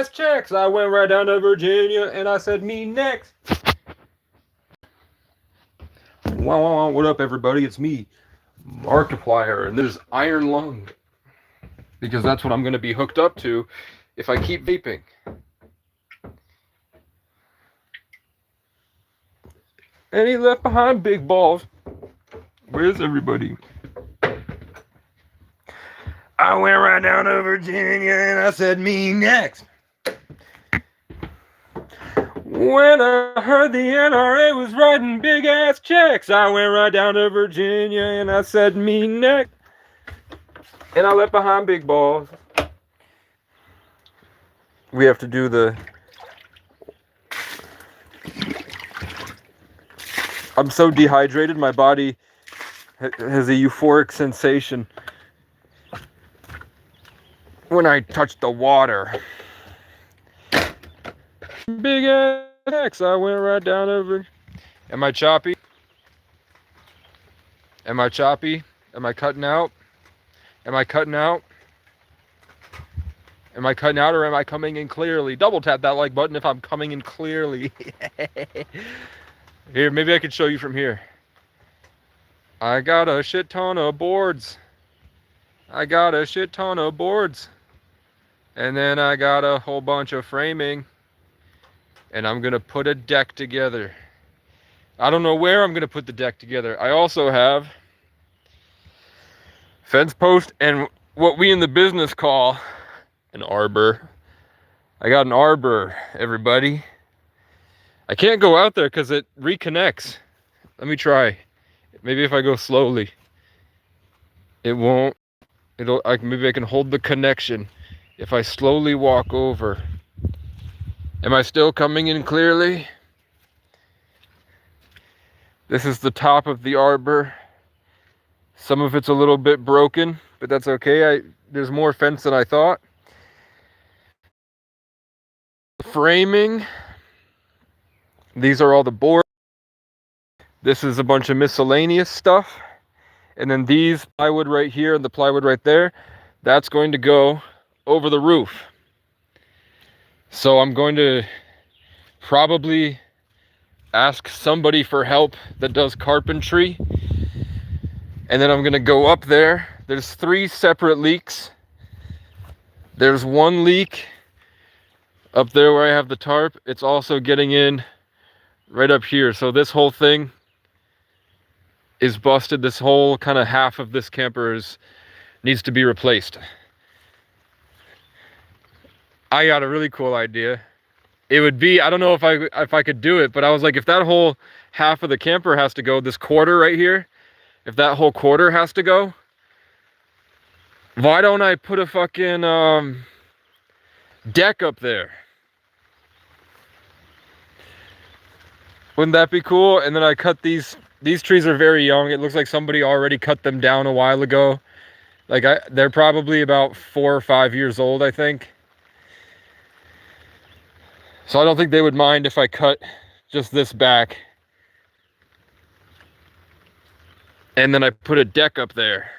checks. I went right down to Virginia and I said, me next. Wow, what up, everybody? It's me, Markiplier, and this is Iron Lung. Because that's what I'm going to be hooked up to if I keep vaping. And he left behind big balls. Where's everybody? I went right down to Virginia and I said, me next. When I heard the NRA was writing big ass checks, I went right down to Virginia and I said, me next. And I left behind big balls. We have to do the... I'm so dehydrated, my body has a euphoric sensation when I touch the water. Big ass, I went right down over. Am I choppy? Am I choppy? Am I cutting out? Am I cutting out? Am I cutting out or am I coming in clearly? Double tap that like button if I'm coming in clearly. Here, maybe I could show you from here. I got a shit ton of boards. I got a shit ton of boards. And then I got a whole bunch of framing. And I'm gonna put a deck together. I don't know where I'm gonna put the deck together. I also have fence post and what we in the business call an arbor. I got an arbor, everybody. I can't go out there because it reconnects. Let me try. Maybe if I go slowly. It won't. Maybe I can hold the connection if I slowly walk over. Am I still coming in clearly? This is the top of the arbor. Some of it's a little bit broken, but that's okay. There's more fence than I thought. Framing. These are all the boards. This is a bunch of miscellaneous stuff. And then these plywood right here and the plywood right there, that's going to go over the roof. So I'm going to probably ask somebody for help that does carpentry. And then I'm going to go up there. There's 3 separate leaks. There's one leak up there where I have the tarp. It's also getting in right up here. So this whole thing is busted. This whole kind of half of this camper needs to be replaced. I got a really cool idea. It would be, I don't know if I could do it, but I was like, if that whole half of the camper has to go, this quarter right here, if that whole quarter has to go, why don't I put a fucking deck up there? Wouldn't that be cool? And then I cut these trees are very young. It looks like somebody already cut them down a while ago. Like they're probably about 4 or 5 years old, I think. So I don't think they would mind if I cut just this back. And then I put a deck up there.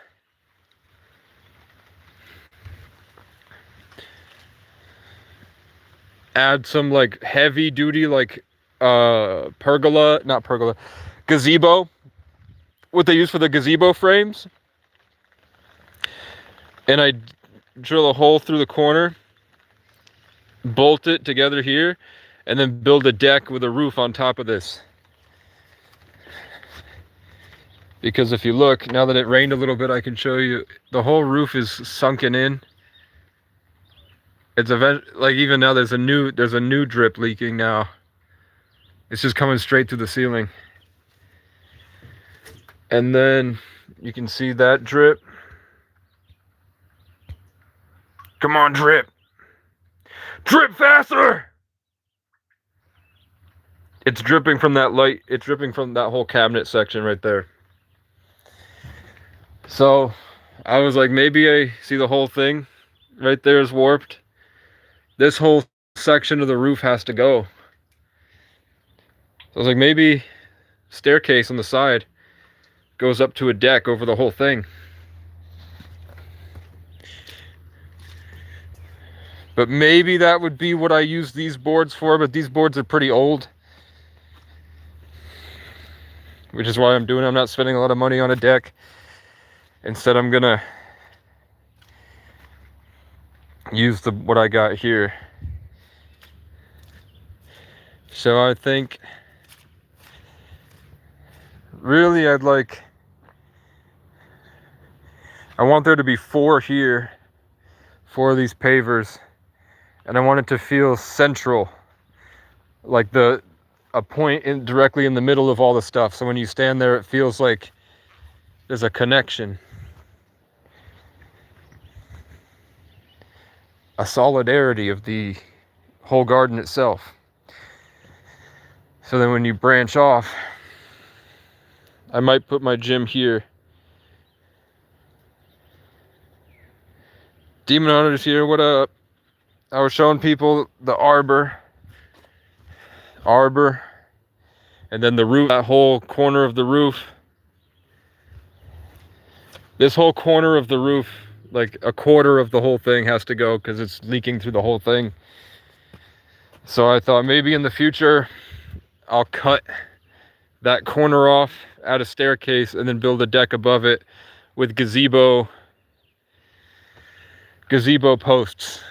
Add some like heavy duty like gazebo, what they use for the gazebo frames. And I drill a hole through the corner, bolt it together here, and then build a deck with a roof on top of this. Because if you look, now that it rained a little bit, I can show you the whole roof is sunken in. It's like even now there's a new drip leaking now. It's just coming straight through the ceiling. And then you can see that drip. Come on, drip. Drip faster! It's dripping from that light. It's dripping from that whole cabinet section right there. So I was like, maybe I see the whole thing right there is warped. This whole section of the roof has to go. So I was like, maybe staircase on the side goes up to a deck over the whole thing. But maybe that would be what I use these boards for, but these boards are pretty old. Which is why I'm not spending a lot of money on a deck. Instead, I'm gonna use what I got here. So I think, really, I want there to be 4 here, 4 of these pavers, and I want it to feel central, like a point directly in the middle of all the stuff. So when you stand there, it feels like there's a connection, a solidarity of the whole garden itself. So then when you branch off, I might put my gym here. Demon Hunters here, what up? I was showing people the arbor, and then the roof, that whole corner of the roof. This whole corner of the roof, like a quarter of the whole thing has to go because it's leaking through the whole thing. So I thought maybe in the future, I'll cut that corner off, add a staircase, and then build a deck above it with gazebo posts.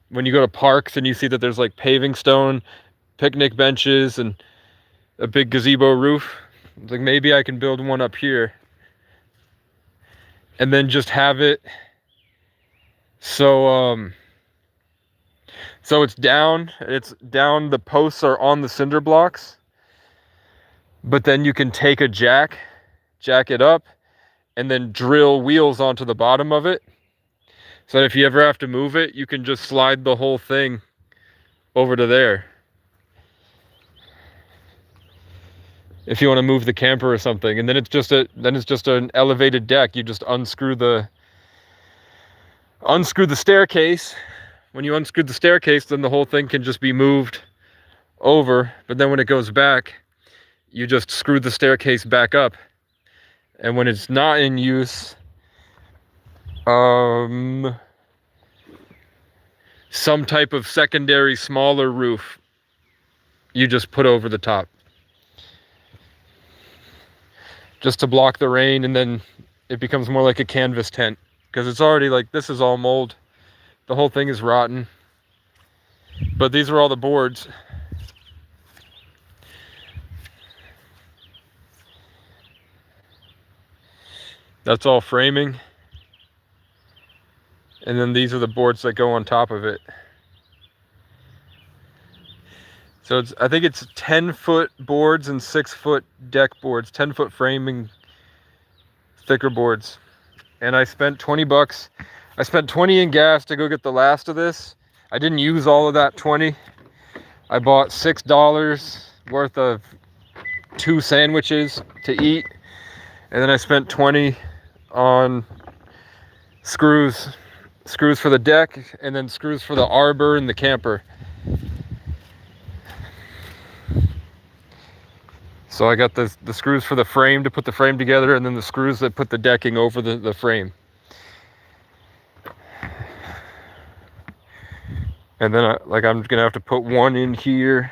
When you go to parks and you see that there's like paving stone, picnic benches, and a big gazebo roof, it's like maybe I can build one up here and then just have it so it's down, the posts are on the cinder blocks. But then you can take a jack it up, and then drill wheels onto the bottom of it. So that if you ever have to move it, you can just slide the whole thing over to there. If you want to move the camper or something, and then it's just an elevated deck. You just unscrew the staircase. When you unscrew the staircase, then the whole thing can just be moved over. But then when it goes back, you just screw the staircase back up. And when it's not in use, some type of secondary smaller roof you just put over the top, just to block the rain, and then it becomes more like a canvas tent, because it's already like, this is all mold, the whole thing is rotten. But these are all the boards. That's all framing. And then these are the boards that go on top of it. So I think it's 10-foot boards and 6-foot deck boards, 10-foot framing, thicker boards. And I spent $20. I spent 20 in gas to go get the last of this. I didn't use all of that 20. I bought $6 worth of 2 sandwiches to eat. And then I spent 20 on screws for the deck, and then screws for the arbor and the camper. So I got the screws for the frame to put the frame together, and then the screws that put the decking over the frame. And then I'm gonna have to put one in here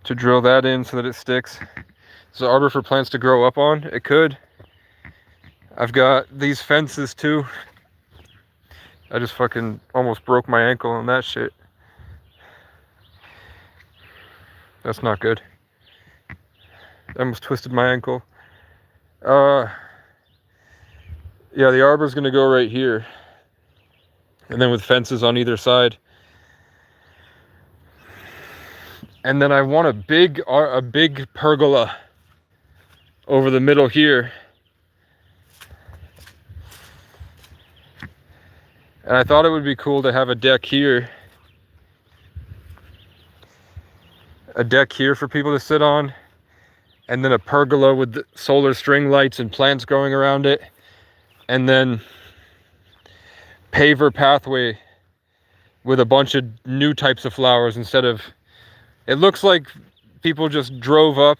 to drill that in so that it sticks. So arbor for plants to grow up on, it could. I've got these fences too. I just fucking almost broke my ankle on that shit. That's not good. I almost twisted my ankle. Yeah, the arbor's gonna go right here. And then with fences on either side. And then I want a big pergola over the middle here. And I thought it would be cool to have a deck here. A deck here for people to sit on. And then a pergola with the solar string lights and plants growing around it. And then paver pathway with a bunch of new types of flowers instead of... It looks like people just drove up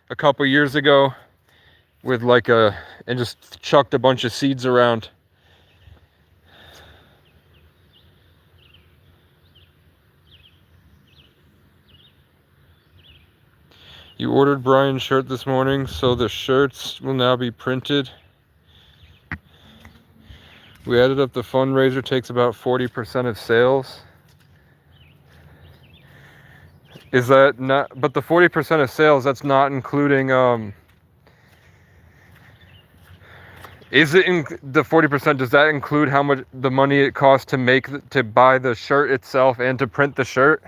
a couple years ago with and just chucked a bunch of seeds around. You ordered Brian's shirt this morning, so the shirts will now be printed. We added up the fundraiser, takes about 40% of sales. Is that not, but the 40% of sales, that's not including, is it in the 40%, does that include how much the money it costs to buy the shirt itself and to print the shirt?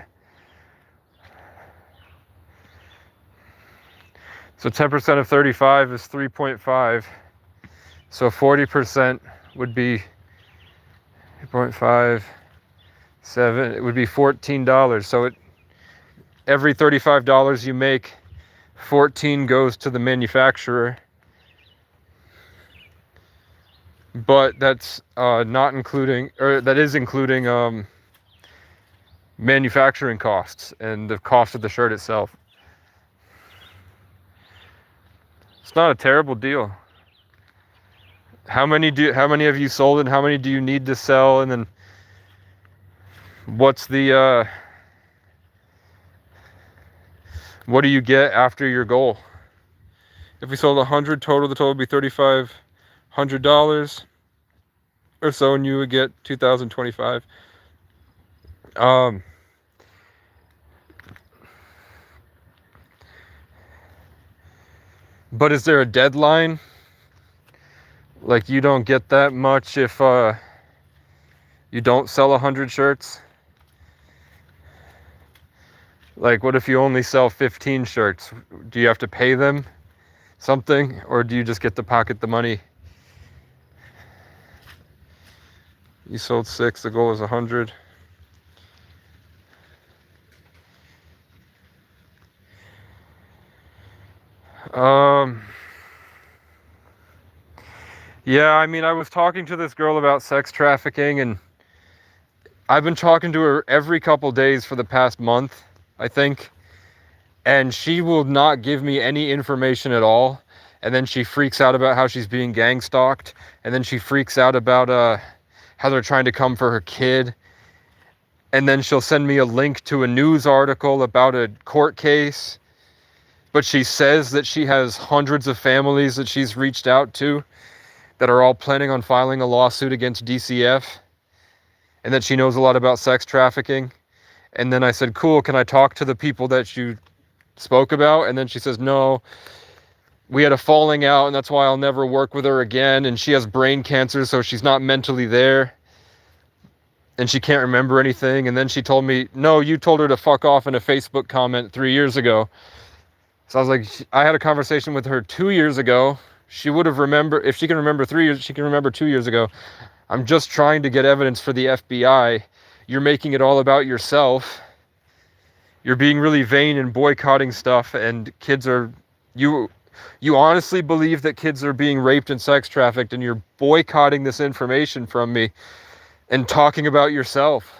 So 10% of 35 is 3.5. So 40% would be 3.57. It would be $14. So every $35 you make, 14 goes to the manufacturer. But that's not including, or that is including manufacturing costs and the cost of the shirt itself. It's not a terrible deal. How many have you sold, and how many do you need to sell? And then what's the what do you get after your goal? If we sold 100 total, the total would be $3,500 or so, and you would get $2,025. But is there a deadline? Like, you don't get that much if you don't sell 100 shirts? Like, what if you only sell 15 shirts? Do you have to pay them something, or do you just get to pocket the money? You sold 6, the goal is 100. Yeah, I mean, I was talking to this girl about sex trafficking, and I've been talking to her every couple days for the past month, I think, and she will not give me any information at all. And then she freaks out about how she's being gang stalked, and then she freaks out about how they're trying to come for her kid, and then she'll send me a link to a news article about a court case. But she says that she has hundreds of families that she's reached out to that are all planning on filing a lawsuit against DCF, and that she knows a lot about sex trafficking. And then I said, cool, can I talk to the people that you spoke about? And then she says, no, we had a falling out, and that's why I'll never work with her again. And she has brain cancer, so she's not mentally there, and she can't remember anything. And then she told me, no, you told her to fuck off in a Facebook comment 3 years ago. So I was like, I had a conversation with her 2 years ago. She would have remembered, if she can remember 3 years, she can remember 2 years ago. I'm just trying to get evidence for the FBI. You're making it all about yourself. You're being really vain and boycotting stuff, and kids are, you honestly believe that kids are being raped and sex trafficked, and you're boycotting this information from me and talking about yourself.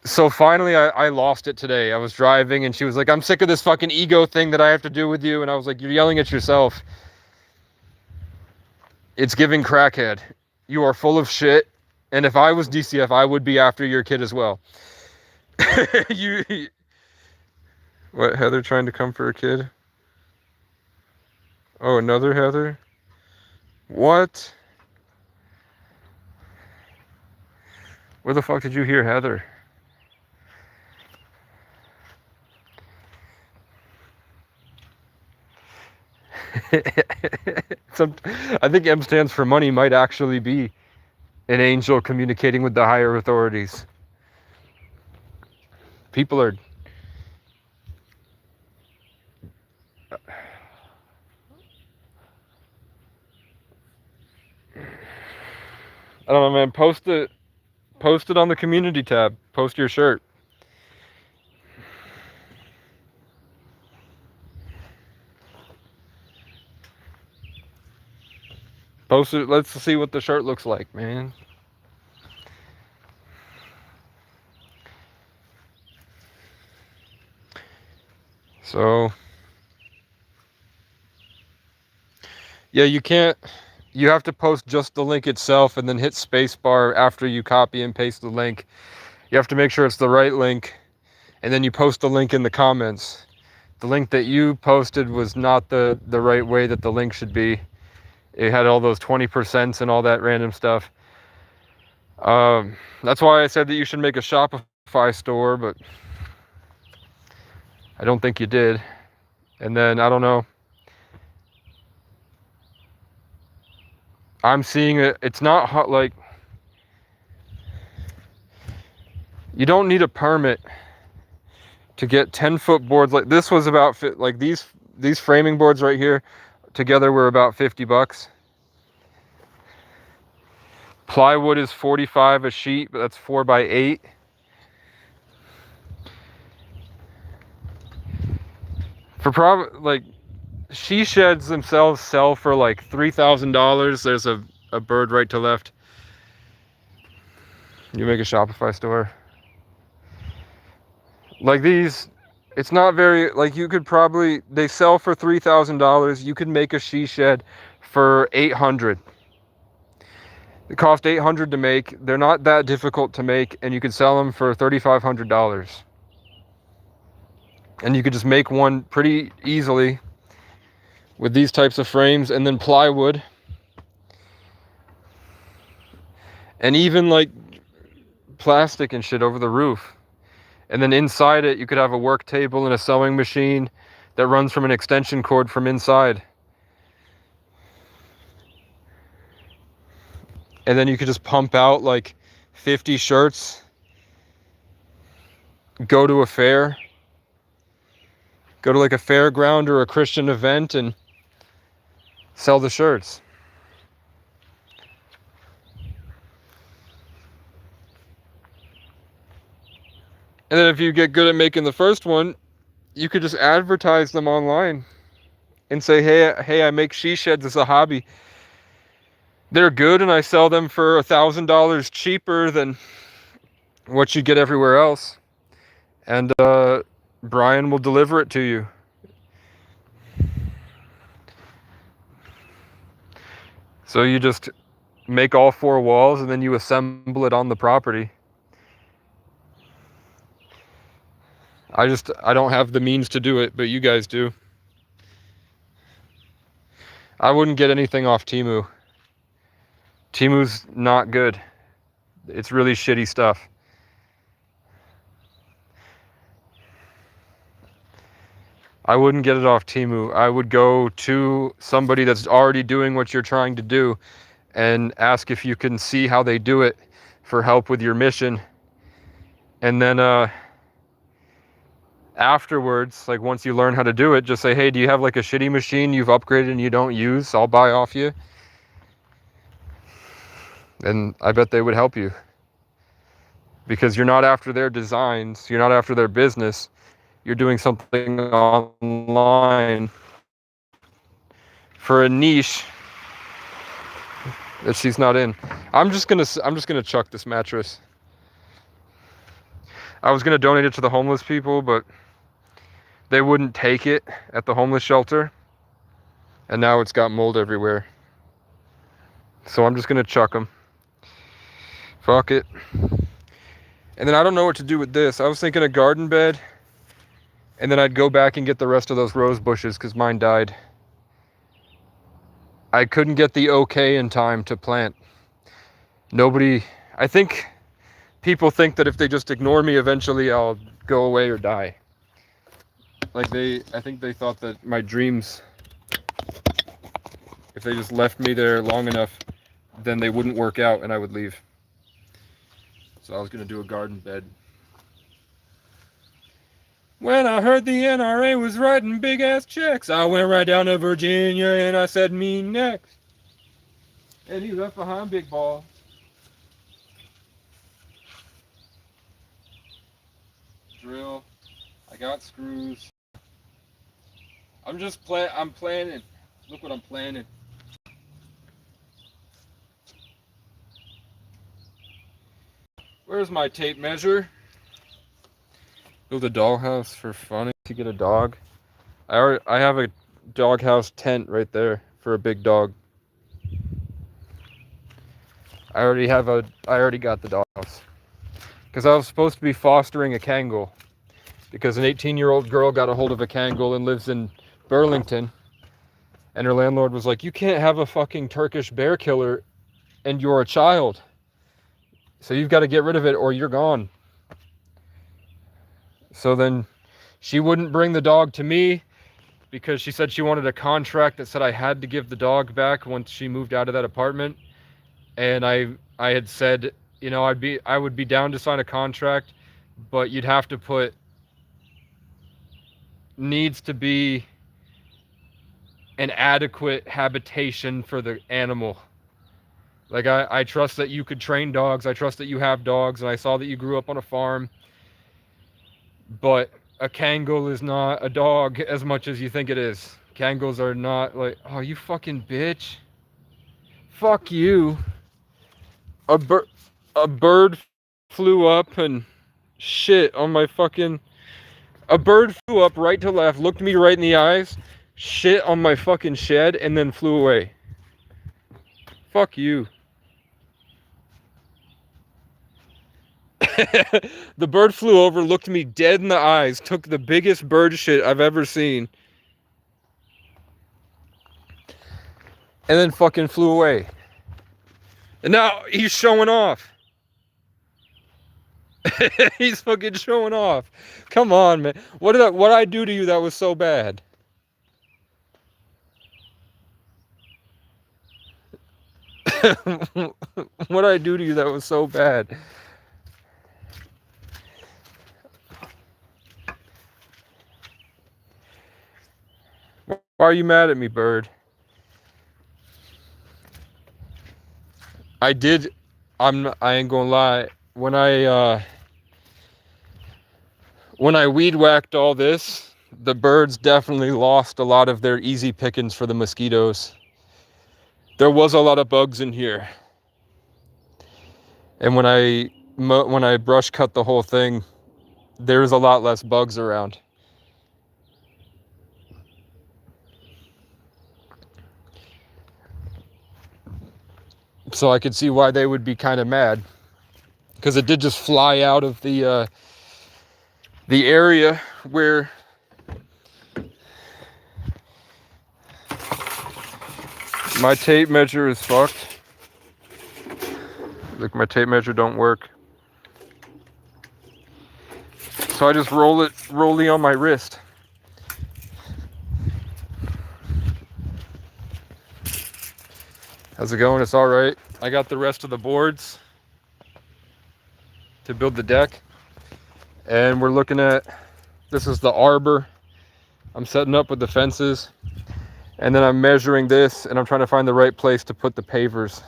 So finally, I lost it today. I was driving, and she was like, I'm sick of this fucking ego thing that I have to do with you. And I was like, you're yelling at yourself. It's giving crackhead. You are full of shit. And if I was DCF, I would be after your kid as well. What, Heather trying to come for a kid? Oh, another Heather? What? Where the fuck did you hear Heather? I think M stands for money might actually be an angel communicating with the higher authorities. People are... I don't know, man. Post it on the community tab. Post your shirt. Post it. Let's see what the shirt looks like, man. So, yeah, you can't, you have to post just the link itself and then hit spacebar after you copy and paste the link. You have to make sure it's the right link, and then you post the link in the comments. The link that you posted was not the right way that the link should be. It had all those 20% and all that random stuff. That's why I said that you should make a Shopify store, but I don't think you did. And then, I don't know. I'm seeing it. It's not hot, like, you don't need a permit to get 10-foot boards. Like this was about, like these framing boards right here together were about $50. Plywood is $45 a sheet, but that's 4x8. For like she sheds themselves sell for like $3,000. There's a bird right to left. You make a Shopify store. Like these, it's not very, like you could probably, they sell for $3,000. You could make a she shed for $800. It cost $800 to make. They're not that difficult to make, and you could sell them for $3,500. And you could just make one pretty easily with these types of frames, and then plywood. And even like plastic and shit over the roof. And then inside it, you could have a work table and a sewing machine that runs from an extension cord from inside. And then you could just pump out like 50 shirts, go to a fair, go to like a fairground or a Christian event and sell the shirts. And then if you get good at making the first one, you could just advertise them online and say, hey, I make she sheds as a hobby. They're good and I sell them for $1,000 cheaper than what you get everywhere else. And Brian will deliver it to you. So you just make all 4 walls and then you assemble it on the property. I don't have the means to do it, but you guys do. I wouldn't get anything off Temu. Temu's not good. It's really shitty stuff. I wouldn't get it off Temu. I would go to somebody that's already doing what you're trying to do and ask if you can see how they do it for help with your mission. And then afterwards, like once you learn how to do it, just say, hey, do you have like a shitty machine you've upgraded and you don't use? I'll buy off you. And I bet they would help you. Because you're not after their designs, you're not after their business. You're doing something online for a niche that she's not in. I'm just gonna chuck this mattress. I was gonna donate it to the homeless people, but they wouldn't take it at the homeless shelter, and now it's got mold everywhere. So I'm just gonna chuck them. Fuck it. And then I don't know what to do with this. I was thinking a garden bed, and then I'd go back and get the rest of those rose bushes because mine died. I couldn't get the okay in time to plant. I think people think that if they just ignore me, eventually I'll go away or die. I think they thought that my dreams, if they just left me there long enough, then they wouldn't work out and I would leave. So I was gonna do a garden bed. When I heard the NRA was writing big ass checks, I went right down to Virginia and I said, me next. And he left behind big ball. Drill. I got screws. I'm planning. Look what I'm planning. Where's my tape measure? Build a dollhouse for fun to get a dog. I have a doghouse tent right there for a big dog. I already got the doghouse. Because I was supposed to be fostering a Kangol. because an 18-year-old girl got a hold of a Kangol and lives in Burlington. And her landlord was like, you can't have a fucking Turkish bear killer and you're a child. So you've got to get rid of it or you're gone. So then she wouldn't bring the dog to me because she said she wanted a contract that said I had to give the dog back once she moved out of that apartment. And I had said, you know, I would be down to sign a contract, but you'd have to put needs to be an adequate habitation for the animal. Like, I trust that you could train dogs. I trust that you have dogs. And I saw that you grew up on a farm. But a Kangol is not a dog as much as you think it is. Kangols are not like, oh, you fucking bitch. Fuck you. A bird flew up and shit on my fucking... A bird flew up right to left, looked me right in the eyes, shit on my fucking shed, and then flew away. Fuck you. The bird flew over, looked me dead in the eyes, took the biggest bird shit I've ever seen, and then fucking flew away. And now he's showing off. He's fucking showing off. Come on, man. What did I do to you that was so bad? What did I do to you that was so bad? Why are you mad at me, bird? I ain't gonna lie. When I weed whacked all this, the birds definitely lost a lot of their easy pickings for the mosquitoes. There was a lot of bugs in here. And when I brush cut the whole thing, there's a lot less bugs around. So I could see why they would be kind of mad, because it did just fly out of the area where my tape measure is fucked. Like, my tape measure don't work. So I just roll it on my wrist. How's it going? It's all right. I got the rest of the boards to build the deck. And we're looking at, this is the arbor I'm setting up with the fences. And then I'm measuring this and I'm trying to find the right place to put the pavers.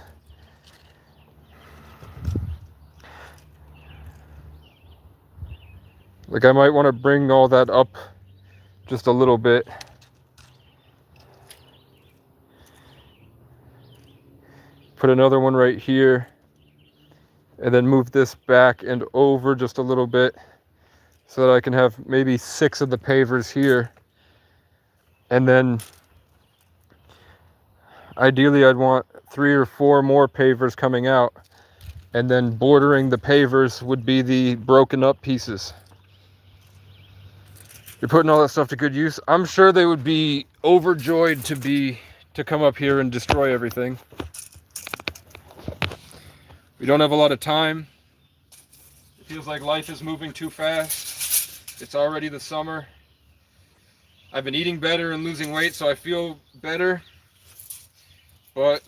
Like, I might want to bring all that up just a little bit. Put another one right here. And then move this back and over just a little bit so that I can have maybe 6 of the pavers here. And then ideally I'd want 3 or 4 more pavers coming out. And then bordering the pavers would be the broken up pieces. You're putting all that stuff to good use. I'm sure they would be overjoyed to come up here and destroy everything. We don't have a lot of time. It feels like life is moving too fast. It's already the summer. I've been eating better and losing weight, so I feel better. But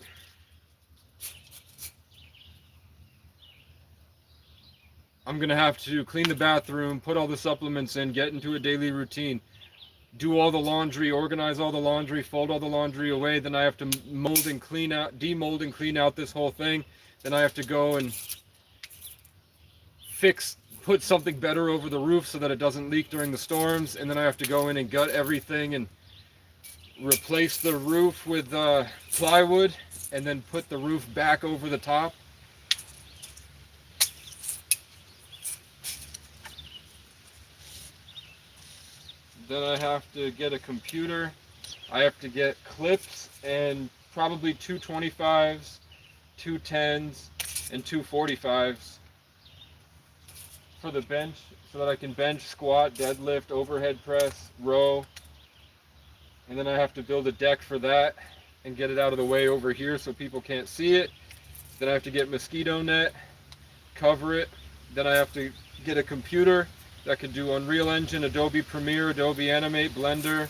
I'm gonna have to clean the bathroom, put all the supplements in, get into a daily routine, do all the laundry, organize all the laundry, fold all the laundry away. Then I have to mold and clean out, demold and clean out this whole thing. Then I have to go and put something better over the roof so that it doesn't leak during the storms. And then I have to go in and gut everything and replace the roof with plywood and then put the roof back over the top. Then I have to get a computer. I have to get clips and probably 2 25s, 2 10s, and 2 45s. for the bench so that I can bench, squat, deadlift, overhead press, row. And then I have to build a deck for that and get it out of the way over here so people can't see it. Then I have to get mosquito net, cover it. Then I have to get a computer that can do Unreal Engine, Adobe Premiere, Adobe Animate, Blender,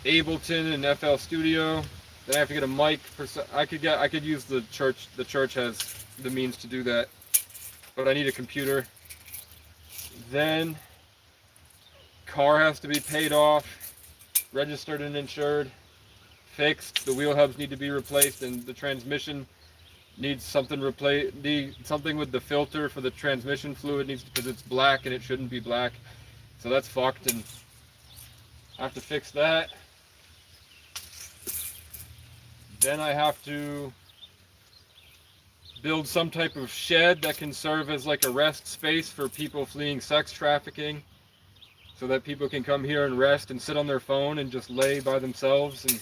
Ableton, and FL Studio. Then I have to get a mic. I could use the church. The church has the means to do that, but I need a computer. Then car has to be paid off, registered and insured, fixed. The wheel hubs need to be replaced, and the transmission needs something replaced. Something with the filter for the transmission fluid needs, because it's black and it shouldn't be black. So that's fucked, and I have to fix that. Then I have to build some type of shed that can serve as like a rest space for people fleeing sex trafficking, so that people can come here and rest and sit on their phone and just lay by themselves and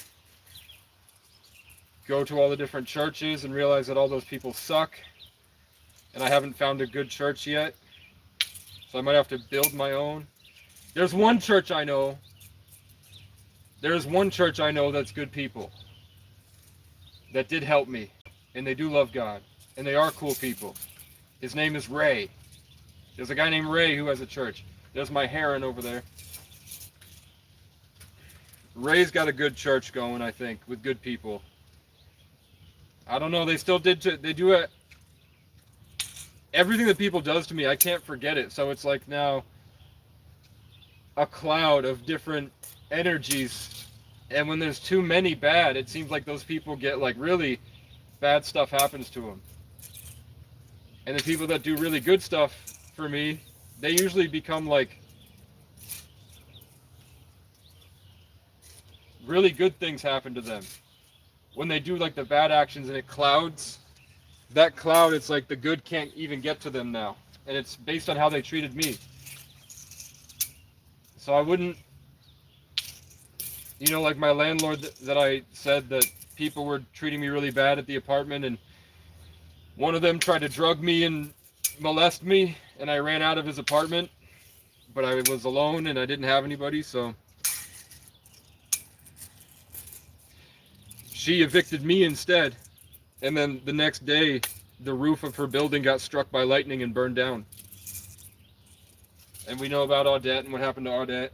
go to all the different churches and realize that all those people suck. And I haven't found a good church yet, so I might have to build my own. There's one church I know. There's one church I know that's good people, that did help me, and they do love God, and they are cool people. His name is Ray. There's a guy named Ray who has a church. There's my heron over there. Ray's got a good church going, I think, with good people. I don't know, they still did, they do it. Everything that people does to me, I can't forget it. So it's like now a cloud of different energies. And when there's too many bad, it seems like those people get like really bad stuff happens to them. And the people that do really good stuff for me, they usually become like really good things happen to them. When they do like the bad actions and it clouds, that cloud, it's like the good can't even get to them now. And it's based on how they treated me. So I wouldn't, you know, like my landlord that I said that people were treating me really bad at the apartment, and one of them tried to drug me and molest me, and I ran out of his apartment, but I was alone and I didn't have anybody, so she evicted me instead. And then the next day, the roof of her building got struck by lightning and burned down. And we know about Audette and what happened to Audette.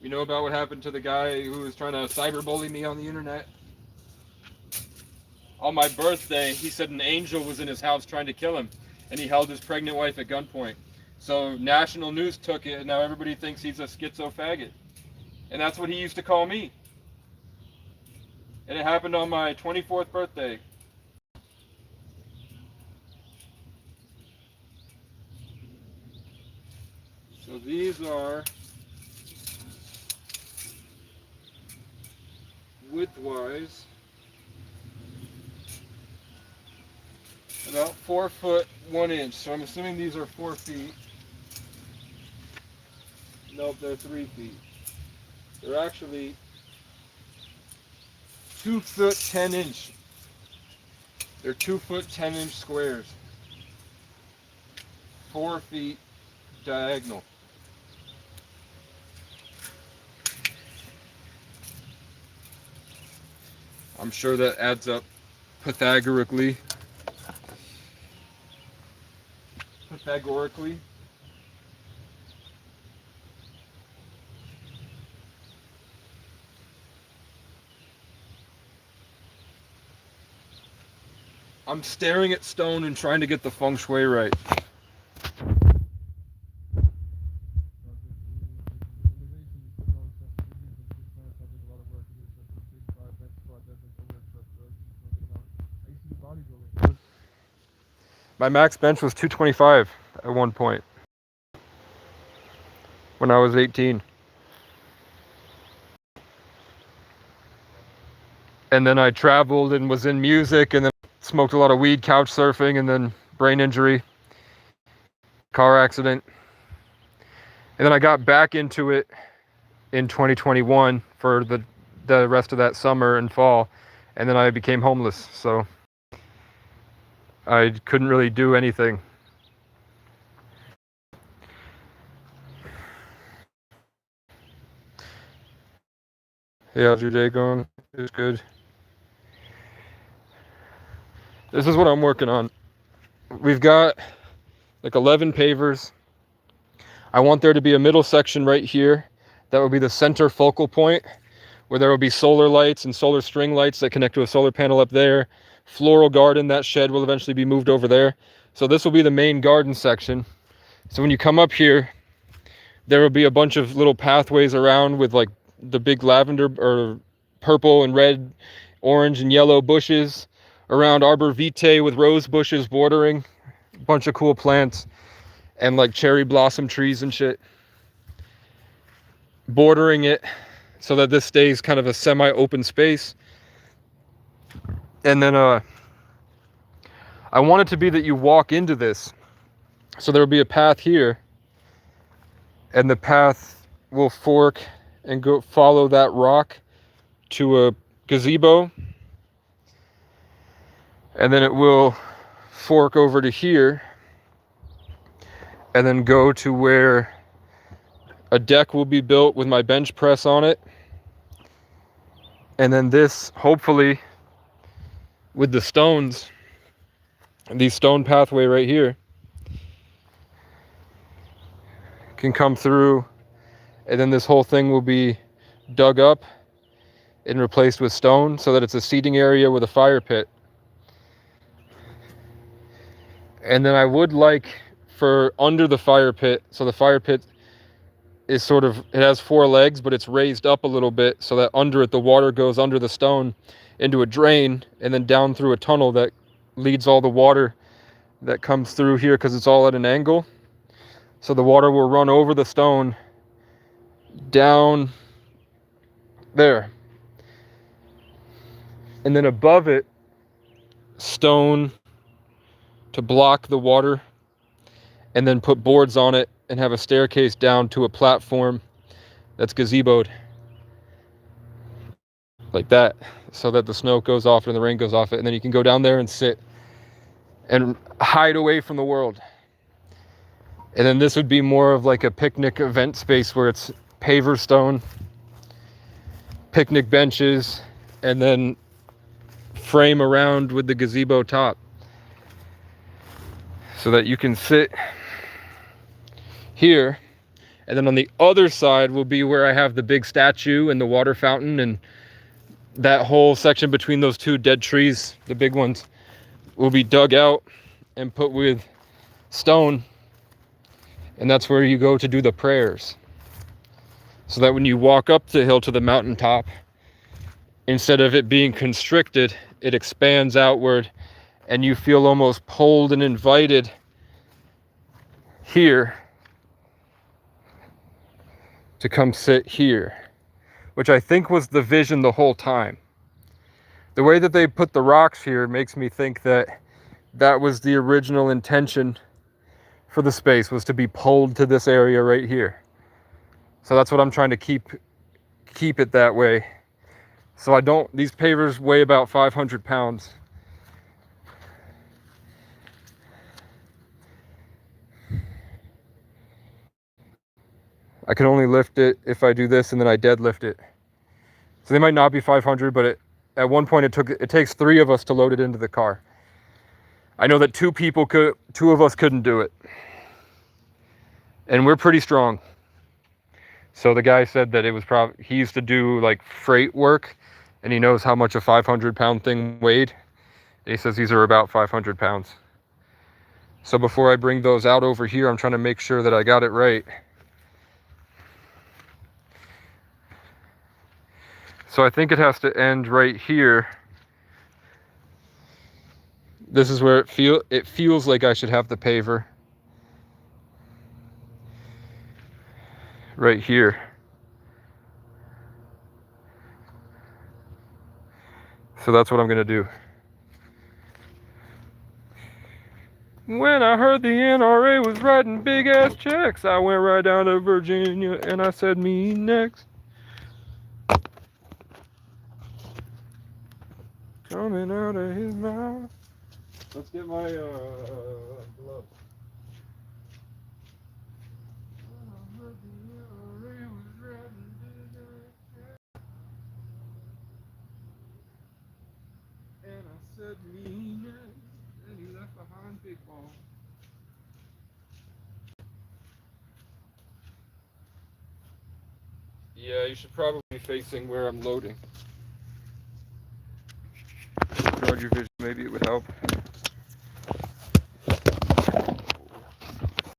We know about what happened to the guy who was trying to cyberbully me on the internet. On my birthday, he said an angel was in his house trying to kill him, and he held his pregnant wife at gunpoint. So national news took it, and now everybody thinks he's a schizo faggot. And that's what he used to call me. And it happened on my 24th birthday. So these are widthwise about 4 foot 1 inch. So I'm assuming these are 4 feet. Nope, they're 3 feet. They're actually 2 foot 10 inch. They're 2 foot 10 inch squares. 4 feet diagonal. I'm sure that adds up Pythagorically. I'm staring at stone and trying to get the feng shui right. My max bench was 225 at one point when I was 18. And then I traveled and was in music, and then smoked a lot of weed, couch surfing, and then brain injury, car accident. And then I got back into it in 2021 for the rest of that summer and fall, and then I became homeless. So I couldn't really do anything. Hey, how's your day going? It's good. This is what I'm working on. We've got like 11 pavers. I want there to be a middle section right here. That will be the center focal point, where there will be solar lights and solar string lights that connect to a solar panel up there. Floral garden, that shed will eventually be moved over there. So this will be the main garden section. So when you come up here, there will be a bunch of little pathways around with like the big lavender or purple and red, orange and yellow bushes around arbor vitae with rose bushes bordering. A bunch of cool plants and like cherry blossom trees and shit bordering it, so that this stays kind of a semi-open space. And then I want it to be that you walk into this. So there will be a path here, and the path will fork and go follow that rock to a gazebo. And then it will fork over to here and then go to where a deck will be built with my bench press on it. And then this, hopefully, with the stones, the stone pathway right here, can come through, and then this whole thing will be dug up and replaced with stone so that it's a seating area with a fire pit. And then I would like for under the fire pit, so the fire pit is sort of, it has 4 legs, but it's raised up a little bit so that under it the water goes under the stone into a drain and then down through a tunnel that leads all the water that comes through here, because it's all at an angle. So the water will run over the stone down there, and then above it, stone to block the water, and then put boards on it and have a staircase down to a platform that's gazeboed like that, so that the snow goes off and the rain goes off it, and then you can go down there and sit and hide away from the world. And then this would be more of like a picnic event space where it's paver stone, picnic benches, and then frame around with the gazebo top, so that you can sit here. And then on the other side will be where I have the big statue and the water fountain, and that whole section between those 2 dead trees, the big ones, will be dug out and put with stone. And that's where you go to do the prayers, so that when you walk up the hill to the mountaintop, instead of it being constricted, it expands outward, and you feel almost pulled and invited here to come sit here, which I think was the vision the whole time. The way that they put the rocks here makes me think that that was the original intention for the space, was to be pulled to this area right here. So that's what I'm trying to keep it that way. So I don't, these pavers weigh about 500 pounds. I can only lift it if I do this and then I deadlift it. So they might not be 500, but at one point it takes 3 of us to load it into the car. I know that 2 of us couldn't do it. And we're pretty strong. So the guy said that it was probably, he used to do like freight work, and he knows how much a 500-pound thing weighed. And he says these are about 500 pounds. So before I bring those out over here, I'm trying to make sure that I got it right. So I think it has to end right here. This is where it feels like I should have the paver. Right here. So that's what I'm gonna do. When I heard the NRA was writing big ass checks, I went right down to Virginia and I said, me next. Coming out of his mouth. Let's get my gloves. And I said, Nina, and he left behind big ball. Yeah, you should probably be facing where I'm loading. Broad your vision, maybe it would help.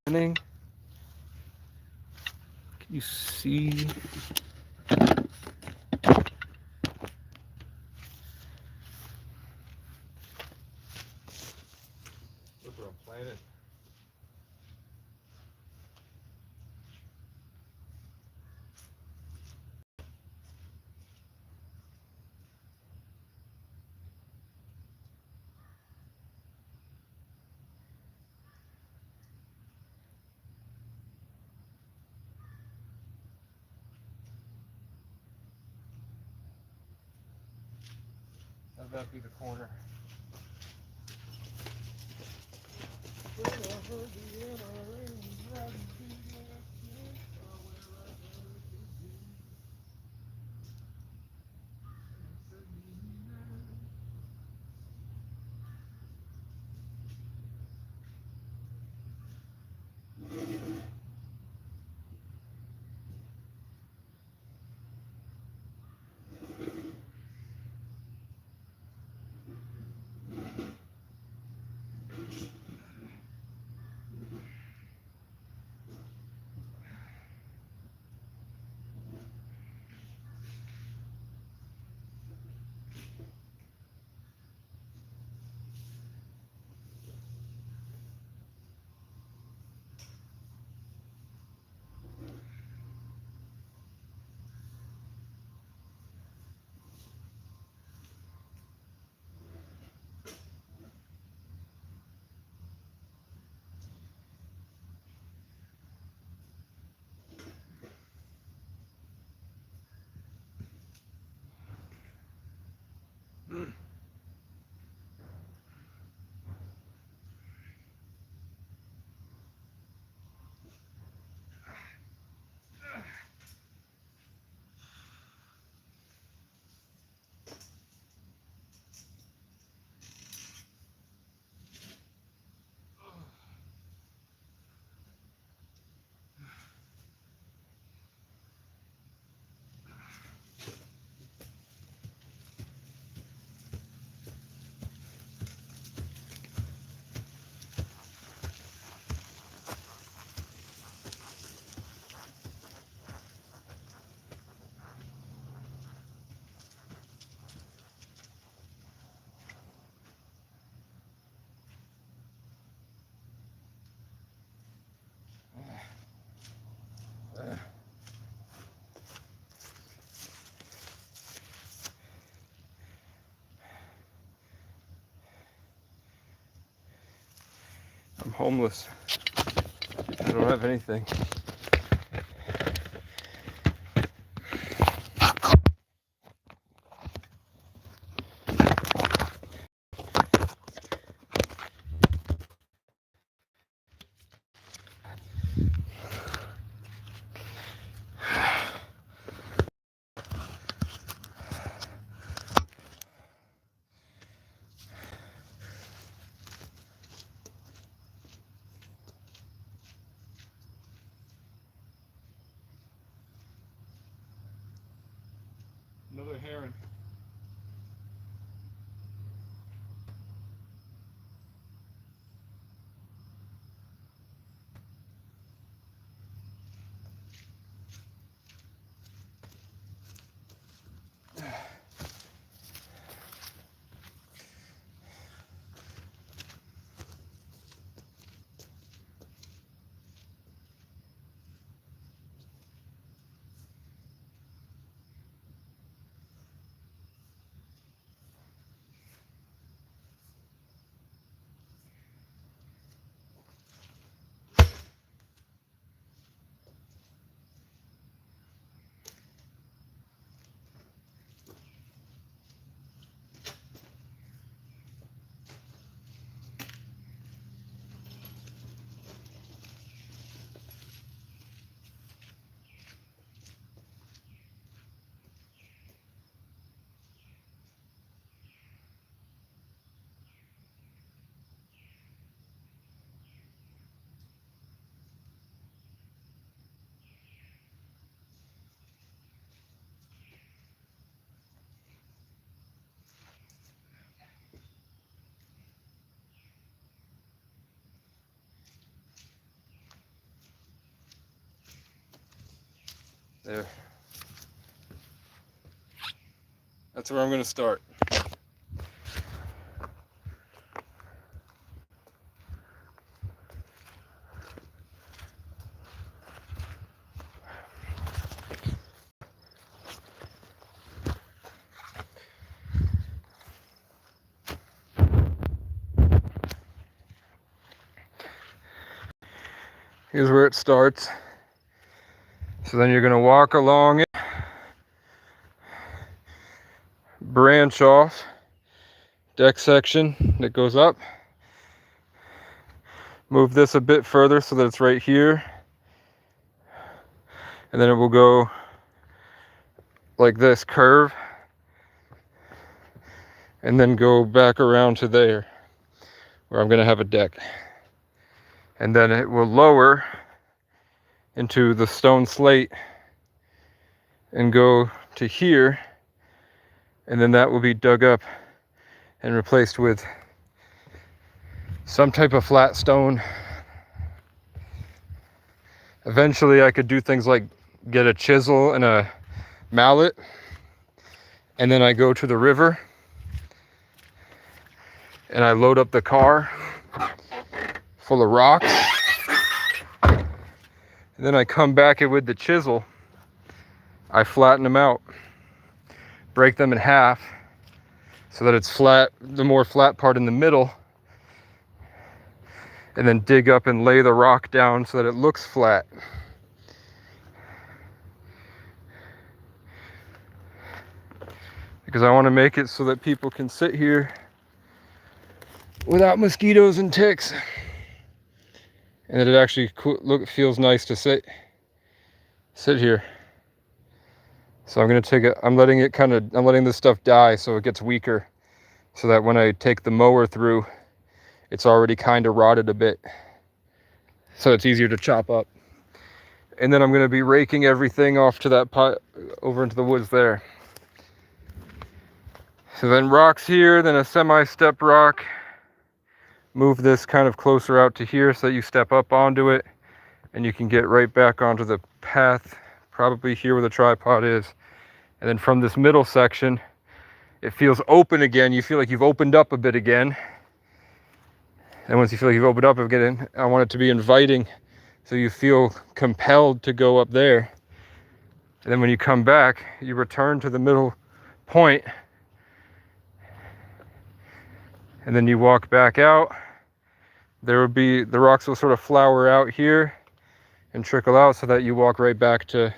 Can you see? Look where I'm planted. Have that be the corner. I'm homeless. I don't have anything. Another heron. There. That's where I'm going to start. Here's where it starts. So then you're going to walk along it, branch off, deck section that goes up. Move this a bit further so that it's right here. And then it will go like this, curve. And then go back around to there, where I'm going to have a deck. And then it will lower into the stone slate and go to here, and then that will be dug up and replaced with some type of flat stone. Eventually I could do things like get a chisel and a mallet, and then I go to the river and I load up the car full of rocks. And then I come back with the chisel, I flatten them out, break them in half so that it's flat, the more flat part in the middle, and then dig up and lay the rock down so that it looks flat. Because I want to make it so that people can sit here without mosquitoes and ticks. And that it actually feels nice to sit here. So I'm gonna take it, I'm letting this stuff die so it gets weaker, so that when I take the mower through, it's already kind of rotted a bit, so it's easier to chop up. And then I'm gonna be raking everything off to that pot over into the woods there. So then rocks here, then a semi-step rock. Move this kind of closer out to here so that you step up onto it and you can get right back onto the path, probably here where the tripod is. And then from this middle section, it feels open again. You feel like you've opened up a bit again. And once you feel like you've opened up again, I want it to be inviting, so you feel compelled to go up there. And then when you come back, you return to the middle point, and then you walk back out. There will be, the rocks will sort of flower out here and trickle out so that you walk right back to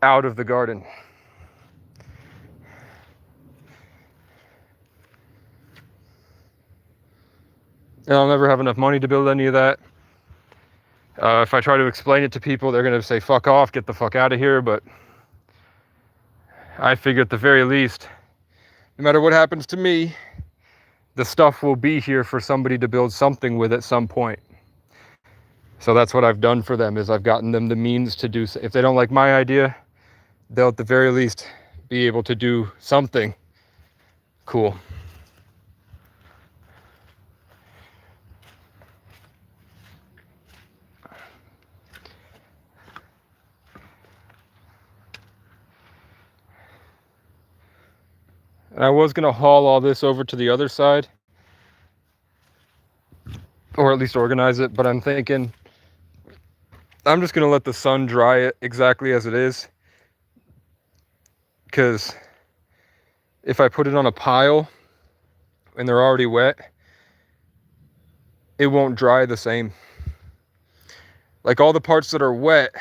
out of the garden. And I'll never have enough money to build any of that. If I try to explain it to people, they're gonna say, fuck off, get the fuck out of here. But I figure at the very least, no matter what happens to me, the stuff will be here for somebody to build something with at some point. So that's what I've done for them, is I've gotten them the means to do, if they don't like my idea, they'll at the very least be able to do something cool. And I was gonna haul all this over to the other side, or at least organize it, but I'm thinking I'm just gonna let the sun dry it exactly as it is. Because if I put it on a pile and they're already wet, it won't dry the same. Like, all the parts that are wet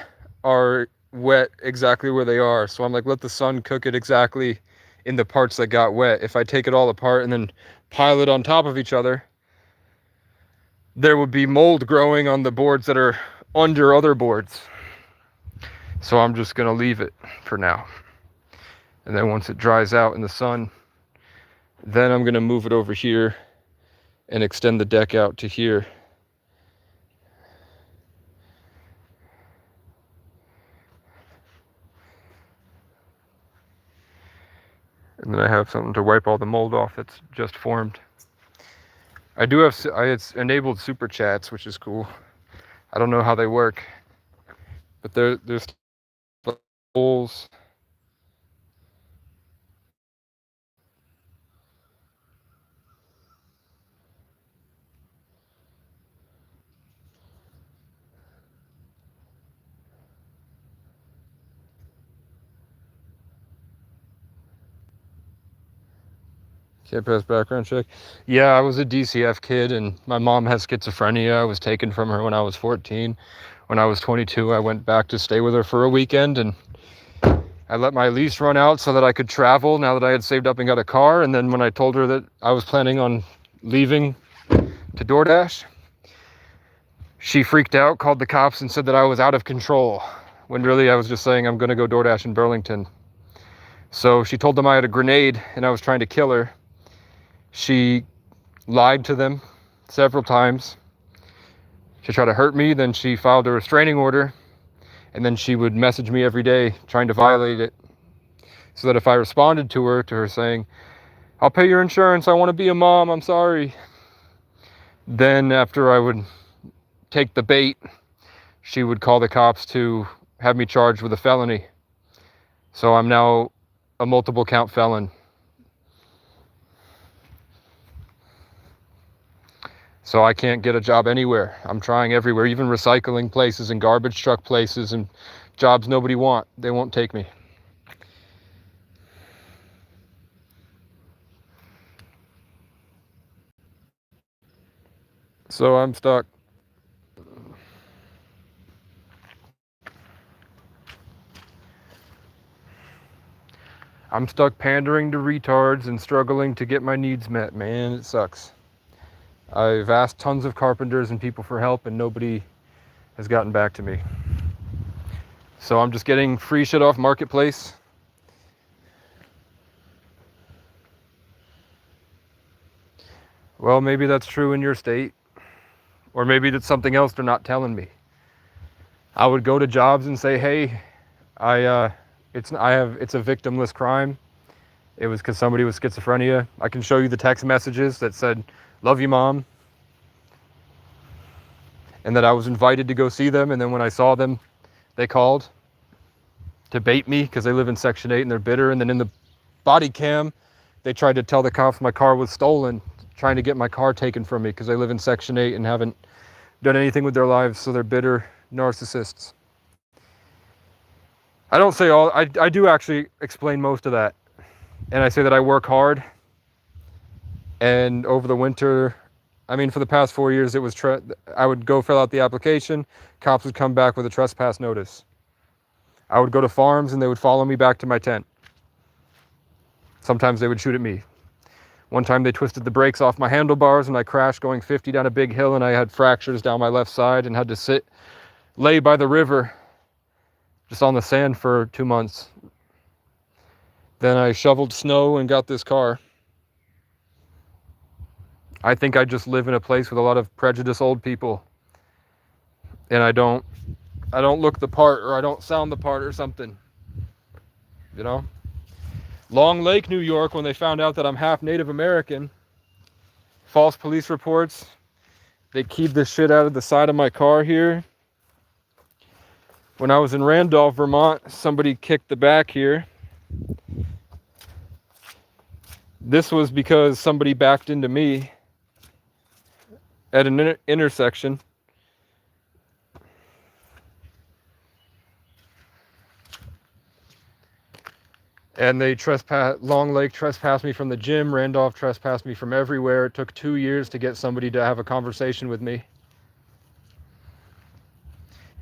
exactly where they are. So I'm like, let the sun cook it exactly in the parts that got wet. If I take it all apart and then pile it on top of each other, there would be mold growing on the boards that are under other boards. So I'm just gonna leave it for now. And then once it dries out in the sun, then I'm gonna move it over here and extend the deck out to here. And then I have something to wipe all the mold off that's just formed. I had enabled super chats, which is cool. I don't know how they work, but there's holes. Can't pass background check. Yeah, I was a DCF kid, and my mom has schizophrenia. I was taken from her when I was 14. When I was 22, I went back to stay with her for a weekend, and I let my lease run out so that I could travel now that I had saved up and got a car. And then when I told her that I was planning on leaving to DoorDash, she freaked out, called the cops, and said that I was out of control, when really I was just saying I'm going to go DoorDash in Burlington. So she told them I had a grenade and I was trying to kill her. She lied to them several times. She tried to hurt me, then she filed a restraining order, and then she would message me every day trying to violate it, so that if I responded to her saying, "I'll pay your insurance, I want to be a mom, I'm sorry," then after I would take the bait, she would call the cops to have me charged with a felony. So I'm now a multiple count felon. So I can't get a job anywhere. I'm trying everywhere, even recycling places and garbage truck places and jobs nobody want. They won't take me. So I'm stuck. I'm stuck pandering to retards and struggling to get my needs met, man. It sucks. I've asked tons of carpenters and people for help, and nobody has gotten back to me. So I'm just getting free shit off Marketplace. Well, maybe that's true in your state, or maybe that's something else they're not telling me. I would go to jobs and say, "Hey, it's a victimless crime. It was because somebody with schizophrenia. I can show you the text messages that said, 'Love you, Mom,' and that I was invited to go see them. And then when I saw them, they called to bait me because they live in Section 8 and they're bitter. And then in the body cam, they tried to tell the cops my car was stolen, trying to get my car taken from me because they live in Section 8 and haven't done anything with their lives, so they're bitter narcissists." I don't say all, I do actually explain most of that. And I say that I work hard. And over the winter, I mean, for the past 4 years, it was, I would go fill out the application. Cops would come back with a trespass notice. I would go to farms and they would follow me back to my tent. Sometimes they would shoot at me. One time they twisted the brakes off my handlebars and I crashed going 50 down a big hill, and I had fractures down my left side and had to lay by the river just on the sand for 2 months. Then I shoveled snow and got this car. I think I just live in a place with a lot of prejudiced old people, and I don't look the part, or I don't sound the part or something, you know? Long Lake, New York, when they found out that I'm half Native American, false police reports, they keyed this shit out of the side of my car here. When I was in Randolph, Vermont, somebody kicked the back here. This was because somebody backed into me at an intersection. And they Long Lake trespassed me from the gym. Randolph trespassed me from everywhere. It took 2 years to get somebody to have a conversation with me.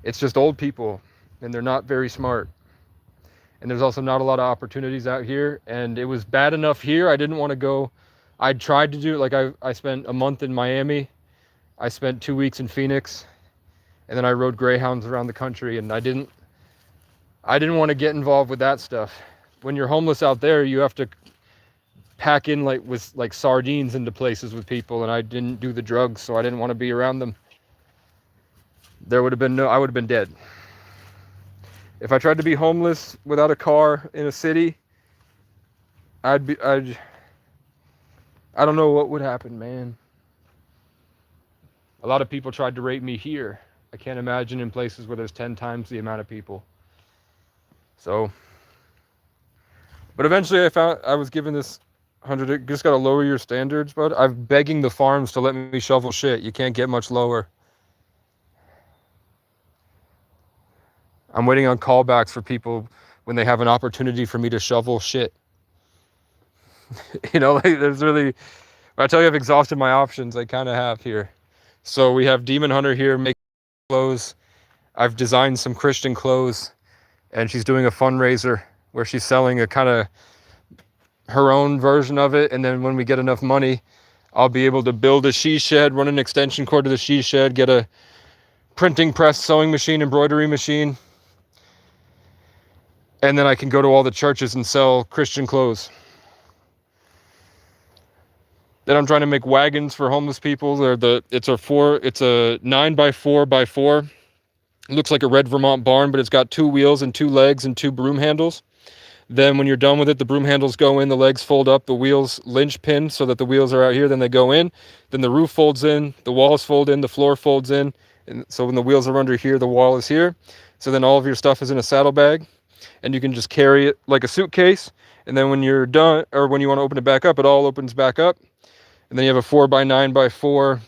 It's just old people, and they're not very smart. And there's also not a lot of opportunities out here. And it was bad enough here. I didn't want to go. I tried to do it. Like I spent a month in Miami. I spent 2 weeks in Phoenix. And then I rode Greyhounds around the country. And I didn't want to get involved with that stuff. When you're homeless out there, you have to pack in like sardines into places with people. And I didn't do the drugs, so I didn't want to be around them. I would have been dead. If I tried to be homeless without a car in a city, I don't know what would happen, man. A lot of people tried to rape me here. I can't imagine in places where there's 10 times the amount of people. So, but eventually I was given this 100, just got to lower your standards, bud. I'm begging the farms to let me shovel shit. You can't get much lower. I'm waiting on callbacks for people when they have an opportunity for me to shovel shit. You know, like there's really, I tell you I've exhausted my options, I kind of have here. So we have Demon Hunter here making clothes. I've designed some Christian clothes, and she's doing a fundraiser where she's selling a kind of her own version of it. And then when we get enough money, I'll be able to build a she shed, run an extension cord to the she shed, get a printing press, sewing machine, embroidery machine. And then I can go to all the churches and sell Christian clothes. Then I'm trying to make wagons for homeless people. It's a 9x4x4. It looks like a red Vermont barn, but it's got 2 wheels and 2 legs and 2 broom handles. Then when you're done with it, the broom handles go in, the legs fold up, the wheels linch pin so that the wheels are out here, then they go in. Then the roof folds in, the walls fold in, the floor folds in. And so when the wheels are under here, the wall is here. So then all of your stuff is in a saddlebag, and you can just carry it like a suitcase. And then when you're done, or when you want to open it back up, it all opens back up. And then you have a 4x9x4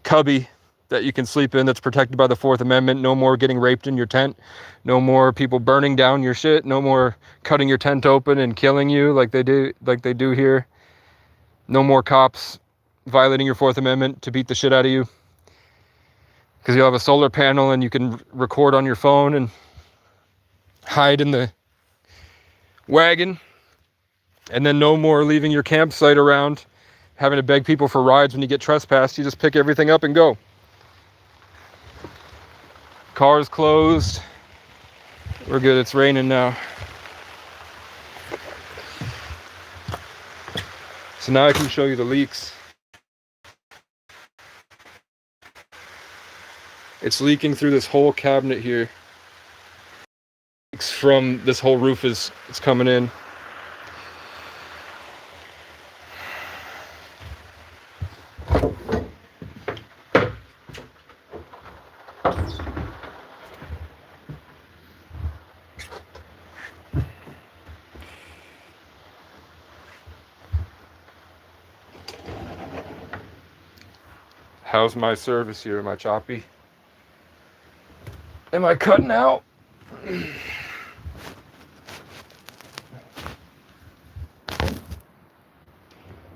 cubby that you can sleep in that's protected by the 4th Amendment. No more getting raped in your tent. No more people burning down your shit. No more cutting your tent open and killing you like they do here. No more cops violating your 4th Amendment to beat the shit out of you. Because you'll have a solar panel and you can record on your phone and hide in the wagon. And then no more leaving your campsite around, having to beg people for rides when you get trespassed. You just pick everything up and go. Car's closed. We're good. It's raining now. So now I can show you the leaks. It's leaking through this whole cabinet here. Leaks from this whole roof it's coming in. How's my service here? Am I choppy? Am I cutting out?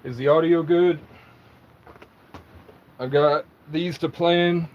Is the audio good? I've got these to play in.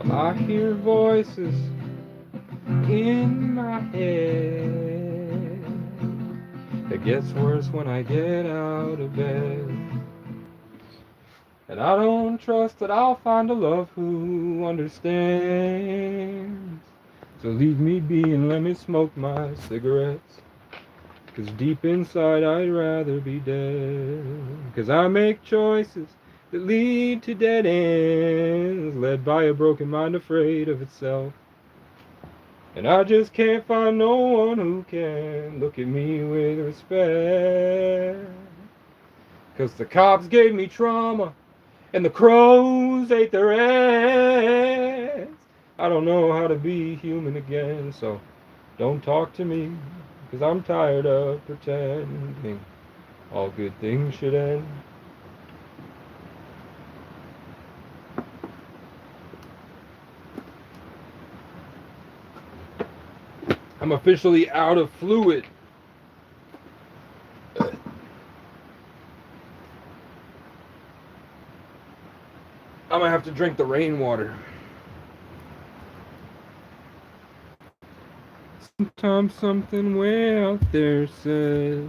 Well, I hear voices in my head. It gets worse when I get out of bed. And I don't trust that I'll find a love who understands. So leave me be and let me smoke my cigarettes. 'Cause deep inside I'd rather be dead. 'Cause I make choices that lead to dead ends, led by a broken mind afraid of itself. And I just can't find no one who can look at me with respect. 'Cause the cops gave me trauma, and the crows ate their ass. I don't know how to be human again, so don't talk to me, 'cause I'm tired of pretending all good things should end. I'm officially out of fluid. I'm gonna have to drink the rainwater. Sometimes something way out there says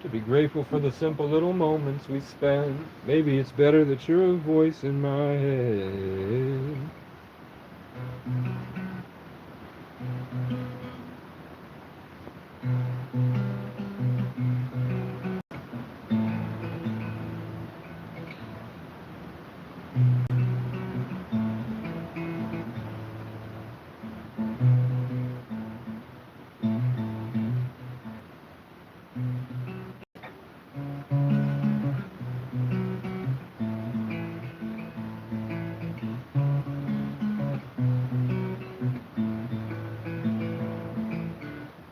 to be grateful for the simple little moments we spend. Maybe it's better that you're a voice in my head.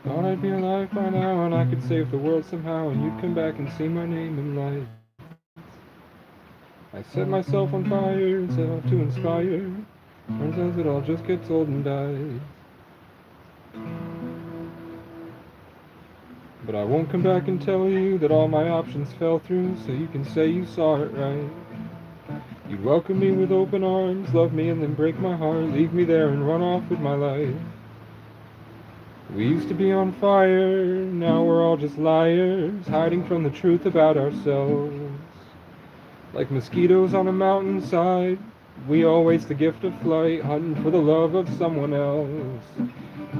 Thought I'd be alive by now and I could save the world somehow, and you'd come back and see my name in lights. I set myself on fire and set off to inspire. Turns out it all just gets old and dies. But I won't come back and tell you that all my options fell through, so you can say you saw it right. You'd welcome me with open arms, love me and then break my heart, leave me there and run off with my life. We used to be on fire, now we're all just liars, hiding from the truth about ourselves. Like mosquitoes on a mountainside, we all waste the gift of flight, hunting for the love of someone else.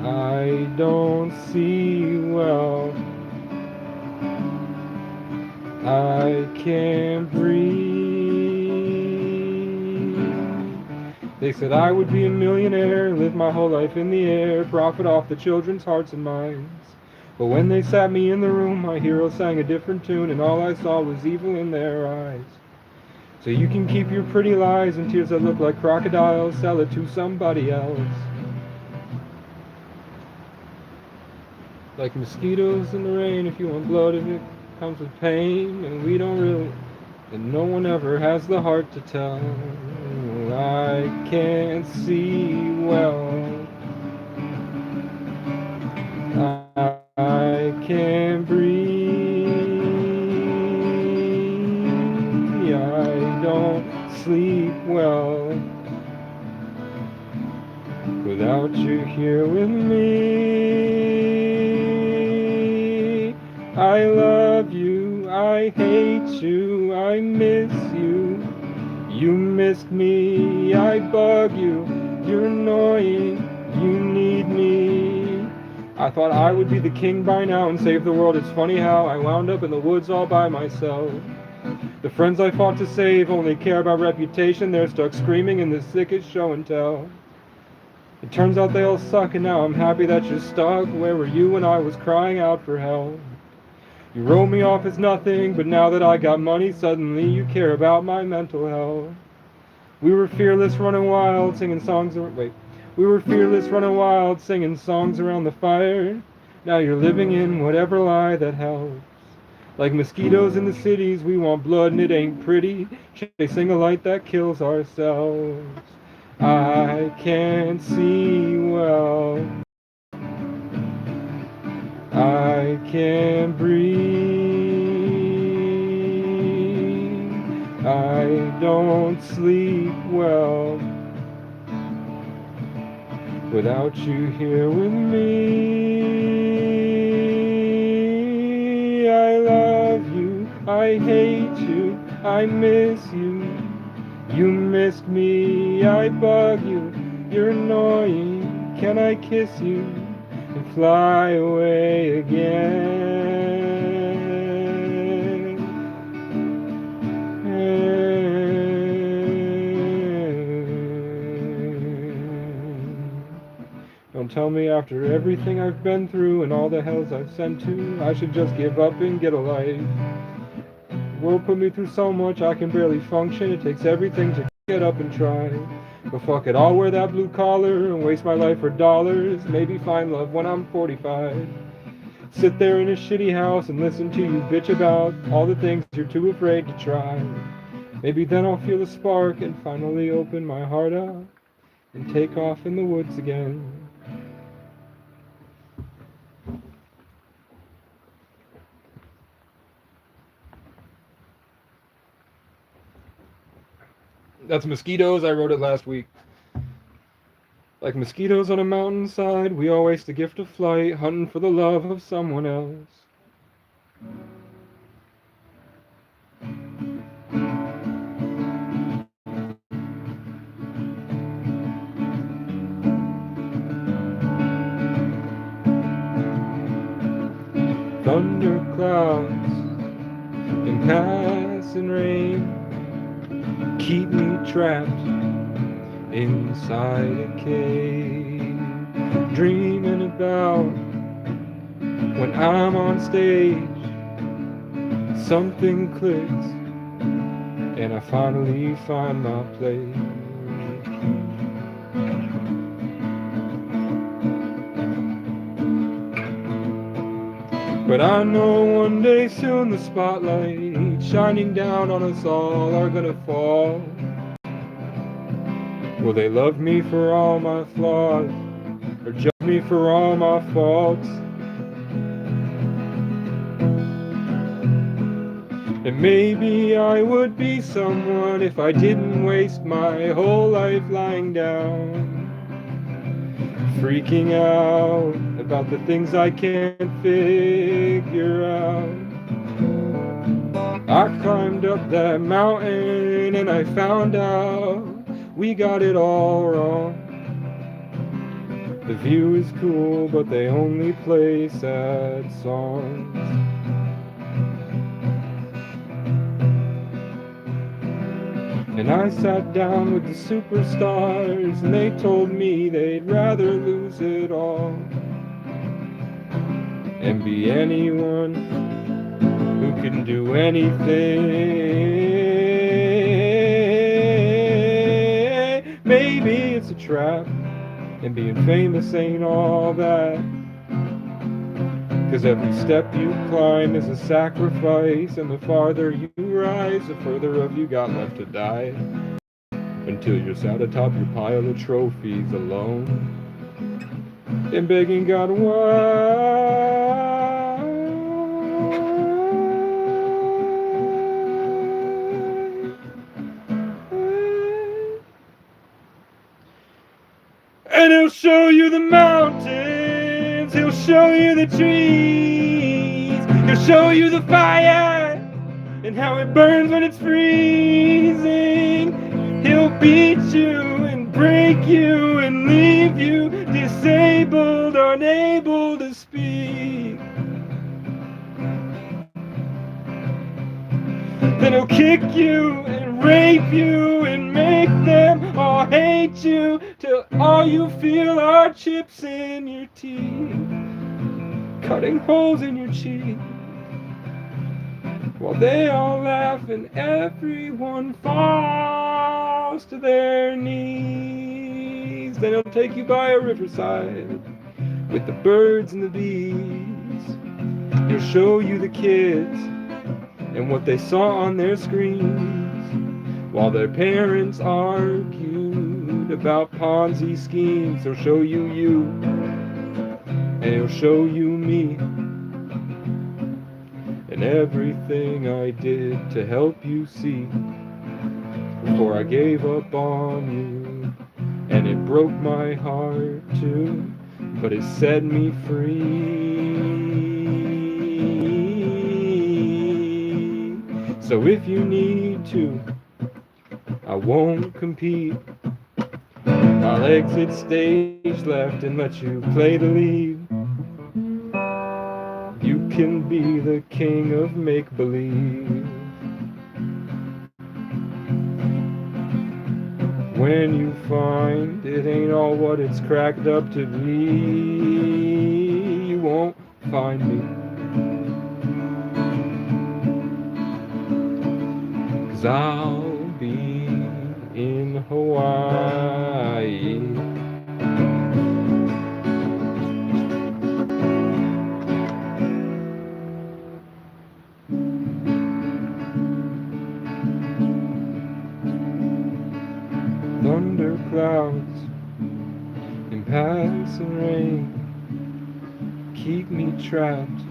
I don't see well, I can't breathe. They said I would be a millionaire, live my whole life in the air, profit off the children's hearts and minds. But when they sat me in the room, my hero sang a different tune, and all I saw was evil in their eyes. So you can keep your pretty lies and tears that look like crocodiles, sell it to somebody else. Like mosquitoes in the rain, if you want blood, if it comes with pain, and we don't really, and no one ever has the heart to tell. I can't see well, I can't breathe, I don't sleep well without you here with me. I love you, I hate you, I miss you. You missed me, I bug you, you're annoying, you need me. I thought I would be the king by now and save the world. It's funny how I wound up in the woods all by myself. The friends I fought to save only care about reputation. They're stuck screaming in the sickest show and tell. It turns out they all suck, and now I'm happy that you're stuck. Where were you when I was crying out for help? You wrote me off as nothing, but now that I got money, suddenly you care about my mental health. We were fearless, running wild, singing songs. We were fearless, running wild, singing songs around the fire. Now you're living in whatever lie that helps. Like mosquitoes in the cities, we want blood and it ain't pretty, chasing a light that kills ourselves. I can't see well, I can't breathe, I don't sleep well without you here with me. I love you, I hate you, I miss you. You missed me, I bug you, you're annoying, can I kiss you? and fly away again. Don't tell me after everything I've been through and all the hells I've sent to, I should just give up and get a life. The world put me through so much I can barely function. It takes everything to get up and try. But fuck it, I'll wear that blue collar and waste my life for dollars. Maybe find love when I'm 45. Sit there in a shitty house and listen to you bitch about all the things you're too afraid to try. Maybe then I'll feel a spark and finally open my heart up and take off in the woods again. That's Mosquitoes. I wrote it last week. Like mosquitoes on a mountainside, we all waste the gift of flight, hunting for the love of someone else. Thunderclouds and passing rain keep me trapped inside a cave, dreaming about when I'm on stage. Something clicks and I finally find my place. But I know one day soon the spotlight shining down on us all are gonna fall. Will they love me for all my flaws or judge me for all my faults? And maybe I would be someone if I didn't waste my whole life lying down, freaking out about the things I can't figure out. I climbed up that mountain and I found out we got it all wrong. The view is cool, but they only play sad songs. And I sat down with the superstars and they told me they'd rather lose it all and be anyone who can do anything. Maybe it's a trap and being famous ain't all that, 'cause every step you climb is a sacrifice, and the farther you rise, the further of you got left to die, until you're sat atop your pile of trophies alone and begging God why. And he'll show you the mountains, he'll show you the trees, he'll show you the fire and how it burns when it's freezing. He'll beat you and break you and leave you disabled, unable to speak. Then he'll kick you and rape you and make them all hate you, till all you feel are chips in your teeth, cutting holes in your cheek, while they all laugh and everyone falls to their knees. Then he'll take you by a riverside with the birds and the bees. He'll show you the kids and what they saw on their screens, while their parents argued about Ponzi schemes. He'll show you you, and he'll show you me, and everything I did to help you see before I gave up on you. And it broke my heart too, but it set me free. So if you need to, I won't compete. I'll exit stage left and let you play the lead. can be the king of make-believe. When you find it ain't all what it's cracked up to be, you won't find me. 'Cause I'll be in Hawaii. Thunder clouds and passing rain keep me trapped.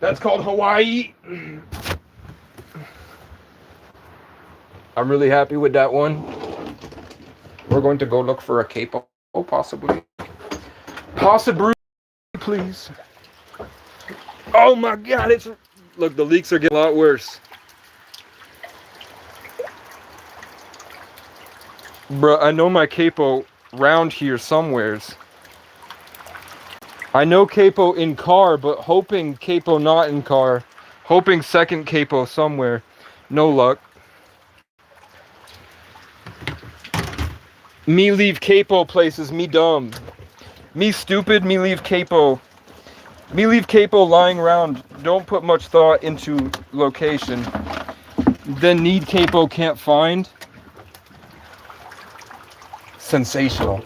That's called Hawaii. I'm really happy with that one. We're going to go look for a capo, possibly. Possibly, please. Oh my God, it's... Look, the leaks are getting a lot worse. Bruh, I know my capo round here somewheres. I know capo in car, but hoping capo not in car. Hoping second capo somewhere. No luck. Me leave capo places, me dumb. Me stupid, me leave capo. Me leave capo lying around. Don't put much thought into location. Then need capo can't find. Sensational.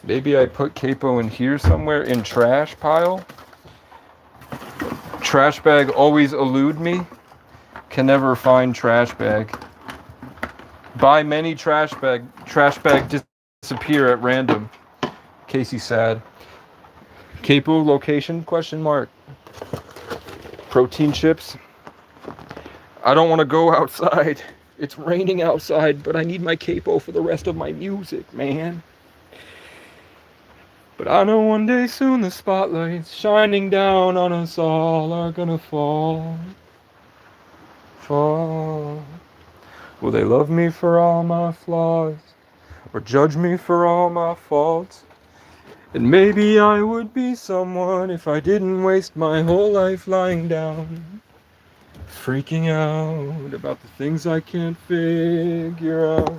Maybe I put capo in here somewhere in trash pile. Trash bag always elude me. Can never find trash bag. Buy many trash bag disappear at random. Casey sad. Capo location question mark. Protein chips. I don't want to go outside. It's raining outside, but I need my capo for the rest of my music, man. But I know one day soon the spotlights shining down on us all are gonna fall. Fall. Will they love me for all my flaws? Or judge me for all my faults? And maybe I would be someone if I didn't waste my whole life lying down, freaking out about the things I can't figure out.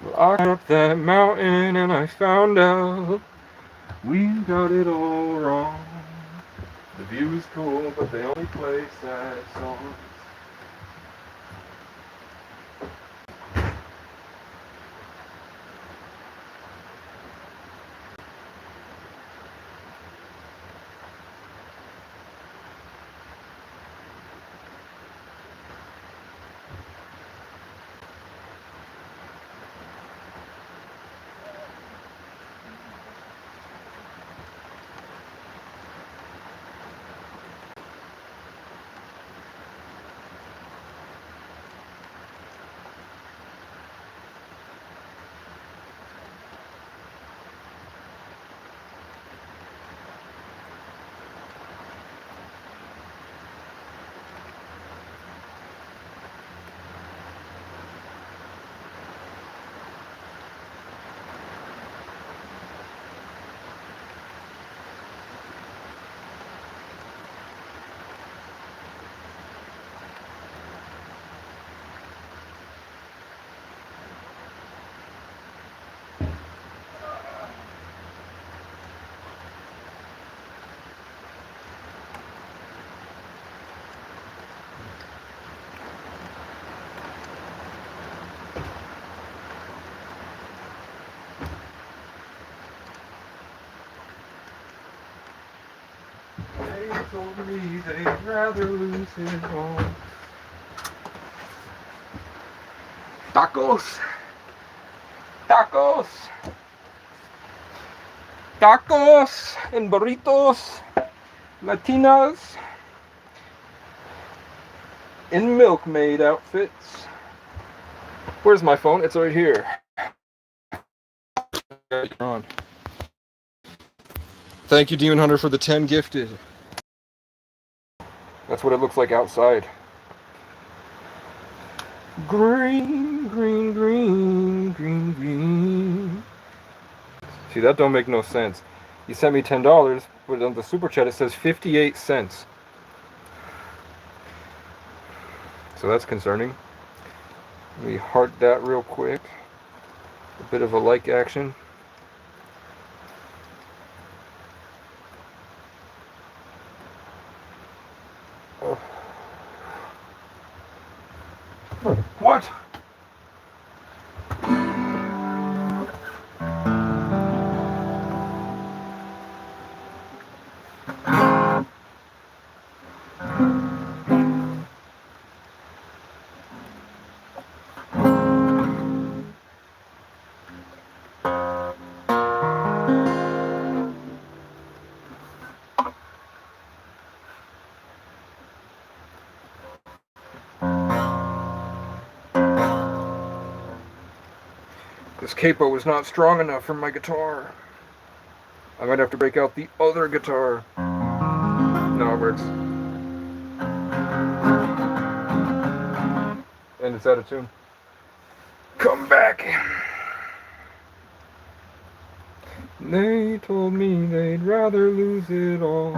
Well, I got up that mountain and I found out we got it all wrong. The view's cool, but they only play sad songs. Told me they'd rather lose it all. Tacos! Tacos! Tacos and burritos, Latinas in milkmaid outfits. Where's my phone? It's right here. Thank you, Demon Hunter, for the 10 gifted. That's what it looks like outside. Green, green, green, green, green. See, that don't make no sense. You sent me $10, but on the super chat it says 58 cents. So that's concerning. Let me heart that real quick. A bit of a like action. Oh. What? This capo was not strong enough for my guitar. I might have to break out the other guitar. No, it works. And it's out of tune. Come back. They told me they'd rather lose it all.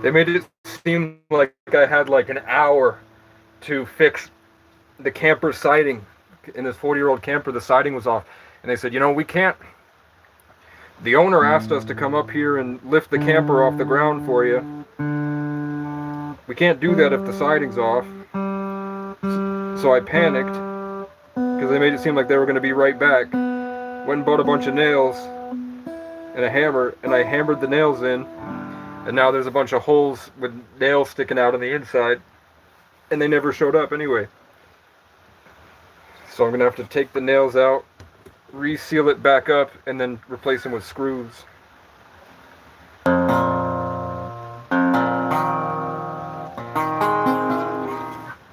They made it seem like I had like an hour to fix the camper siding. In this 40-year-old camper, the siding was off. And they said, you know, we can't. The owner asked us to come up here and lift the camper off the ground for you. We can't do that if the siding's off. So I panicked, because they made it seem like they were going to be right back. Went and bought a bunch of nails and a hammer, and I hammered the nails in. And now there's a bunch of holes with nails sticking out on the inside. And they never showed up anyway. So I'm going to have to take the nails out, reseal it back up, and then replace them with screws.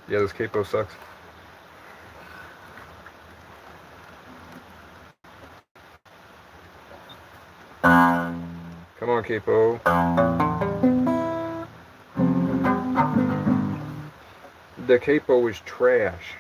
Yeah, this capo sucks. Come on, capo. The capo is trash.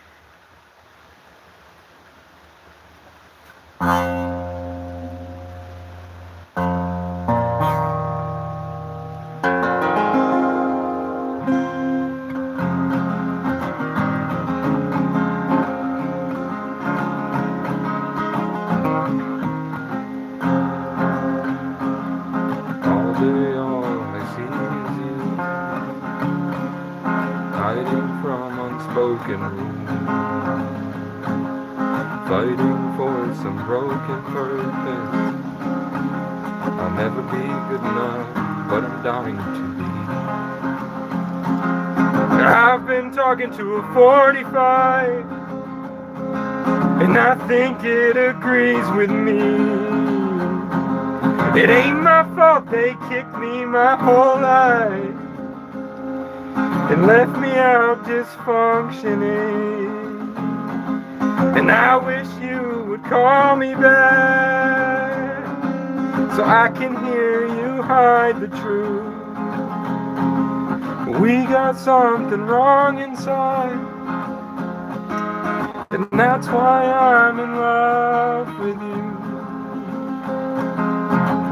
Fighting for some broken purpose. I'll never be good enough, but I'm dying to be. I've been talking to a 45, and I think it agrees with me. It ain't my fault they kicked me my whole life and left me out dysfunctioning. And I wish you would call me back so I can hear you hide the truth. We got something wrong inside, and that's why I'm in love with you.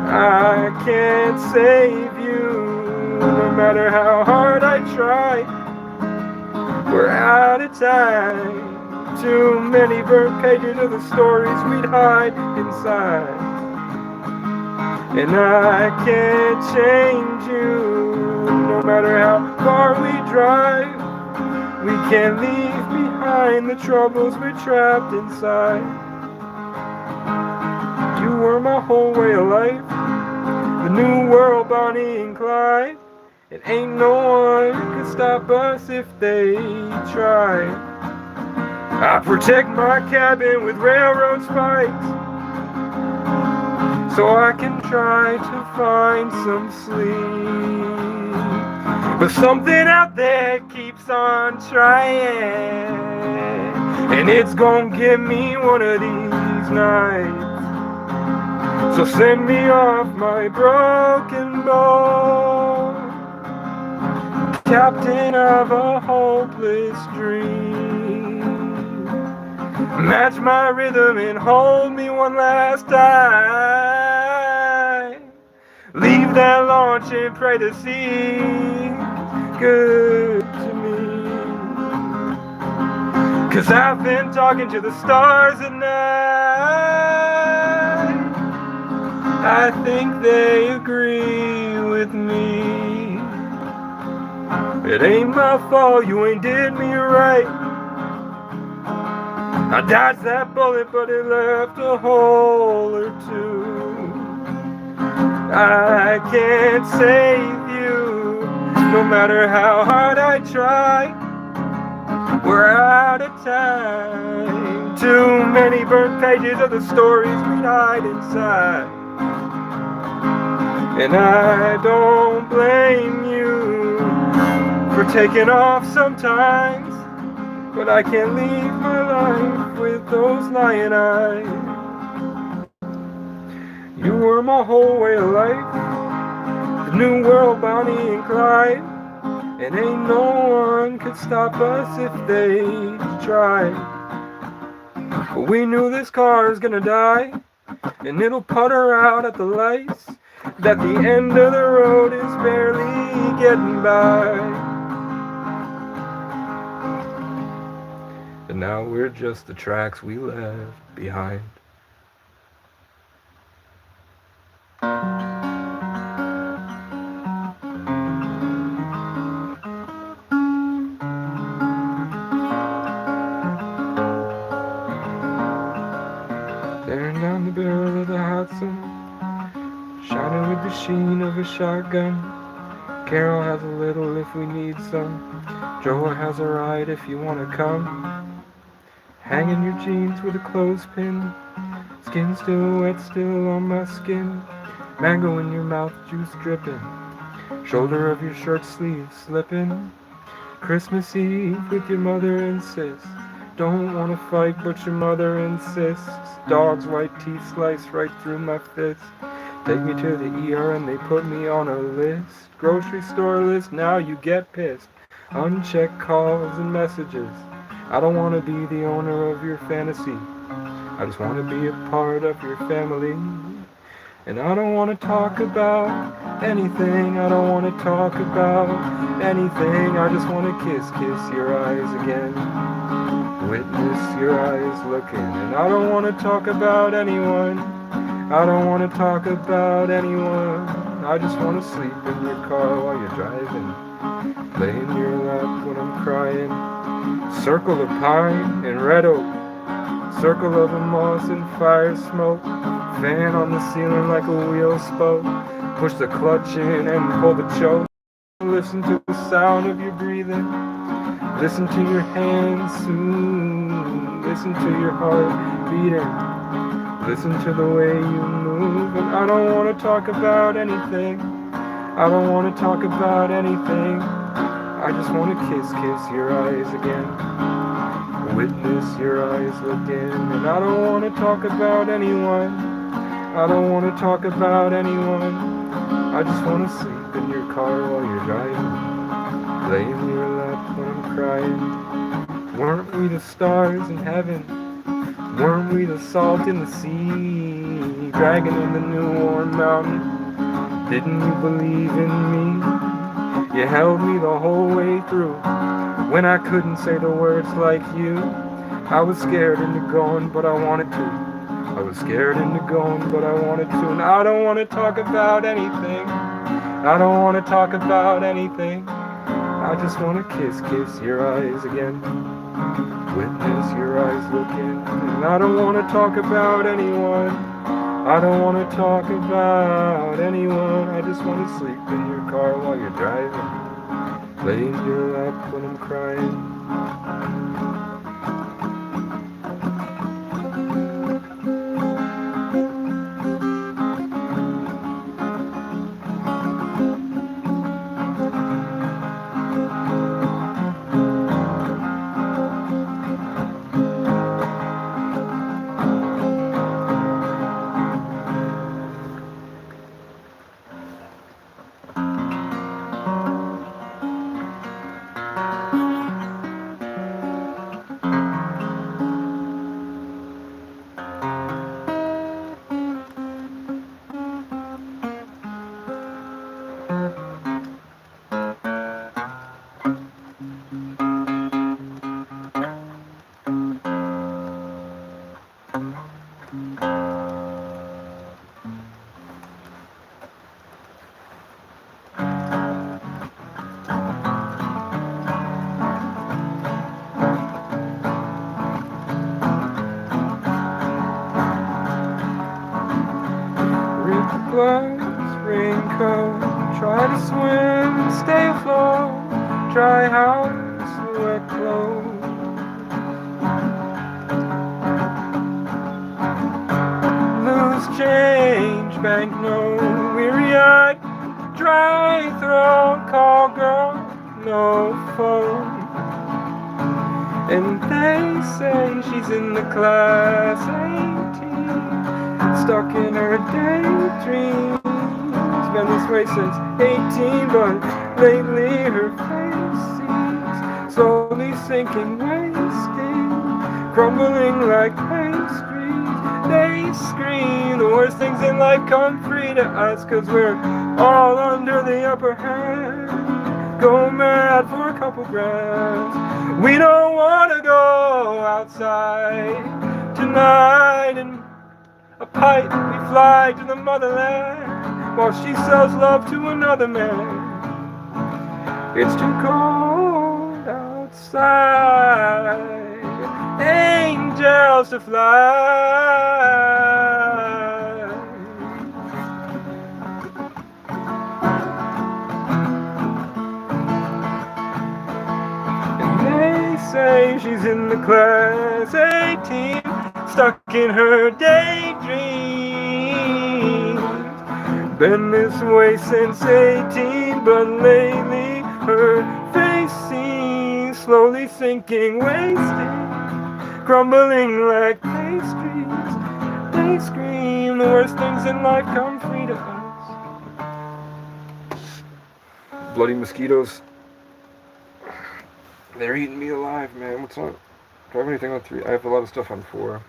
I can't save you, no matter how hard I try. We're out of time. Too many burnt pages of the stories we'd hide inside. And I can't change you, no matter how far we drive. We can't leave behind the troubles we're trapped inside. You were my whole way of life, the new world, Bonnie and Clyde. It ain't no one can stop us if they try. I protect my cabin with railroad spikes so I can try to find some sleep. But something out there keeps on trying, and it's gonna get me one of these nights. So send me off my broken boat captain of a hopeless dream. Match my rhythm and hold me one last time. Leave that launch and pray the sea's good to me. 'Cause I've been talking to the stars at night. I think they agree with me. It ain't my fault you ain't did me right. I dodged that bullet, but it left a hole or two. I can't save you, no matter how hard I try. We're out of time. Too many burnt pages of the stories we hide inside. And I don't blame you for taking off sometimes, but I can't leave my life with those lion eyes. You were my whole way of life, the new world, Bonnie and Clyde. And ain't no one could stop us if they tried. But we knew this car's gonna die, and it'll putter out at the lights, that the end of the road is barely getting by. And now we're just the tracks we left behind. Staring down the barrel of the hot sun, shining with the sheen of a shotgun. Carol has a little if we need some. Joa has a ride if you wanna come. Hanging your jeans with a clothespin, skin still wet, still on my skin. Mango in your mouth, juice dripping, shoulder of your shirt sleeve slipping. Christmas Eve with your mother and sis. Don't wanna fight, but your mother insists. Dog's white teeth slice right through my fist. Take me to the ER and they put me on a list. Grocery store list, now you get pissed. Unchecked calls and messages. I don't wanna be the owner of your fantasy. I just wanna be a part of your family. And I don't wanna talk about anything. I don't wanna talk about anything. I just wanna kiss your eyes again. Witness your eyes looking. And I don't want to talk about anyone. I don't want to talk about anyone. I just want to sleep in your car while you're driving. Lay in your lap when I'm crying. Circle of pine and red oak. Circle of moss and fire smoke. Fan on the ceiling like a wheel spoke. Push the clutch in and pull the choke. Listen to the sound of your breathing. Listen to your hands soon. Listen to your heart beating. Listen to the way you move. And I don't want to talk about anything. I don't want to talk about anything. I just want to kiss your eyes again. Witness your eyes looking. And I don't want to talk about anyone. I don't want to talk about anyone. I just want to sleep in your car while you're driving. Lay in your lap when I'm crying. Weren't we the stars in heaven? Weren't we the salt in the sea? Dragging in the new warm mountain. Didn't you believe in me? You held me the whole way through. When I couldn't say the words like you, I was scared into going, but I wanted to. I was scared into going, but I wanted to. And I don't want to talk about anything. I don't want to talk about anything. I just want to kiss your eyes again. Witness your eyes looking. And I don't want to talk about anyone. I don't want to talk about anyone. I just want to sleep in your car while you're driving. Lay in your lap when I'm crying. gloves, raincoat, try to swim, stay afloat, dry house, wet clothes. Loose change, banknote, weary-eyed, dry throat, call girl, no phone. And they say she's in the class 18, stuck in her daydreams. Been this way since 18, but lately her face seems slowly sinking, wasting, crumbling like pastries. They scream the worst things in life come free to us, 'cause we're all under the upper hand. Go mad for a couple grand. We don't wanna go outside tonight in a pipe. We fly to the motherland while she sells love to another man. It's too cold outside, angels to fly. Say she's in the class 18, stuck in her daydreams. Been this way since 18, but lately her face seems slowly sinking, wasting, crumbling like pastries. They scream the worst things in life come free to us. Bloody mosquitoes. They're eating me alive, man. What's up? Do I have anything on 3? I have a lot of stuff on 4.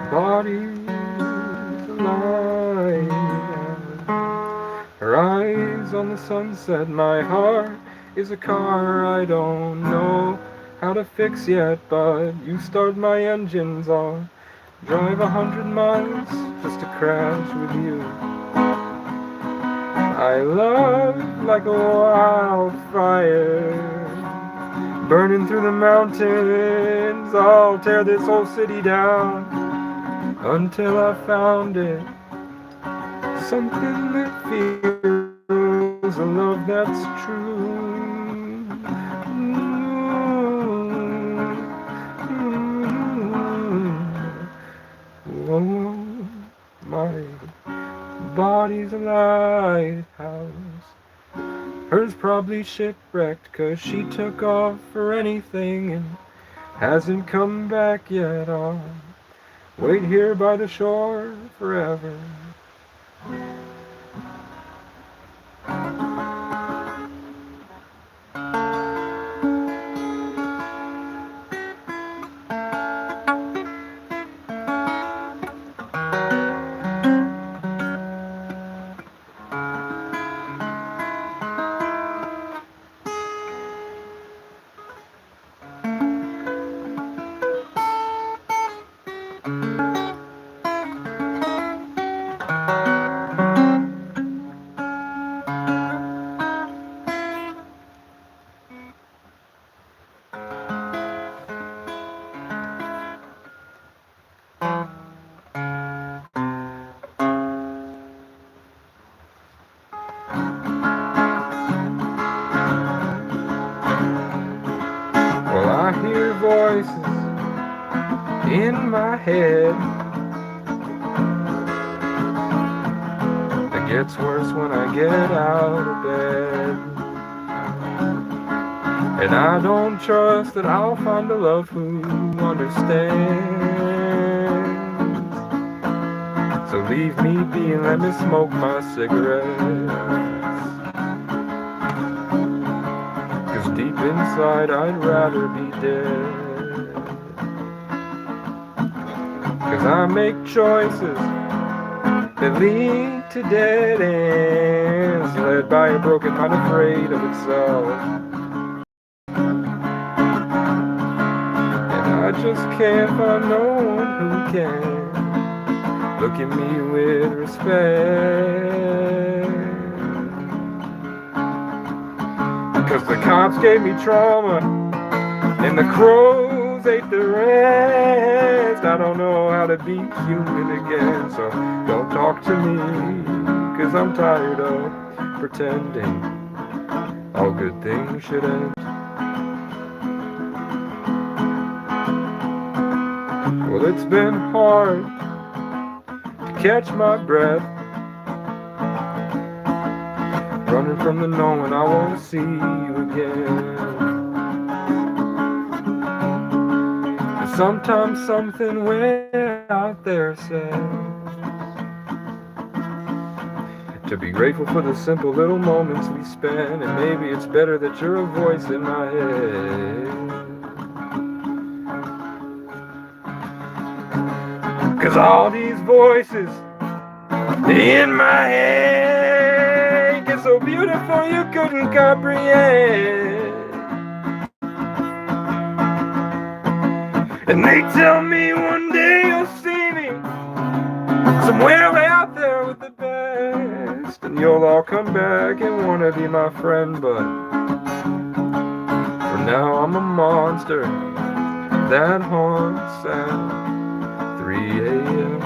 Body's alive. Her eyes on the sunset. My heart is a car I don't know how to fix yet, but you start my engines on. Drive 100 miles just to crash with you. I love like a wildfire, burning through the mountains. I'll tear this whole city down until I found it, something that feels a love that's true. Oh, my body's a lighthouse. Hers probably shipwrecked, 'cause she took off for anything and hasn't come back yet. I'll wait here by the shore forever. Well, I hear voices in my head. It gets worse when I get out of bed. And I don't trust that I'll find a love who understands. So leave me be and let me smoke my cigarettes. 'Cause deep inside I'd rather be dead. 'cause I make choices that lead to dead ends, led by a broken mind afraid of itself. And I just can't find no one who can look at me with respect. 'Cause the cops gave me trauma and the crows ate the rest. I don't know how to be human again, so don't talk to me, 'cause I'm tired of pretending all good things should end. Well, it's been hard to catch my breath, running from the knowing I won't see you again. And sometimes something way out there says to be grateful for the simple little moments we spend, and maybe it's better that you're a voice in my head. 'Cause all these voices in my head get so beautiful you couldn't comprehend. And they tell me one day you'll see me somewhere way out there with the best, and you'll all come back and wanna be my friend, but for now I'm a monster that haunts at 3 a.m.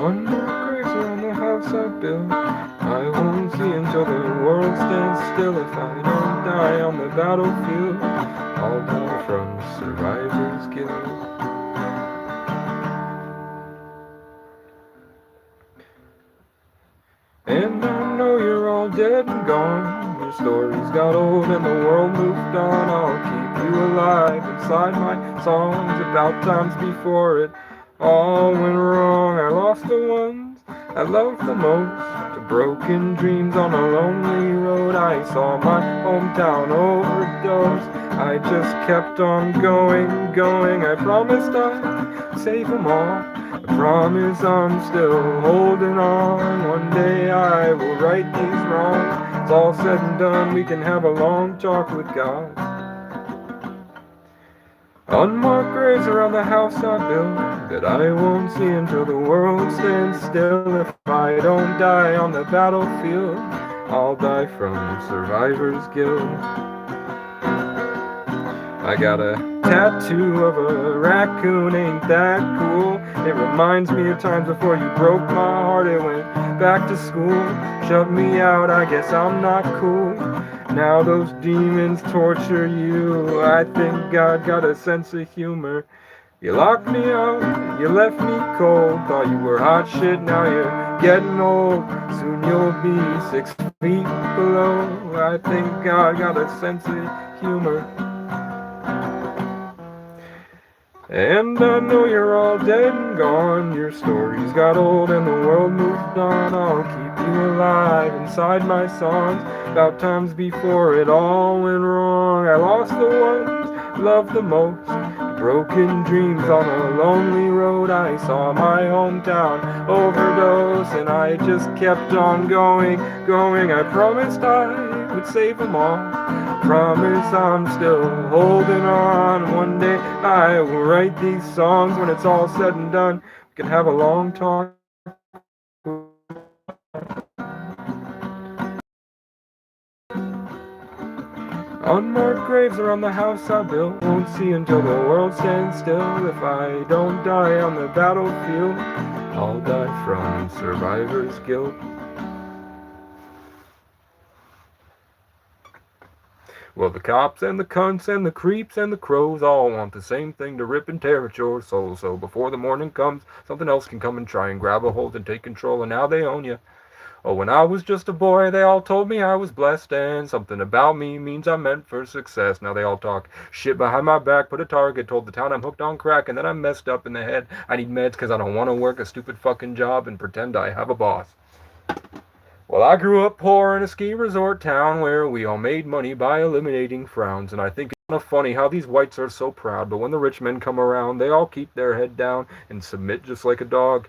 One more grace around the house I built, I won't see until the world stands still. If I don't die on the battlefield, I'll die from survivor's guilt. And I know you're all dead and gone, your stories got old and the world moved on. I'll keep you alive inside my songs about times before it all went wrong. I lost the ones I loved the most to broken dreams on a lonely road. I saw my hometown overdose, I just kept on going. I promised I'd save them all, I promise I'm still holding on. One day I will right these wrongs, it's all said and done, we can have a long talk with God. Unmarked graves around the house I built that I won't see until the world stands still. If I don't die on the battlefield, I'll die from survivor's guilt. I got a tattoo of a raccoon, ain't that cool? It reminds me of times before you broke my heart. It went back to school, shoved me out, I guess I'm not cool. Now those demons torture you, I think God got a sense of humor. You locked me out, you left me cold, thought you were hot shit, now you're getting old. Soon you'll be 6 feet below, I think God got a sense of humor. And I know you're all dead and gone, your stories got old and the world moved on. I'll keep you alive inside my songs about times before it all went wrong. I lost the ones I loved the most, broken dreams on a lonely road. I saw my hometown overdose and I just kept on going. I promised I'd could save them all. Promise I'm still holding on. One day I will write these songs. When it's all said and done, we can have a long talk. Unmarked graves around the house I built. Won't see until the world stands still. If I don't die on the battlefield, I'll die from survivor's guilt. Well, the cops and the cunts and the creeps and the crows all want the same thing, to rip and tear at your soul. So before the morning comes, something else can come and try and grab a hold and take control, and now they own you. Oh, when I was just a boy, they all told me I was blessed, and something about me means I'm meant for success. Now they all talk shit behind my back, put a target, told the town I'm hooked on crack, and that I'm messed up in the head. I need meds because I don't want to work a stupid fucking job and pretend I have a boss. Well, I grew up poor in a ski resort town where we all made money by eliminating frowns, and I think it's kind of funny how these whites are so proud, but when the rich men come around, they all keep their head down and submit just like a dog.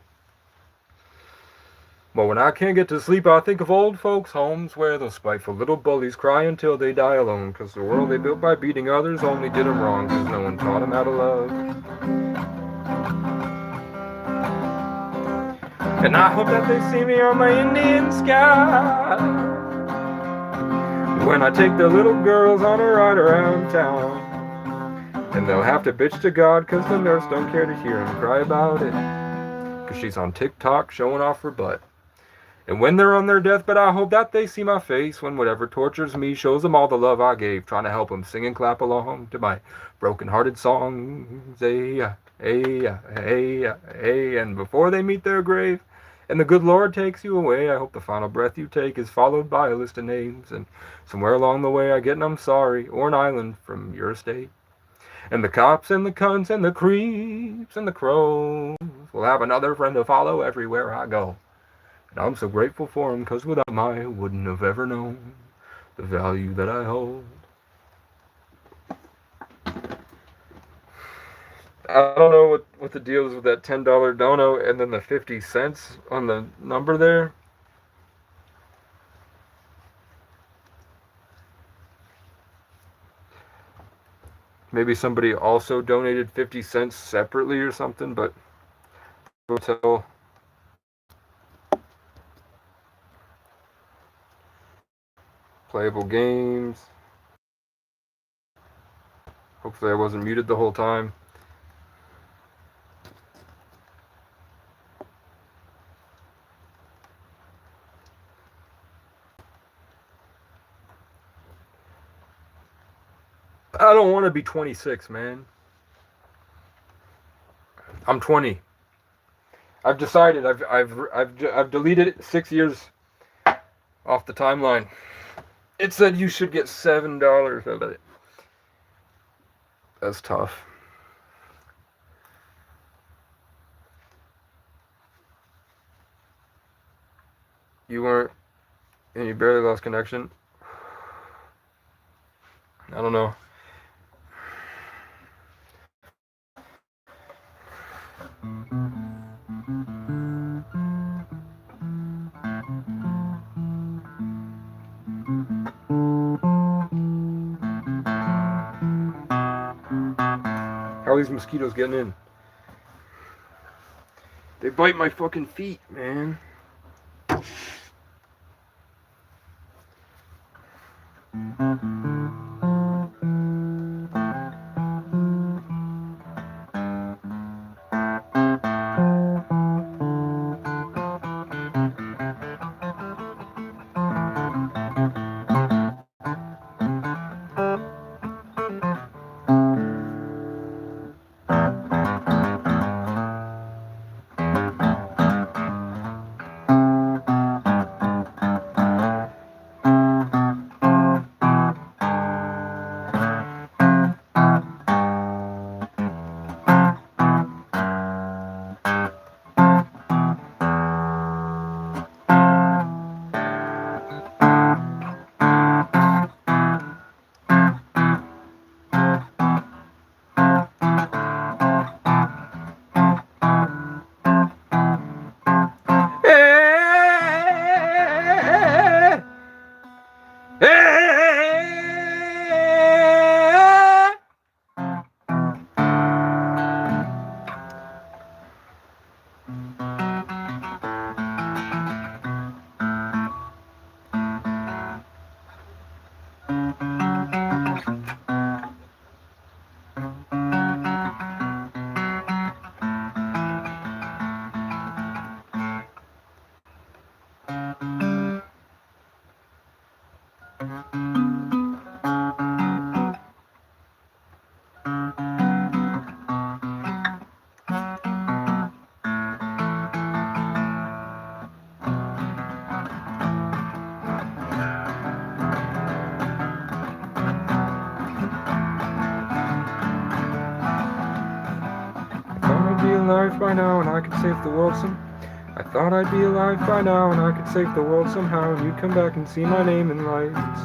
But when I can't get to sleep, I think of old folks' homes where those spiteful little bullies cry until they die alone, 'cause the world they built by beating others only did them wrong, 'cause no one taught them how to love. And I hope that they see me on my Indian sky when I take the little girls on a ride around town. And they'll have to bitch to God 'cause the nurse don't care to hear them cry about it, 'cause she's on TikTok showing off her butt. And when they're on their deathbed, I hope that they see my face when whatever tortures me shows them all the love I gave, trying to help them sing and clap along to my broken-hearted songs. Hey, hey, hey, hey. And before they meet their grave and the good Lord takes you away, I hope the final breath you take is followed by a list of names, and somewhere along the way I get an I'm sorry or an island from your estate. And the cops and the cunts and the creeps and the crows will have another friend to follow everywhere I go. And I'm so grateful for him, 'cause without him I wouldn't have ever known the value that I hold. I don't know what the deal is with that $10 dono and then the 50 cents on the number there. Maybe somebody also donated 50 cents separately or something, but hotel. Playable games. Hopefully I wasn't muted the whole time. I don't want to be 26, man. I'm 20. I've decided. I've deleted 6 years off the timeline. It said you should get $7 of it. That's tough. You weren't, and you barely lost connection. I don't know. How are these mosquitoes getting in? They bite my fucking feet, man. I'd be alive by now and I could save the world I thought I'd be alive by now and I could save the world somehow, and you'd come back and see my name in lights.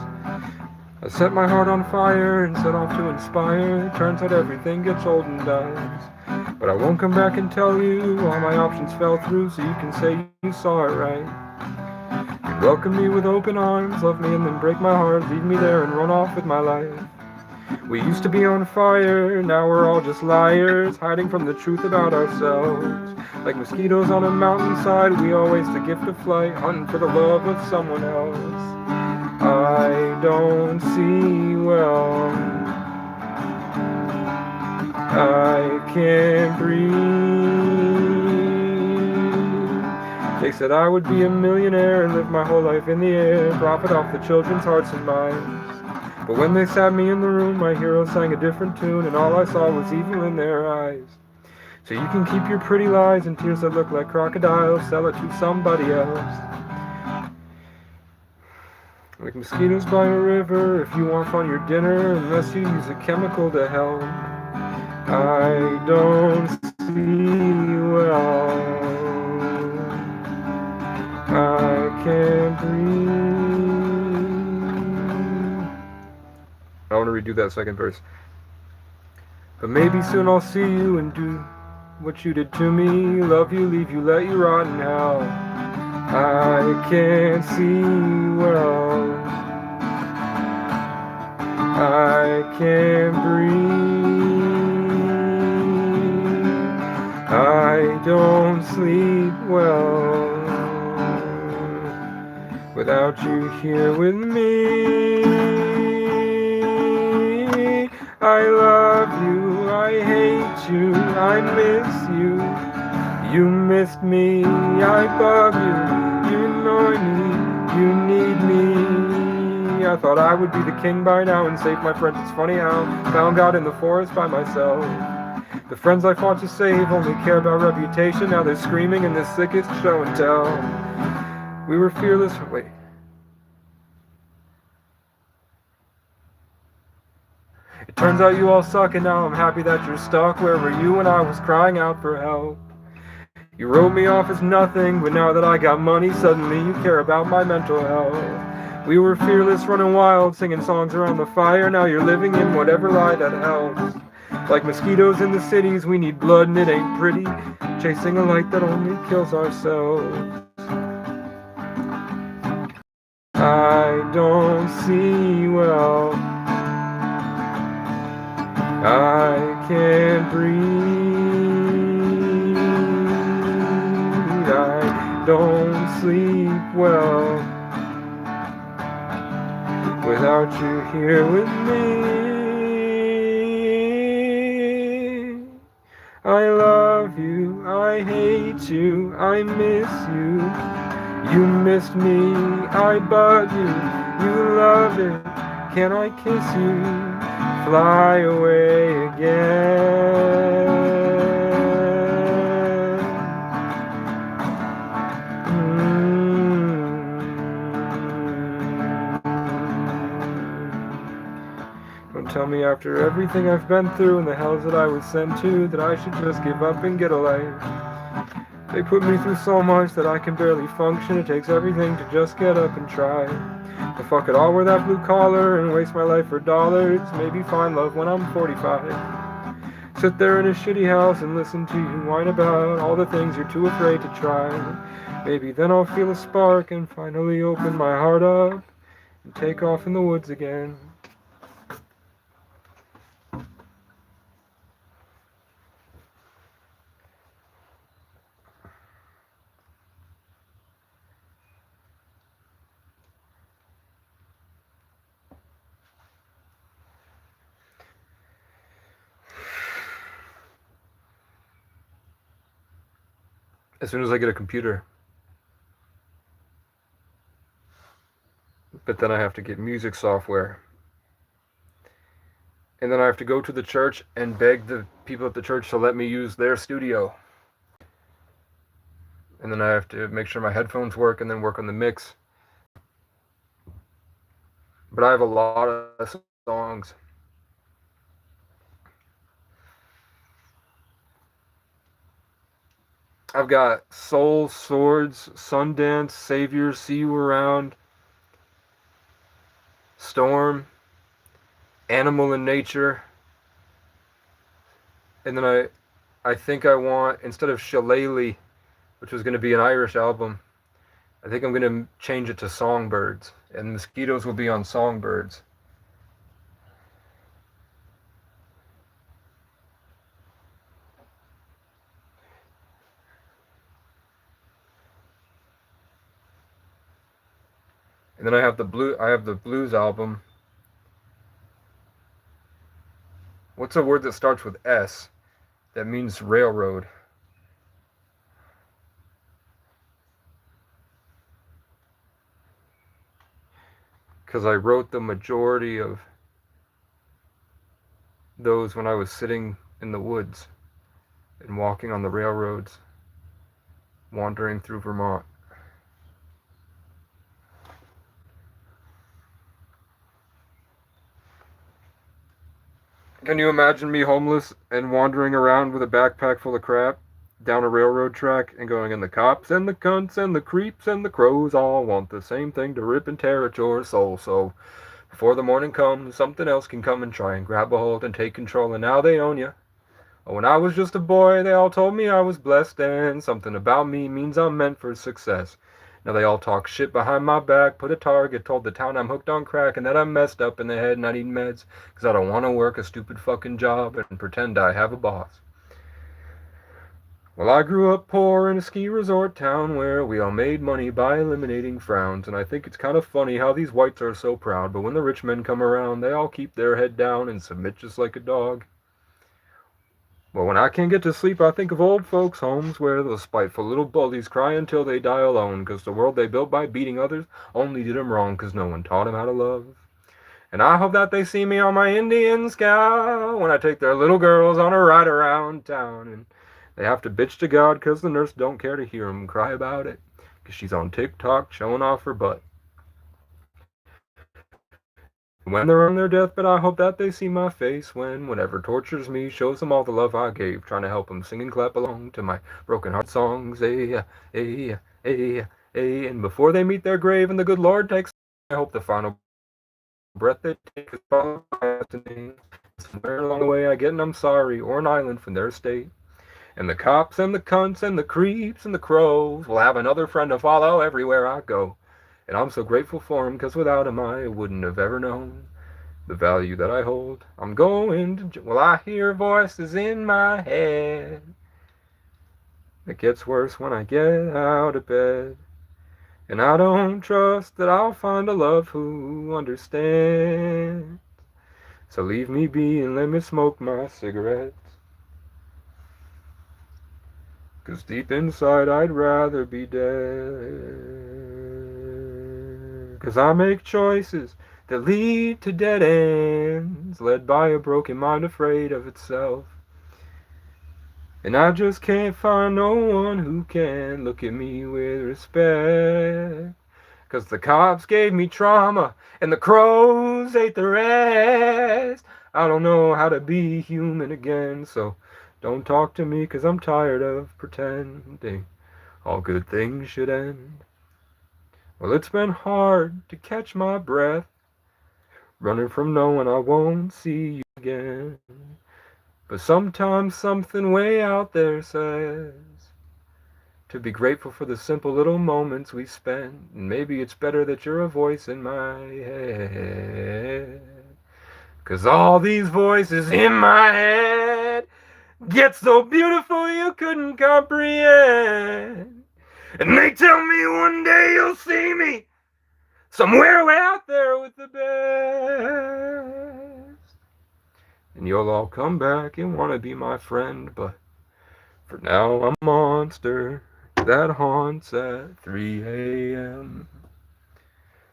I set my heart on fire and set off to inspire. Turns out everything gets old and dies. But I won't come back and tell you all my options fell through, so you can say you saw it right. You'd welcome me with open arms, love me and then break my heart, leave me there and run off with my life. We used to be on fire, now we're all just liars, hiding from the truth about ourselves. Like mosquitoes on a mountainside, we all waste the gift of flight, hunting for the love of someone else. I don't see well, I can't breathe. They said I would be a millionaire and live my whole life in the air, profit off the children's hearts and minds. But when they sat me in the room, my heroes sang a different tune, and all I saw was evil in their eyes. So you can keep your pretty lies and tears that look like crocodiles, sell it to somebody else. Like mosquitoes by a river, if you want on your dinner, unless you use a chemical to help. I don't see well, I can't breathe. I want to redo that second verse. But maybe soon I'll see you and do what you did to me, love you, leave you, let you rot in hell. I can't see well, I can't breathe, I don't sleep well without you here with me. I love you, I hate you, I miss you. You missed me, I bug you, you annoy me, you need me. I thought I would be the king by now and save my friends. It's funny how I found God in the forest by myself. The friends I fought to save only care about reputation. Now they're screaming in the sickest show and tell. We were fearless. Wait. It turns out you all suck, and now I'm happy that you're stuck. Where were you when I was crying out for help? You wrote me off as nothing, but now that I got money, suddenly you care about my mental health. We were fearless, running wild, singing songs around the fire. Now you're living in whatever lie that helps. Like mosquitoes in the cities, we need blood and it ain't pretty, chasing a light that only kills ourselves. I don't see well, I can't breathe, I don't sleep well without you here with me. I love you, I hate you, I miss you. You missed me, I bug you, you love it. Can I kiss you? Fly away again. Don't tell me after everything I've been through and the hells that I was sent to that I should just give up and get a life. They put me through so much that I can barely function. It takes everything to just get up and try. But fuck it, I'll wear that blue collar and waste my life for dollars. Maybe find love when I'm 45. Sit there in a shitty house and listen to you whine about all the things you're too afraid to try. Maybe then I'll feel a spark and finally open my heart up and take off in the woods again. as soon as I get a computer. But then I have to get music software. And then I have to go to the church and beg the people at the church to let me use their studio. And then I have to make sure my headphones work and then work on the mix. But I have a lot of songs. I've got Soul, Swords, Sundance, Savior, See You Around, Storm, Animal in Nature. And then I think I want, instead of Shillelagh, which was going to be an Irish album, I think I'm going to change it to Songbirds. And Mosquitoes will be on Songbirds. And then I have the blues album. What's a word that starts with S that means railroad? Because I wrote the majority of those when I was sitting in the woods and walking on the railroads, wandering through Vermont. Can you imagine me homeless and wandering around with a backpack full of crap down a railroad track and going, and the cops and the cunts and the creeps and the crows all want the same thing, to rip and tear at your soul. So before the morning comes, something else can come and try and grab a hold and take control, and now they own you. Oh, when I was just a boy, they all told me I was blessed, and something about me means I'm meant for success. Now they all talk shit behind my back, put a target, told the town I'm hooked on crack, and that I'm messed up in the head and I need meds, because I don't want to work a stupid fucking job and pretend I have a boss. Well, I grew up poor in a ski resort town where we all made money by eliminating frowns, and I think it's kind of funny how these whites are so proud, but when the rich men come around, they all keep their head down and submit just like a dog. Well, when I can't get to sleep, I think of old folks' homes where the spiteful little bullies cry until they die alone, 'cause the world they built by beating others only did 'em wrong, 'cause no one taught 'em how to love. And I hope that they see me on my Indian scout when I take their little girls on a ride around town, and they have to bitch to God 'cause the nurse don't care to hear 'em cry about it, 'cause she's on TikTok showing off her butt. When they're on their deathbed, I hope that they see my face when whatever tortures me shows them all the love I gave, trying to help them sing and clap along to my broken heart songs. Ay, ay, ay, ay. And before they meet their grave and the good Lord takes, I hope the final breath they take is followed by a destiny. Somewhere along the way I get an I'm sorry or an island from their state. And the cops and the cunts and the creeps and the crows will have another friend to follow everywhere I go. And I'm so grateful for him, 'cause without him I wouldn't have ever known the value that I hold. I'm going to, well, I hear voices in my head. It gets worse when I get out of bed. And I don't trust that I'll find a love who understands. So leave me be and let me smoke my cigarettes. 'Cause deep inside I'd rather be dead. 'Cause I make choices that lead to dead ends, led by a broken mind afraid of itself. And I just can't find no one who can look at me with respect. 'Cause the cops gave me trauma and the crows ate the rest. I don't know how to be human again, so don't talk to me, 'cause I'm tired of pretending all good things should end. Well, it's been hard to catch my breath, running from knowing I won't see you again. But sometimes something way out there says to be grateful for the simple little moments we spend. And maybe it's better that you're a voice in my head. 'Cause all these voices in my head get so beautiful you couldn't comprehend. And they tell me one day you'll see me somewhere way out there with the best. And you'll all come back and want to be my friend, but for now I'm a monster that haunts at 3 a.m.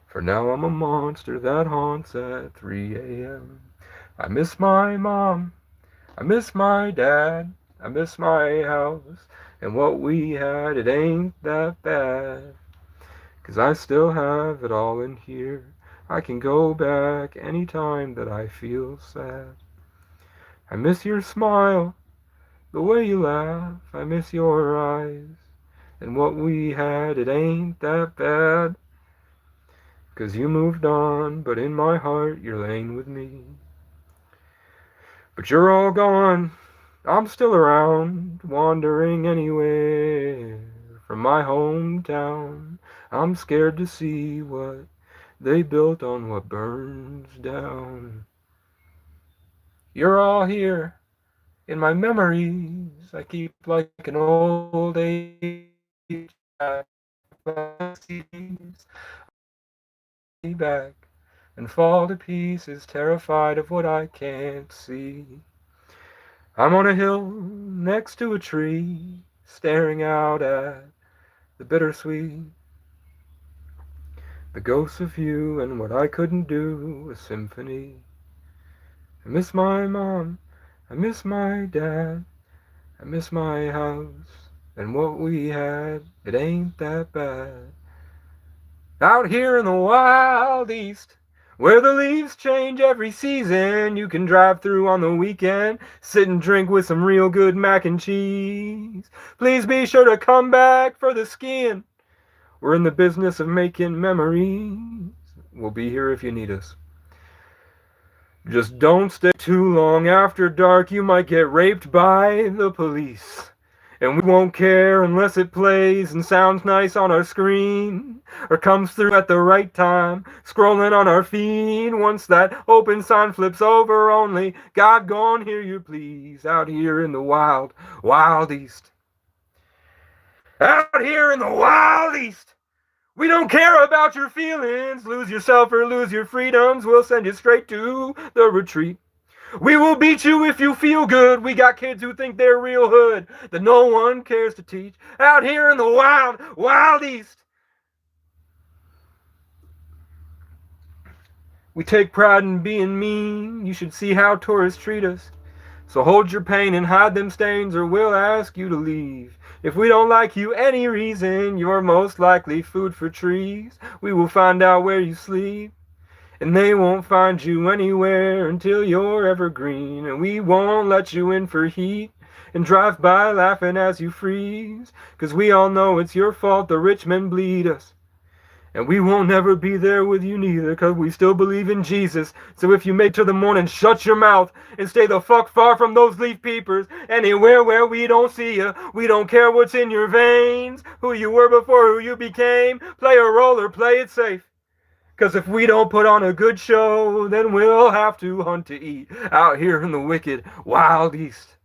For now I'm a monster that haunts at 3 a.m. I miss my mom, I miss my dad, I miss my house, and what we had, it ain't that bad. 'Cause I still have it all in here. I can go back any time that I feel sad. I miss your smile, the way you laugh, I miss your eyes, and what we had, it ain't that bad. 'Cause you moved on, but in my heart you're laying with me. But you're all gone, I'm still around, wandering anywhere from my hometown. I'm scared to see what they built on what burns down. You're all here in my memories, I keep like an old age back and fall to pieces, terrified of what I can't see. I'm on a hill next to a tree, staring out at the bittersweet, the ghosts of you and what I couldn't do, a symphony. I miss my mom, I miss my dad, I miss my house, and what we had, it ain't that bad. Out here in the wild east, where the leaves change every season, you can drive through on the weekend, sit and drink with some real good mac and cheese. Please be sure to come back for the skiing. We're in the business of making memories. We'll be here if you need us. Just don't stay too long after dark, you might get raped by the police. And we won't care unless it plays and sounds nice on our screen, or comes through at the right time, scrolling on our feed. Once that open sign flips over, only God gon' hear you please. Out here in the wild, wild east. Out here in the wild east. We don't care about your feelings. Lose yourself or lose your freedoms. We'll send you straight to the retreat. We will beat you if you feel good. We got kids who think they're real hood that no one cares to teach. Out here in the wild, wild east. We take pride in being mean. You should see how tourists treat us. So hold your pain and hide them stains, or we'll ask you to leave. If we don't like you any reason, you're most likely food for trees. We will find out where you sleep, and they won't find you anywhere until you're evergreen. And we won't let you in for heat and drive by laughing as you freeze. 'Cause we all know it's your fault the rich men bleed us. And we won't never be there with you neither, 'cause we still believe in Jesus. So if you make to the morning, shut your mouth and stay the fuck far from those leaf peepers. Anywhere where we don't see you, we don't care what's in your veins, who you were before who you became. Play a role or play it safe. 'Cause if we don't put on a good show, then we'll have to hunt to eat. Out here in the wicked, wild east.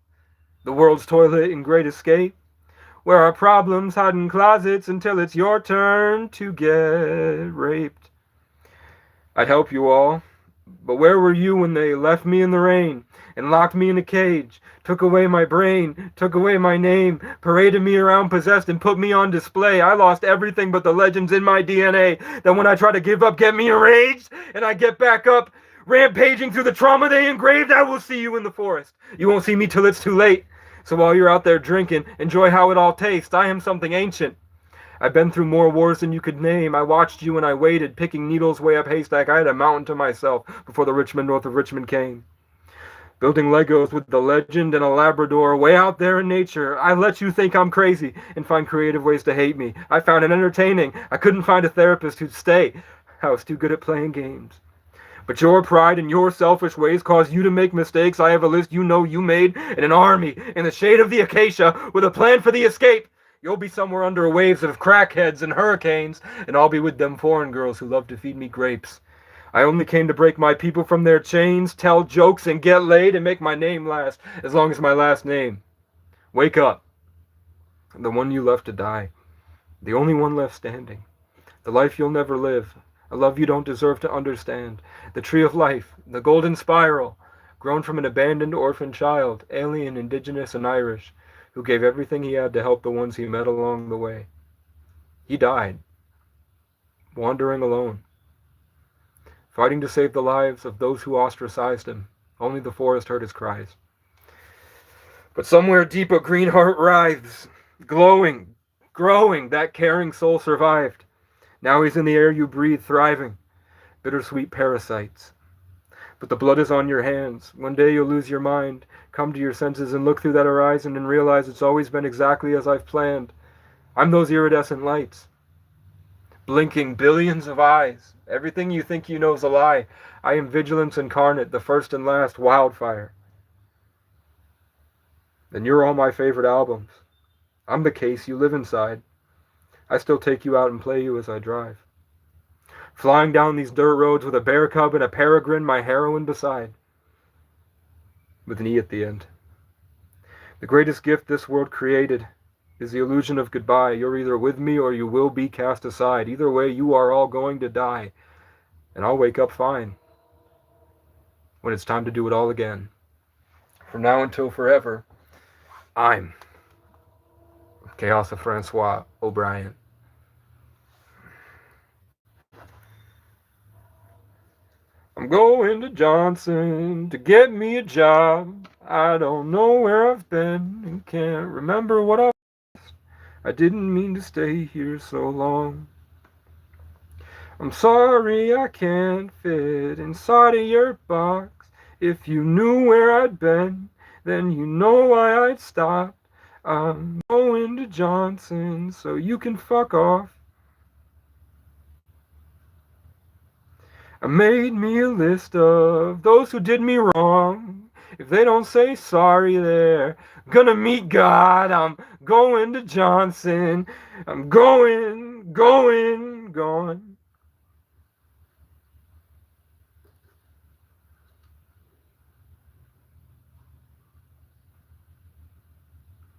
The world's toilet and great escape, where our problems hide in closets until it's your turn to get raped. I'd help you all, but where were you when they left me in the rain and locked me in a cage, took away my brain, took away my name, paraded me around possessed and put me on display? I lost everything but the legends in my DNA. Then when I try to give up, get me enraged, and I get back up, rampaging through the trauma they engraved. I will see you in the forest. You won't see me till it's too late. So while you're out there drinking, enjoy how it all tastes. I am something ancient. I've been through more wars than you could name. I watched you and I waited, picking needles way up haystack. I had a mountain to myself before the Richmond north of Richmond came. Building Legos with the legend and a Labrador way out there in nature. I let you think I'm crazy and find creative ways to hate me. I found it entertaining. I couldn't find a therapist who'd stay. I was too good at playing games. But your pride and your selfish ways cause you to make mistakes. I have a list you know you made, and an army in the shade of the acacia with a plan for the escape. You'll be somewhere under waves of crackheads and hurricanes, and I'll be with them foreign girls who love to feed me grapes. I only came to break my people from their chains, tell jokes and get laid, and make my name last as long as my last name. Wake up. The one you left to die. The only one left standing. The life you'll never live. A love you don't deserve to understand. The tree of life, the golden spiral, grown from an abandoned orphan child, alien, indigenous, and Irish, who who gave everything he had to help the ones he met along the way. He died, wandering alone, fighting to save the lives of those who ostracized him. Only the forest heard his cries. But somewhere deep a green heart writhes, glowing, growing, that caring soul survived. Now he's in the air you breathe, thriving, bittersweet parasites. But the blood is on your hands. One day you'll lose your mind, come to your senses and look through that horizon and realize it's always been exactly as I've planned. I'm those iridescent lights, blinking billions of eyes. Everything you think you know is a lie. I am vigilance incarnate, the first and last wildfire. And you're all my favorite albums. I'm the case you live inside. I still take you out and play you as I drive. Flying down these dirt roads with a bear cub and a peregrine, my heroine beside. With an E at the end. The greatest gift this world created is the illusion of goodbye. You're either with me or you will be cast aside. Either way, you are all going to die. And I'll wake up fine when it's time to do it all again. From now until forever, I'm Chaos of Francois O'Brien. I'm going to Johnson to get me a job. I don't know where I've been and can't remember what I've lost. I didn't mean to stay here so long. I'm sorry I can't fit inside of your box. If you knew where I'd been, then you know why I'd stopped. I'm going to Johnson so you can fuck off. I made me a list of those who did me wrong. If they don't say sorry, they're gonna meet God. I'm going to Johnson. I'm going.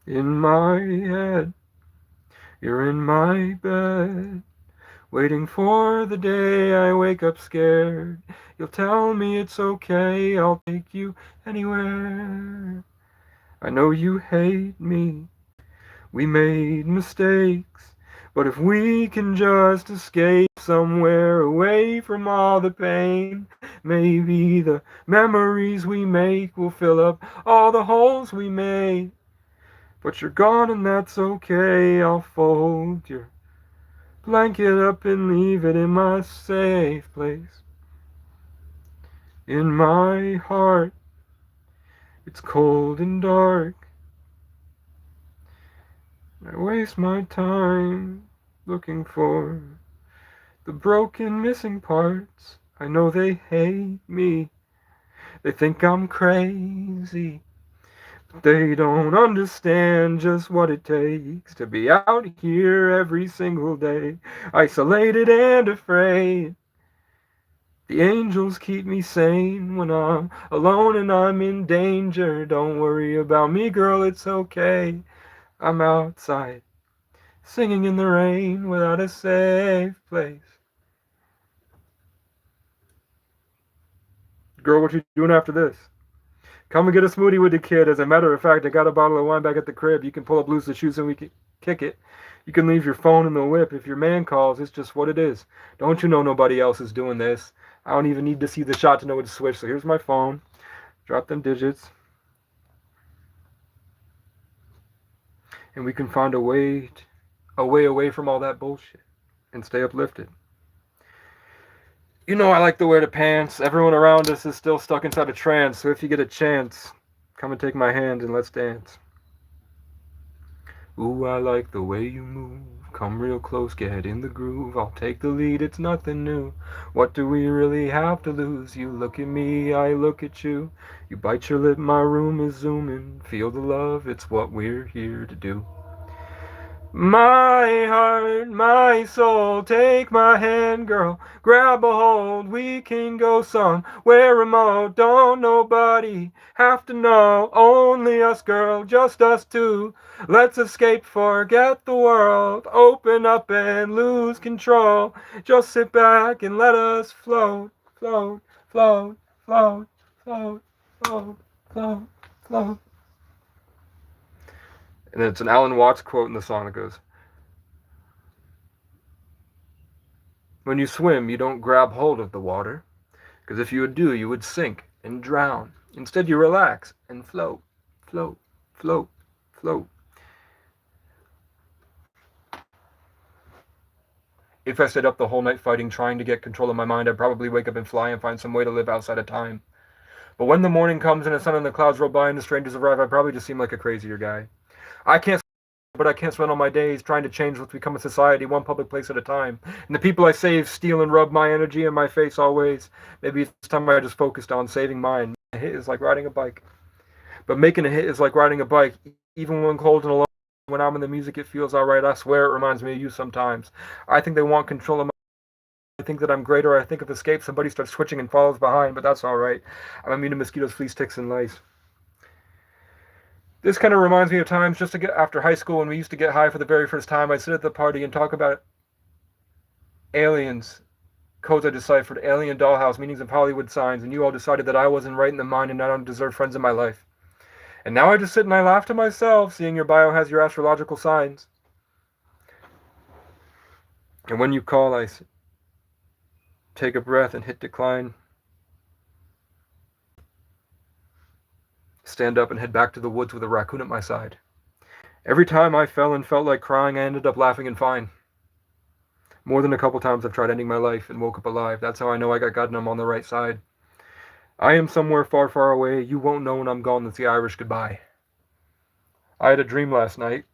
In my head, you're in my bed, waiting for the day I wake up scared. You'll tell me it's okay, I'll take you anywhere. I know you hate me, we made mistakes, but if we can just escape somewhere away from all the pain, maybe the memories we make will fill up all the holes we made. But you're gone and that's okay, I'll fold your blanket up and leave it in my safe place. In my heart, it's cold and dark. I waste my time looking for the broken, missing parts. I know they hate me. They think I'm crazy. But they don't understand just what it takes to be out here every single day, isolated and afraid. The angels keep me sane when I'm alone and I'm in danger. Don't worry about me, girl, it's okay. I'm outside, singing in the rain without a safe place. Girl, what you doing after this? Come and get a smoothie with the kid. As a matter of fact, I got a bottle of wine back at the crib. You can pull up loose the shoes and we can kick it. You can leave your phone in the whip. If your man calls, it's just what it is. Don't you know nobody else is doing this? I don't even need to see the shot to know what to switch. So here's my phone. Drop them digits. And we can find a way away from all that bullshit and stay uplifted. You know I like to wear the pants. Everyone around us is still stuck inside a trance, so if you get a chance, come and take my hand and let's dance. Ooh, I like the way you move. Come real close, get in the groove. I'll take the lead, it's nothing new. What do we really have to lose? You look at me, I look at you. You bite your lip, my room is zooming. Feel the love, it's what we're here to do. My heart, my soul, take my hand, girl, grab a hold, we can go somewhere remote, don't nobody have to know, only us, girl, just us two, let's escape, forget the world, open up and lose control, just sit back and let us float, float, float, float, float, float, float, float. And it's an Alan Watts quote in the song that goes, "When you swim, you don't grab hold of the water, because if you would do, you would sink and drown. Instead, you relax and float, float, float, float." If I stayed up the whole night fighting, trying to get control of my mind, I'd probably wake up and fly and find some way to live outside of time. But when the morning comes and the sun and the clouds roll by and the strangers arrive, I probably just seem like a crazier guy. I can't, but I can't spend all my days trying to change what's become a society, one public place at a time. And the people I save steal and rub my energy in my face always. Maybe it's time I just focused on saving mine. A hit is like riding a bike. But making a hit is like riding a bike. Even when cold and alone, when I'm in the music, it feels alright. I swear it reminds me of you sometimes. I think they want control of my. I think that I'm greater. I think of escape. Somebody starts twitching and follows behind, but that's alright. I'm immune to mosquitoes, fleas, ticks, and lice. This kind of reminds me of times just to get after high school when we used to get high for the very first time. I'd sit at the party and talk about aliens, codes I deciphered, alien dollhouse, meanings of Hollywood signs, and you all decided that I wasn't right in the mind and I don't deserve friends in my life. And now I just sit and I laugh to myself, seeing your bio has your astrological signs. And when you call, I take a breath and hit decline. Stand up and head back to the woods with a raccoon at my side. Every time I fell and felt like crying, I ended up laughing and fine. More than a couple times I've tried ending my life and woke up alive. That's how I know I got God and I'm on the right side. I am somewhere far, far away. You won't know when I'm gone. That's the Irish goodbye. I had a dream last night.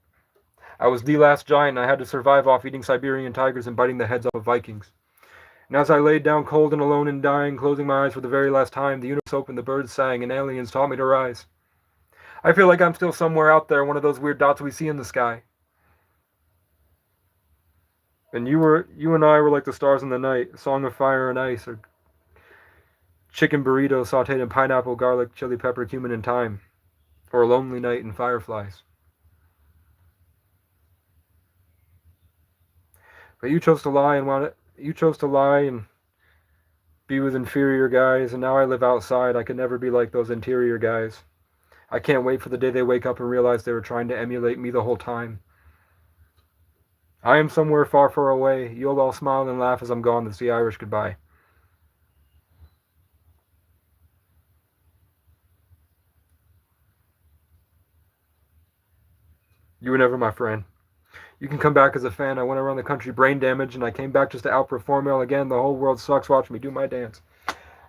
I was the last giant and I had to survive off eating Siberian tigers and biting the heads off of Vikings. And as I laid down cold and alone and dying, closing my eyes for the very last time, the universe opened, the birds sang, and aliens taught me to rise. I feel like I'm still somewhere out there, one of those weird dots we see in the sky. And you and I were like the stars in the night, a song of fire and ice, or chicken burrito sauteed in pineapple, garlic, chili pepper, cumin, and thyme, or a lonely night in fireflies. But you chose to lie and be with inferior guys, and now I live outside. I could never be like those interior guys. I can't wait for the day they wake up and realize they were trying to emulate me the whole time. I am somewhere far, far away. You'll all smile and laugh as I'm gone. That's the Irish goodbye. You were never my friend. You can come back as a fan. I went around the country brain damaged, and I came back just to outperform y'all again. The whole world sucks. Watch me do my dance.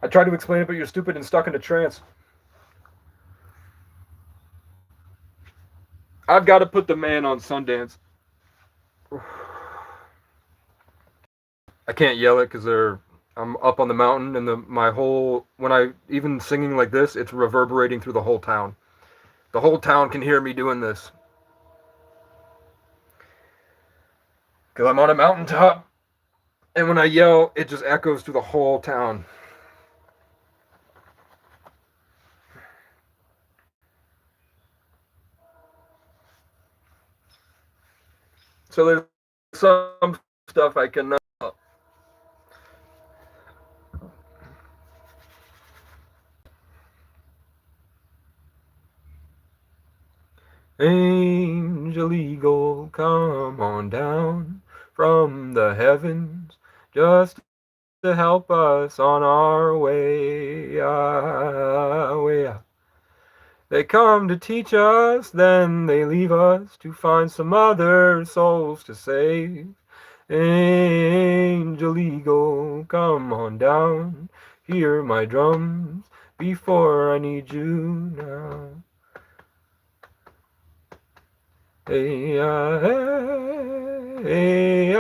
I tried to explain it, but you're stupid and stuck in a trance. I've got to put the man on Sundance. I can't yell it because I'm up on the mountain, and when I even singing like this, it's reverberating through the whole town. The whole town can hear me doing this. Because I'm on a mountaintop, and when I yell, it just echoes through the whole town. So there's some stuff I cannot. Angel Eagle, come on down from the heavens just to help us on our way. They come to teach us, then they leave us to find some other souls to save. Angel Eagle, come on down, hear my drums before I need you now. Hey, hey, hey,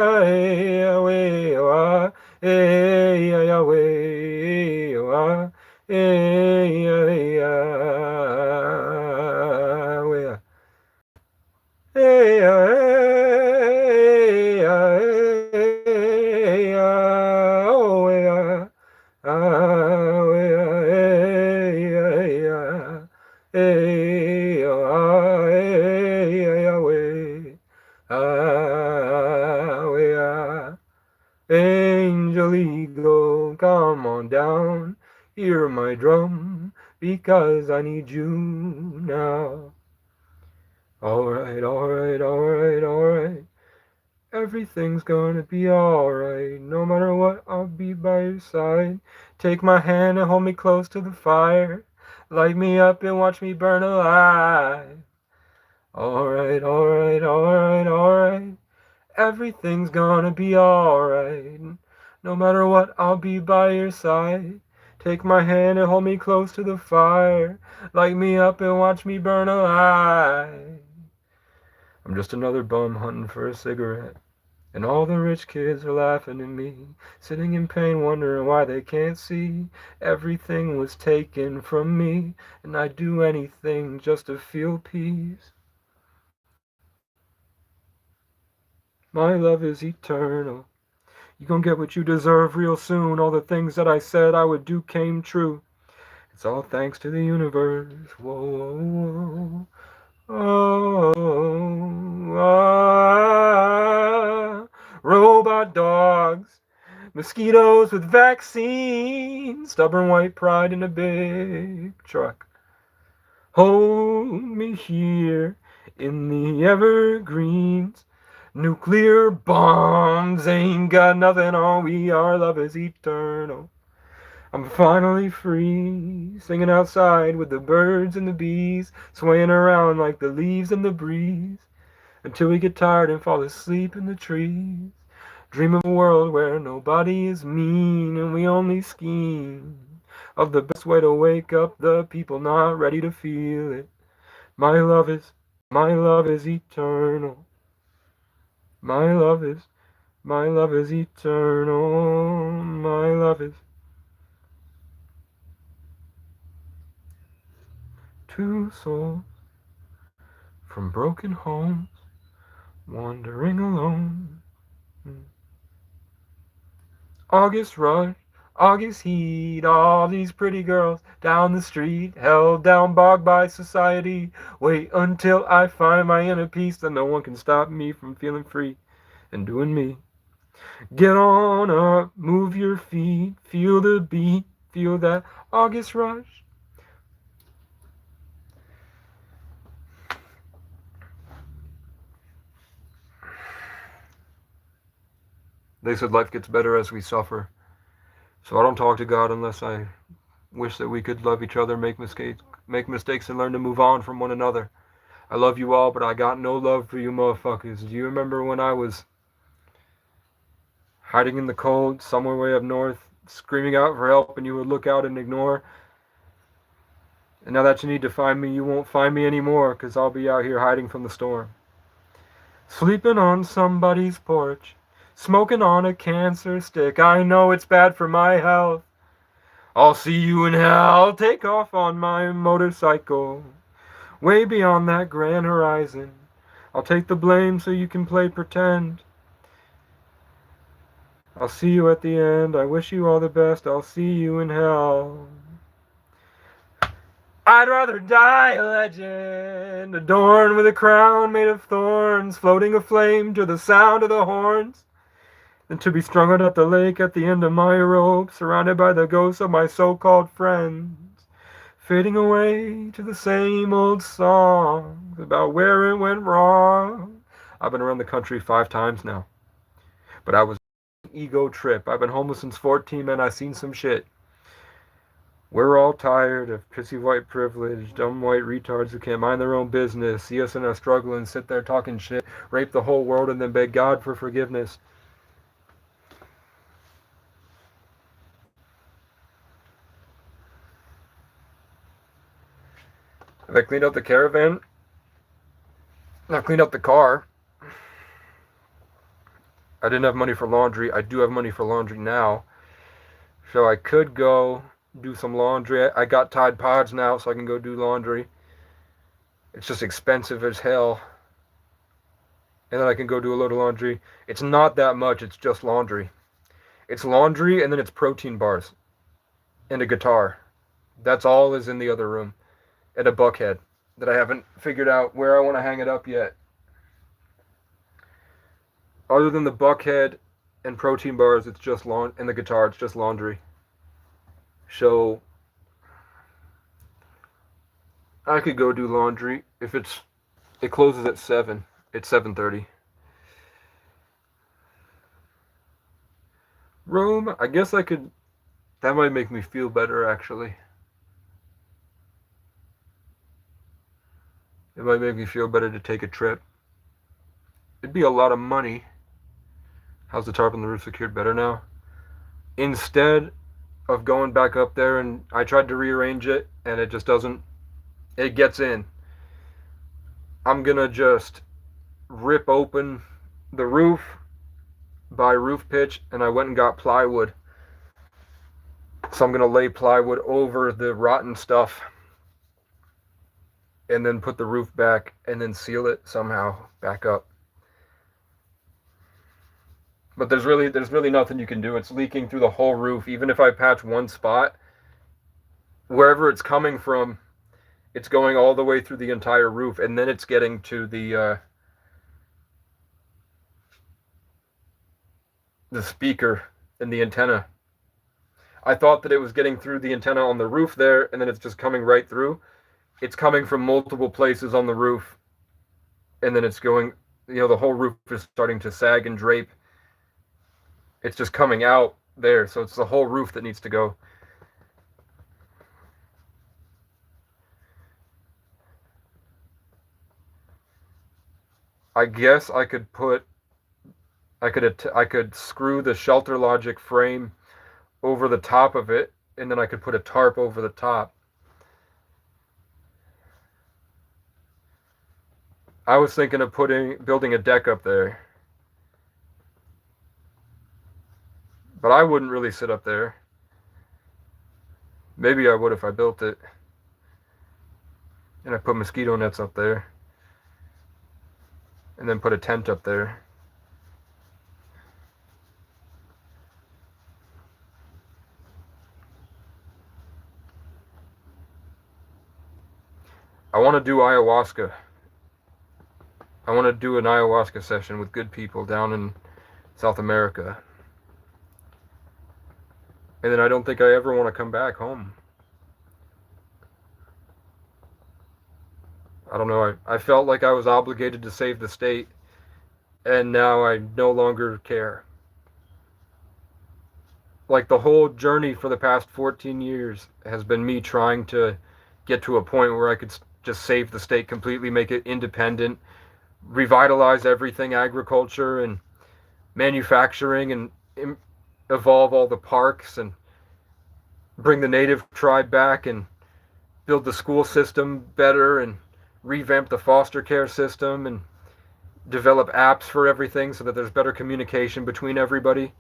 hey, hey, Angel Eagle, come on down, hear my drum, because I need you now. Alright, alright, alright, alright. Everything's gonna be alright. No matter what, I'll be by your side. Take my hand and hold me close to the fire. Light me up and watch me burn alive. Alright, alright, alright, alright. Everything's gonna be alright. No matter what, I'll be by your side. Take my hand and hold me close to the fire. Light me up and watch me burn alive. I'm just another bum hunting for a cigarette. And all the rich kids are laughing at me, sitting in pain wondering why they can't see. Everything was taken from me, and I'd do anything just to feel peace. My love is eternal. You gon' get what you deserve real soon. All the things that I said I would do came true. It's all thanks to the universe. Whoa, whoa, whoa. Robot dogs, mosquitoes with vaccines, stubborn white pride in a big truck. Hold me here in the evergreens. Nuclear bombs ain't got nothing on we. Our love is eternal. I'm finally free, singing outside with the birds and the bees, swaying around like the leaves in the breeze, until we get tired and fall asleep in the trees. Dream of a world where nobody is mean and we only scheme of the best way to wake up the people not ready to feel it. My love is eternal. My love is eternal. My love is two souls from broken homes, wandering alone. August rush, August heat, all these pretty girls down the street, held down, bogged by society. Wait until I find my inner peace, then no one can stop me from feeling free and doing me. Get on up, move your feet, feel the beat, feel that August rush. They said life gets better as we suffer. So I don't talk to God unless I wish that we could love each other, make mistakes and learn to move on from one another. I love you all, but I got no love for you motherfuckers. Do you remember when I was hiding in the cold somewhere way up north, screaming out for help, and you would look out and ignore? And now that you need to find me, you won't find me anymore, 'cause I'll be out here hiding from the storm. Sleeping on somebody's porch, smoking on a cancer stick. I know it's bad for my health. I'll see you in hell. Take off on my motorcycle, way beyond that grand horizon. I'll take the blame so you can play pretend. I'll see you at the end. I wish you all the best. I'll see you in hell. I'd rather die a legend, adorned with a crown made of thorns, floating aflame to the sound of the horns, than to be strung out at the lake at the end of my rope, surrounded by the ghosts of my so-called friends, fading away to the same old songs about where it went wrong. I've been around the country 5 times now, but I was an ego trip. I've been homeless since 14, and I've seen some shit. We're all tired of pissy white privilege, dumb white retards who can't mind their own business, see us in our struggle and sit there talking shit, rape the whole world and then beg God for forgiveness. Have I cleaned out the caravan? I've cleaned out the car. I didn't have money for laundry. I do have money for laundry now. So I could go do some laundry. I got Tide Pods now, so I can go do laundry. It's just expensive as hell. And then I can go do a load of laundry. It's not that much, it's just laundry. It's laundry and then it's protein bars. And a guitar. That's all is in the other room. And a buckhead that I haven't figured out where I want to hang it up yet. Other than the buckhead and protein bars, it's just and the guitar, it's just laundry. So I could go do laundry if it's It closes at 7. It's 7:30. Rome, I guess I could. That might make me feel better, actually. It might make me feel better to take a trip. It'd be a lot of money. How's the tarp on the roof secured better now? Instead of going back up there, and I tried to rearrange it, and it just doesn't. It gets in. I'm gonna just rip open the roof, buy roof pitch, and I went and got plywood. So I'm gonna lay plywood over the rotten stuff and then put the roof back and then seal it somehow back up. But there's really nothing you can do. It's leaking through the whole roof. Even if I patch one spot, wherever it's coming from, it's going all the way through the entire roof, and then it's getting to the speaker and the antenna. I thought that it was getting through the antenna on the roof there, and then it's just coming right through. It's coming from multiple places on the roof, and then it's going, the whole roof is starting to sag and drape. It's just coming out there, so it's the whole roof that needs to go. I guess I could screw the Shelter Logic frame over the top of it, and then I could put a tarp over the top. I was thinking of building a deck up there, but I wouldn't really sit up there. Maybe I would if I built it, and I put mosquito nets up there, and then put a tent up there. I want to do ayahuasca. I want to do an ayahuasca session with good people down in South America. And then I don't think I ever want to come back home. I don't know. I felt like I was obligated to save the state, and now I no longer care. Like, the whole journey for the past 14 years has been me trying to get to a point where I could just save the state completely, make it independent, revitalize everything, agriculture and manufacturing, and evolve all the parks and bring the native tribe back and build the school system better and revamp the foster care system and develop apps for everything so that there's better communication between everybody.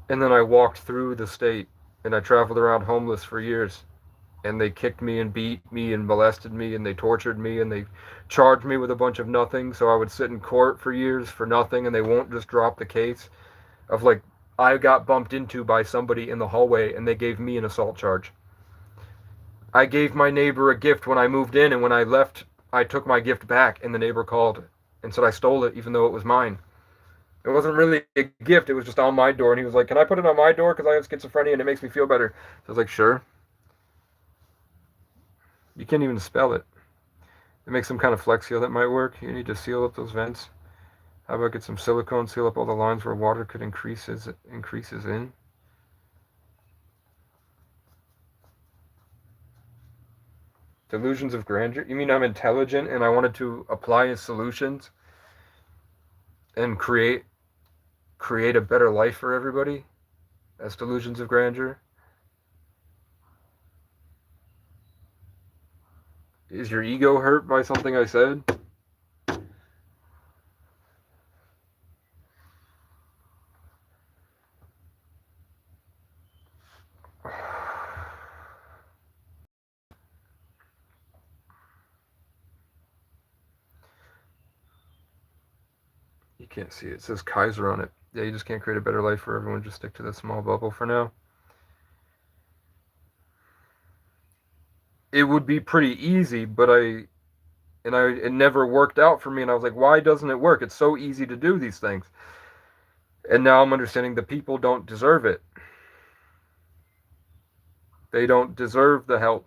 And then I walked through the state, and I traveled around homeless for years. And they kicked me and beat me and molested me, and they tortured me, and they charged me with a bunch of nothing. So I would sit in court for years for nothing, and they won't just drop the case of, like, I got bumped into by somebody in the hallway, and they gave me an assault charge. I gave my neighbor a gift when I moved in, and when I left, I took my gift back, and the neighbor called and said I stole it, even though it was mine. It wasn't really a gift. It was just on my door. And he was like, can I put it on my door? Because I have schizophrenia and it makes me feel better. So I was like, sure. You can't even spell it. It makes some kind of Flex Seal that might work. You need to seal up those vents. How about get some silicone, seal up all the lines where water could increases in? Delusions of grandeur? You mean I'm intelligent and I wanted to apply his solutions and create a better life for everybody? That's delusions of grandeur. Is your ego hurt by something I said? You can't see it. It says Kaiser on it. Yeah, you just can't create a better life for everyone. Just stick to that small bubble for now. It would be pretty easy, but it never worked out for me. And I was like, why doesn't it work? It's so easy to do these things. And now I'm understanding the people don't deserve it. They don't deserve the help.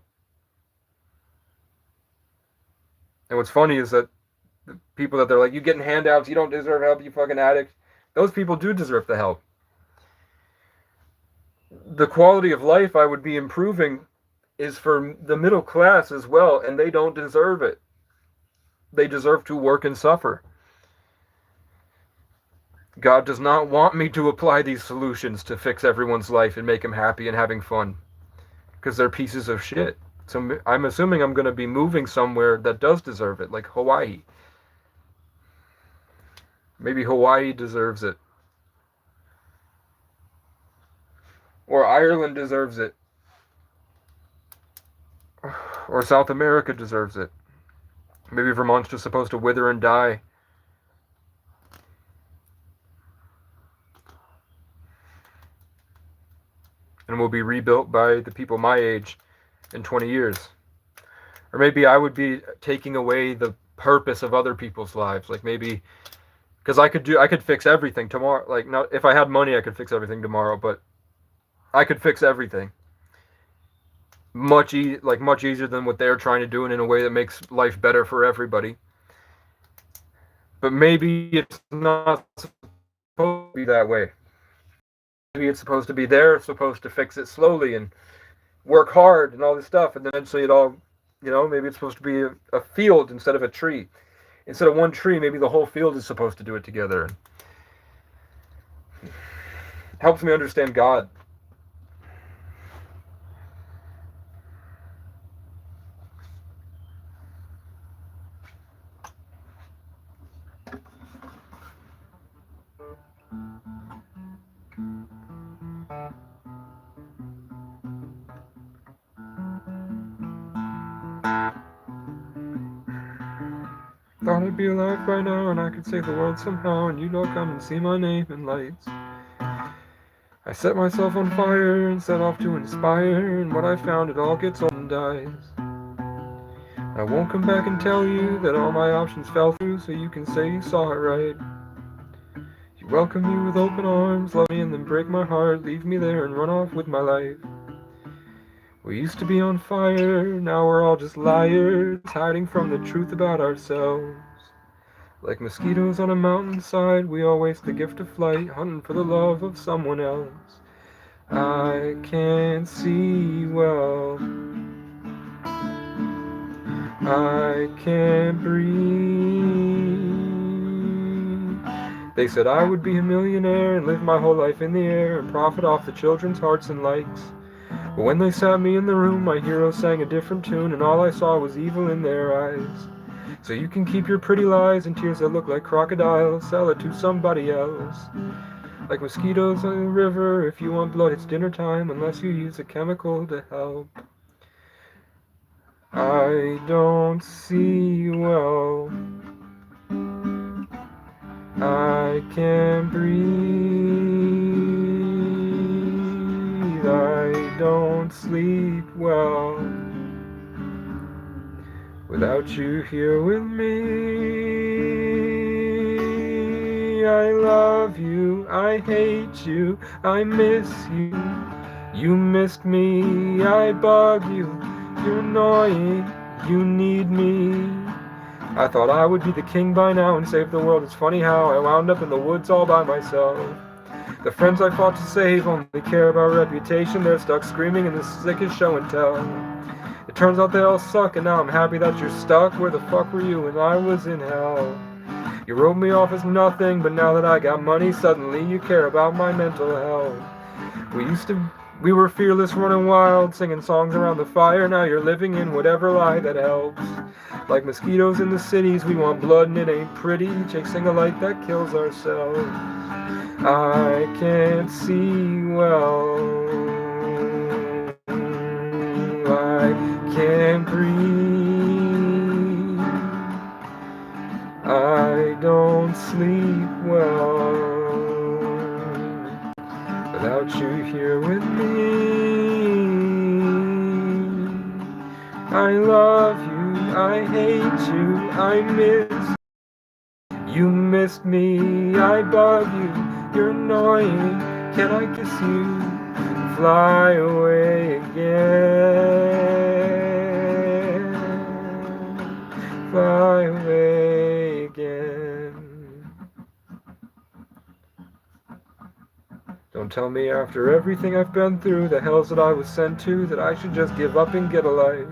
And what's funny is that the people that they're like, you getting handouts, you don't deserve help, you fucking addict. Those people do deserve the help. The quality of life I would be improving is for the middle class as well, and they don't deserve it. They deserve to work and suffer. God does not want me to apply these solutions to fix everyone's life and make them happy and having fun, because they're pieces of shit. So I'm assuming I'm going to be moving somewhere that does deserve it, like Hawaii. Maybe Hawaii deserves it. Or Ireland deserves it. Or South America deserves it. Maybe Vermont's just supposed to wither and die. And will be rebuilt by the people my age in 20 years. Or maybe I would be taking away the purpose of other people's lives. Like maybe, because I could fix everything tomorrow. Like, not if I had money, I could fix everything tomorrow, but I could fix everything. Much easier than what they're trying to do, and in a way that makes life better for everybody. But maybe it's not supposed to be that way. Maybe it's supposed to be they're supposed to fix it slowly and work hard and all this stuff, and then eventually it all, maybe it's supposed to be a field instead of a tree. Instead of one tree, maybe the whole field is supposed to do it together. It helps me understand God. Thought I'd be alive by now and I could save the world somehow, and you'd all come and see my name in lights. I set myself on fire and set off to inspire, and what I found, it all gets old and dies. I won't come back and tell you that all my options fell through, so you can say you saw it right. You welcome me with open arms, love me and then break my heart, leave me there and run off with my life. We used to be on fire, now we're all just liars, hiding from the truth about ourselves. Like mosquitoes on a mountainside, we all waste the gift of flight, hunting for the love of someone else. I can't see well, I can't breathe. They said I would be a millionaire and live my whole life in the air and profit off the children's hearts and likes. But when they sat me in the room, my heroes sang a different tune, and all I saw was evil in their eyes. So you can keep your pretty lies and tears that look like crocodiles, sell it to somebody else. Like mosquitoes in the river, if you want blood, it's dinner time, unless you use a chemical to help. I don't see well, I can't breathe, I don't sleep well without you here with me. I love you, I hate you, I miss you, you missed me, I bug you, you're annoying, you need me. I thought I would be the king by now and save the world. It's funny how I wound up in the woods all by myself. The friends I fought to save only care about reputation. They're stuck screaming in the sickest show and tell. It turns out they all suck, and now I'm happy that you're stuck. Where the fuck were you when I was in hell? You wrote me off as nothing, but now that I got money, suddenly you care about my mental health. We were fearless, running wild, singing songs around the fire. Now you're living in whatever lie that helps. Like mosquitoes in the cities, we want blood and it ain't pretty, chasing a light that kills ourselves. I can't see well, I can't breathe, I don't sleep well without you here with me. I love you, I hate you, I miss you, you missed me, I bug you, you're annoying, can I kiss you? fly away again, fly away again. Don't tell me after everything I've been through, the hells that I was sent to, that I should just give up and get a life.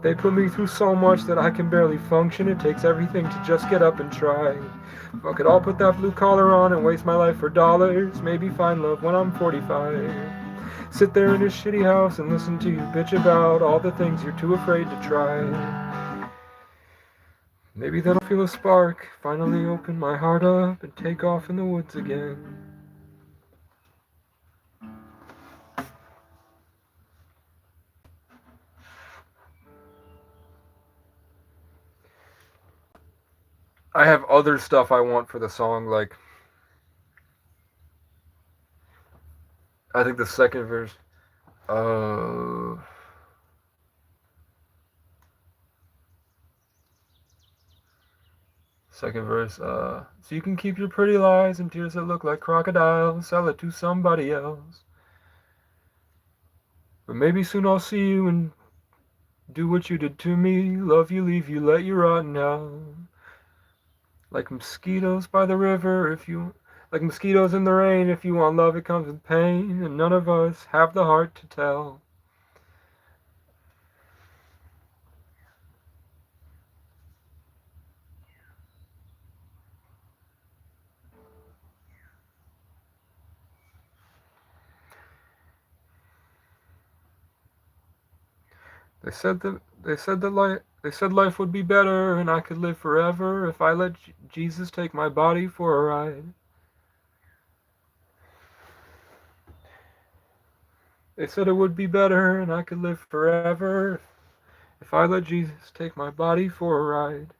They put me through so much that I can barely function. It takes everything to just get up and try. Fuck it, I'll put that blue collar on and waste my life for dollars. Maybe find love when I'm 45. Sit there in a shitty house and listen to you bitch about all the things you're too afraid to try. Maybe then I'll feel a spark, finally open my heart up and take off in the woods again. I have other stuff I want for the song, like I think the second verse. Second verse. So you can keep your pretty lies and tears that look like crocodiles, sell it to somebody else. But maybe soon I'll see you and do what you did to me. Love you, leave you, let you rot now. Like mosquitoes by the river, like mosquitoes in the rain. If you want love, it comes with pain, and none of us have the heart to tell. They said life would be better and I could live forever if I let Jesus take my body for a ride. They said it would be better and I could live forever if I let Jesus take my body for a ride.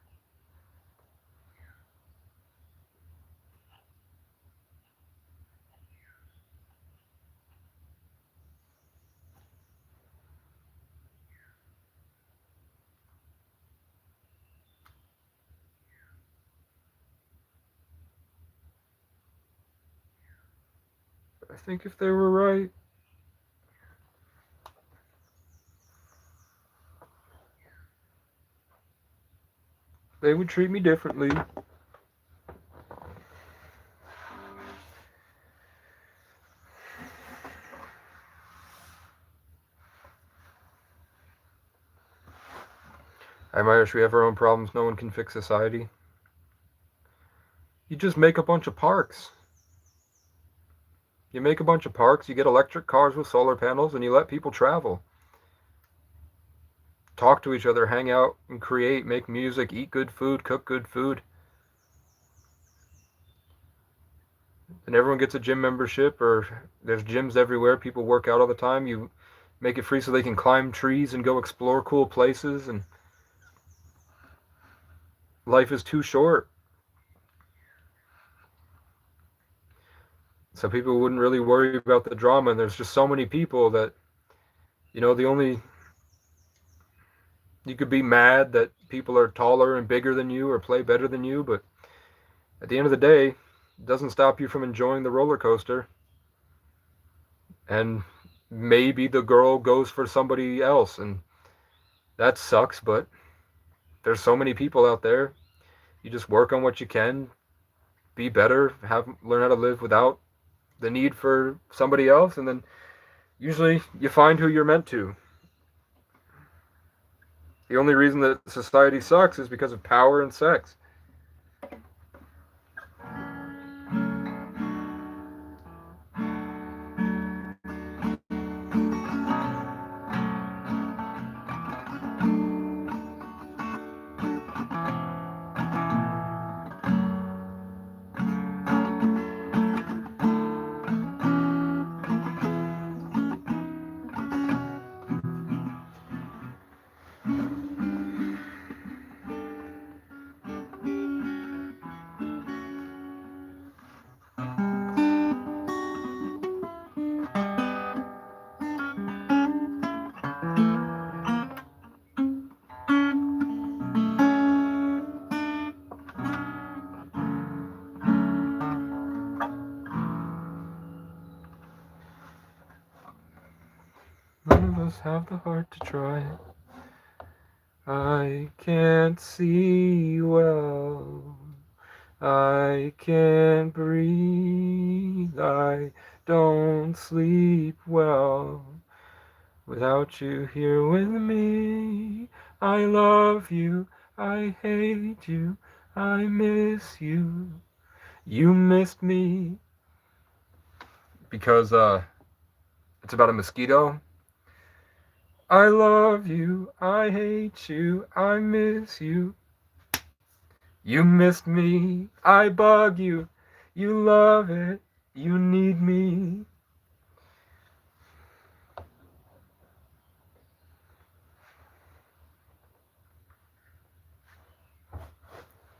I think if they were right, they would treat me differently. I Irish, we have our own problems. No one can fix society. You just make a bunch of parks. You make a bunch of parks, you get electric cars with solar panels, and you let people travel. Talk to each other, hang out, and create, make music, eat good food, cook good food. And everyone gets a gym membership, or there's gyms everywhere. People work out all the time. You make it free so they can climb trees and go explore cool places. And life is too short. So people wouldn't really worry about the drama. And there's just so many people that, you could be mad that people are taller and bigger than you or play better than you, but at the end of the day, it doesn't stop you from enjoying the roller coaster. And maybe the girl goes for somebody else, and that sucks, but there's so many people out there. You just work on what you can, be better, learn how to live without the need for somebody else, and then usually you find who you're meant to. The only reason that society sucks is because of power and sex. None of us have the heart to try. I can't see well. I can't breathe. I don't sleep well without you here with me. I love you. I hate you. I miss you. You missed me. Because it's about a mosquito. I love you. I hate you. I miss you. You missed me. I bug you. You love it. You need me.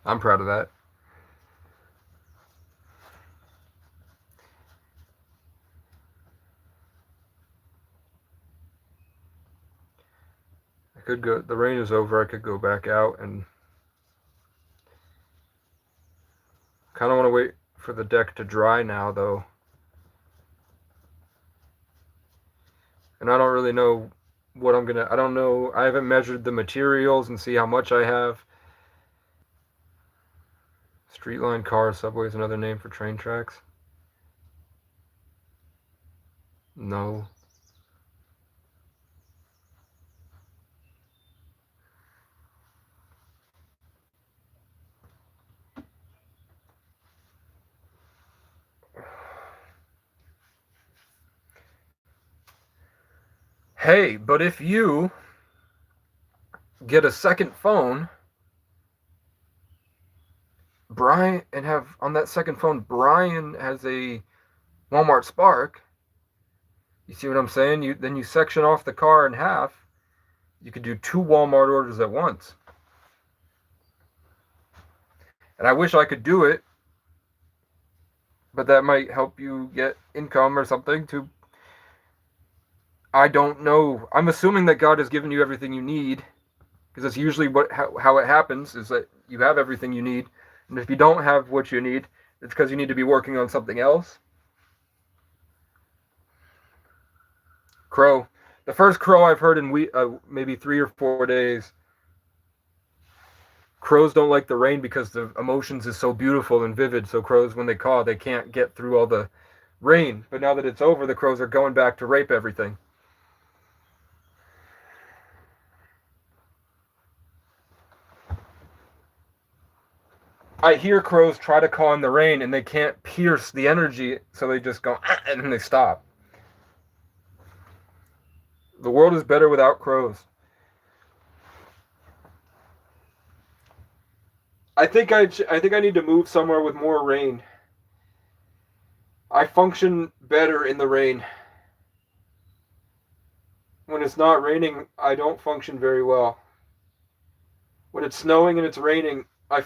I'm proud of that. I could go, the rain is over, I could go back out and kind of want to wait for the deck to dry now though. And I don't really know what I'm gonna, I don't know, I haven't measured the materials and see how much I have. Street line car subway is another name for train tracks. No. Hey, but if you get a second phone, Brian, and have on that second phone, Brian has a Walmart Spark. You see what I'm saying? Then you section off the car in half. You could do 2 Walmart orders at once. And I wish I could do it, but that might help you get income or something to, I don't know. I'm assuming that God has given you everything you need, because that's usually how it happens, is that you have everything you need. And if you don't have what you need, it's because you need to be working on something else. Crow. The first crow I've heard in maybe 3 or 4 days. Crows don't like the rain because the emotions is so beautiful and vivid. So crows, when they caw, they can't get through all the rain. But now that it's over, the crows are going back to rape everything. I hear crows try to caw in the rain and they can't pierce the energy, so they just go and then they stop. The world is better without crows. I think I need to move somewhere with more rain. I function better in the rain. When it's not raining, I don't function very well. When it's snowing and it's raining, I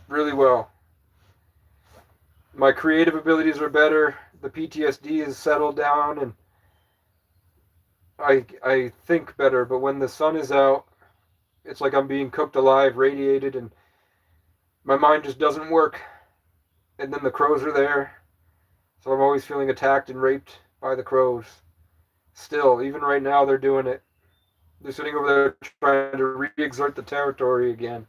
really well. My creative abilities are better. The PTSD is settled down, and I think better. But when the sun is out, it's like I'm being cooked alive, radiated, and my mind just doesn't work. And then the crows are there, so I'm always feeling attacked and raped by the crows. Still, even right now, they're doing it. They're sitting over there trying to re-exert the territory again.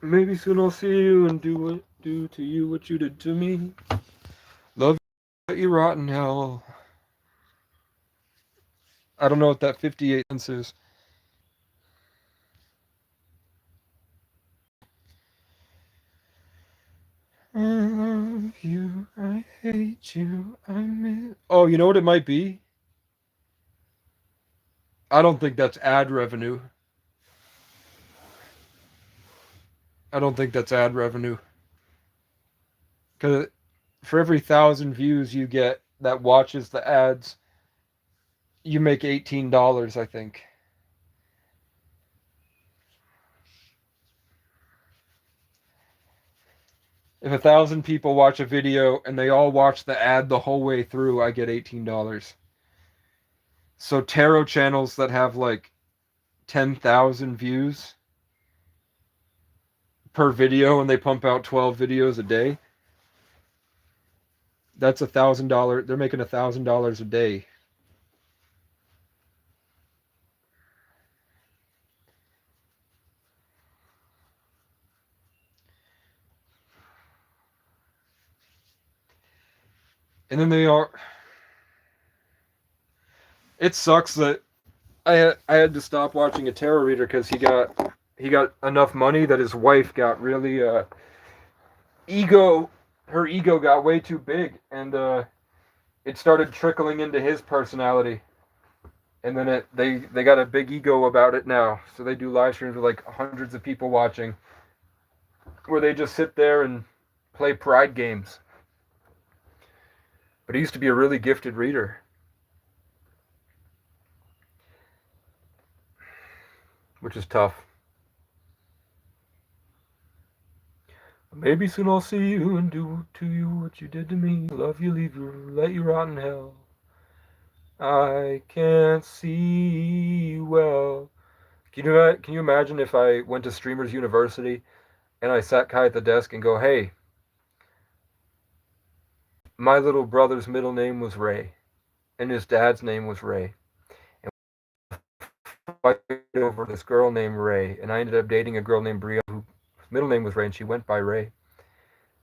Maybe soon I'll see you and do to you what you did to me. Love you, rotten hell. I don't know what that 58 cents is. I love you. I hate you. I miss. Oh, you know what it might be? I don't think that's ad revenue. I don't think that's ad revenue. Because for every 1,000 views you get that watches the ads, you make $18, I think. If 1,000 people watch a video and they all watch the ad the whole way through, I get $18. So tarot channels that have like 10,000 views per video and they pump out 12 videos a day, That's $1,000. They're making $1,000 a day. And then they are. It sucks that I had to stop watching a tarot reader because he got enough money that his wife got really ego. Her ego got way too big, and it started trickling into his personality. And then they got a big ego about it now, so they do live streams with like hundreds of people watching, where they just sit there and play pride games. But he used to be a really gifted reader. Which is tough. Maybe soon I'll see you and do to you what you did to me. Love you, leave you, let you rot in hell. I can't see well. Can you imagine if I went to Streamers University and I sat Kai at the desk and go, hey, my little brother's middle name was Ray, and his dad's name was Ray. Fight over this girl named Ray, and I ended up dating a girl named Bria whose middle name was Ray, and she went by Ray.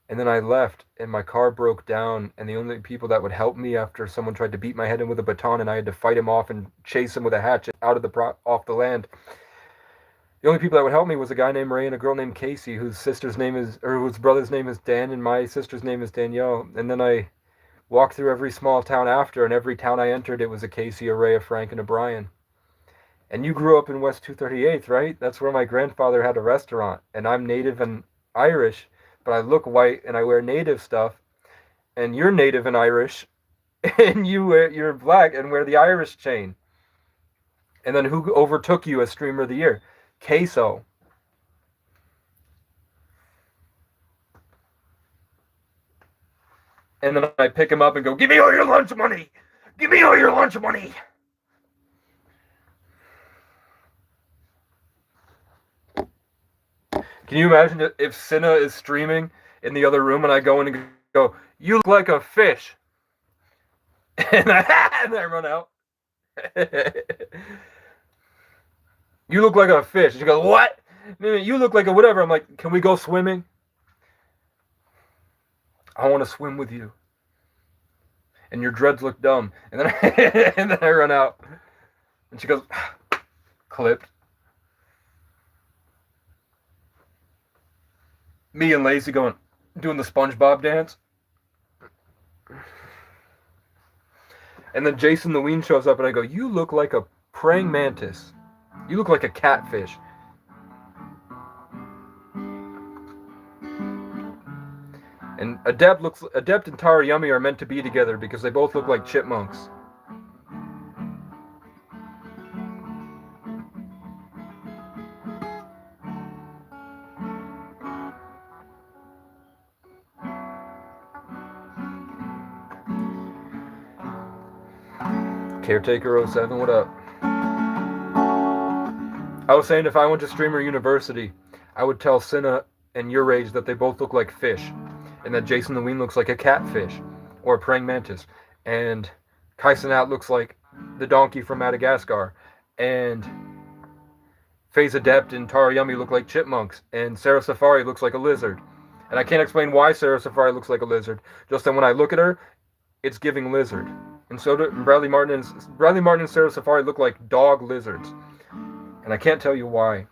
And then I left, and my car broke down, and the only people that would help me after someone tried to beat my head in with a baton, and I had to fight him off and chase him with a hatchet out of off the land. The only people that would help me was a guy named Ray and a girl named Casey, whose brother's name is Dan, and my sister's name is Danielle. And then I walked through every small town after, and every town I entered, it was a Casey, a Ray, a Frank, and a Brian. And you grew up in West 238th, right? That's where my grandfather had a restaurant, and I'm Native and Irish, but I look white and I wear Native stuff, and you're Native and Irish, and you're Black and wear the Irish chain. And then who overtook you as Streamer of the Year? Queso. And then I pick him up and go, give me all your lunch money! Give me all your lunch money! Can you imagine if Cinna is streaming in the other room and I go in and go, you look like a fish. And I run out. You look like a fish. She goes, what? You look like a whatever. I'm like, can we go swimming? I want to swim with you. And your dreads look dumb. And then and then I run out. And she goes, clipped. Me and Lacey doing the SpongeBob dance. And then Jason the Ween shows up and I go, you look like a praying mantis. You look like a catfish. And Adept and Tarayumi are meant to be together because they both look like chipmunks. Caretaker 07, what up? I was saying if I went to Streamer University, I would tell Cinna and your age that they both look like fish, and that Jason the Ween looks like a catfish or a praying mantis, and Kai Cenat looks like the donkey from Madagascar, and FaZe Adept and Tarayumi look like chipmunks, and Sarah Safari looks like a lizard. And I can't explain why Sarah Safari looks like a lizard, just that when I look at her, it's giving lizard. And so do Bradley Martin and Sarah Safari look like dog lizards. And I can't tell you why.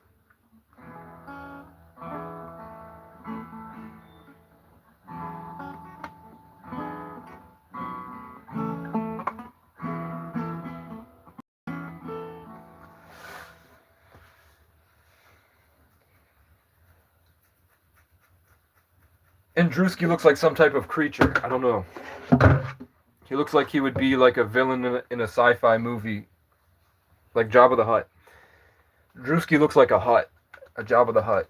And Drewski looks like some type of creature. I don't know. He looks like he would be like a villain in a sci-fi movie. Like Jabba the Hutt. Drewski looks like a hut. A Jabba the Hutt.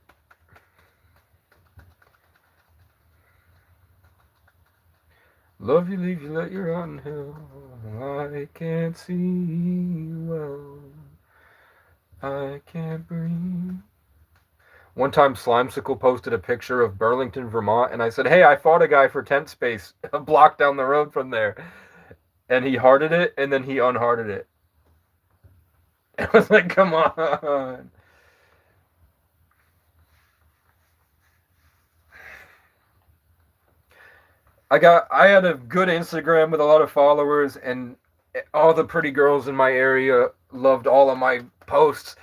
Love you, leave you, let you rot in hell. I can't see well. I can't breathe. One time Slimesicle posted a picture of Burlington, Vermont, and I said, hey, I fought a guy for tent space a block down the road from there. And he hearted it, and then he unhearted it. I was like, come on. I had a good Instagram with a lot of followers, and all the pretty girls in my area loved all of my posts.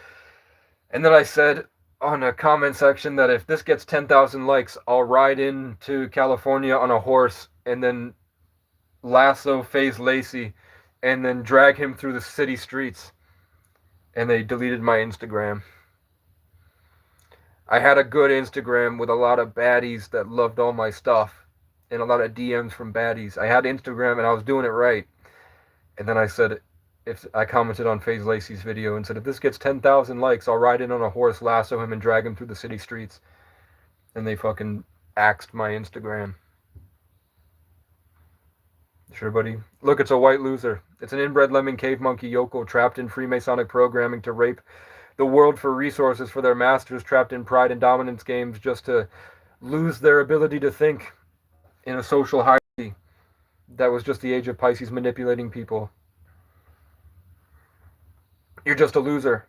And then I said on a comment section that if this gets 10,000 likes, I'll ride into California on a horse and then lasso Faze Lacey and then drag him through the city streets. And they deleted my Instagram. I had a good Instagram with a lot of baddies that loved all my stuff and a lot of DMs from baddies. I had Instagram and I was doing it right. And then I said, if I commented on Faze Lacey's video and said, if this gets 10,000 likes, I'll ride in on a horse, lasso him, and drag him through the city streets. And they fucking axed my Instagram. Sure, buddy. Look, it's a white loser. It's an inbred lemming cave monkey yokel trapped in Freemasonic programming to rape the world for resources for their masters, trapped in pride and dominance games just to lose their ability to think in a social hierarchy. That was just the age of Pisces manipulating people. You're just a loser.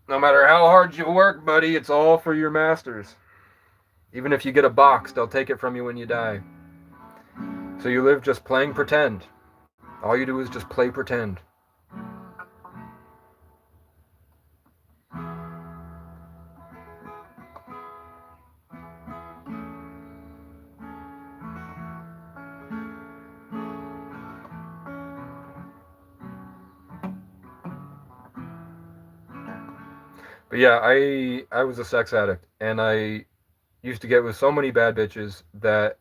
No matter how hard you work, buddy, it's all for your masters. Even if you get a box, they'll take it from you when you die. So you live just playing pretend. All you do is just play pretend. But yeah, I was a sex addict, and I used to get with so many bad bitches that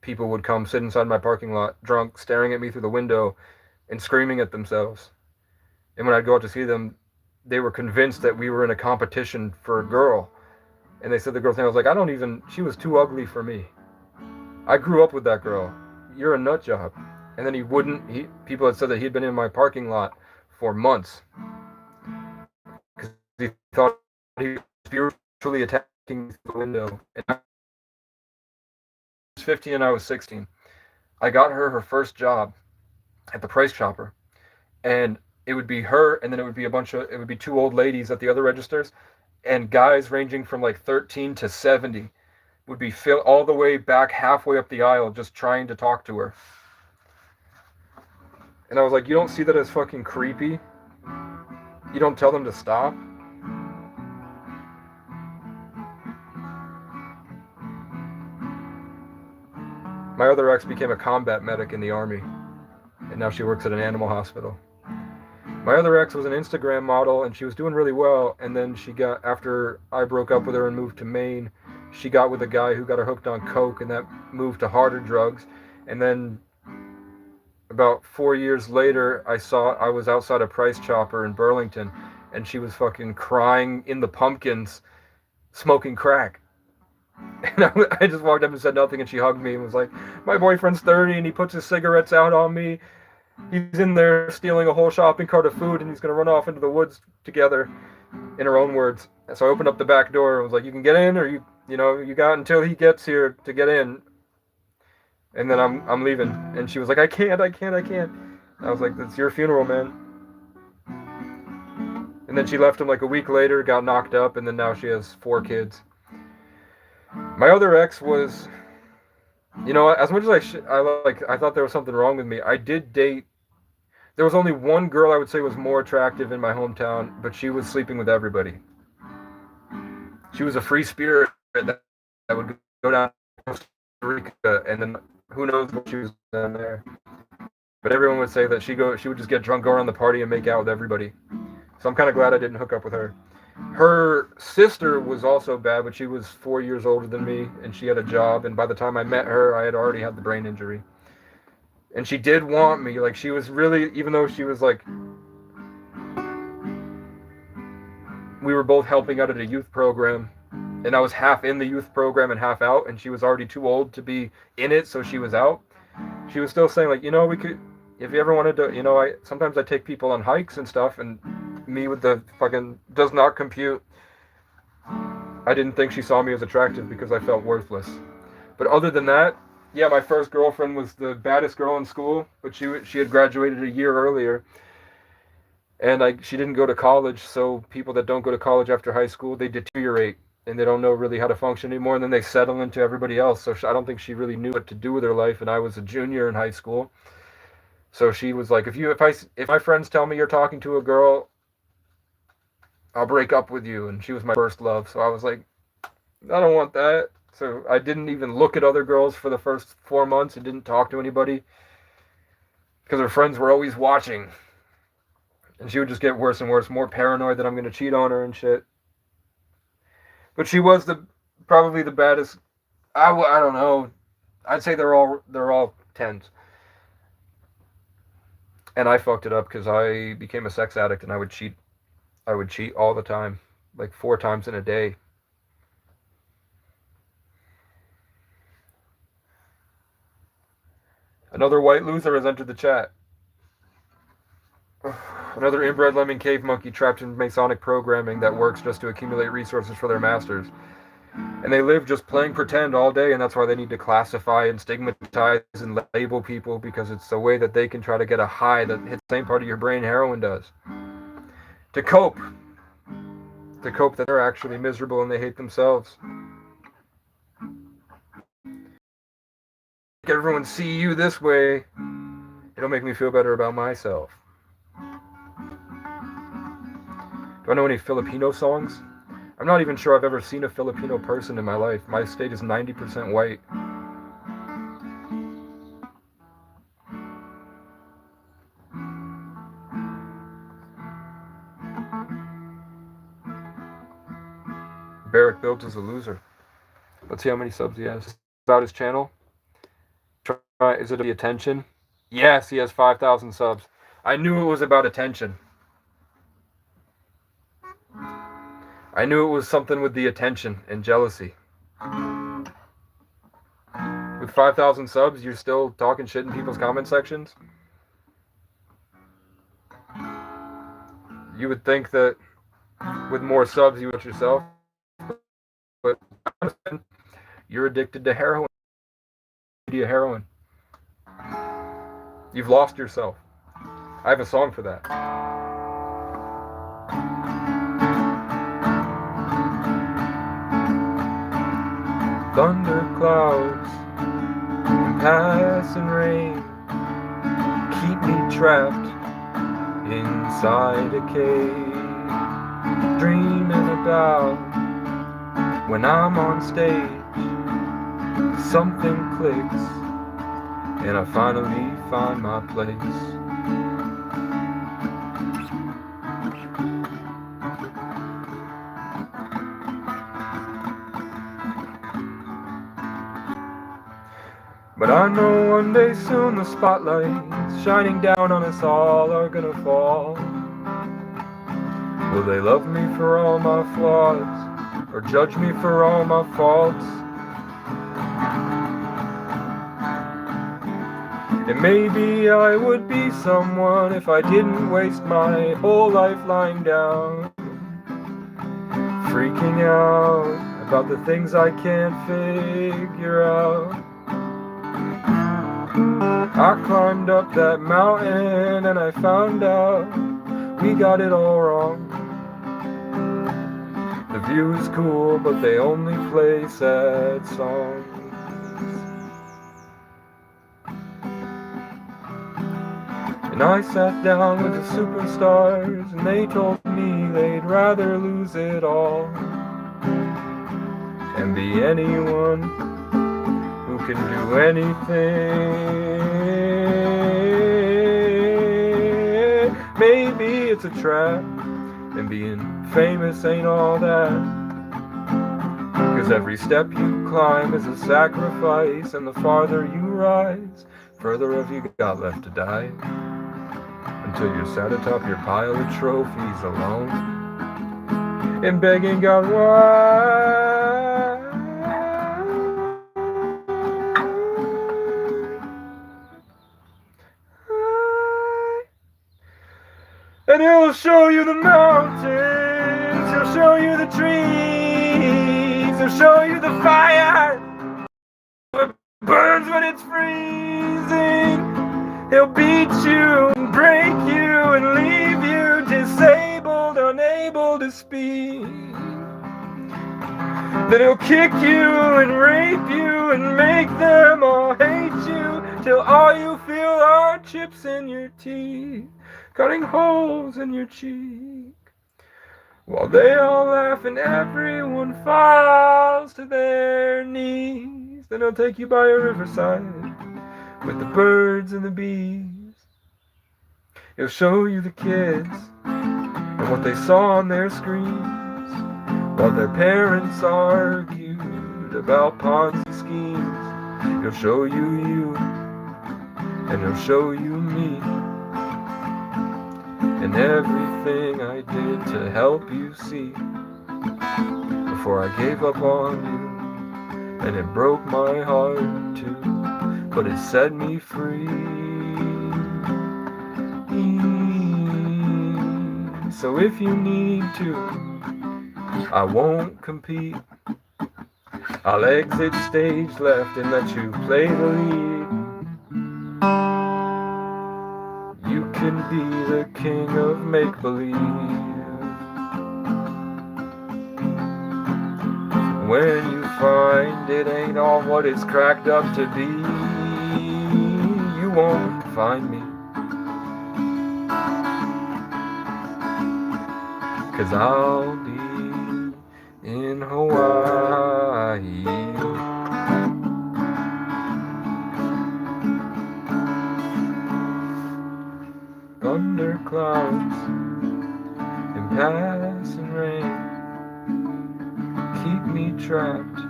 people would come sit inside my parking lot drunk, staring at me through the window and screaming at themselves. And when I'd go out to see them, they were convinced that we were in a competition for a girl. And they said the girl's name. I was like, she was too ugly for me. I grew up with that girl. You're a nut job. And then people had said that he'd been in my parking lot for months. Because he thought he was spiritually attacking the window. And I was 15 and I was 16. I got her first job at the Price Chopper. And it would be her, and then it would be two old ladies at the other registers, and guys ranging from like 13 to 70 would be all the way back halfway up the aisle just trying to talk to her. And I was like, you don't see that as fucking creepy? You don't tell them to stop? My other ex became a combat medic in the Army, and now she works at an animal hospital. My other ex was an Instagram model, and she was doing really well, and then after I broke up with her and moved to Maine, she got with a guy who got her hooked on coke, and that moved to harder drugs. And then about 4 years later, I was outside a Price Chopper in Burlington, and she was fucking crying in the pumpkins, smoking crack. And I just walked up and said nothing, and she hugged me and was like, my boyfriend's 30, and he puts his cigarettes out on me. He's in there stealing a whole shopping cart of food, and he's going to run off into the woods together, in her own words. And so I opened up the back door and was like, you can get in, or you got until he gets here to get in. And then I'm leaving. And she was like, I can't. I was like, it's your funeral, man. And then she left him like a week later, got knocked up, and then now she has 4 kids. My other ex was, as much as I thought there was something wrong with me, I did date. There was only one girl I would say was more attractive in my hometown, but she was sleeping with everybody. She was a free spirit that would go down to Costa Rica, and then who knows what she was down there. But everyone would say that she would just get drunk, go around the party, and make out with everybody. So I'm kind of glad I didn't hook up with her. Her sister was also bad, but she was 4 years older than me, and she had a job, and by the time I met her, I had already had the brain injury. And she did want me, like, she was really, even though she was like, we were both helping out at a youth program, and I was half in the youth program and half out, and she was already too old to be in it, so she was out. She was still saying, like, if you ever wanted to, sometimes I take people on hikes and stuff, and me with the fucking does not compute. I didn't think she saw me as attractive because I felt worthless. But other than that, yeah, my first girlfriend was the baddest girl in school, but she had graduated a year earlier, and she didn't go to college. So people that don't go to college after high school, they deteriorate and they don't know really how to function anymore, and then they settle into everybody else. So I don't think she really knew what to do with her life, and I was a junior in high school. So she was like, if my friends tell me you're talking to a girl, I'll break up with you. And she was my first love. So I was like, I don't want that. So I didn't even look at other girls for the first 4 months and didn't talk to anybody because her friends were always watching. And she would just get worse and worse, more paranoid that I'm going to cheat on her and shit. But she was probably the baddest. I don't know. I'd say they're all tens. And I fucked it up because I became a sex addict and I would cheat. I would cheat all the time, like 4 times in a day. Another white loser has entered the chat. Another inbred lemming cave monkey trapped in Masonic programming that works just to accumulate resources for their masters. And they live just playing pretend all day, and that's why they need to classify and stigmatize and label people, because it's a way that they can try to get a high that hits the same part of your brain heroin does. To cope that they're actually miserable and they hate themselves. Make everyone see you this way. It'll make me feel better about myself. Do I know any Filipino songs? I'm not even sure I've ever seen a Filipino person in my life. My state is 90% white. Barrack Builds is a loser. Let's see how many subs he has. About his channel. Is it the attention? Yes, he has 5,000 subs. I knew it was about attention. I knew it was something with the attention and jealousy. With 5,000 subs, you're still talking shit in people's comment sections? You would think that with more subs you would yourself, but you're addicted to heroin. Heroin. You've lost yourself. I have a song for that. Thunderclouds and passing rain keep me trapped inside a cave, dreaming about when I'm on stage. Something clicks and I finally find my place. But I know one day soon the spotlights shining down on us all are gonna fall. Will they love me for all my flaws or judge me for all my faults? And maybe I would be someone if I didn't waste my whole life lying down, freaking out about the things I can't figure out. I climbed up that mountain and I found out we got it all wrong. The view is cool, but they only play sad songs. And I sat down with the superstars and they told me they'd rather lose it all and be anyone who can do anything. Maybe it's a trap and being famous ain't all that, 'cause every step you climb is a sacrifice, and the farther you rise, further have you got left to die, until you're sat atop your pile of trophies alone and begging God why. He'll show you the mountains, he'll show you the trees, he'll show you the fire that burns when it's freezing. He'll beat you and break you and leave you disabled, unable to speak. Then he'll kick you and rape you and make them all hate you, till all you feel are chips in your teeth, cutting holes in your cheek. While they all laugh and everyone falls to their knees, then he'll take you by a riverside with the birds and the bees. He'll show you the kids and what they saw on their screens, while their parents argued about Ponzi schemes. He'll show you and he'll show you me, and everything I did to help you see before I gave up on you. And it broke my heart too, but it set me free. So if you need to, I won't compete. I'll exit stage left and let you play the lead. You can be the king of make-believe. When you find it ain't all what it's cracked up to be, you won't find me, 'cause I'll be in Hawaii. Thunderclouds and passing rain keep me trapped.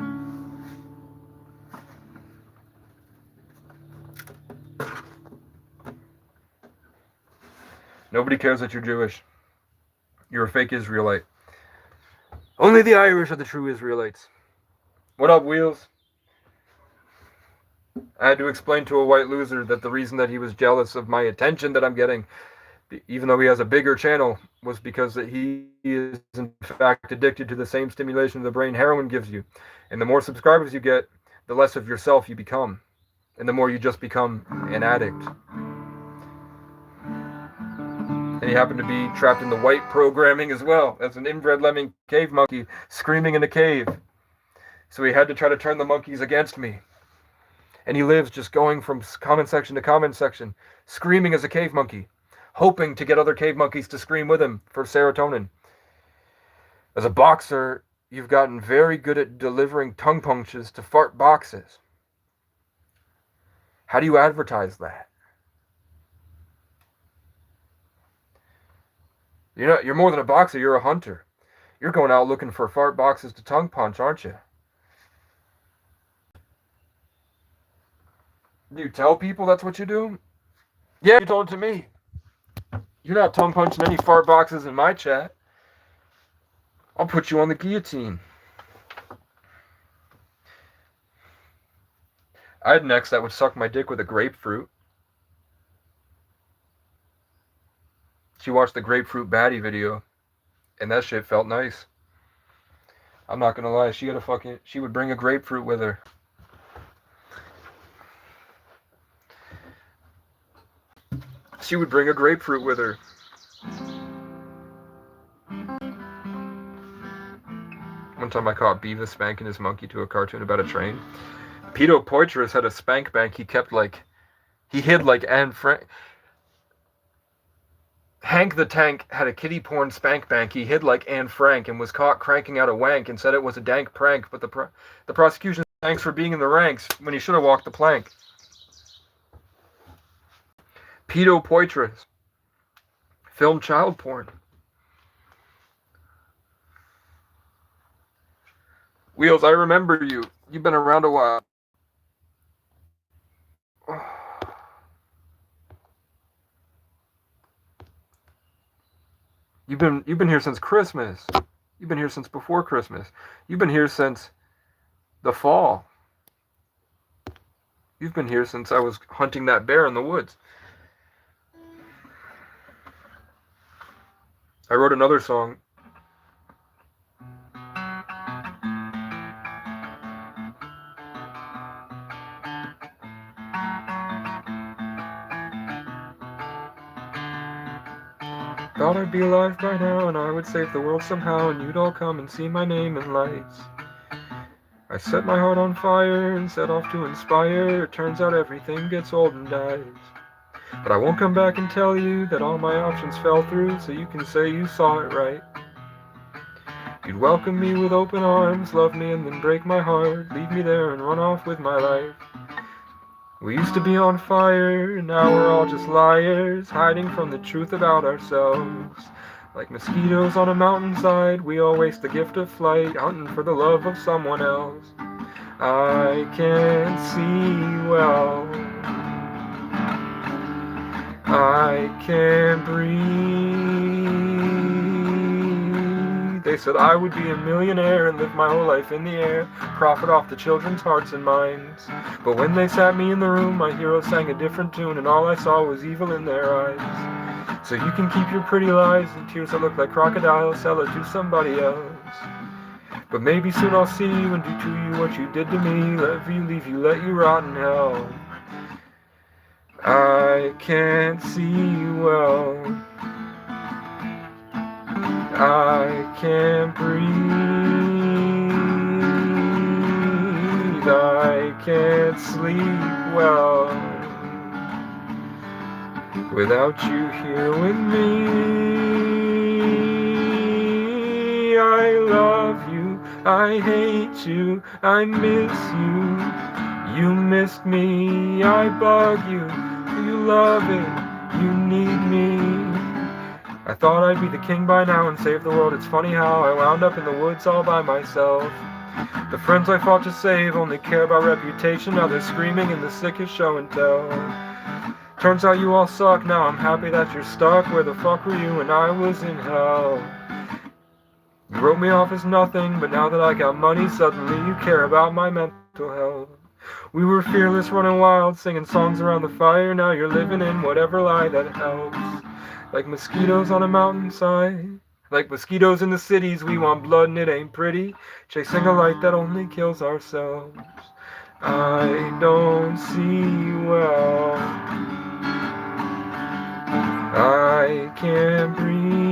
Nobody cares that you're Jewish. You're a fake Israelite. Only the Irish are the true Israelites. What up, Wheels? I had to explain to a white loser that the reason that he was jealous of my attention that I'm getting, even though he has a bigger channel, was because that he is in fact addicted to the same stimulation the brain heroin gives you. And the more subscribers you get, the less of yourself you become. And the more you just become an addict. And he happened to be trapped in the white programming as well, as an inbred lemming cave monkey screaming in a cave. So he had to try to turn the monkeys against me. And he lives just going from comment section to comment section, screaming as a cave monkey, hoping to get other cave monkeys to scream with him for serotonin. As a boxer, you've gotten very good at delivering tongue punches to fart boxes. How do you advertise that? You're more than a boxer, you're a hunter. You're going out looking for fart boxes to tongue punch, aren't you? Do you tell people that's what you do? Yeah, you told it to me. You're not tongue punching any fart boxes in my chat. I'll put you on the guillotine. I had an ex that would suck my dick with a grapefruit. She watched the grapefruit baddie video, and that shit felt nice. I'm not gonna lie, she would bring a grapefruit with her. She would bring a grapefruit with her. One time I caught Beavis spanking his monkey to a cartoon about a train. Peter Poitras had a spank bank he hid like Anne Frank. Hank the Tank had a kiddie porn spank bank he hid like Anne Frank and was caught cranking out a wank and said it was a dank prank, but the prosecution thanks for being in the ranks when he should have walked the plank. Pedo Poitras filmed child porn. Wheels, I remember you. You've been around a while. You've been here since Christmas. You've been here since before Christmas. You've been here since the fall. You've been here since I was hunting that bear in the woods. I wrote another song. Thought I'd be alive by now and I would save the world somehow and you'd all come and see my name in lights. I set my heart on fire and set off to inspire. It turns out everything gets old and dies. But I won't come back and tell you that all my options fell through, so you can say you saw it right. You'd welcome me with open arms, love me and then break my heart, leave me there and run off with my life. We used to be on fire, now we're all just liars, hiding from the truth about ourselves. Like mosquitoes on a mountainside, we all waste the gift of flight, hunting for the love of someone else. I can't see well, I can't breathe. They said I would be a millionaire and live my whole life in the air, profit off the children's hearts and minds. But when they sat me in the room, my heroes sang a different tune, and all I saw was evil in their eyes. So you can keep your pretty lies and tears that look like crocodiles, sell it to somebody else. But maybe soon I'll see you and do to you what you did to me, let you leave you, let you rot in hell. I can't see well, I can't breathe, I can't sleep well without you here with me. I love you, I hate you, I miss you, you missed me, I bug you, you love it, you need me. I thought I'd be the king by now and save the world. It's funny how I wound up in the woods all by myself. The friends I fought to save only care about reputation. Now they're screaming in the sickest show and tell. Turns out you all suck. Now I'm happy that you're stuck. Where the fuck were you when I was in hell? You wrote me off as nothing, but now that I got money, suddenly you care about my mental health. We were fearless, running wild, singing songs around the fire. Now you're living in whatever lie that helps. Like mosquitoes on a mountainside, like mosquitoes in the cities, we want blood and it ain't pretty, chasing a light that only kills ourselves. I don't see well, I can't breathe,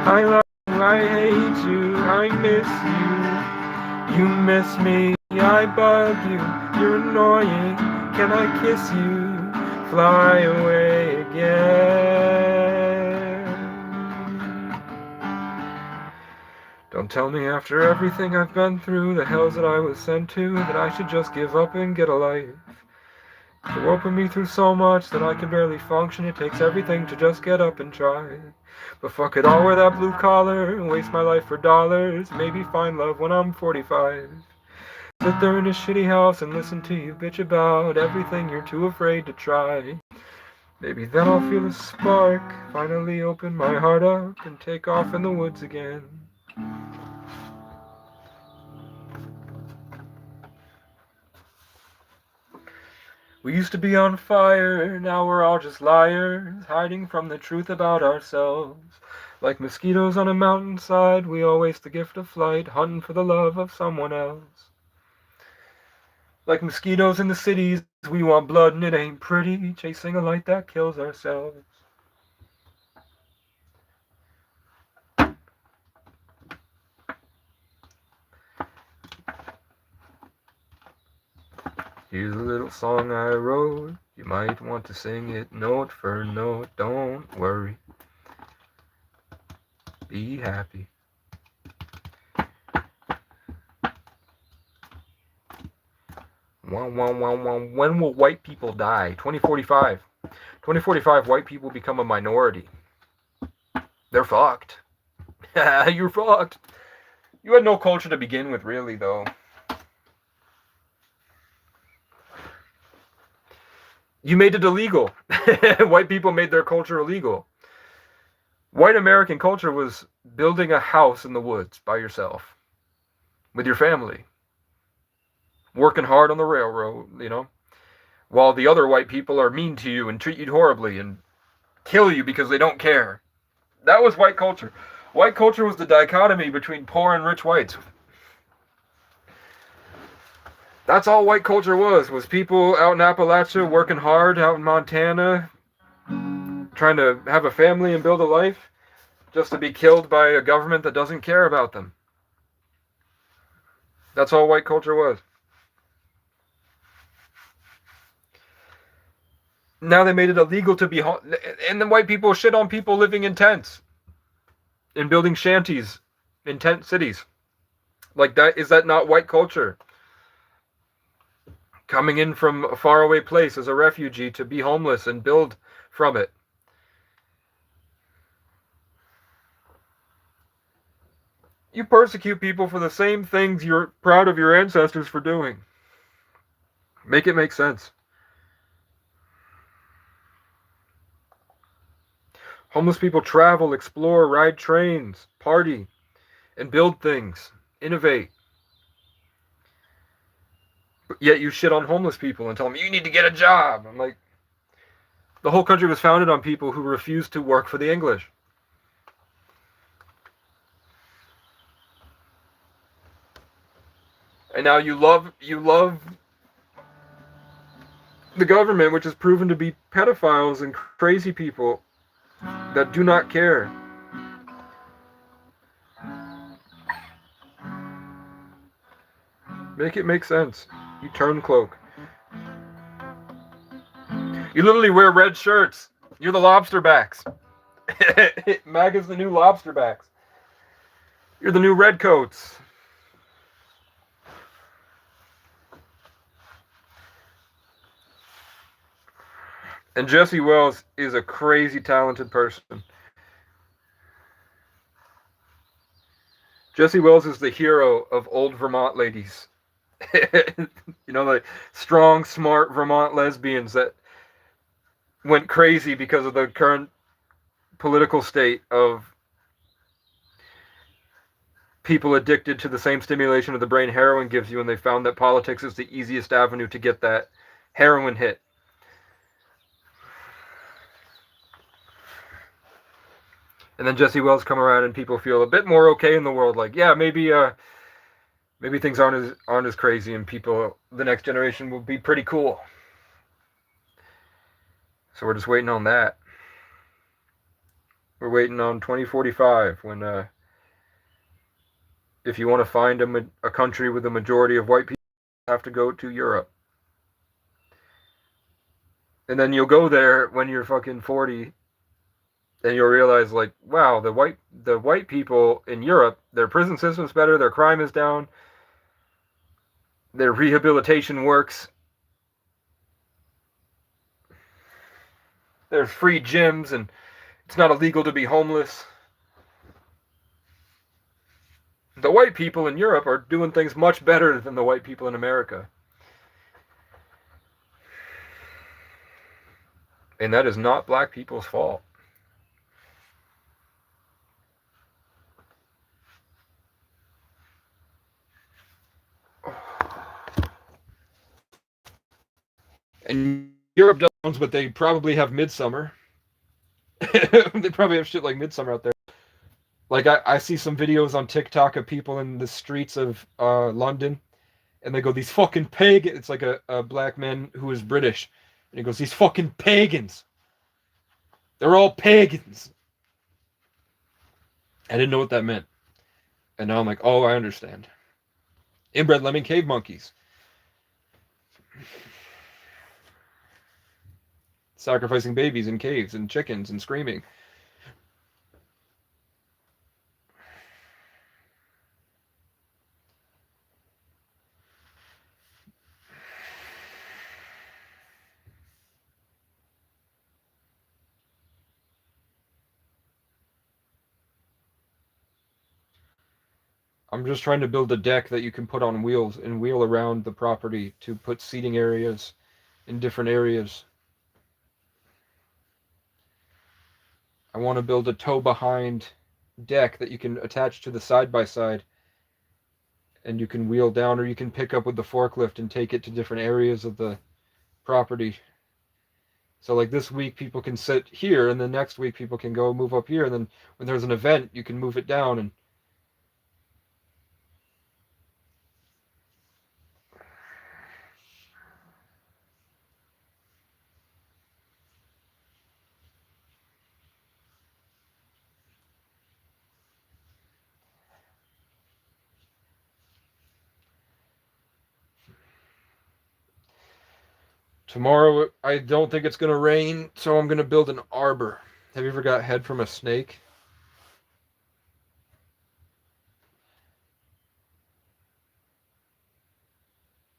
I love you, I hate you, I miss you, you miss me, I bug you, you're annoying, can I kiss you, fly away again. Don't tell me after everything I've been through, the hells that I was sent to, that I should just give up and get a life. You opened me through so much that I can barely function. It takes everything to just get up and try. But fuck it, I'll wear that blue collar and waste my life for dollars. Maybe find love when I'm 45. Sit there in a shitty house and listen to you bitch about everything you're too afraid to try. Maybe then I'll feel a spark, finally open my heart up and take off in the woods again. We used to be on fire, now we're all just liars, hiding from the truth about ourselves. Like mosquitoes on a mountainside, we all waste the gift of flight, hunting for the love of someone else. Like mosquitoes in the cities, we want blood and it ain't pretty, chasing a light that kills ourselves. Here's a little song I wrote, you might want to sing it note for note, don't worry, be happy. When will white people die? 2045. 2045, white people become a minority. They're fucked. You're fucked. You had no culture to begin with, really, though. You made it illegal. White people made their culture illegal. White American culture was building a house in the woods by yourself, with your family. working hard on the railroad, while the other white people are mean to you and treat you horribly and kill you because they don't care. That was white culture. White culture was the dichotomy between poor and rich whites. That's all white culture was people out in Appalachia working hard, out in Montana, trying to have a family and build a life, just to be killed by a government that doesn't care about them. That's all white culture was. Now they made it illegal to be and then white people shit on people living in tents and building shanties in tent cities. Like that, is that not white culture? Coming in from a faraway place as a refugee to be homeless and build from it. You persecute people for the same things you're proud of your ancestors for doing. Make it make sense. Homeless people travel, explore, ride trains, party, and build things, innovate. Yet you shit on homeless people and tell them, you need to get a job. I'm like, the whole country was founded on people who refused to work for the English. And now you love the government, which is proven to be pedophiles and crazy people that do not care. Make it make sense. You turn cloak. You literally wear red shirts. You're the lobster backs. MAGA's the new lobster backs. You're the new redcoats. And Jesse Wells is a crazy talented person. Jesse Wells is the hero of old Vermont ladies. The strong, smart Vermont lesbians that went crazy because of the current political state of people addicted to the same stimulation of the brain heroin gives you, and they found that politics is the easiest avenue to get that heroin hit. And then Jesse Wells come around and people feel a bit more okay in the world. Like, yeah, maybe things aren't as crazy, and people, the next generation, will be pretty cool. So we're just waiting on that. We're waiting on 2045 when, if you want to find a country with a majority of white people, you have to go to Europe. And then you'll go there when you're fucking 40. And you'll realize, like, wow, the white people in Europe, their prison system's better, their crime is down, their rehabilitation works, there's free gyms, and it's not illegal to be homeless. The white people in Europe are doing things much better than the white people in America. And that is not black people's fault. And Europe does, but they probably have Midsummer. They probably have shit like Midsummer out there. Like, I see some videos on TikTok of people in the streets of London, and they go, these fucking pagans. It's like a black man who is British. And he goes, these fucking pagans. They're all pagans. I didn't know what that meant. And now I'm like, oh, I understand. Inbred lemming cave monkeys. Sacrificing babies in caves and chickens and screaming. I'm just trying to build a deck that you can put on wheels and wheel around the property to put seating areas in different areas. I want to build a tow behind deck that you can attach to the side by side and you can wheel down, or you can pick up with the forklift and take it to different areas of the property. So like this week people can sit here, and the next week people can go move up here, and then when there's an event you can move it down. And tomorrow I don't think it's gonna rain, so I'm gonna build an arbor. Have you ever got head from a snake?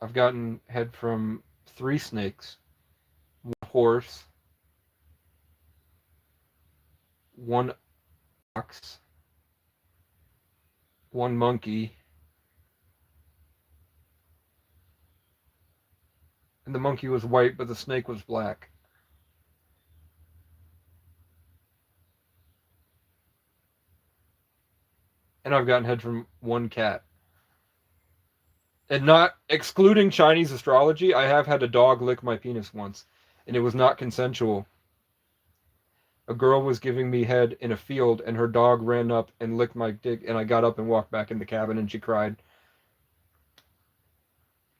I've gotten head from 3 snakes, 1 horse, 1 ox, 1 monkey, and the monkey was white, but the snake was black. And I've gotten head from 1 cat. And not excluding Chinese astrology, I have had a dog lick my penis once, and it was not consensual. A girl was giving me head in a field, and her dog ran up and licked my dick, and I got up and walked back in the cabin, and she cried.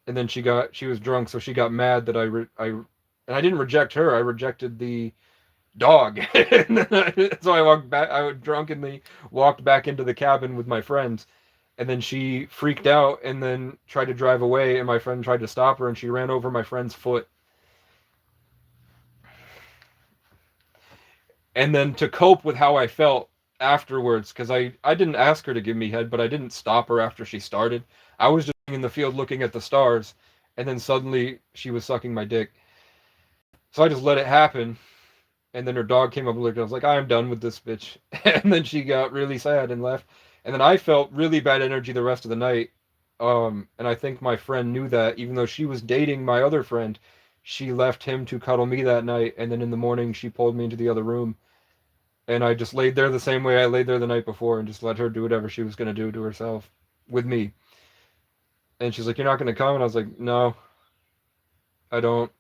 And then she was drunk, so she got mad that and I didn't reject her, I rejected the dog. So I walked back, I drunkenly walked back into the cabin with my friends, and then she freaked out and then tried to drive away, and my friend tried to stop her, and she ran over my friend's foot. And then to cope with how I felt afterwards, because I didn't ask her to give me head, but I didn't stop her after she started. I was just in the field looking at the stars, and then suddenly she was sucking my dick. So I just let it happen, and then her dog came up and looked, and I was like, I'm done with this bitch. And then she got really sad and left. And then I felt really bad energy the rest of the night. And I think my friend knew that, even though she was dating my other friend, she left him to cuddle me that night, and then in the morning she pulled me into the other room, and I just laid there the same way I laid there the night before, and just let her do whatever she was going to do to herself with me. And she's like, you're not going to come? And I was like, no, I don't,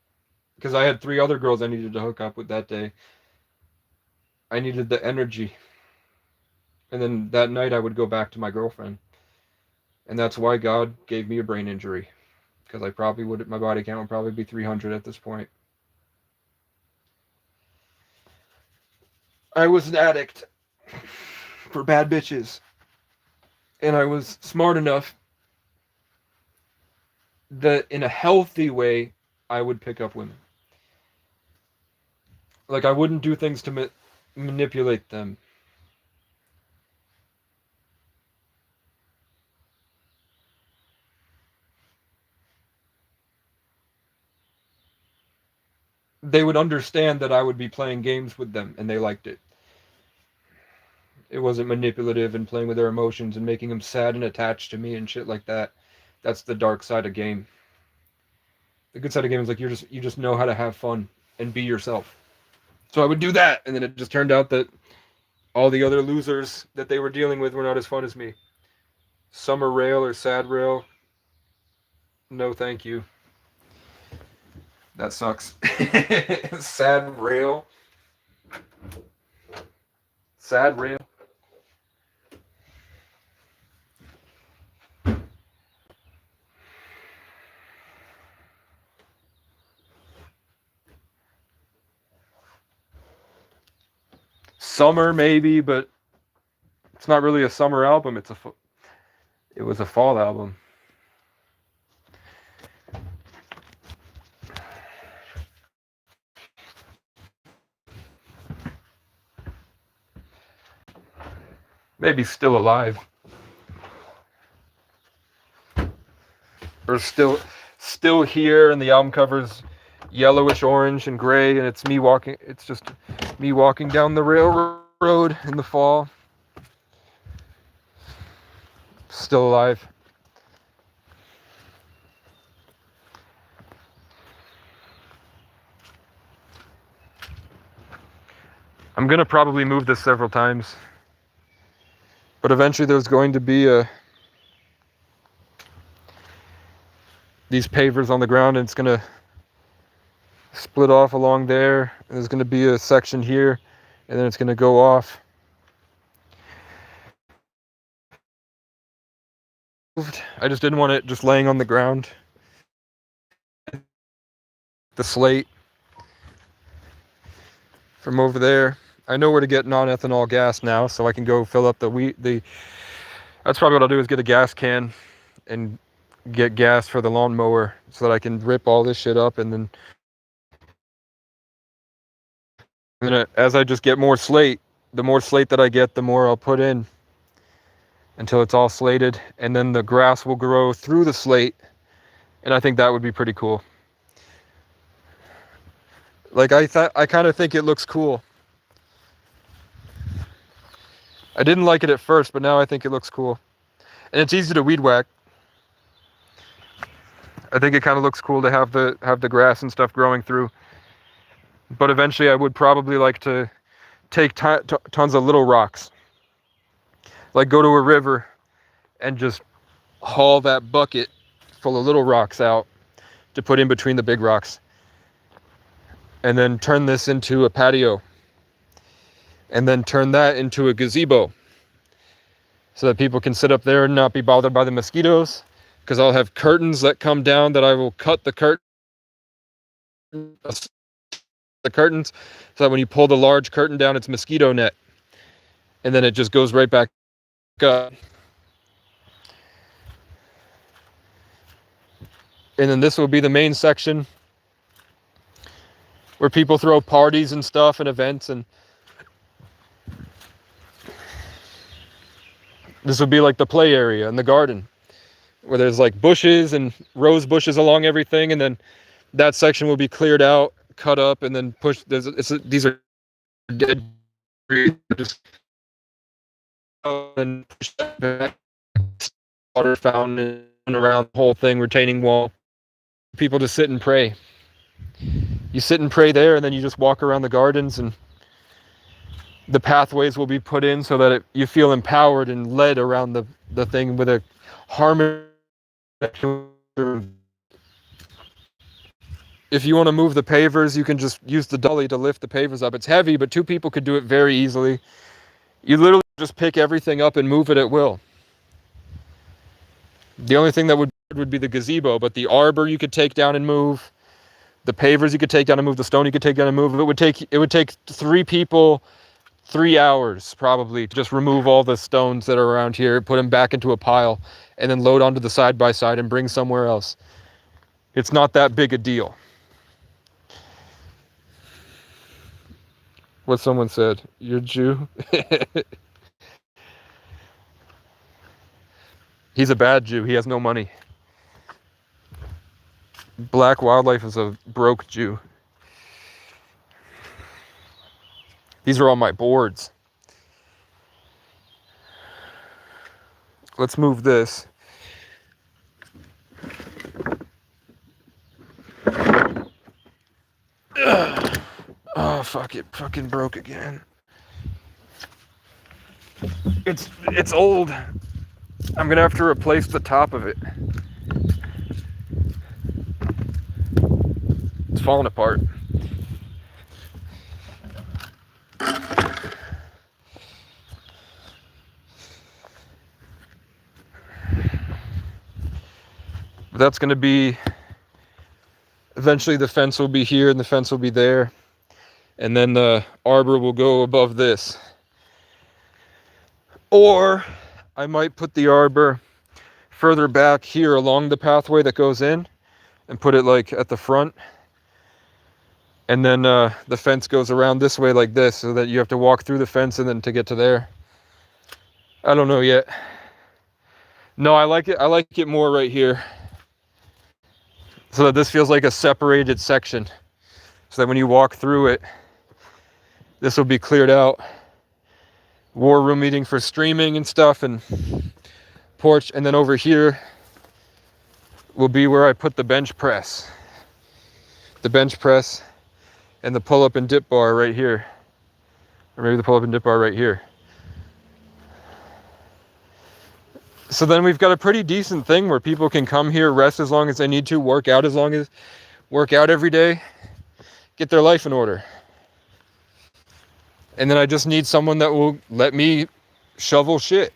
because I had 3 other girls I needed to hook up with that day. I needed the energy. And then that night I would go back to my girlfriend, and that's why God gave me a brain injury, because I probably would, my body count would probably be 300 at this point. I was an addict for bad bitches, and I was smart enough that in a healthy way I would pick up women. Like, I wouldn't do things to manipulate them. They would understand that I would be playing games with them, and they liked it. It wasn't manipulative and playing with their emotions and making them sad and attached to me and shit like that. That's the dark side of game. The good side of game is like you just know how to have fun and be yourself. So I would do that, and then it just turned out that all the other losers that they were dealing with were not as fun as me. Summer rail or sad rail, no thank you. That sucks. Sad rail. Sad rail. Summer maybe, but it's not really a summer album. It was a fall album. Maybe Still Alive. Or Still Here, and the album cover's yellowish orange and gray, and it's just me walking down the railroad in the fall. Still Alive. I'm gonna probably move this several times, but eventually there's going to be these pavers on the ground, and it's gonna split off along there. And there's gonna be a section here, and then it's gonna go off. I just didn't want it just laying on the ground. The slate from over there. I know where to get non-ethanol gas now, so I can go fill up that's probably what I'll do, is get a gas can and get gas for the lawnmower so that I can rip all this shit up, and then as I just get more slate, the more slate that I get, the more I'll put in until it's all slated, and then the grass will grow through the slate, and I think that would be pretty cool. Like, I kind of think it looks cool. I didn't like it at first, but now I think it looks cool. And it's easy to weed whack. I think it kind of looks cool to have the grass and stuff growing through. But eventually I would probably like to take tons of little rocks. Like, go to a river and just haul that bucket full of little rocks out to put in between the big rocks. And then turn this into a patio. And then turn that into a gazebo. So that people can sit up there and not be bothered by the mosquitoes. Because I'll have curtains that come down that I will cut the curtains so that when you pull the large curtain down, it's mosquito net. And then it just goes right back up. And then this will be the main section where people throw parties and stuff and events, and this would be like the play area in the garden where there's like bushes and rose bushes along everything, and then that section will be cleared out, cut up, and then pushed. These are dead trees, just and push back, water fountain around the whole thing, retaining wall. People to sit and pray. You sit and pray there, and then you just walk around the gardens, and the pathways will be put in so that you feel empowered and led around the thing with a harmony. If you want to move the pavers, you can just use the dolly to lift the pavers up. It's heavy, but 2 people could do it very easily. You literally just pick everything up and move it at will. The only thing that would be the gazebo, but the arbor you could take down and move. The pavers you could take down and move. The stone you could take down and move. It would take 3 people 3 hours probably to just remove all the stones that are around here, put them back into a pile, and then load onto the side by side and bring somewhere else. It's not that big a deal. What someone said, you're a Jew? He's a bad Jew. He has no money. Black Wildlife is a broke Jew. These are all my boards. Let's move this. Ugh. Oh, fuck, it fucking broke again. It's old. I'm gonna have to replace the top of it. It's falling apart. That's going to be, eventually the fence will be here and the fence will be there, and then the arbor will go above this. Or I might put the arbor further back here along the pathway that goes in and put it like at the front, and then the fence goes around this way like this, so that you have to walk through the fence and then to get to there. I don't know yet. No, I like it more right here, so that this feels like a separated section, so that when you walk through it, this will be cleared out. War room meeting for streaming and stuff, and porch. And then over here will be where I put the bench press. The bench press and the pull-up and dip bar right here. Or maybe the pull-up and dip bar right here. So then we've got a pretty decent thing where people can come here, rest as long as they need to, work out every day, get their life in order. And then I just need someone that will let me shovel shit.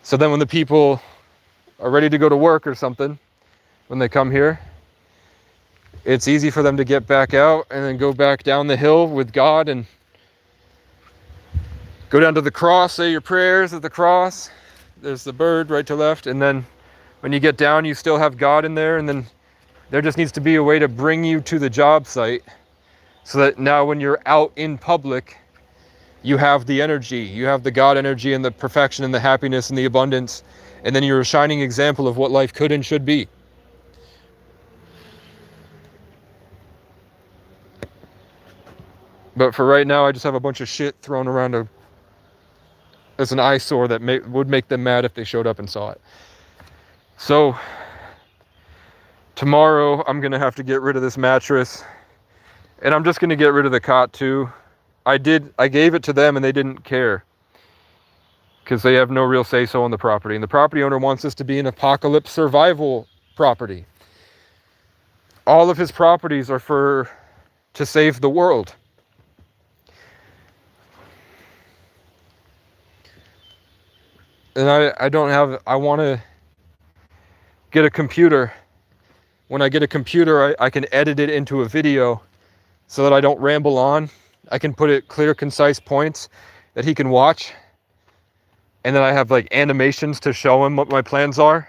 So then when the people are ready to go to work or something, when they come here, it's easy for them to get back out and then go back down the hill with God and go down to the cross, say your prayers at the cross. There's the bird right to left. And then when you get down, you still have God in there. And then there just needs to be a way to bring you to the job site so that now when you're out in public, you have the energy, you have the God energy and the perfection and the happiness and the abundance. And then you're a shining example of what life could and should be. But for right now, I just have a bunch of shit thrown around as an eyesore that would make them mad if they showed up and saw it. So tomorrow I'm gonna have to get rid of this mattress, and I'm just gonna get rid of the cot too. I gave it to them and they didn't care because they have no real say-so on the property. And the property owner wants this to be an apocalypse survival property. All of his properties are to save the world. And I want to get a computer. When I get a computer, I can edit it into a video so that I don't ramble on. I can put it clear, concise points that he can watch. And then I have like animations to show him what my plans are.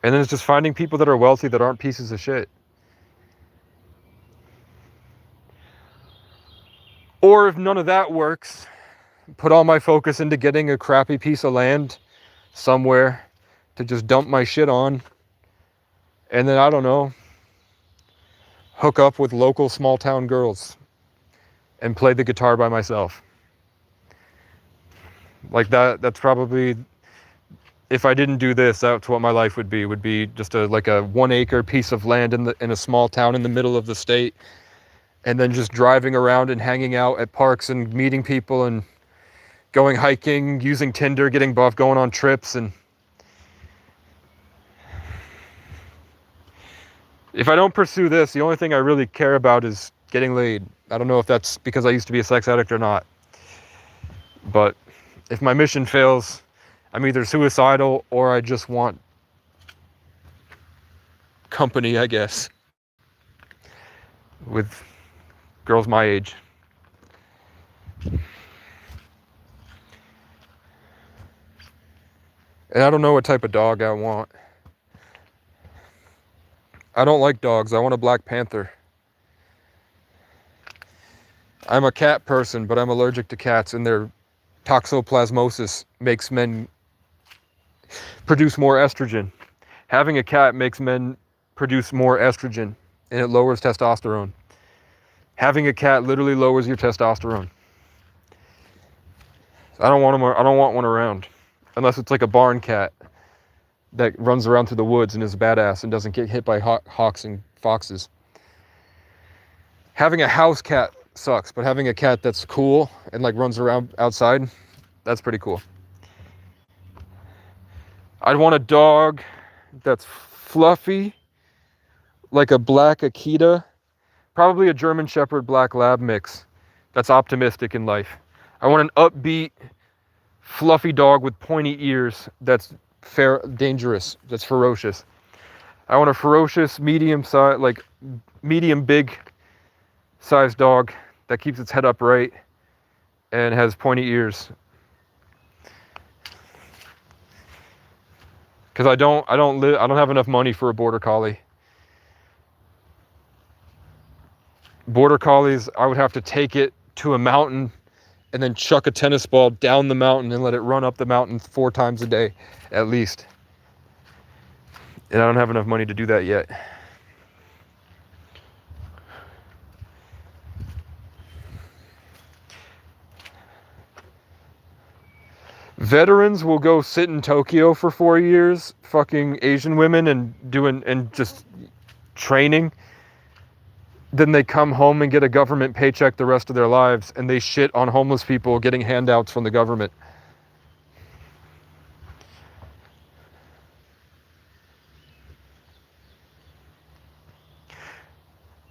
And then it's just finding people that are wealthy that aren't pieces of shit. Or if none of that works, put all my focus into getting a crappy piece of land somewhere to just dump my shit on. And then, I don't know, hook up with local small town girls and play the guitar by myself. Like that's probably, if I didn't do this, that's what my life would be just like a 1 acre piece of land in a small town in the middle of the state. And then just driving around and hanging out at parks and meeting people and going hiking, using Tinder, getting buff, going on trips. And if I don't pursue this, the only thing I really care about is getting laid. I don't know if that's because I used to be a sex addict or not. But if my mission fails, I'm either suicidal or I just want company, I guess, with girls my age. And I don't know what type of dog I want. I don't like dogs. I want a Black Panther. I'm a cat person, but I'm allergic to cats, and their toxoplasmosis makes men produce more estrogen. Having a cat makes men produce more estrogen, and it lowers testosterone. Having a cat literally lowers your testosterone. I don't want one around, unless it's like a barn cat that runs around through the woods and is badass and doesn't get hit by hawks and foxes. Having a house cat sucks, but having a cat that's cool and like runs around outside, that's pretty cool. I'd want a dog that's fluffy, like a black Akita, probably a German Shepherd Black Lab mix that's optimistic in life. I want an upbeat, fluffy dog with pointy ears that's dangerous, that's ferocious. I want a ferocious, medium big sized dog that keeps its head upright and has pointy ears. Because I don't have enough money for a border collie. Border collies, I would have to take it to a mountain and then chuck a tennis ball down the mountain and let it run up the mountain 4 times a day, at least. And I don't have enough money to do that yet. Veterans will go sit in Tokyo for 4 years, fucking Asian women and just training then they come home and get a government paycheck the rest of their lives, and they shit on homeless people getting handouts from the government.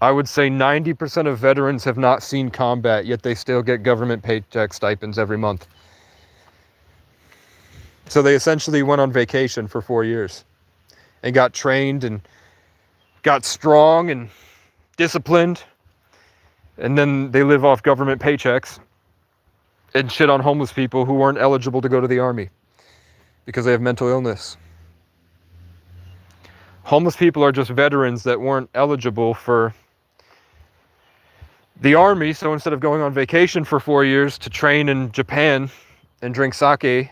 I would say 90% of veterans have not seen combat, yet they still get government paycheck stipends every month. So they essentially went on vacation for 4 years and got trained and got strong and disciplined, and then they live off government paychecks and shit on homeless people who weren't eligible to go to the army because they have mental illness. Homeless people are just veterans that weren't eligible for the army, so instead of going on vacation for 4 years to train in Japan and drink sake,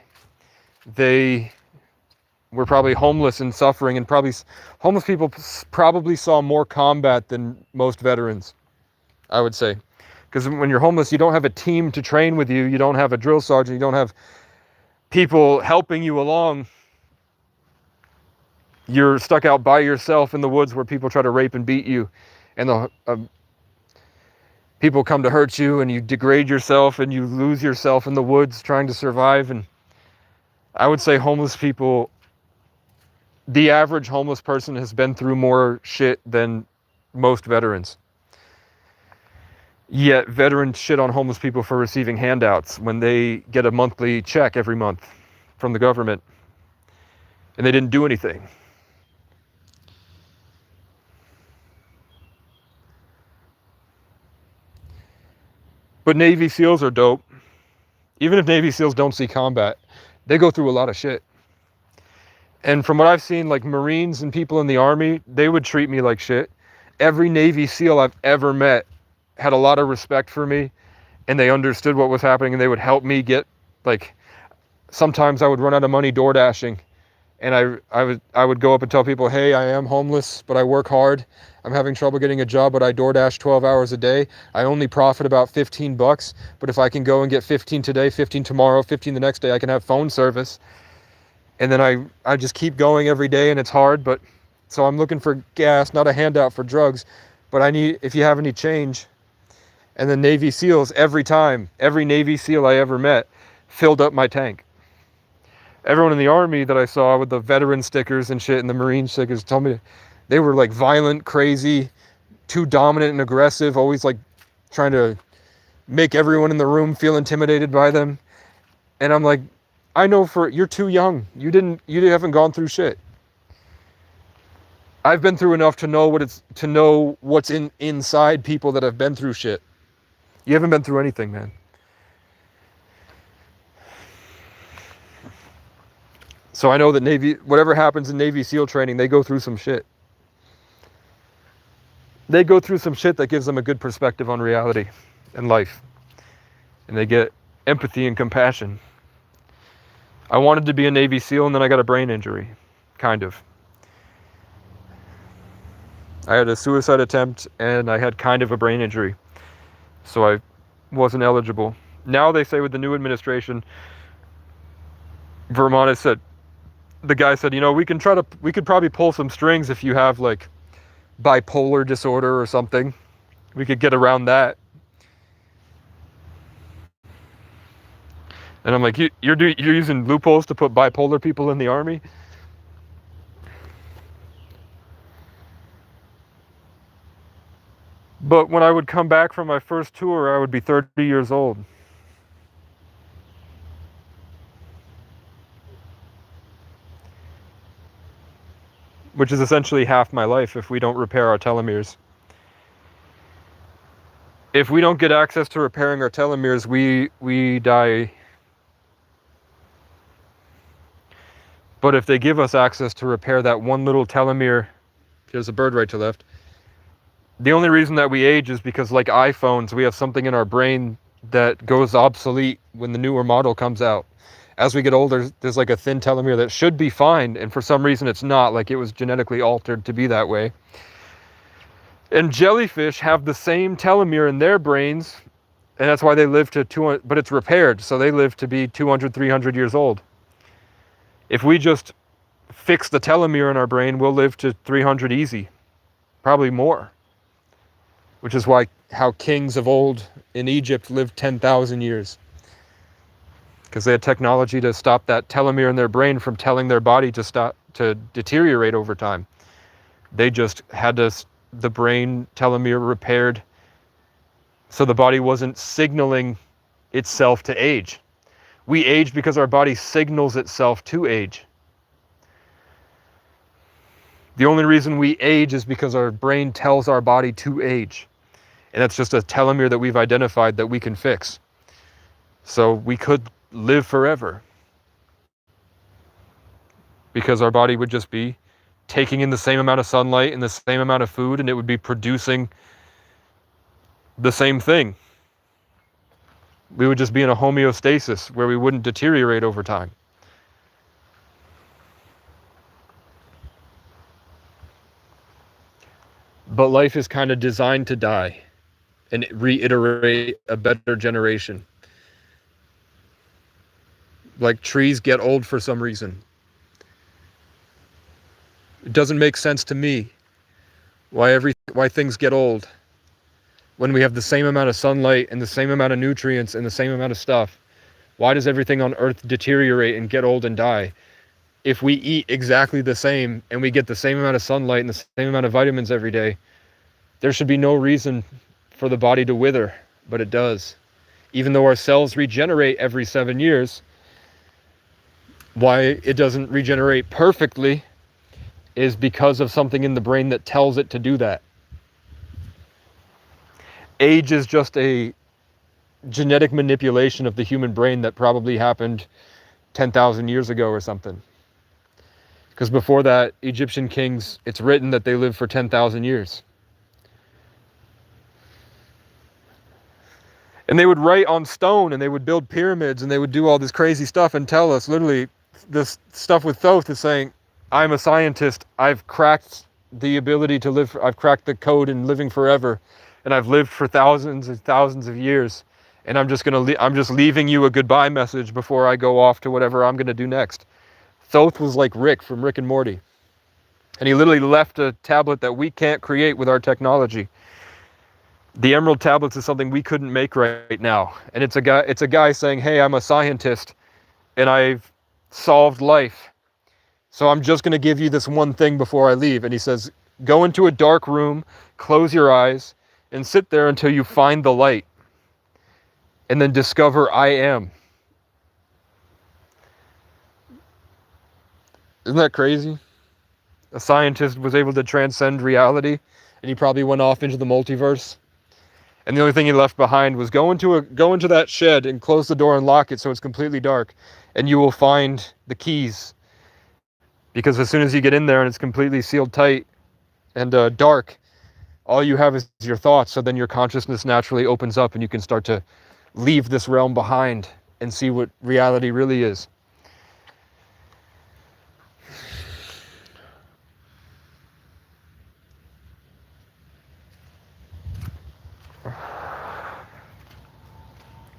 they were probably homeless and suffering, and homeless people probably saw more combat than most veterans, I would say. Because when you're homeless, you don't have a team to train with you, you don't have a drill sergeant, you don't have people helping you along. You're stuck out by yourself in the woods where people try to rape and beat you, and people come to hurt you, and you degrade yourself and you lose yourself in the woods trying to survive. And I would say homeless people, the average homeless person has been through more shit than most veterans. Yet veterans shit on homeless people for receiving handouts when they get a monthly check every month from the government and they didn't do anything. But Navy SEALs are dope. Even if Navy SEALs don't see combat, they go through a lot of shit. And from what I've seen, like Marines and people in the Army, they would treat me like shit. Every Navy SEAL I've ever met had a lot of respect for me, and they understood what was happening, and they would help me get, like, sometimes I would run out of money door dashing, and I would go up and tell people, hey, I am homeless, but I work hard. I'm having trouble getting a job, but I DoorDash 12 hours a day. I only profit about $15, but if I can go and get 15 today, 15 tomorrow, 15 the next day, I can have phone service. And then I just keep going every day, and it's hard, but so I'm looking for gas, not a handout for drugs, but I need, if you have any change. And the Navy SEALs, every Navy SEAL I ever met filled up my tank. Everyone in the Army that I saw with the veteran stickers and shit and the Marine stickers told me they were like violent, crazy, too dominant and aggressive, always like trying to make everyone in the room feel intimidated by them. And I'm like, I know you're too young. You haven't gone through shit. I've been through enough to know what's inside people that have been through shit. You haven't been through anything, man. So I know that whatever happens in Navy SEAL training, they go through some shit. They go through some shit that gives them a good perspective on reality and life. And they get empathy and compassion. I wanted to be a Navy SEAL, and then I got a brain injury, kind of. I had a suicide attempt, and I had kind of a brain injury. So I wasn't eligible. Now they say with the new administration, Vermont has said, the guy said, we could probably pull some strings if you have like bipolar disorder or something. We could get around that. And I'm like, you're using loopholes to put bipolar people in the Army? But when I would come back from my first tour, I would be 30 years old. Which is essentially half my life if we don't repair our telomeres. If we don't get access to repairing our telomeres, we die. But if they give us access to repair that one little telomere, there's a bird right to left. The only reason that we age is because, like iPhones, we have something in our brain that goes obsolete when the newer model comes out. As we get older, there's like a thin telomere that should be fine, and for some reason it's not, like it was genetically altered to be that way. And jellyfish have the same telomere in their brains, and that's why they live to 200, but it's repaired, so they live to be 200, 300 years old. If we just fix the telomere in our brain, we'll live to 300 easy, probably more. which is why how kings of old in Egypt lived 10,000 years. Because they had technology to stop that telomere in their brain from telling their body to stop to deteriorate over time. They just had the brain telomere repaired so the body wasn't signaling itself to age. We age because our body signals itself to age. The only reason we age is because our brain tells our body to age. And that's just a telomere that we've identified that we can fix. So we could live forever. Because our body would just be taking in the same amount of sunlight and the same amount of food, and it would be producing the same thing. We would just be in a homeostasis where we wouldn't deteriorate over time. But life is kind of designed to die and reiterate a better generation. Like trees get old for some reason. It doesn't make sense to me why things get old when we have the same amount of sunlight and the same amount of nutrients and the same amount of stuff. Why does everything on Earth deteriorate and get old and die? If we eat exactly the same and we get the same amount of sunlight and the same amount of vitamins every day, there should be no reason for the body to wither, but it does. Even though our cells regenerate every 7 years, why it doesn't regenerate perfectly is because of something in the brain that tells it to do that. Age is just a genetic manipulation of the human brain that probably happened 10,000 years ago or something. Because before that, Egyptian kings, it's written that they lived for 10,000 years. And they would write on stone, and they would build pyramids, and they would do all this crazy stuff and tell us, literally, this stuff with Thoth is saying, I'm a scientist, I've cracked the ability to live, I've cracked the code in living forever, and I've lived for thousands and thousands of years, and I'm just leaving you a goodbye message before I go off to whatever I'm gonna do next. Thoth was like Rick from Rick and Morty. And he literally left a tablet that we can't create with our technology. The Emerald Tablets is something we couldn't make right now. And it's a guy saying, hey, I'm a scientist and I've solved life. So I'm just going to give you this one thing before I leave. And he says, go into a dark room, close your eyes, and sit there until you find the light. And then discover I am. Isn't that crazy? A scientist was able to transcend reality, and he probably went off into the multiverse. And the only thing he left behind was go into that shed and close the door and lock it so it's completely dark, and you will find the keys. Because as soon as you get in there and it's completely sealed tight and dark, all you have is your thoughts. So then your consciousness naturally opens up, and you can start to leave this realm behind and see what reality really is.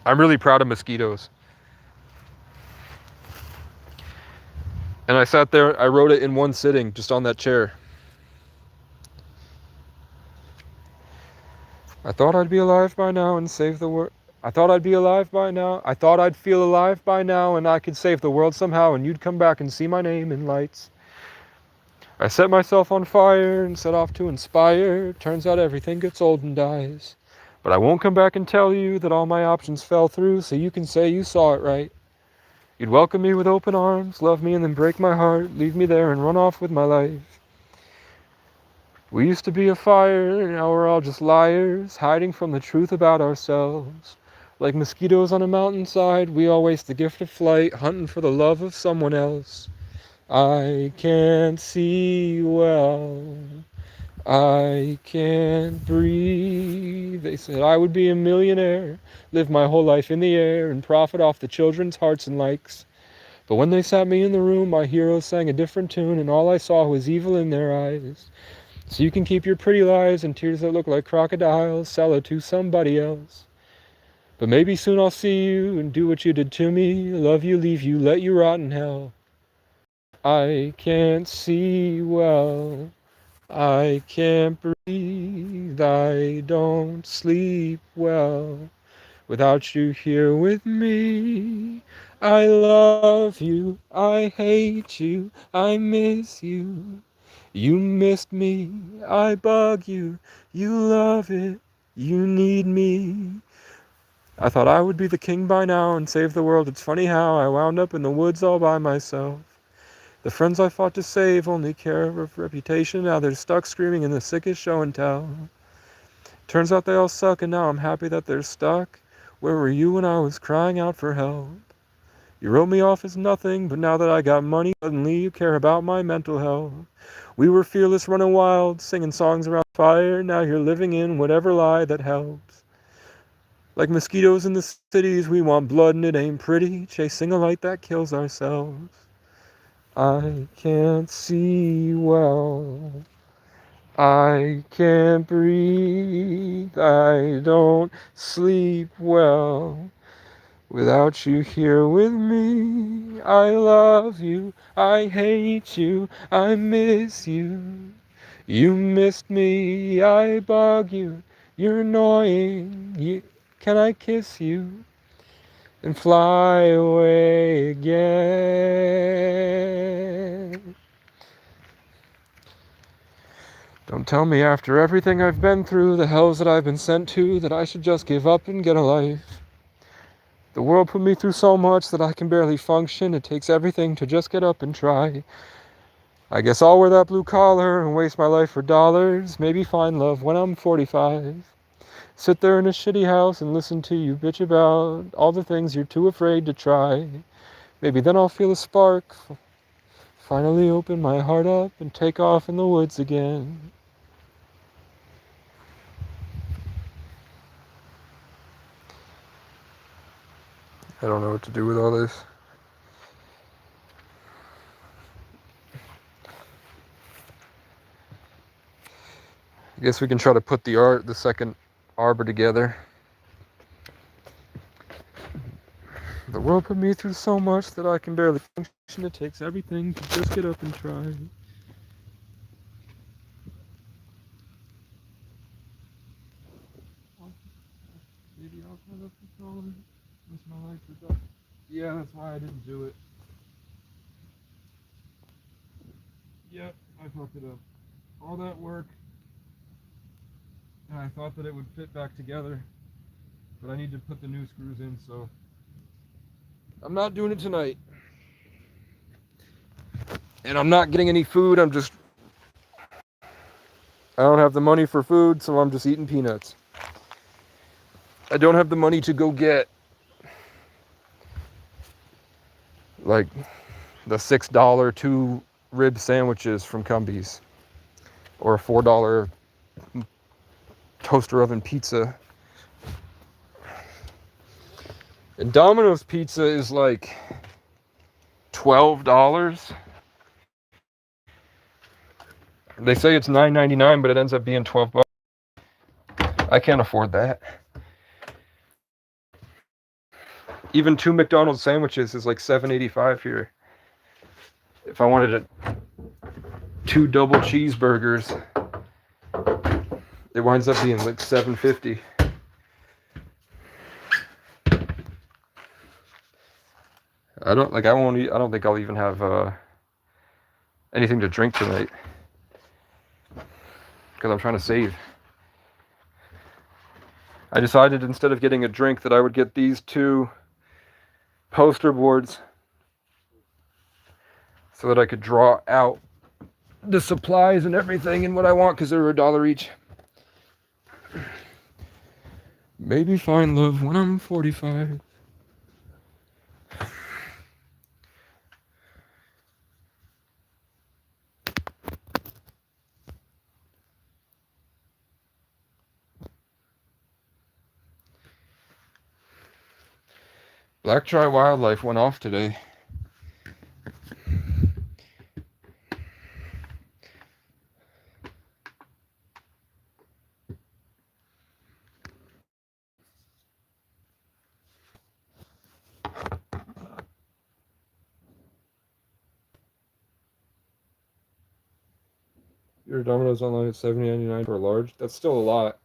I'm really proud of mosquitoes. And I sat there, I wrote it in one sitting, just on that chair. I thought I'd be alive by now and save the world. I thought I'd be alive by now. I thought I'd feel alive by now and I could save the world somehow and you'd come back and see my name in lights. I set myself on fire and set off to inspire. Turns out everything gets old and dies. But I won't come back and tell you that all my options fell through so you can say you saw it right. You'd welcome me with open arms, love me and then break my heart, leave me there and run off with my life. We used to be a fire, and now we're all just liars, hiding from the truth about ourselves. Like mosquitoes on a mountainside, we all waste the gift of flight, hunting for the love of someone else. I can't see well. I can't breathe. They said I would be a millionaire, live my whole life in the air, and profit off the children's hearts and likes. But when they sat me in the room, my heroes sang a different tune, and all I saw was evil in their eyes. So you can keep your pretty lies and tears that look like crocodiles, sell it to somebody else. But maybe soon I'll see you and do what you did to me, love you, leave you, let you rot in hell. I can't see well. I can't breathe, I don't sleep well without you here with me. I love you, I hate you, I miss you. You missed me, I bug you, you love it, you need me. I thought I would be the king by now and save the world. It's funny how I wound up in the woods all by myself. The friends I fought to save only care of reputation. Now they're stuck screaming in the sickest show and tell. Turns out they all suck, and now I'm happy that they're stuck. Where were you when I was crying out for help? You wrote me off as nothing, but now that I got money, suddenly you care about my mental health. We were fearless, running wild, singing songs around fire. Now you're living in whatever lie that helps. Like mosquitoes in the cities, we want blood and it ain't pretty. Chasing a light that kills ourselves. I can't see well. I can't breathe. I don't sleep well without you here with me. I love you. I hate you. I miss you. You missed me. I bug you. You're annoying. Can I kiss you and fly away again? Don't tell me after everything I've been through, the hells that I've been sent to, that I should just give up and get a life. The world put me through so much that I can barely function. It takes everything to just get up and try. I guess I'll wear that blue collar and waste my life for dollars. Maybe find love when I'm 45. Sit there in a shitty house and listen to you bitch about all the things you're too afraid to try. Maybe then I'll feel a spark. Finally open my heart up and take off in the woods again. I don't know what to do with all this. I guess we can try to put the second arbor together. The world put me through so much that I can barely function. It takes everything to just get up and try. Maybe I'll turn up the phone. Miss my life for done. Yeah, that's why I didn't do it. Yep, I fucked it up. All that work, and I thought that it would fit back together, but I need to put the new screws in, so I'm not doing it tonight. And I'm not getting any food. I don't have the money for food, so I'm just eating peanuts. I don't have the money to go get like the $6 two rib sandwiches from Cumbies or a $4 toaster oven pizza. And Domino's pizza is like $12. They say it's $9.99, but it ends up being $12. I can't afford that. Even two McDonald's sandwiches is like $7.85 here. If I wanted two double cheeseburgers, it winds up being like $7.50. I don't think I'll even have anything to drink tonight because I'm trying to save. I decided instead of getting a drink that I would get these two poster boards so that I could draw out the supplies and everything and what I want because they're $1 each. Maybe find love when I'm 45. Black Tri Wildlife went off today. Your Domino's online at $7.99 for a large. That's still a lot.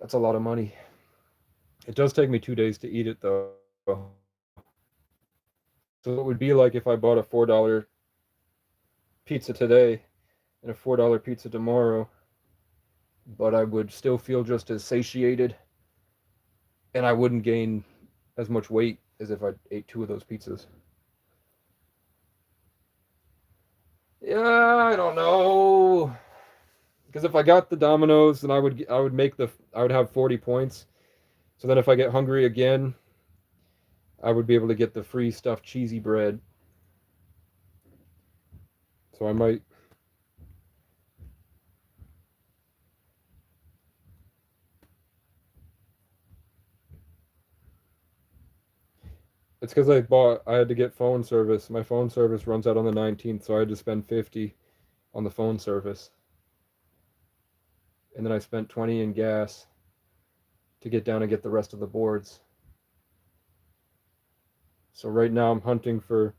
That's a lot of money. It does take me 2 days to eat it though. So it would be like if I bought a $4 pizza today and a $4 pizza tomorrow, but I would still feel just as satiated and I wouldn't gain as much weight as if I ate 2 of those pizzas. Yeah, I don't know. Because if I got the Domino's, then I would have 40 points. So then if I get hungry again, I would be able to get the free stuffed cheesy bread. So I might. It's because I had to get phone service. My phone service runs out on the 19th, so I had to spend 50 on the phone service. And then I spent 20 in gas to get down and get the rest of the boards. So right now I'm hunting for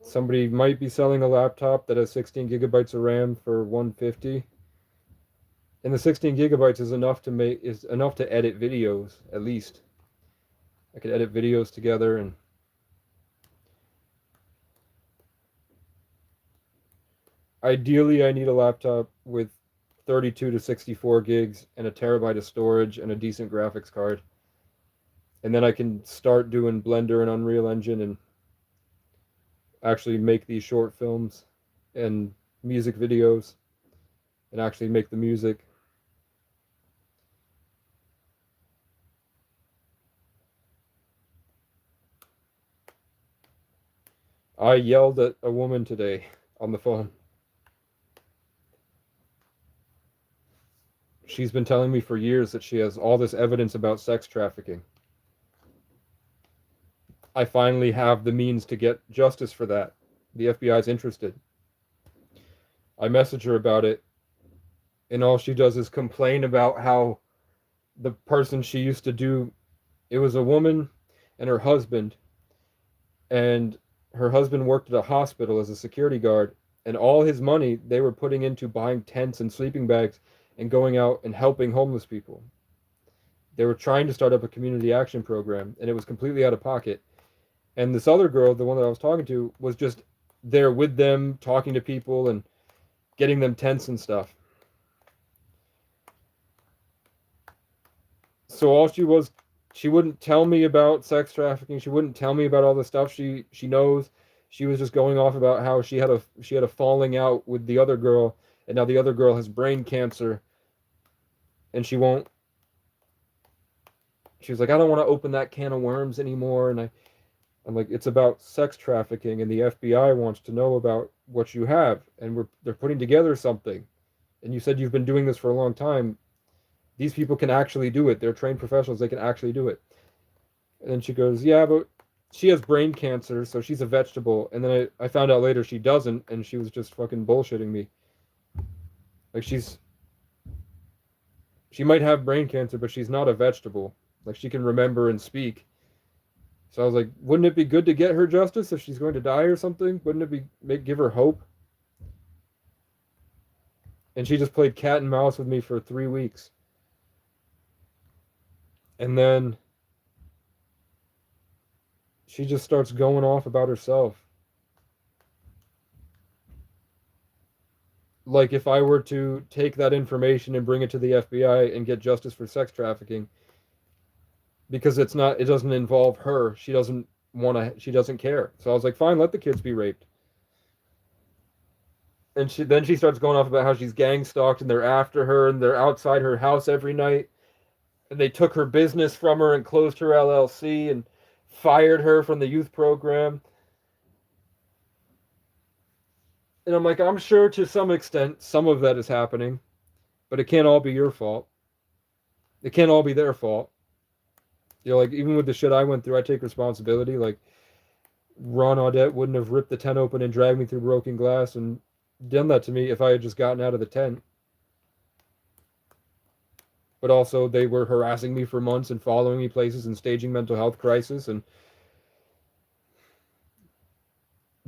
somebody might be selling a laptop that has 16 gigabytes of RAM for 150. And the 16 gigabytes is enough to edit videos at least. I could edit videos together and ideally I need a laptop with 32 to 64 gigs and a terabyte of storage and a decent graphics card. And then I can start doing Blender and Unreal Engine and actually make these short films and music videos and actually make the music. I yelled at a woman today on the phone. She's been telling me for years that she has all this evidence about sex trafficking. I finally have the means to get justice for that. The FBI is interested. I message her about it, and all she does is complain about how the person she used to do, it was a woman and her husband, and her husband worked at a hospital as a security guard, and all his money they were putting into buying tents and sleeping bags and going out and helping homeless people. They were trying to start up a community action program, and it was completely out of pocket. And this other girl, the one that I was talking to, was just there with them, talking to people and getting them tents and stuff. So all she wouldn't tell me about sex trafficking. She wouldn't tell me about all the stuff she knows. She was just going off about how she had a falling out with the other girl, and now the other girl has brain cancer, and she won't. She was like, I don't want to open that can of worms anymore, and I'm like, it's about sex trafficking, and the FBI wants to know about what you have, and they're putting together something, and you said you've been doing this for a long time. These people can actually do it. They're trained professionals. They can actually do it. And then she goes, yeah, but she has brain cancer, so she's a vegetable. And then I found out later she doesn't, and she was just fucking bullshitting me. Like she might have brain cancer, but she's not a vegetable. Like she can remember and speak. So I was like, wouldn't it be good to get her justice if she's going to die or something? Wouldn't it give her hope? And she just played cat and mouse with me for 3 weeks. And then she just starts going off about herself. Like if I were to take that information and bring it to the FBI and get justice for sex trafficking, because it doesn't involve her. She doesn't care. So I was like, fine, let the kids be raped. And she starts going off about how she's gang stalked and they're after her and they're outside her house every night. And they took her business from her and closed her LLC and fired her from the youth program. And I'm like, I'm sure to some extent some of that is happening, but it can't all be your fault. It can't all be their fault. Like even with the shit I went through, I take responsibility. Like Ron Audette wouldn't have ripped the tent open and dragged me through broken glass and done that to me if I had just gotten out of the tent. But also, they were harassing me for months and following me places and staging mental health crisis. And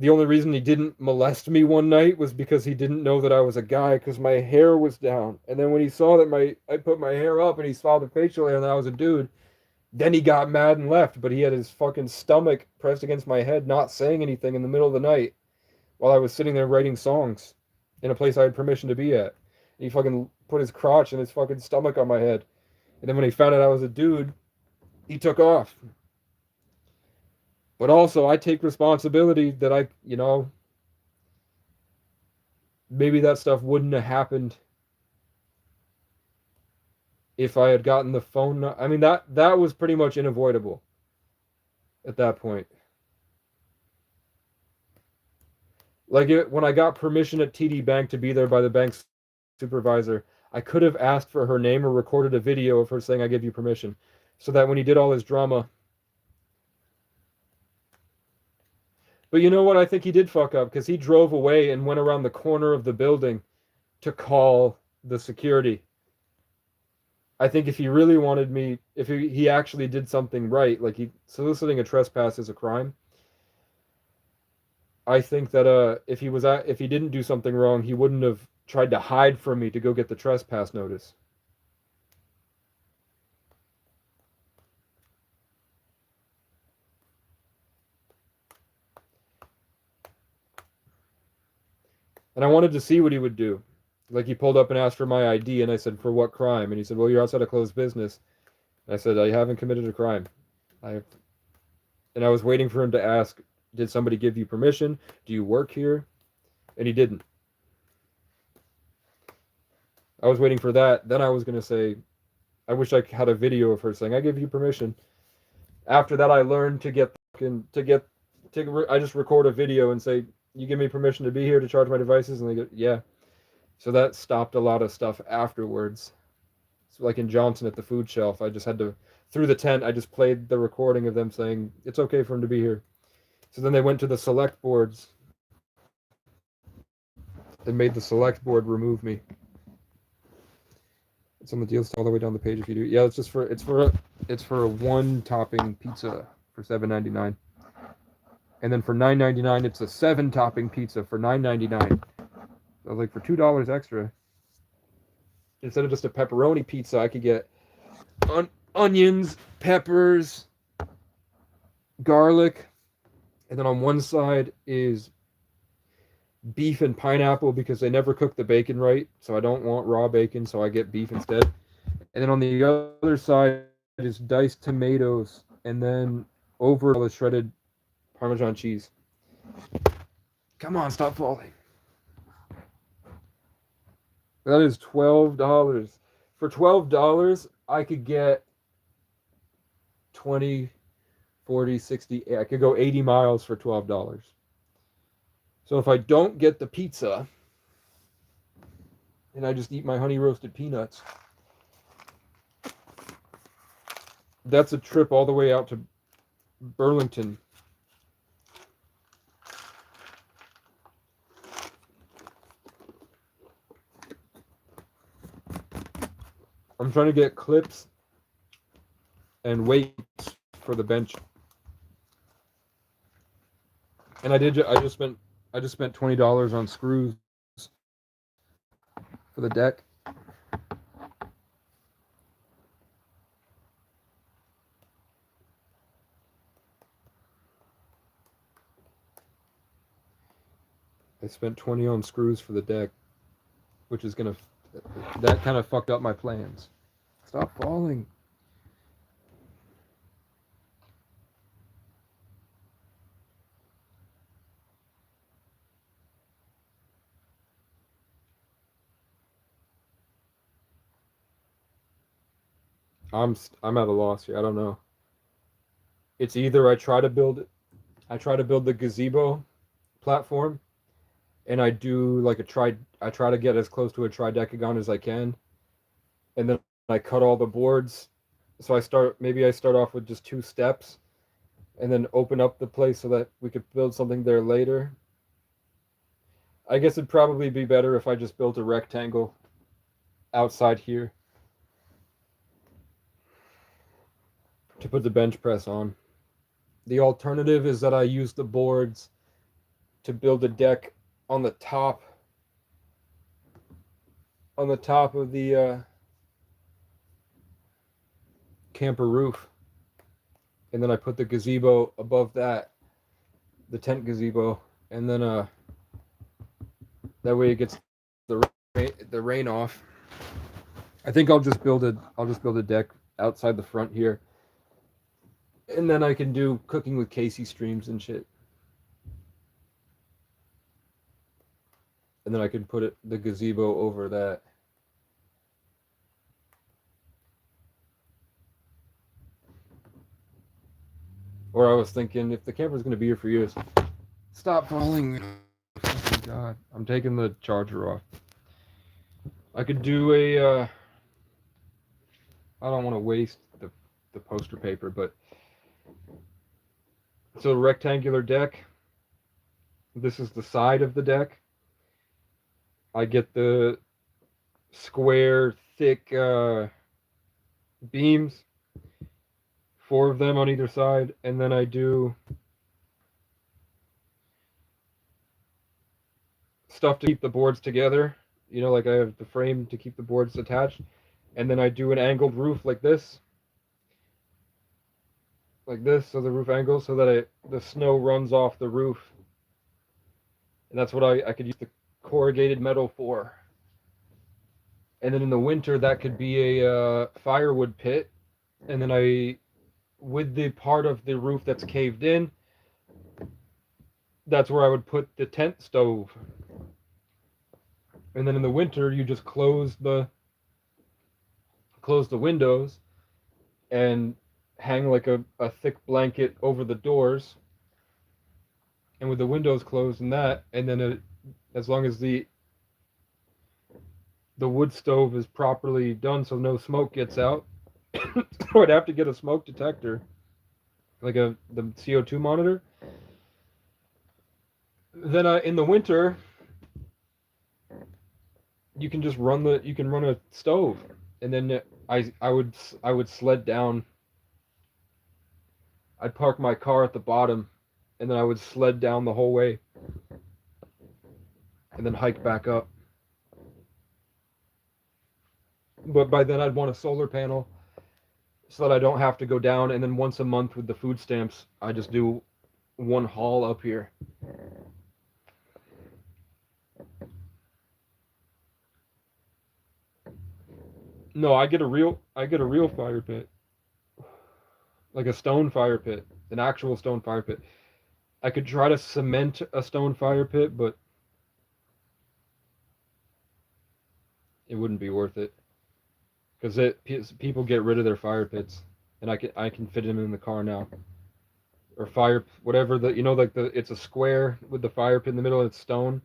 The only reason he didn't molest me one night was because he didn't know that I was a guy because my hair was down. And then when he saw that I put my hair up and he saw the facial hair and that I was a dude, then he got mad and left. But he had his fucking stomach pressed against my head, not saying anything in the middle of the night while I was sitting there writing songs in a place I had permission to be at. And he fucking put his crotch and his fucking stomach on my head. And then when he found out I was a dude, he took off. But also, I take responsibility that maybe that stuff wouldn't have happened if I had gotten the phone. I mean, that was pretty much unavoidable at that point. When I got permission at TD Bank to be there by the bank's supervisor, I could have asked for her name or recorded a video of her saying, I give you permission. So that when he did all his drama. But you know what? I think he did fuck up because he drove away and went around the corner of the building to call the security. I think if he really wanted me, if he actually did something right, like soliciting a trespass is a crime. I think that if he didn't do something wrong, he wouldn't have tried to hide from me to go get the trespass notice. And I wanted to see what he would do. Like he pulled up and asked for my ID, and I said, "For what crime?" And he said, "Well, you're outside a closed business." And I said, "I haven't committed a crime." I and I was waiting for him to ask, "Did somebody give you permission? Do you work here?" And he didn't. I was waiting for that. Then I was gonna say, "I wish I had a video of her saying I give you permission." After that, I learned to get I just record a video and say, "You give me permission to be here to charge my devices," and they go, "Yeah." So that stopped a lot of stuff afterwards. So like in Johnson at the food shelf, I just had to through the tent. I just played the recording of them saying it's okay for him to be here. So then they went to the select boards and made the select board remove me. It's on the deals all the way down the page if you do. Yeah, it's for a one topping pizza for $7.99. And then for $9.99 it's a 7 topping pizza for $9.99. So like for $2 extra, instead of just a pepperoni pizza, I could get onions, peppers, garlic, and then on one side is beef and pineapple because they never cook the bacon right, so I don't want raw bacon, so I get beef instead. And then on the other side is diced tomatoes, and then over all the shredded Parmesan cheese. Come on, stop falling. That is $12. For $12, I could get 20, 40, 60. I could go 80 miles for $12. So if I don't get the pizza and I just eat my honey roasted peanuts, that's a trip all the way out to Burlington. I'm trying to get clips and weights for the bench. And I just spent $20 on screws for the deck. I spent 20 on screws for the deck, which is gonna that kind of fucked up my plans. Stop falling. I'm at a loss here. I don't know. It's either I try to build the gazebo platform, and I try to get as close to a tridecagon as I can, and then I cut all the boards. So I start off with just 2 steps, and then open up the place so that we could build something there later. I guess it'd probably be better if I just built a rectangle outside here to put the bench press on. The alternative is that I use the boards to build a deck on the top of the camper roof, and then I put the gazebo above that, the tent gazebo, and then that way it gets the rain off. I think I'll just build a deck outside the front here, and then I can do cooking with Casey streams and shit. And then I can put the gazebo over that. Or I was thinking, if the camper's going to be here for years, stop falling. Oh God, I'm taking the charger off. I could do a. I don't want to waste the poster paper, but so a rectangular deck. This is the side of the deck. I get the square, thick beams, 4 of them on either side, and then I do stuff to keep the boards together. You know, like I have the frame to keep the boards attached, and then I do an angled roof like this, so the roof angles so that the snow runs off the roof, and that's what I could use the corrugated metal for. And then in the winter, that could be a firewood pit, and then with the part of the roof that's caved in, that's where I would put the tent stove. And then in the winter, you just close the windows and hang like a thick blanket over the doors. And with the windows closed and that, and then as long as the wood stove is properly done so no smoke gets out, so I'd have to get a smoke detector, like the CO2 monitor. Then in the winter, you can just run a stove, and then I would sled down. I'd park my car at the bottom, and then I would sled down the whole way, and then hike back up. But by then I'd want a solar panel so that I don't have to go down, and then once a month with the food stamps, I just do one haul up here. No, I get a real fire pit. Like a stone fire pit, an actual stone fire pit. I could try to cement a stone fire pit, but it wouldn't be worth it, because people get rid of their fire pits, and I can fit them in the car now, or whatever it's a square with the fire pit in the middle, and it's stone,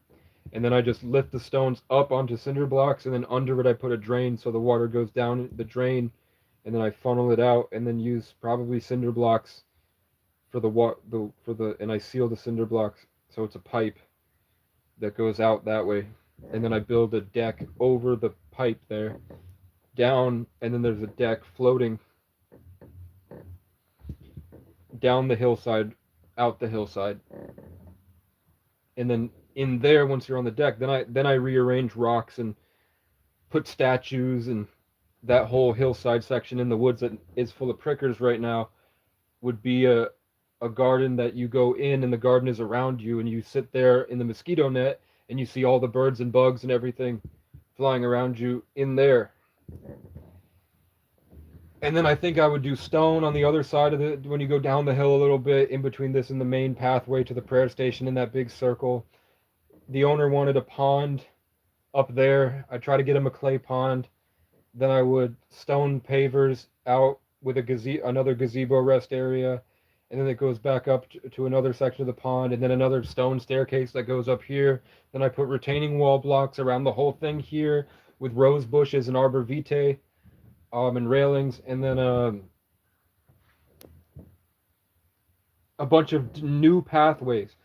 and then I just lift the stones up onto cinder blocks, and then under it I put a drain so the water goes down the drain, and then I funnel it out, and then use probably cinder blocks and I seal the cinder blocks so it's a pipe that goes out that way, and then I build a deck over the pipe there down, and then there's a deck floating down the hillside, out the hillside, and then in there, once you're on the deck, then I rearrange rocks and put statues, and that whole hillside section in the woods that is full of prickers right now would be a garden that you go in, and the garden is around you, and you sit there in the mosquito net, and you see all the birds and bugs and everything flying around you in there. And then I think I would do stone on the other side of it when you go down the hill a little bit, in between this and the main pathway to the prayer station, in that big circle. The owner wanted a pond up there. I try to get him a clay pond. Then I would stone pavers out with another gazebo rest area, and then it goes back up to another section of the pond, and then another stone staircase that goes up here. Then I put retaining wall blocks around the whole thing here with rose bushes and arbor vitae, and railings, and then a bunch of new pathways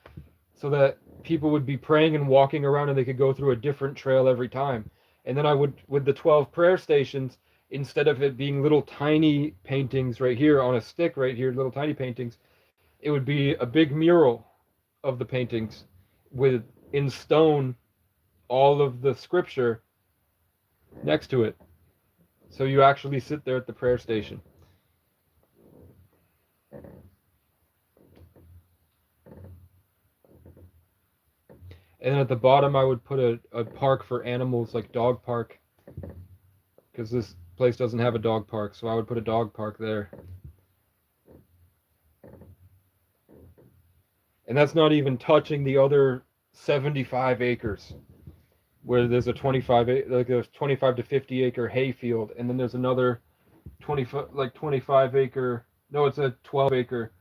so that people would be praying and walking around, and they could go through a different trail every time. And then I would, with the 12 prayer stations, instead of it being little tiny paintings right here on a stick right here, little tiny paintings, it would be a big mural of the paintings. with in stone all of the scripture next to it. So you actually sit there at the prayer station. And then at the bottom, I would put a park for animals, like dog park, because this place doesn't have a dog park, so I would put a dog park there. And that's not even touching the other 75 acres, where there's a 25 to 50 acre hay field, and then there's another 25 acre, no, it's a 12 acre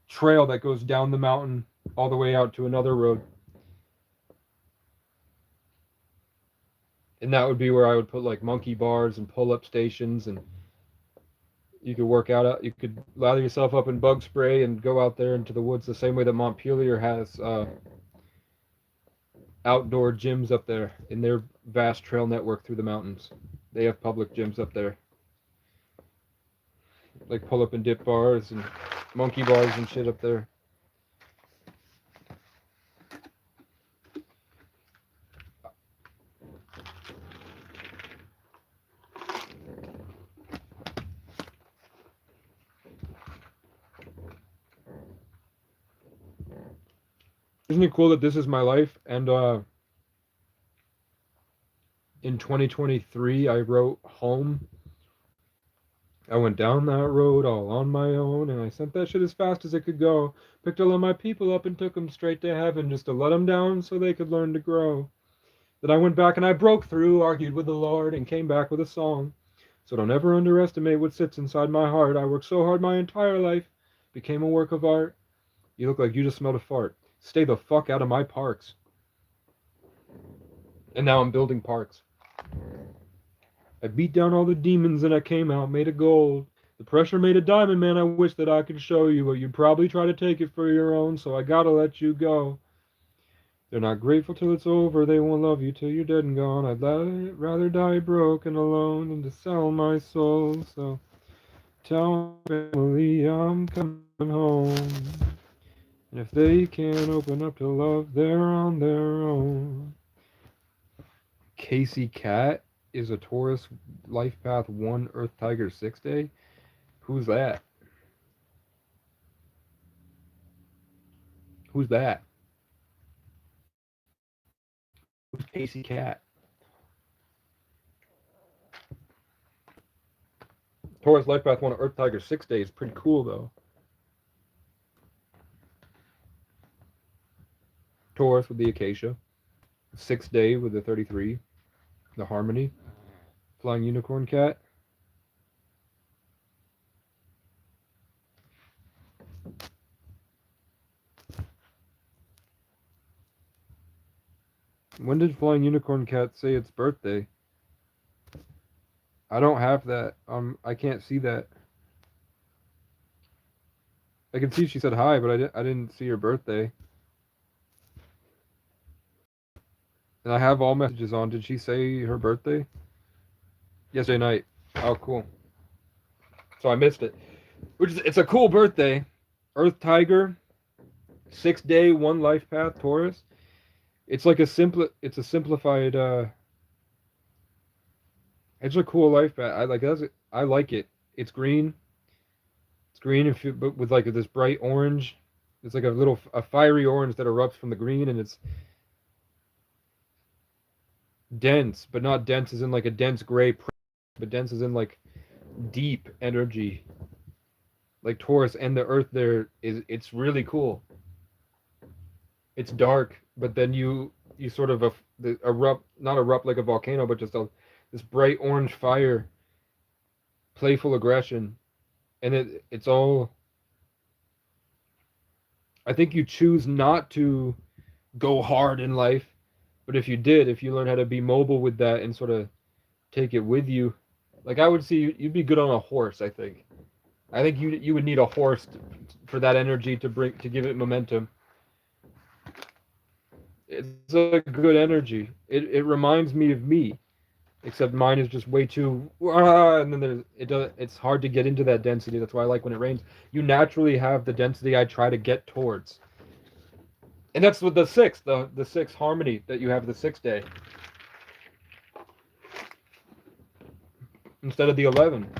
trail that goes down the mountain all the way out to another road. And that would be where I would put like monkey bars and pull-up stations, and you could work out. You could lather yourself up in bug spray and go out there into the woods the same way that Montpelier has outdoor gyms up there in their vast trail network through the mountains. They have public gyms up there, like pull-up and dip bars and monkey bars and shit up there. Isn't it cool that this is my life? And in 2023, I wrote Home. I went down that road all on my own, and I sent that shit as fast as it could go. Picked all of my people up and took them straight to heaven just to let them down so they could learn to grow. Then I went back and I broke through, argued with the Lord, and came back with a song. So don't ever underestimate what sits inside my heart. I worked so hard my entire life, became a work of art. You look like you just smelled a fart. Stay the fuck out of my parks. And now I'm building parks. I beat down all the demons and I came out made of gold. The pressure made a diamond, man. I wish that I could show you, but you'd probably try to take it for your own, so I gotta let you go. They're not grateful till it's over. They won't love you till you're dead and gone. I'd rather die broken alone than to sell my soul. So tell my family I'm coming home. And if they can't open up to love, they're on their own. Casey Cat is a Taurus Life Path 1 Earth Tiger 6 day. Who's that? Who's that? Who's Casey Cat? Taurus Life Path 1 Earth Tiger 6 day is pretty cool though. Taurus with the Acacia. 6 day with the 33. The Harmony. Flying Unicorn Cat. When did Flying Unicorn Cat say its birthday? I don't have that. I can't see that. I can see she said hi, but I didn't see her birthday. And I have all messages on. Did she say her birthday? Yesterday night. Oh, cool. So I missed it. It's a cool birthday. Earth Tiger, 6 day, 1 life path, Taurus. It's like it's a simplified it's a cool life path. I like it. It's green. It's green but with like this bright orange. It's like a fiery orange that erupts from the green, and it's dense, but not dense as in like a dense gray, but dense as in like deep energy. Like Taurus and the Earth it's really cool. It's dark, but then you sort of not erupt like a volcano, but just this bright orange fire, playful aggression, and it's all. I think you choose not to go hard in life, but if you learn how to be mobile with that and sort of take it with you, like I would see you'd be good on a horse. I think you would need a horse for that energy to give it momentum. It's a good energy. It reminds me of me, except mine is just way too and then it's hard to get into that density. That's why I like when it rains. You naturally have the density I try to get towards. And that's with the 6, the 6 harmony that you have the 6th day instead of the 11.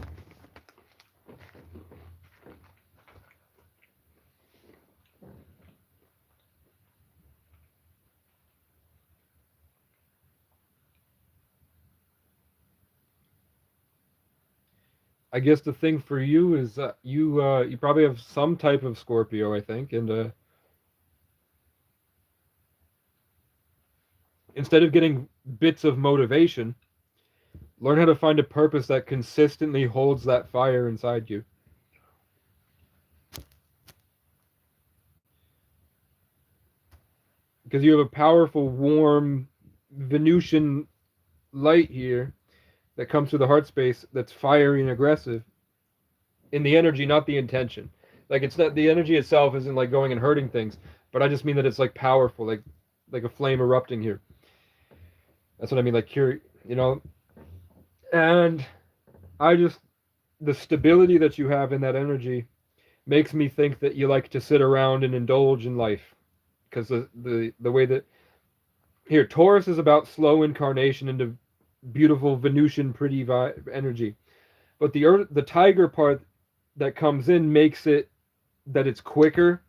I guess the thing for you is you probably have some type of Scorpio, I think, and instead of getting bits of motivation, learn how to find a purpose that consistently holds that fire inside you. Because you have a powerful, warm Venusian light here that comes through the heart space that's fiery and aggressive in the energy, not the intention. Like it's not the energy itself isn't like going and hurting things, but I just mean that it's like powerful, like a flame erupting here. That's what I mean, like you know. And I just the stability that you have in that energy makes me think that you like to sit around and indulge in life, because the way that here Taurus is about slow incarnation into beautiful Venusian pretty energy, but the tiger part that comes in makes it that it's quicker.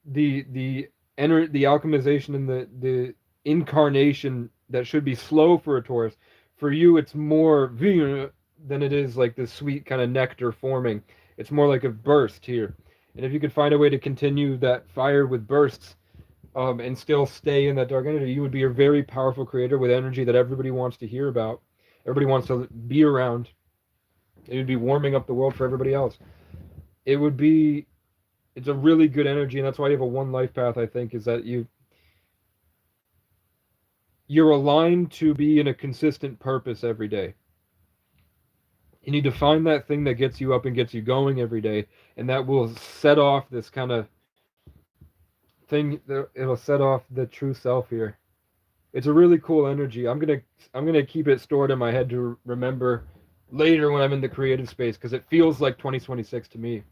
The alchemization and the incarnation that should be slow for a Taurus, for you it's more than it is like this sweet kind of nectar forming. It's more like a burst here, and if you could find a way to continue that fire with bursts, and still stay in that dark energy, you would be a very powerful creator with energy that everybody wants to hear about, everybody wants to be around. It would be warming up the world for everybody else. It's a really good energy, and that's why you have a one life path, I think, is that you're aligned to be in a consistent purpose every day. You need to find that thing that gets you up and gets you going every day, and that will set off this kind of thing. It'll set off the true self here. It's a really cool energy. I'm gonna keep it stored in my head to remember later when I'm in the creative space, because it feels like 2026 to me.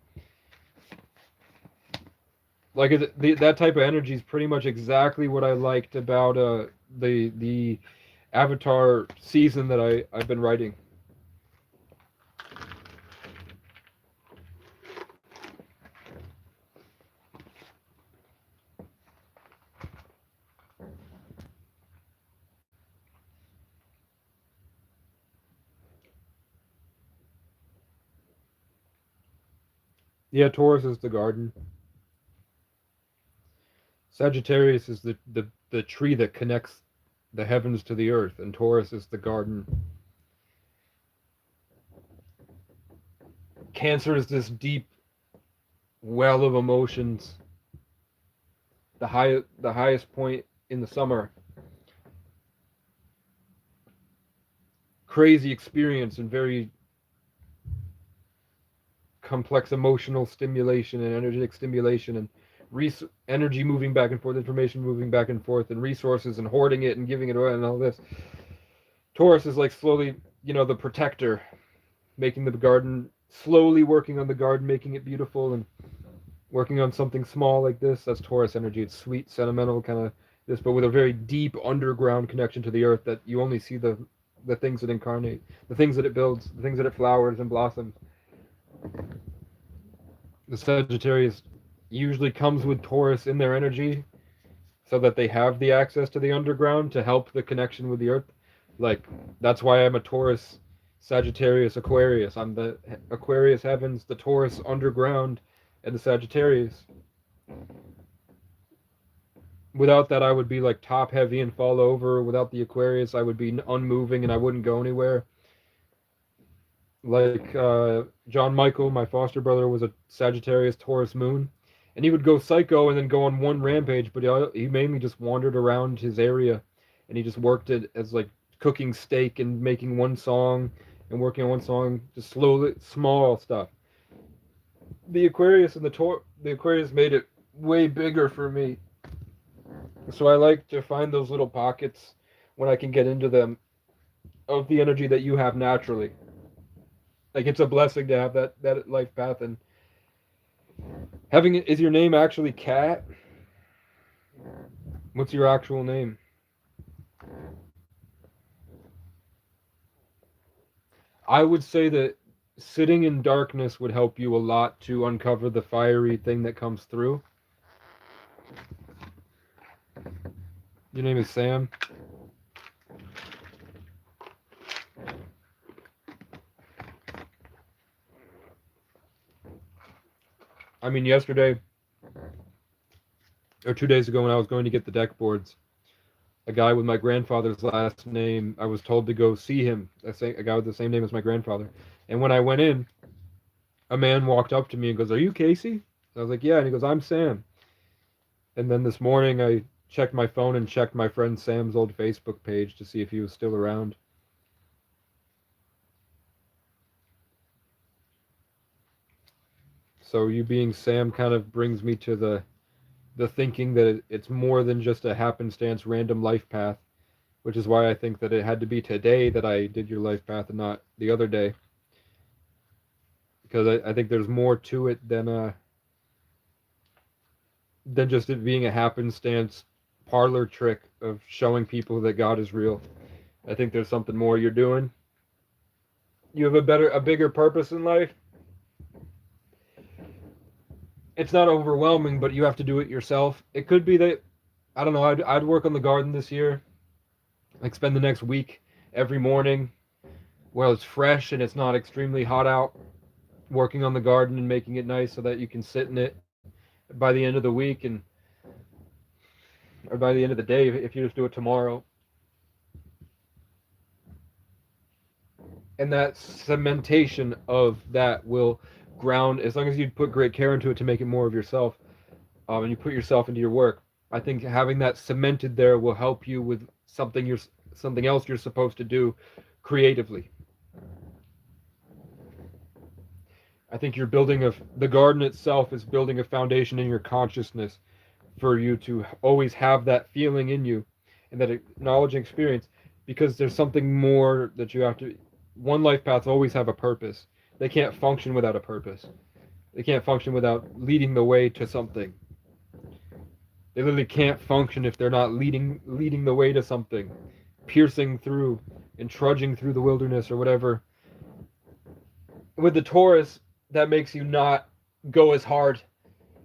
Like that type of energy is pretty much exactly what I liked about the Avatar season that I've been writing. Yeah, Taurus is the garden. Sagittarius is the tree that connects the heavens to the earth, and Taurus is the garden. Cancer is this deep well of emotions, the highest point in the summer. Crazy experience and very complex emotional stimulation and energetic stimulation and energy moving back and forth, information moving back and forth, and resources and hoarding it and giving it away and all this. Taurus is like slowly, the protector, making the garden, slowly working on the garden, making it beautiful, and working on something small like this. That's Taurus energy. It's sweet, sentimental, kind of this, but with a very deep underground connection to the earth that you only see the things that incarnate, the things that it builds, the things that it flowers and blossoms. The Sagittarius usually comes with Taurus in their energy so that they have the access to the underground to help the connection with the earth. Like, that's why I'm a Taurus, Sagittarius, Aquarius. I'm the Aquarius heavens, the Taurus underground, and the Sagittarius. Without that, I would be like top heavy and fall over. Without the Aquarius, I would be unmoving and I wouldn't go anywhere. Like John Michael, my foster brother, was a Sagittarius Taurus moon, and he would go psycho and then go on one rampage, but he mainly just wandered around his area, and he just worked it as like cooking steak and making one song and working on one song, just slowly, small stuff. The Aquarius and the Aquarius made it way bigger for me, so I like to find those little pockets when I can get into them of the energy that you have naturally. Like, it's a blessing to have that life path. And having it, is your name actually Cat? What's your actual name? I would say that sitting in darkness would help you a lot to uncover the fiery thing that comes through. Your name is Sam? I mean, yesterday, or 2 days ago when I was going to get the deck boards, a guy with my grandfather's last name, I was told to go see him, a guy with the same name as my grandfather. And when I went in, a man walked up to me and goes, "Are you Casey?" I was like, "Yeah." And he goes, "I'm Sam." And then this morning I checked my phone and checked my friend Sam's old Facebook page to see if he was still around. So you being Sam kind of brings me to the thinking that it's more than just a happenstance random life path, which is why I think that it had to be today that I did your life path and not the other day. Because I think there's more to it than just it being a happenstance parlor trick of showing people that God is real. I think there's something more you're doing. You have a bigger purpose in life. It's not overwhelming, but you have to do it yourself. It could be that, I don't know, I'd work on the garden this year, like spend the next week every morning while it's fresh and it's not extremely hot out, working on the garden and making it nice so that you can sit in it by the end of the week and or by the end of the day if you just do it tomorrow. And that cementation of that will ground, as long as you put great care into it to make it more of yourself, and you put yourself into your work. I think having that cemented there will help you with something else you're supposed to do creatively. I think you're the garden itself is building a foundation in your consciousness for you to always have that feeling in you and that knowledge and experience, because there's something more that you have to. One life paths always have a purpose. They can't function without a purpose. They can't function without leading the way to something. They literally can't function if they're not leading the way to something, piercing through and trudging through the wilderness or whatever. With the Taurus, that makes you not go as hard.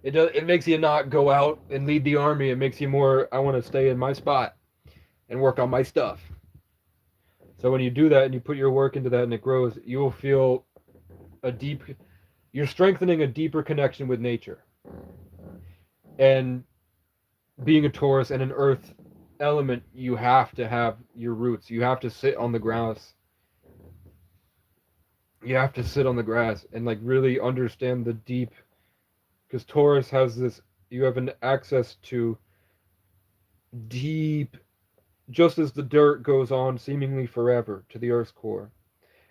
It makes you not go out and lead the army. It makes you more, I want to stay in my spot and work on my stuff. So when you do that and you put your work into that and it grows, you will feel you're strengthening a deeper connection with nature. And being a Taurus and an earth element, you have to have your roots. You have to sit on the grass. You have to sit on the grass and like really understand the deep, because Taurus has this, you have an access to deep, just as the dirt goes on seemingly forever to the earth's core.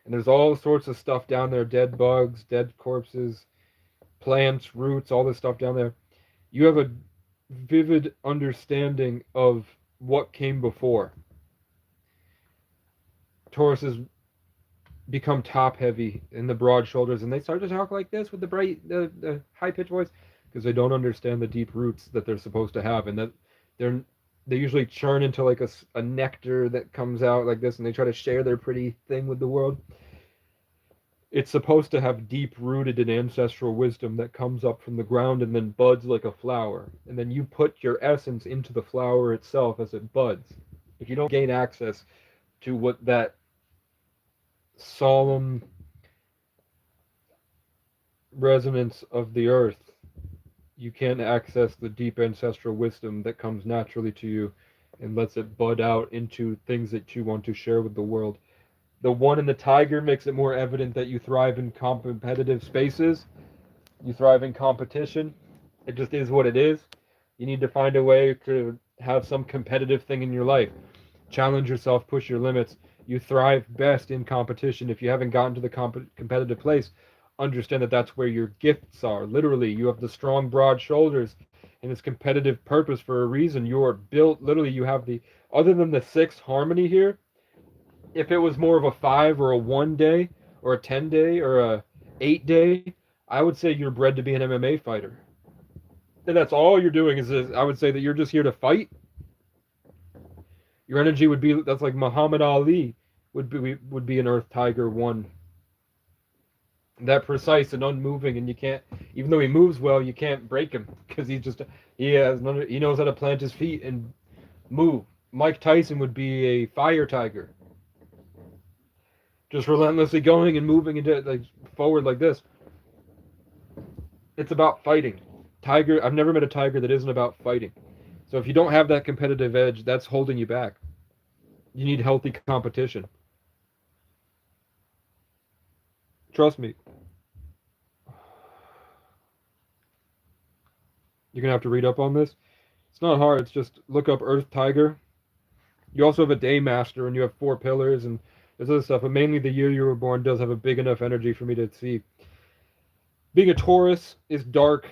And there's all sorts of stuff down there, dead bugs, dead corpses, plants, roots, all this stuff down there. You have a vivid understanding of what came before. Tauruses become top heavy in the broad shoulders and they start to talk like this with the high pitched voice because they don't understand the deep roots that they're supposed to have, and that they usually churn into like a nectar that comes out like this, and they try to share their pretty thing with the world. It's supposed to have deep rooted and ancestral wisdom that comes up from the ground and then buds like a flower. And then you put your essence into the flower itself as it buds. If you don't gain access to what that solemn resonance of the earth, you can't access the deep ancestral wisdom that comes naturally to you and lets it bud out into things that you want to share with the world. The one in the tiger makes it more evident that you thrive in competitive spaces. You thrive in competition. It just is what it is. You need to find a way to have some competitive thing in your life. Challenge yourself, push your limits. You thrive best in competition. If you haven't gotten to the competitive place, understand that that's where your gifts are. Literally, you have the strong, broad shoulders and this competitive purpose for a reason. You are built, literally, you have other than the 6 harmony here, if it was more of a 5 or a 1 day or a 10 day or a 8 day, I would say you're bred to be an MMA fighter. And that's all you're doing is I would say that you're just here to fight Your energy would be, that's like Muhammad Ali would be an Earth Tiger 1. That precise and unmoving, and you can't, even though he moves well, you can't break him because he knows how to plant his feet and move. Mike Tyson would be a fire tiger, just relentlessly going and moving into like forward like this. It's about fighting. Tiger, I've never met a tiger that isn't about fighting. So if you don't have that competitive edge, that's holding you back. You need healthy competition. Trust me. You're gonna have to read up on this. It's not hard. It's just look up Earth Tiger. You also have a Day Master, and you have 4 pillars, and there's other stuff. But mainly, the year you were born does have a big enough energy for me to see. Being a Taurus is dark.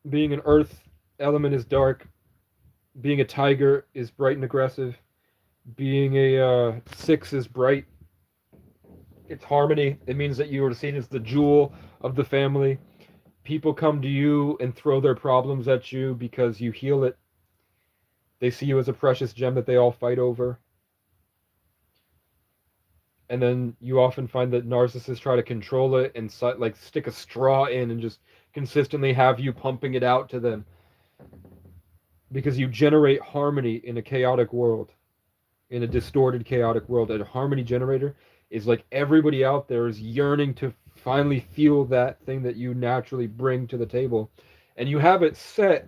Being an Earth element is dark. Being a Tiger is bright and aggressive. Being a 6 is bright. It's harmony. It means that you are seen as the jewel of the family. People come to you and throw their problems at you because you heal it. They see you as a precious gem that they all fight over. And then you often find that narcissists try to control it and like stick a straw in and just consistently have you pumping it out to them. Because you generate harmony in a chaotic world, in a distorted, chaotic world. A harmony generator is like everybody out there is yearning to finally feel that thing that you naturally bring to the table. And you have it set.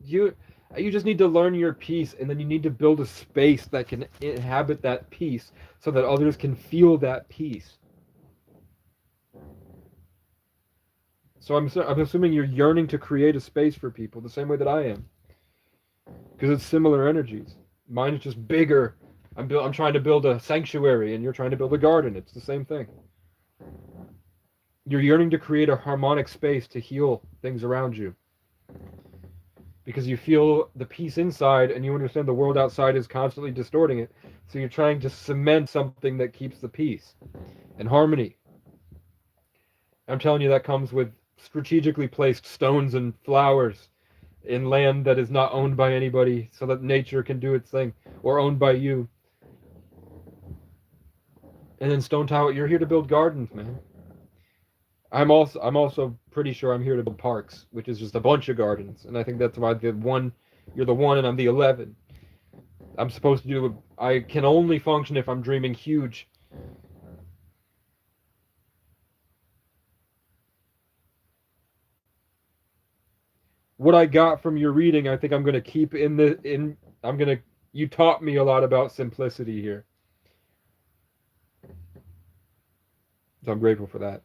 You just need to learn your piece, and then you need to build a space that can inhabit that piece so that others can feel that piece. So I'm assuming you're yearning to create a space for people the same way that I am. Because it's similar energies. Mine is just bigger. I'm trying to build a sanctuary, and you're trying to build a garden. It's the same thing. You're yearning to create a harmonic space to heal things around you. Because you feel the peace inside, and you understand the world outside is constantly distorting it. So you're trying to cement something that keeps the peace and harmony. I'm telling you, that comes with strategically placed stones and flowers in land that is not owned by anybody, so that nature can do its thing, or owned by you. And then Stone Tower, you're here to build gardens, man. I'm also pretty sure I'm here to build parks, which is just a bunch of gardens, and I think that's why you're the 1 and I'm the 11. I'm supposed to do. I can only function if I'm dreaming huge. What I got from your reading, I think I'm going to keep you taught me a lot about simplicity here. So I'm grateful for that.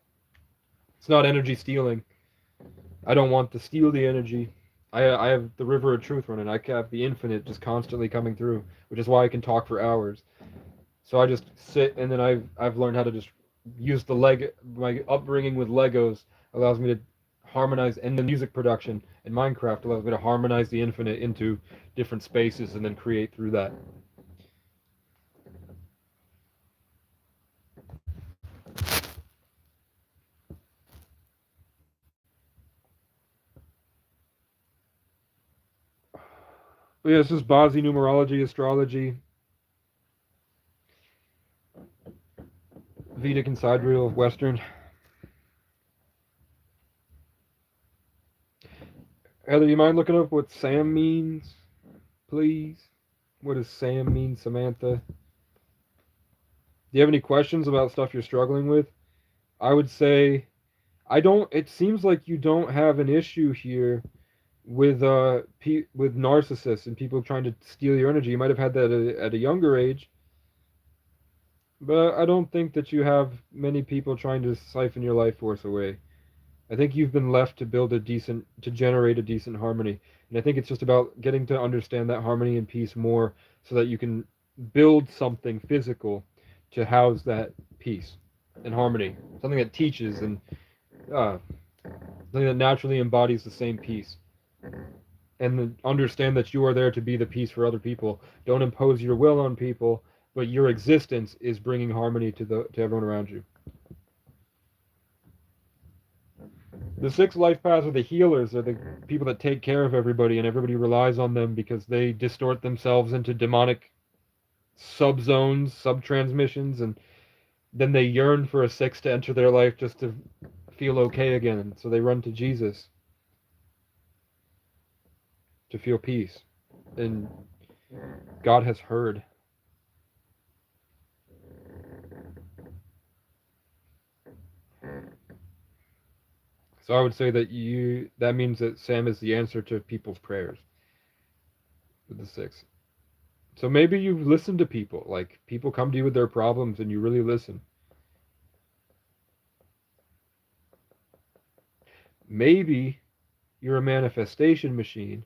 It's not energy stealing. I don't want to steal the energy. I have the river of truth running. I have the infinite just constantly coming through, which is why I can talk for hours. So I just sit, and then I've learned how to just use my upbringing with Legos allows me to harmonize, and the music production in Minecraft allows me to harmonize the infinite into different spaces and then create through that. But yeah, this is Bazi numerology, astrology, Vedic and sidereal, Western. Heather, you mind looking up what Sam means, please? What does Sam mean, Samantha? Do you have any questions about stuff you're struggling with? I would say, it seems like you don't have an issue here with with narcissists and people trying to steal your energy. You might have had that at a younger age, but I don't think that you have many people trying to siphon your life force away. I think you've been left to generate a decent harmony. And I think it's just about getting to understand that harmony and peace more so that you can build something physical to house that peace and harmony. Something that teaches and something that naturally embodies the same peace. And understand that you are there to be the peace for other people. Don't impose your will on people, but your existence is bringing harmony to everyone around you. The 6 life paths are the healers, are the people that take care of everybody, and everybody relies on them because they distort themselves into demonic subzones, subtransmissions, and then they yearn for a 6 to enter their life just to feel okay again. So they run to Jesus to feel peace. And God has heard. So I would say that means that Sam is the answer to people's prayers with the 6. So maybe you listen to people. Like, people come to you with their problems and you really listen. Maybe you're a manifestation machine,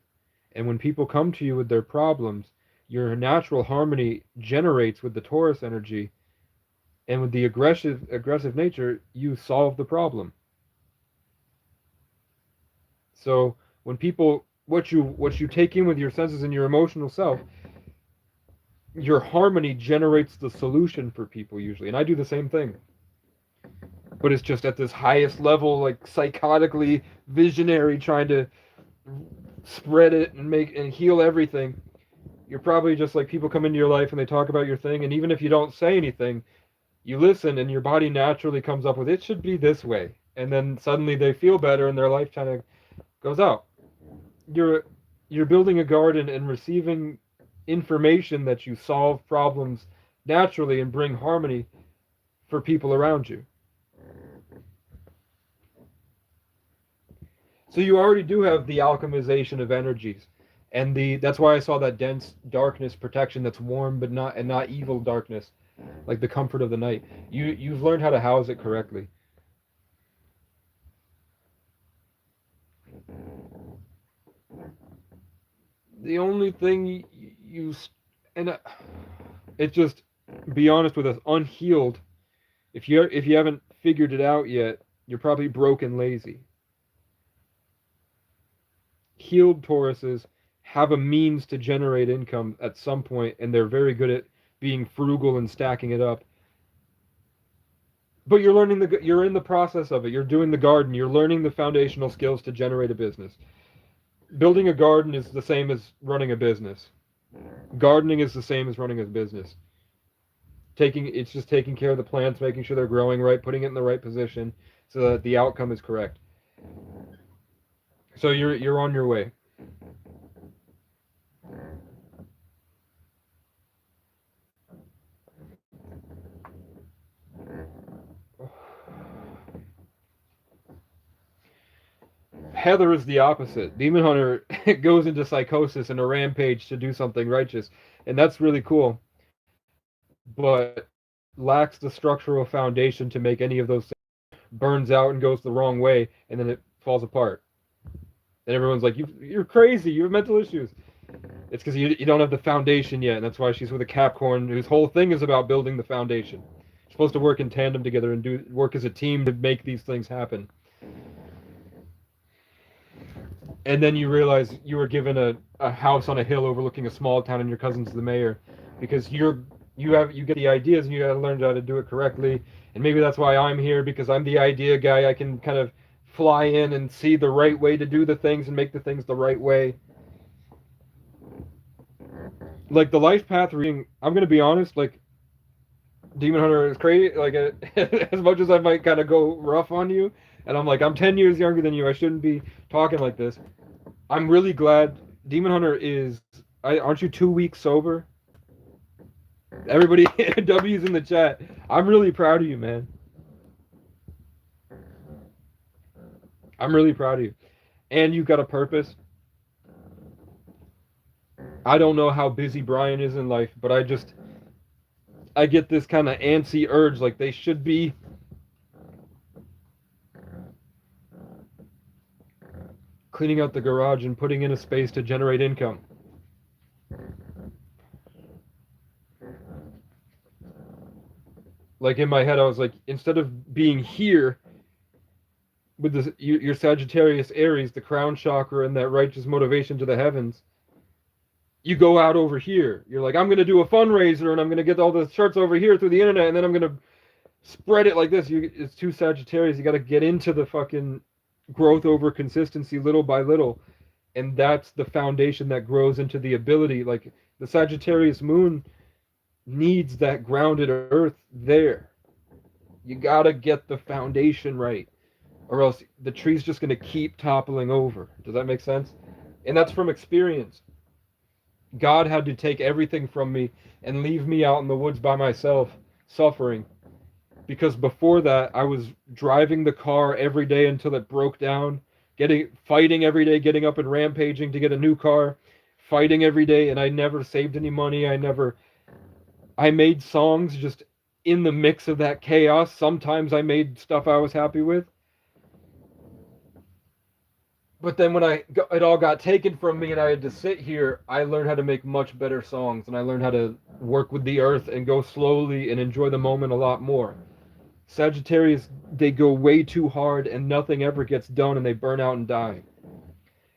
and when people come to you with their problems, your natural harmony generates with the Taurus energy, and with the aggressive nature, you solve the problem. So when people, what you take in with your senses and your emotional self, your harmony generates the solution for people usually. And I do the same thing, but it's just at this highest level, like psychotically visionary, trying to spread it and make and heal everything. You're probably just like, people come into your life and they talk about your thing, and even if you don't say anything, you listen, and your body naturally comes up with, it should be this way, and then suddenly they feel better and their life kind of goes out. You're building a garden and receiving information that you solve problems naturally and bring harmony for people around you. So you already do have the alchemization of energies, and that's why I saw that dense darkness protection that's warm but not evil darkness, like the comfort of the night. You've learned how to house it correctly. The only thing and it's just, be honest with us, unhealed. If you haven't figured it out yet, you're probably broke and lazy. Healed Tauruses have a means to generate income at some point, and they're very good at being frugal and stacking it up. But you're in the process of it. You're doing the garden. You're learning the foundational skills to generate a business. Building a garden is the same as running a business. Gardening is the same as running a business. It's just taking care of the plants, making sure they're growing right, putting it in the right position so that the outcome is correct. So you're on your way. Heather is the opposite. Demon Hunter goes into psychosis and a rampage to do something righteous, and that's really cool, but lacks the structural foundation to make any of those things. Burns out and goes the wrong way, and then it falls apart. And everyone's like, you're crazy, you have mental issues. It's because you don't have the foundation yet, and that's why she's with a Capricorn whose whole thing is about building the foundation. You're supposed to work in tandem together and work as a team to make these things happen. And then you realize you were given a house on a hill overlooking a small town, and your cousin's the mayor, because you get the ideas and you got to learn how to do it correctly. And maybe that's why I'm here, because I'm the idea guy. I can kind of fly in and see the right way to do the things and make the things the right way. Like the life path reading, I'm gonna be honest, like Demon Hunter is crazy. Like as much as I might kind of go rough on you, and I'm 10 years younger than you, I shouldn't be talking like this. I'm really glad Demon Hunter is. Aren't you 2 weeks sober? Everybody, W's in the chat. I'm really proud of you, man. I'm really proud of you. And you've got a purpose. I don't know how busy Brian is in life, but I get this kind of antsy urge, like they should be cleaning out the garage and putting in a space to generate income. Like in my head, I was like, instead of being here with your Sagittarius Aries, the crown chakra, and that righteous motivation to the heavens, you go out over here. You're like, I'm going to do a fundraiser, and I'm going to get all the shirts over here through the internet, and then I'm going to spread it like this. It's too Sagittarius. You got to get into the fucking growth over consistency little by little. And that's the foundation that grows into the ability. Like the Sagittarius moon needs that grounded earth there. You gotta get the foundation right, or else the tree's just gonna keep toppling over. Does that make sense? And that's from experience. God had to take everything from me and leave me out in the woods by myself, suffering. Because before that, I was driving the car every day until it broke down, fighting every day, getting up and rampaging to get a new car, fighting every day, and I never saved any money. I made songs just in the mix of that chaos. Sometimes I made stuff I was happy with. But then when it all got taken from me and I had to sit here, I learned how to make much better songs, and I learned how to work with the earth and go slowly and enjoy the moment a lot more. Sagittarius, they go way too hard and nothing ever gets done and they burn out and die.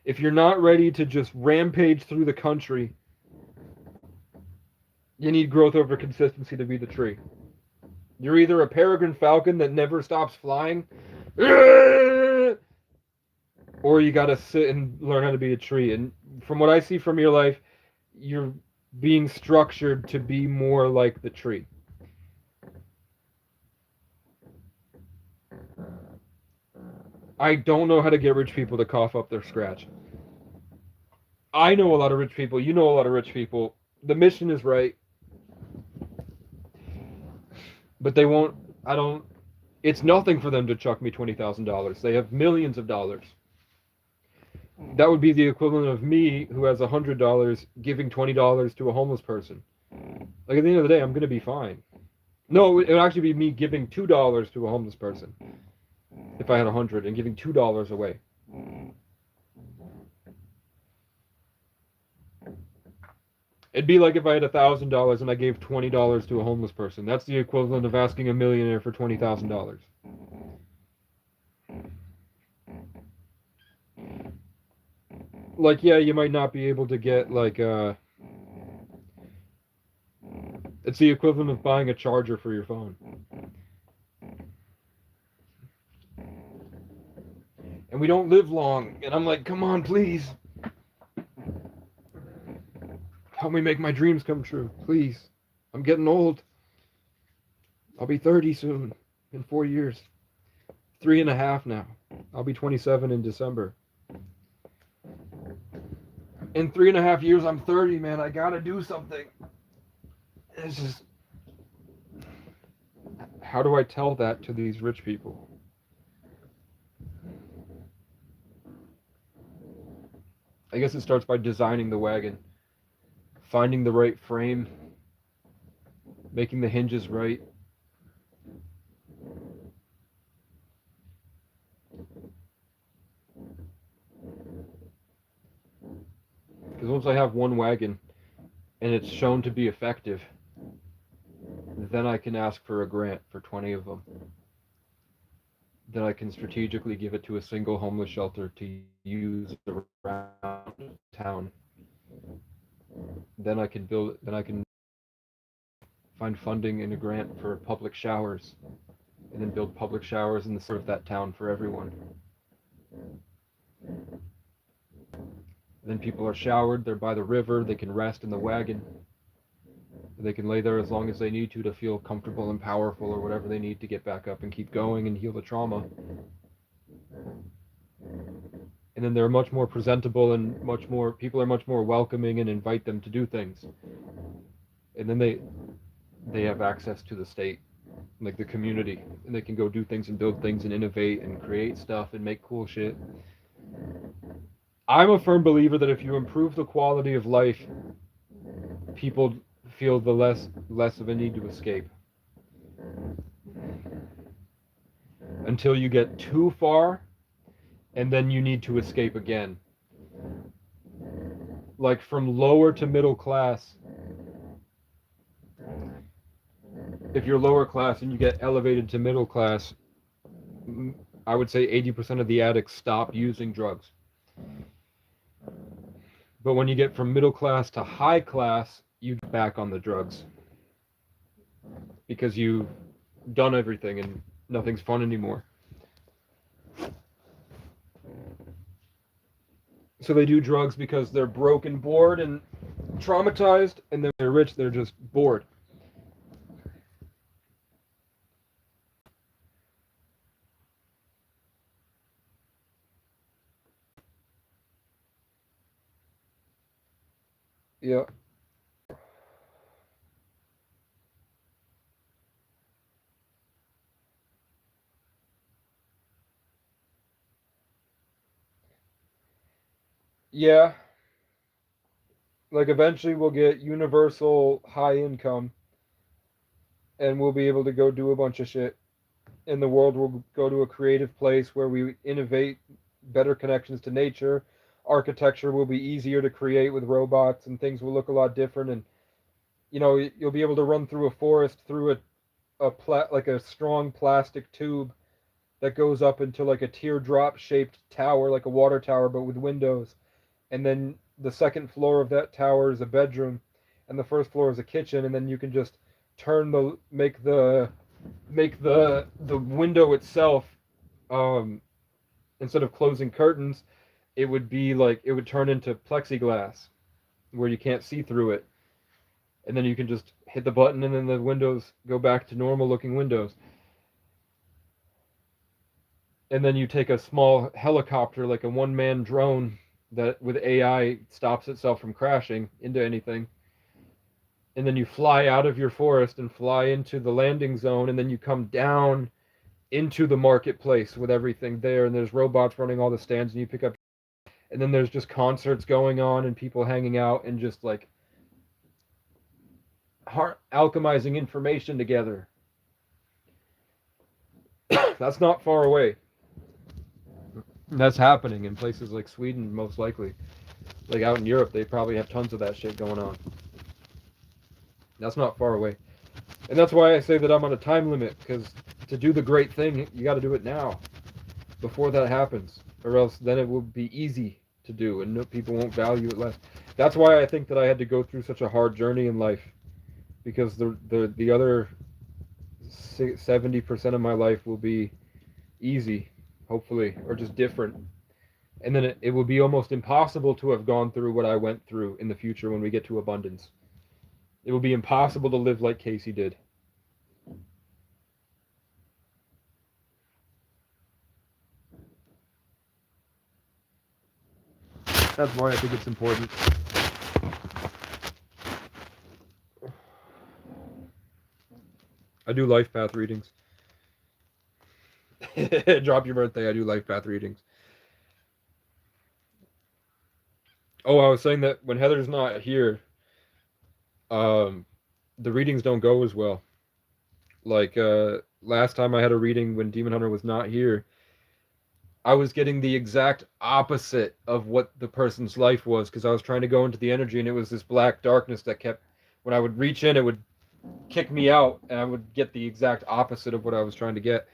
If you're not ready to just rampage through the country, you need growth over consistency to be the tree. You're either a peregrine falcon that never stops flying, or you got to sit and learn how to be a tree. And from what I see from your life, you're being structured to be more like the tree. I don't know how to get rich people to cough up their scratch. I know a lot of rich people. You know a lot of rich people. The mission is right. But they won't. I don't. It's nothing for them to chuck me $20,000. They have millions of dollars. That would be the equivalent of me, who has $100, giving $20 to a homeless person. Like, at the end of the day, I'm gonna be fine. No, it would actually be me giving $2 to a homeless person if I had 100 and giving $2 away. It'd be like if I had $1,000 and I gave $20 to a homeless person. That's the equivalent of asking a millionaire for $20,000. Like, yeah, you might not be able to get like it's the equivalent of buying a charger for your phone. And we don't live long. And I'm like, come on, please. Help me make my dreams come true, please. I'm getting old. I'll be 30 soon, in 4 years. 3.5 now. I'll be 27 in December. In 3.5 years, I'm 30, man. I gotta do something. It's just, how do I tell that to these rich people? I guess it starts by designing the wagon, finding the right frame, making the hinges right. Because once I have one wagon and it's shown to be effective, then I can ask for a grant for 20 of them. Then I can strategically give it to a single homeless shelter to use around town. Then I can find funding in a grant for public showers, and then build public showers in the center of that town for everyone. Then people are showered, they're by the river, they can rest in the wagon. They can lay there as long as they need to feel comfortable and powerful, or whatever they need to get back up and keep going and heal the trauma. And then they're much more presentable, and people are much more welcoming and invite them to do things. And then they have access to the state, like the community, and they can go do things and build things and innovate and create stuff and make cool shit. I'm a firm believer that if you improve the quality of life, people feel the less of a need to escape. Until you get too far, and then you need to escape again. Like from lower to middle class, if you're lower class and you get elevated to middle class, I would say 80% of the addicts stop using drugs. But when you get from middle class to high class, you get back on the drugs. Because you've done everything and nothing's fun anymore. So they do drugs because they're broke and bored and traumatized, and then they're rich, they're just bored. Yeah. Yeah. Like eventually we'll get universal high income and we'll be able to go do a bunch of shit. And the world will go to a creative place where we innovate better connections to nature. Architecture will be easier to create with robots and things will look a lot different. And, you know, you'll be able to run through a forest through like a strong plastic tube that goes up into like a teardrop shaped tower, like a water tower, but with windows. And then the second floor of that tower is a bedroom, and the first floor is a kitchen. And then you can just turn the make the window itself, um, instead of closing curtains, it would be like it would turn into plexiglass where you can't see through it. And then you can just hit the button, and then the windows go back to normal looking windows. And then you take a small helicopter, like a one-man drone that with AI stops itself from crashing into anything. And then you fly out of your forest and fly into the landing zone, and then you come down into the marketplace with everything there, and there's robots running all the stands, and you pick up, and then there's just concerts going on and people hanging out and just like alchemizing information together. That's not far away. That's happening in places like Sweden, most likely. Like out in Europe, they probably have tons of that shit going on. That's not far away. And that's why I say that I'm on a time limit, because to do the great thing, you got to do it now, before that happens, or else then it will be easy to do, and no, people won't value it less. That's why I think that I had to go through such a hard journey in life, because the other 70% of my life will be easy, hopefully, or just different. And then it will be almost impossible to have gone through what I went through in the future when we get to abundance. It will be impossible to live like Casey did. That's why I think it's important. I do life path readings. Drop your birthday. I do life path readings. Oh, I was saying that when Heather's not here, um, the readings don't go as well. Like last time I had a reading when Demon Hunter was not here, I was getting the exact opposite of what the person's life was, because I was trying to go into the energy, and it was this black darkness that kept. When I would reach in, it would kick me out, and I would get the exact opposite of what I was trying to get.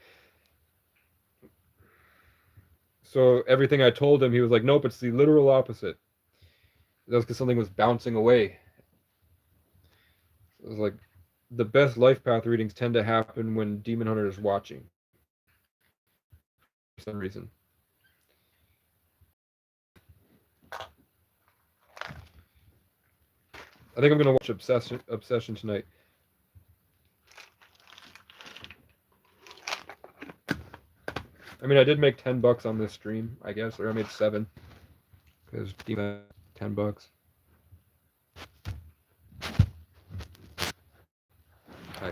So everything I told him, he was like, "Nope, it's the literal opposite." That was because something was bouncing away. It was like the best life path readings tend to happen when Demon Hunter is watching for some reason. I think I'm gonna watch Obsession tonight. I mean, I did make $10 on this stream, I guess, or I made 7 because Demon $10.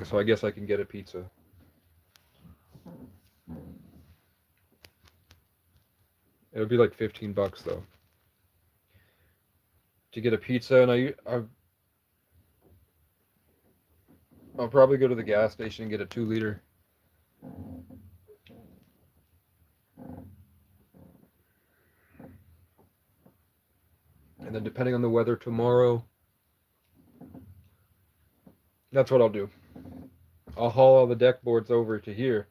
So I guess I can get a pizza. It would be like $15 though to get a pizza, and I'll probably go to the gas station and get a 2 liter. And then depending on the weather tomorrow, that's what I'll do. I'll haul all the deck boards over to here,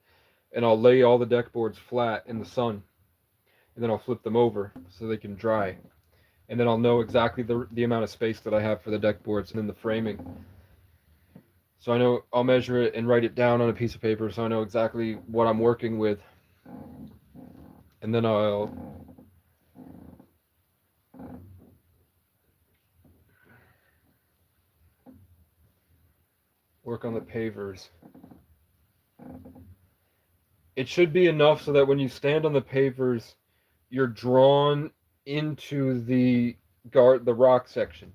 and I'll lay all the deck boards flat in the sun, and then I'll flip them over so they can dry. And then I'll know exactly the amount of space that I have for the deck boards and then the framing. So I know I'll measure it and write it down on a piece of paper so I know exactly what I'm working with. And then I'll work on the pavers. It should be enough so that when you stand on the pavers, you're drawn into the rock section.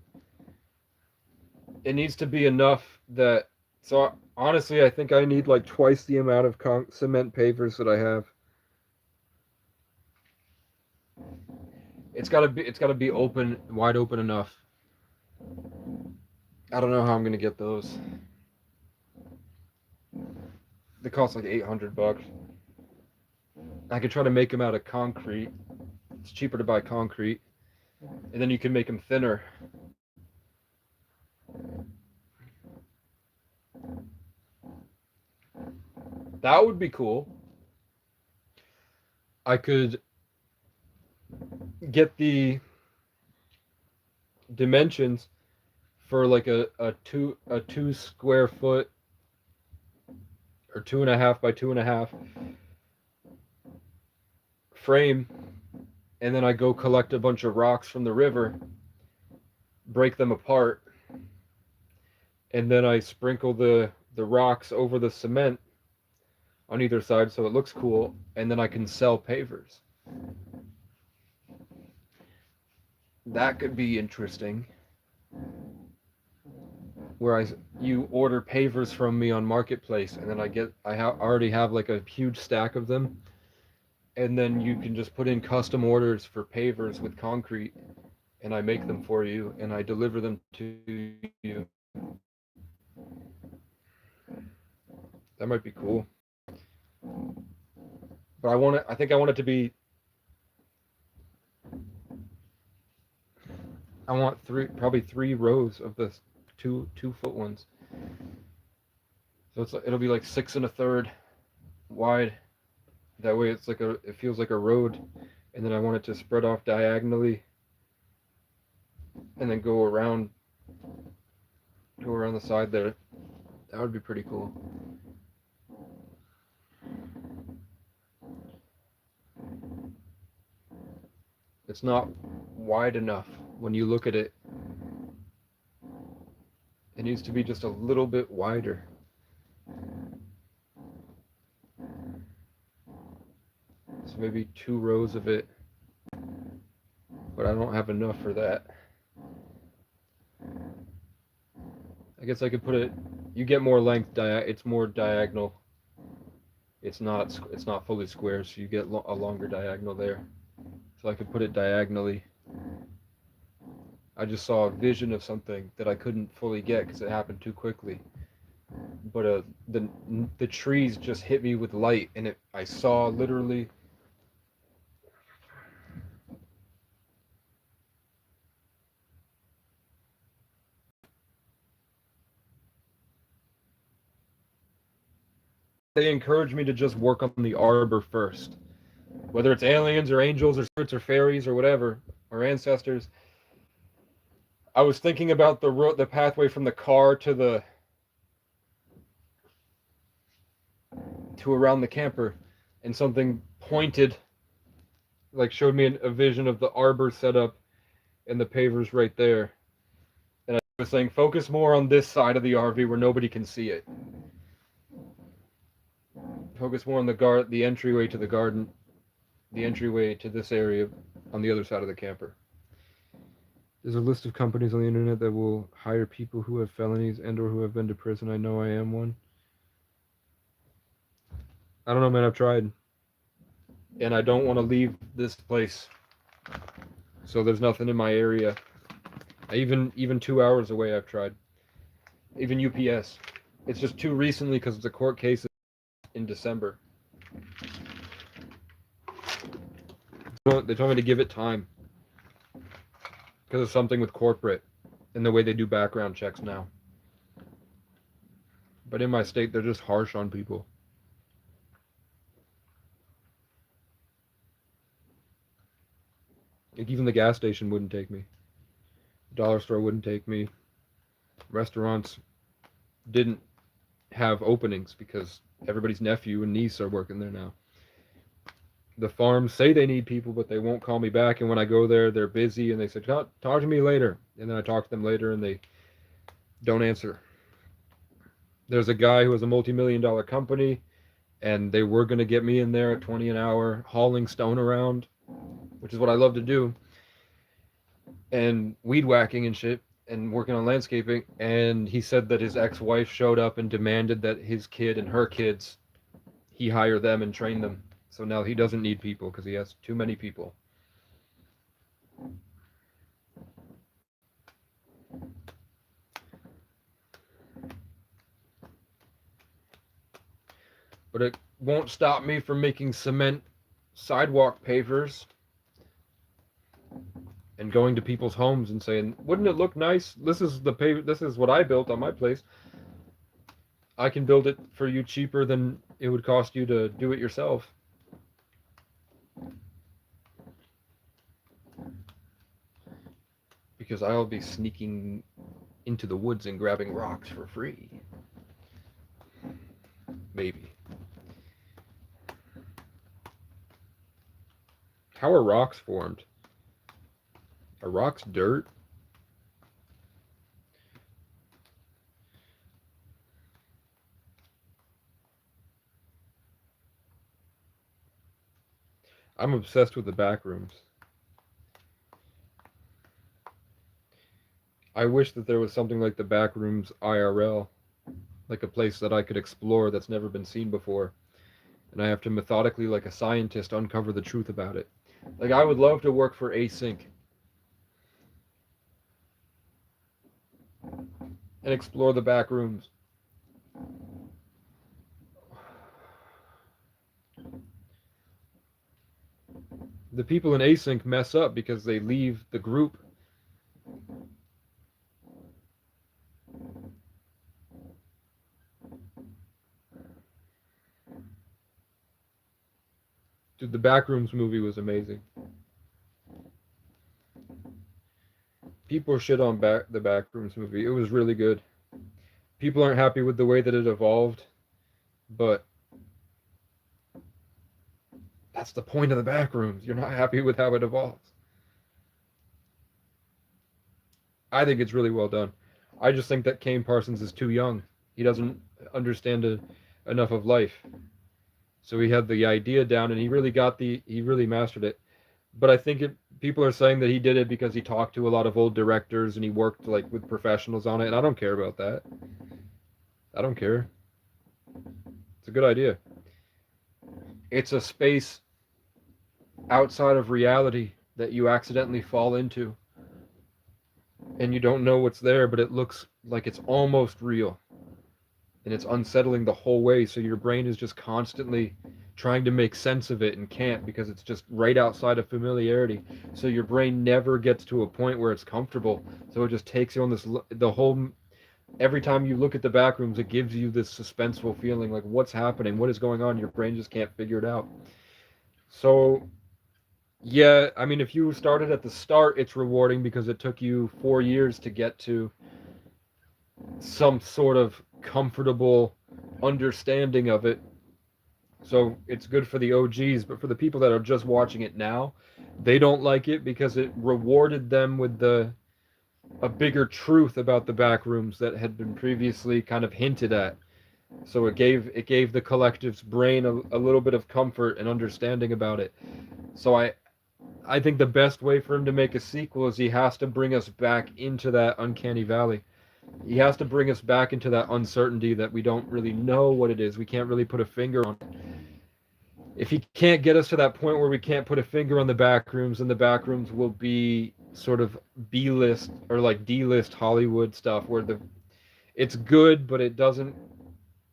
it needs to be enough that, so honestly, I think I need like twice the amount of cement pavers that I have. It's got to be open, wide open enough. I don't know how I'm gonna get those. They cost like $800. I could try to make them out of concrete. It's cheaper to buy concrete, and then you can make them thinner. That would be cool. I could get the dimensions for like a 2 square foot or 2.5 by 2.5 frame, and then I go collect a bunch of rocks from the river, break them apart, and then I sprinkle the rocks over the cement on either side so it looks cool, and then I can sell pavers. That could be interesting. Where you order pavers from me on Marketplace, and then I already have like a huge stack of them, and then you can just put in custom orders for pavers with concrete, and I make them for you, and I deliver them to you. That might be cool. But I think I want it to be, I want probably 3 rows of the 2 foot ones. So it'll be like 6 1/3 wide. That way it feels like a road, and then I want it to spread off diagonally, and then go around the side there. That would be pretty cool. It's not wide enough when you look at it. It needs to be just a little bit wider. So maybe 2 rows of it, but I don't have enough for that. I guess I could put it, you get more length, it's more diagonal. It's not fully square, so you get a longer diagonal there. So I could put it diagonally. I just saw a vision of something that I couldn't fully get because it happened too quickly. But the trees just hit me with light, and I saw literally. They encouraged me to just work on the arbor first, whether it's aliens or angels or spirits or fairies or whatever, or ancestors. I was thinking about the pathway from the car to around the camper, and something pointed, like showed me a vision of the arbor setup and the pavers right there. And I was saying, focus more on this side of the RV where nobody can see it. Focus more on the entryway to the garden, the entryway to this area on the other side of the camper. There's a list of companies on the internet that will hire people who have felonies and or who have been to prison. I know I am one. I don't know, man. I've tried. And I don't want to leave this place. So there's nothing in my area. Even 2 hours away, I've tried. Even UPS. It's just too recently because it's a court case in December. They told me to give it time because of something with corporate and the way they do background checks now. But in my state, they're just harsh on people. Like even the gas station wouldn't take me. The dollar store wouldn't take me. Restaurants didn't have openings because everybody's nephew and niece are working there now. The farms say they need people, but they won't call me back. And when I go there, they're busy and they say, talk to me later. And then I talk to them later and they don't answer. There's a guy who has a multi-million-dollar company, and they were going to get me in there at 20 an hour hauling stone around, which is what I love to do, and weed whacking and shit. and working on landscaping, and he said that his ex-wife showed up and demanded that his kid and her kids, he hire them and train them. So now he doesn't need people because he has too many people. But it won't stop me from making cement sidewalk pavers and going to people's homes and saying, "Wouldn't it look nice? This is the pave. This is what I built on my place. I can build it for you cheaper than it would cost you to do it yourself." Because I'll be sneaking into the woods and grabbing rocks for free. Maybe. How are rocks formed? Are rocks dirt? I'm obsessed with the back rooms. I wish that there was something like the back rooms IRL, like a place that I could explore that's never been seen before. And I have to methodically, like a scientist, uncover the truth about it. Like, I would love to work for Async and explore the back rooms. The people in Async mess up because they leave the group. Dude, the Backrooms movie was amazing. People shit on the Backrooms movie. It was really good. People aren't happy with the way that it evolved, but that's the point of the Backrooms. You're not happy with how it evolves. I think it's really well done. I just think that Kane Parsons is too young. He doesn't understand enough of life. So he had the idea down, and he really mastered it. But I think people are saying that he did it because he talked to a lot of old directors and he worked like with professionals on it, and I don't care about that. I don't care. It's a good idea. It's a space outside of reality that you accidentally fall into, and you don't know what's there, but it looks like it's almost real. And it's unsettling the whole way, so your brain is just constantly trying to make sense of it and can't, because it's just right outside of familiarity. So your brain never gets to a point where it's comfortable. So it just takes you on this the whole every time you look at the back rooms, it gives you this suspenseful feeling, like what's happening, what is going on. Your brain just can't figure it out. So yeah, I mean, if you started at the start, it's rewarding because it took you 4 years to get to some sort of comfortable understanding of it. So it's good for the OGs, but for the people that are just watching it now, they don't like it because it rewarded them with a bigger truth about the back rooms that had been previously kind of hinted at. So it gave the collective's brain a little bit of comfort and understanding about it. So I think the best way for him to make a sequel is he has to bring us back into that uncanny valley. He has to bring us back into that uncertainty that we don't really know what it is. We can't really put a finger on it. If he can't get us to that point where we can't put a finger on the back rooms, then the back rooms will be sort of B-list or like D-list Hollywood stuff where it's good, but it doesn't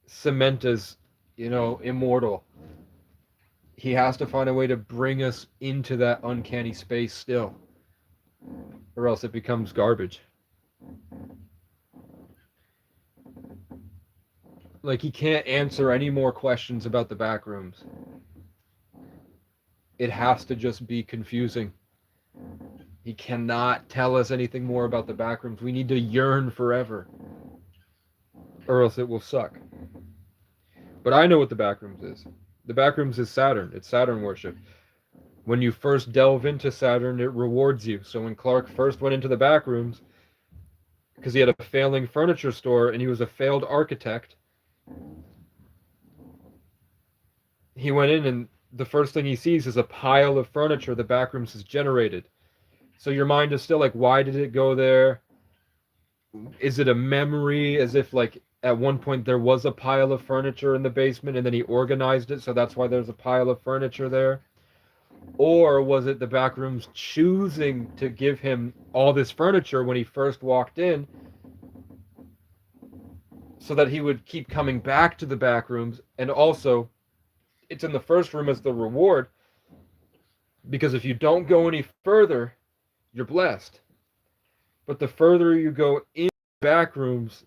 cement as, immortal. He has to find a way to bring us into that uncanny space still, or else it becomes garbage. Like, he can't answer any more questions about the back rooms. It has to just be confusing. He cannot tell us anything more about the back rooms. We need to yearn forever, or else it will suck. But I know what the back rooms is. The back rooms is Saturn. It's Saturn worship. When you first delve into Saturn, it rewards you. So when Clark first went into the back rooms, because he had a failing furniture store and he was a failed architect, he went in and the first thing he sees is a pile of furniture the back rooms has generated. So your mind is still like, why did it go there? is it a memory, as if like at one point there was a pile of furniture in the basement and then he organized it, so that's why there's a pile of furniture there? Or was it the back rooms choosing to give him all this furniture when he first walked in so that he would keep coming back to the back rooms? And also, it's in the first room as the reward, because if you don't go any further, you're blessed. But the further you go in back rooms,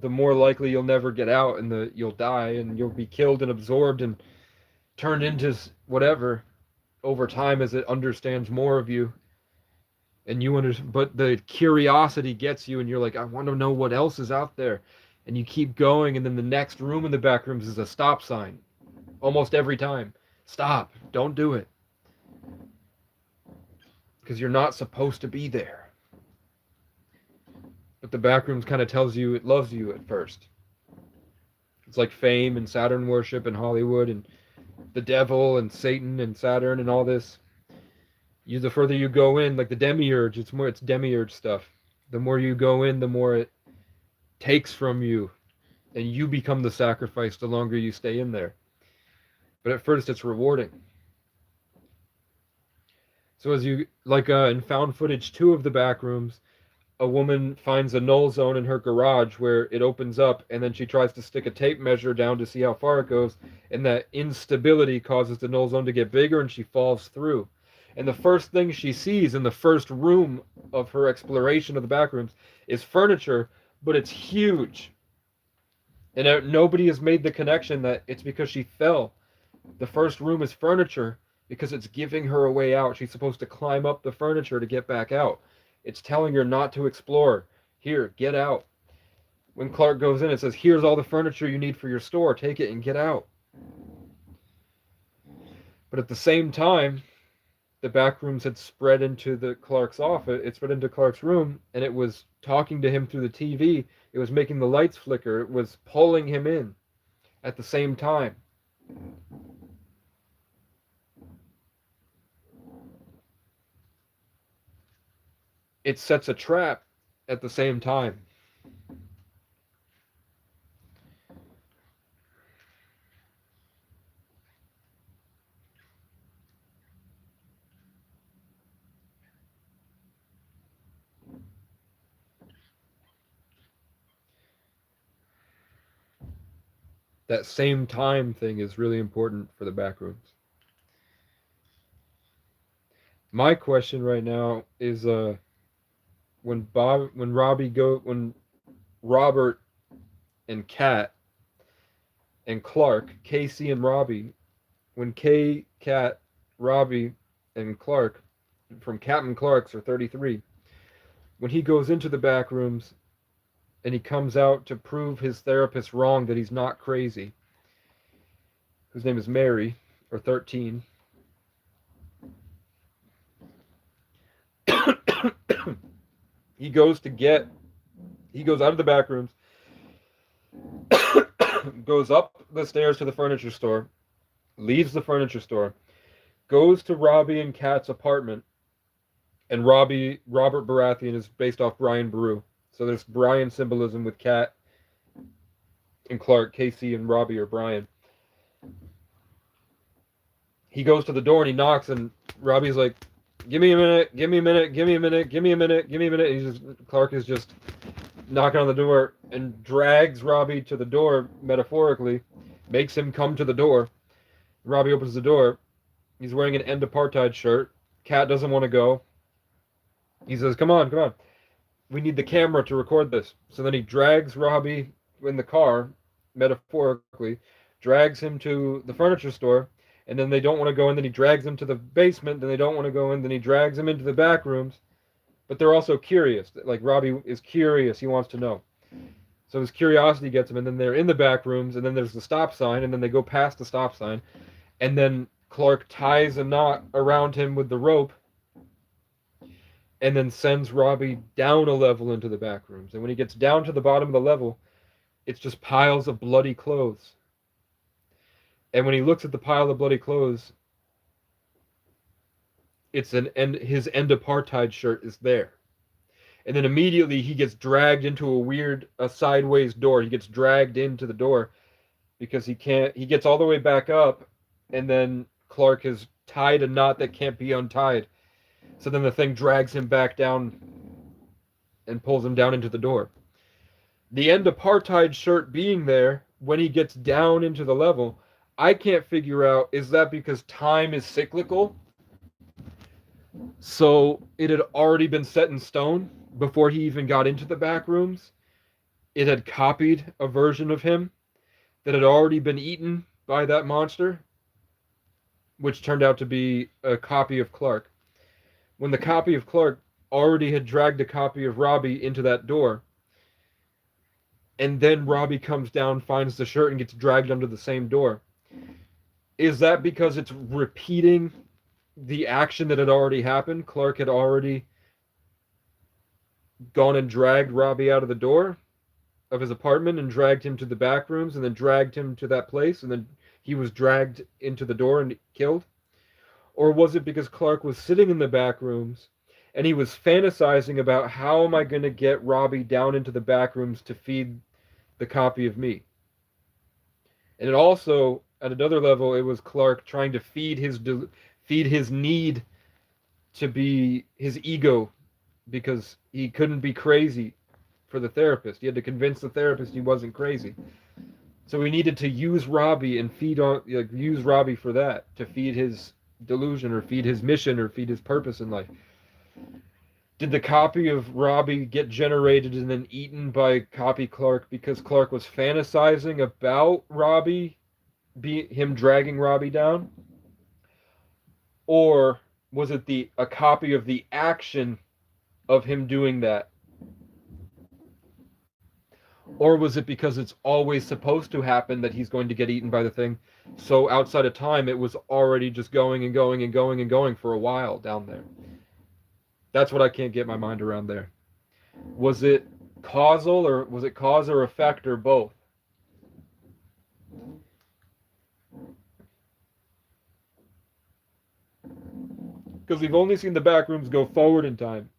the more likely you'll never get out, and you'll die and you'll be killed and absorbed and turned into whatever over time as it understands more of you. And you understand, but the curiosity gets you, and you're like, I want to know what else is out there. And you keep going, and then the next room in the back rooms is a stop sign. Almost every time. Stop. Don't do it. Because you're not supposed to be there. But the back rooms kind of tells you it loves you at first. It's like fame and Saturn worship and Hollywood and the devil and Satan and Saturn and all this. The further you go in, like the demiurge, it's demiurge stuff. The more you go in, the more it takes from you, and you become the sacrifice the longer you stay in there. But at first, it's rewarding. So as you like in found footage 2 of the back rooms, a woman finds a null zone in her garage where it opens up, and then she tries to stick a tape measure down to see how far it goes, and that instability causes the null zone to get bigger, and she falls through. And the first thing she sees in the first room of her exploration of the back rooms is furniture, but it's huge. And nobody has made the connection that it's because she fell. The first room is furniture because it's giving her a way out. She's supposed to climb up the furniture to get back out. It's telling her not to explore. Here, get out. When Clark goes in, it says, here's all the furniture you need for your store. Take it and get out. But at the same time, the back rooms had spread into Clark's office. It spread into Clark's room, and it was talking to him through the TV. It was making the lights flicker. It was pulling him in at the same time. It sets a trap at the same time. That same time thing is really important for the back rooms. My question right now is when Robert and Kat and Clark, Casey and Robbie, when Kat, Robbie, and Clark from Captain Clark's are 33, when he goes into the back rooms and he comes out to prove his therapist wrong that he's not crazy, whose name is Mary, or 13. he goes out of the back rooms, goes up the stairs to the furniture store, leaves the furniture store, goes to Robbie and Kat's apartment, and Robert Baratheon is based off Brian Boru. So there's Brian symbolism with Kat and Clark. Casey and Robbie are Brian. He goes to the door and he knocks, and Robbie's like, give me a minute, give me a minute, give me a minute, give me a minute, give me a minute. Clark is just knocking on the door and drags Robbie to the door, metaphorically, makes him come to the door. Robbie opens the door. He's wearing an End Apartheid shirt. Kat doesn't want to go. He says, come on, come on. We need the camera to record this. So then he drags Robbie in the car, metaphorically, drags him to the furniture store, and then they don't want to go in. Then he drags him to the basement. Then they don't want to go in. Then he drags him into the back rooms. But they're also curious. Like, Robbie is curious. He wants to know. So his curiosity gets him, and then they're in the back rooms, and then there's the stop sign, and then they go past the stop sign, and then Clark ties a knot around him with the rope, and then sends Robbie down a level into the back rooms. And when he gets down to the bottom of the level, it's just piles of bloody clothes. And when he looks at the pile of bloody clothes, his End Apartheid shirt is there. And then immediately he gets dragged into a sideways door. He gets dragged into the door because he gets all the way back up, and then Clark has tied a knot that can't be untied. So then the thing drags him back down and pulls him down into the door. The end apartheid shirt being there when he gets down into the level, I can't figure out, is that because time is cyclical? So it had already been set in stone before he even got into the back rooms. It had copied a version of him that had already been eaten by that monster, which turned out to be a copy of Clark. When the copy of Clark already had dragged a copy of Robbie into that door, and then Robbie comes down, finds the shirt, and gets dragged under the same door. Is that because it's repeating the action that had already happened? Clark had already gone and dragged Robbie out of the door of his apartment and dragged him to the back rooms and then dragged him to that place, and then he was dragged into the door and killed? Or was it because Clark was sitting in the back rooms and he was fantasizing about, how am I going to get Robbie down into the back rooms to feed the copy of me? And it also, at another level, it was Clark trying to feed his need to be his ego, because he couldn't be crazy for the therapist. He had to convince the therapist he wasn't crazy. So he needed to use Robbie and use Robbie for that, to feed his delusion or feed his mission or feed his purpose in life. Did the copy of Robbie get generated and then eaten by copy Clark because Clark was fantasizing about Robbie, him dragging Robbie down? Or was it a copy of the action of him doing that? Or was it because it's always supposed to happen that he's going to get eaten by the thing? So outside of time, it was already just going and going and going and going for a while down there. That's what I can't get my mind around there. Was it causal, or was it cause or effect, or both? Because we've only seen the back rooms go forward in time.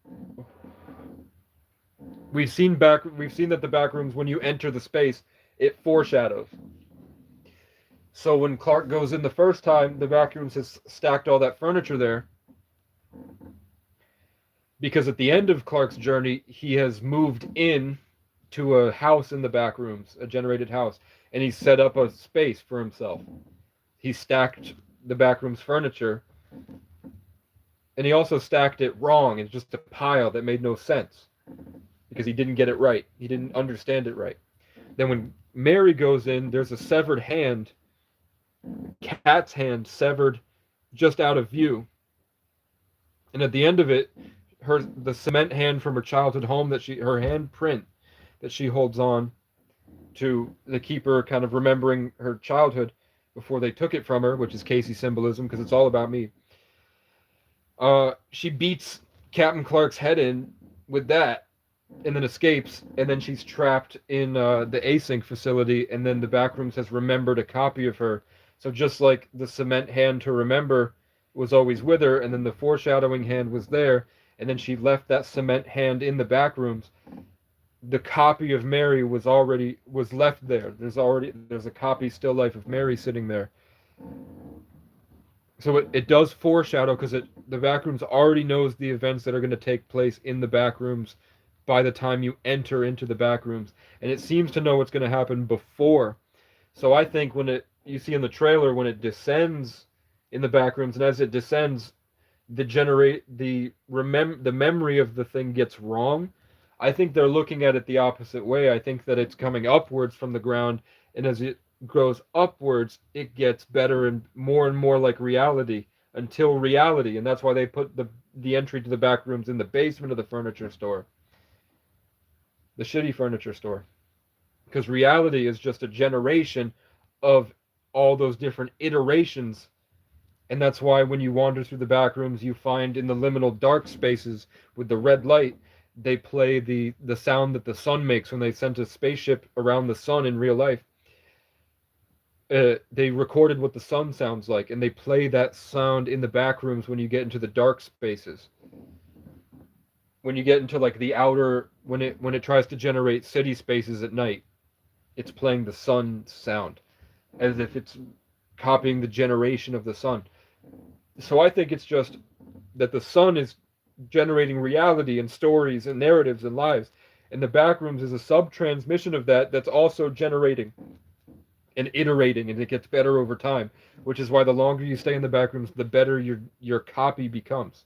We've seen that the back rooms, when you enter the space, it foreshadows. So when Clark goes in the first time, the back rooms has stacked all that furniture there, because at the end of Clark's journey, he has moved in to a house in the back rooms, a generated house, and he set up a space for himself. He stacked the back rooms furniture, and he also stacked it wrong. It's just a pile that made no sense because he didn't get it right. He didn't understand it right. Then when Mary goes in, there's a severed hand, Kat's hand, severed just out of view. And at the end of it, the cement hand from her childhood home, her hand print that she holds on to keep her kind of remembering her childhood before they took it from her, which is Casey symbolism, because it's all about me. She beats Captain Clark's head in with that, and then escapes, and then she's trapped in the async facility, and then the backrooms has remembered a copy of her. So just like the cement hand to remember was always with her, and then the foreshadowing hand was there, and then she left that cement hand in the backrooms, the copy of Mary was left there. There's a copy still life of Mary sitting there. So it does foreshadow, because the backrooms already knows the events that are going to take place in the backrooms by the time you enter into the backrooms, and it seems to know what's going to happen before. So I think you see in the trailer, when it descends in the backrooms, and as it descends, the memory of the thing gets wrong. I think they're looking at it the opposite way. I think that it's coming upwards from the ground, and as it grows upwards, it gets better and more like reality, until reality. And that's why they put the entry to the back rooms in the basement of the furniture store, the shitty furniture store, because reality is just a generation of all those different iterations. And that's why when you wander through the back rooms, you find in the liminal dark spaces with the red light, they play the sound that the sun makes when they sent a spaceship around the sun in real life. They recorded what the sun sounds like, and they play that sound in the back rooms when you get into the dark spaces. when you get into like the outer, when it tries to generate city spaces at night, it's playing the sun sound as if it's copying the generation of the sun. So I think it's just that the sun is generating reality and stories and narratives and lives, and the backrooms is a sub transmission of that that's also generating and iterating, and it gets better over time, which is why the longer you stay in the backrooms, the better your copy becomes.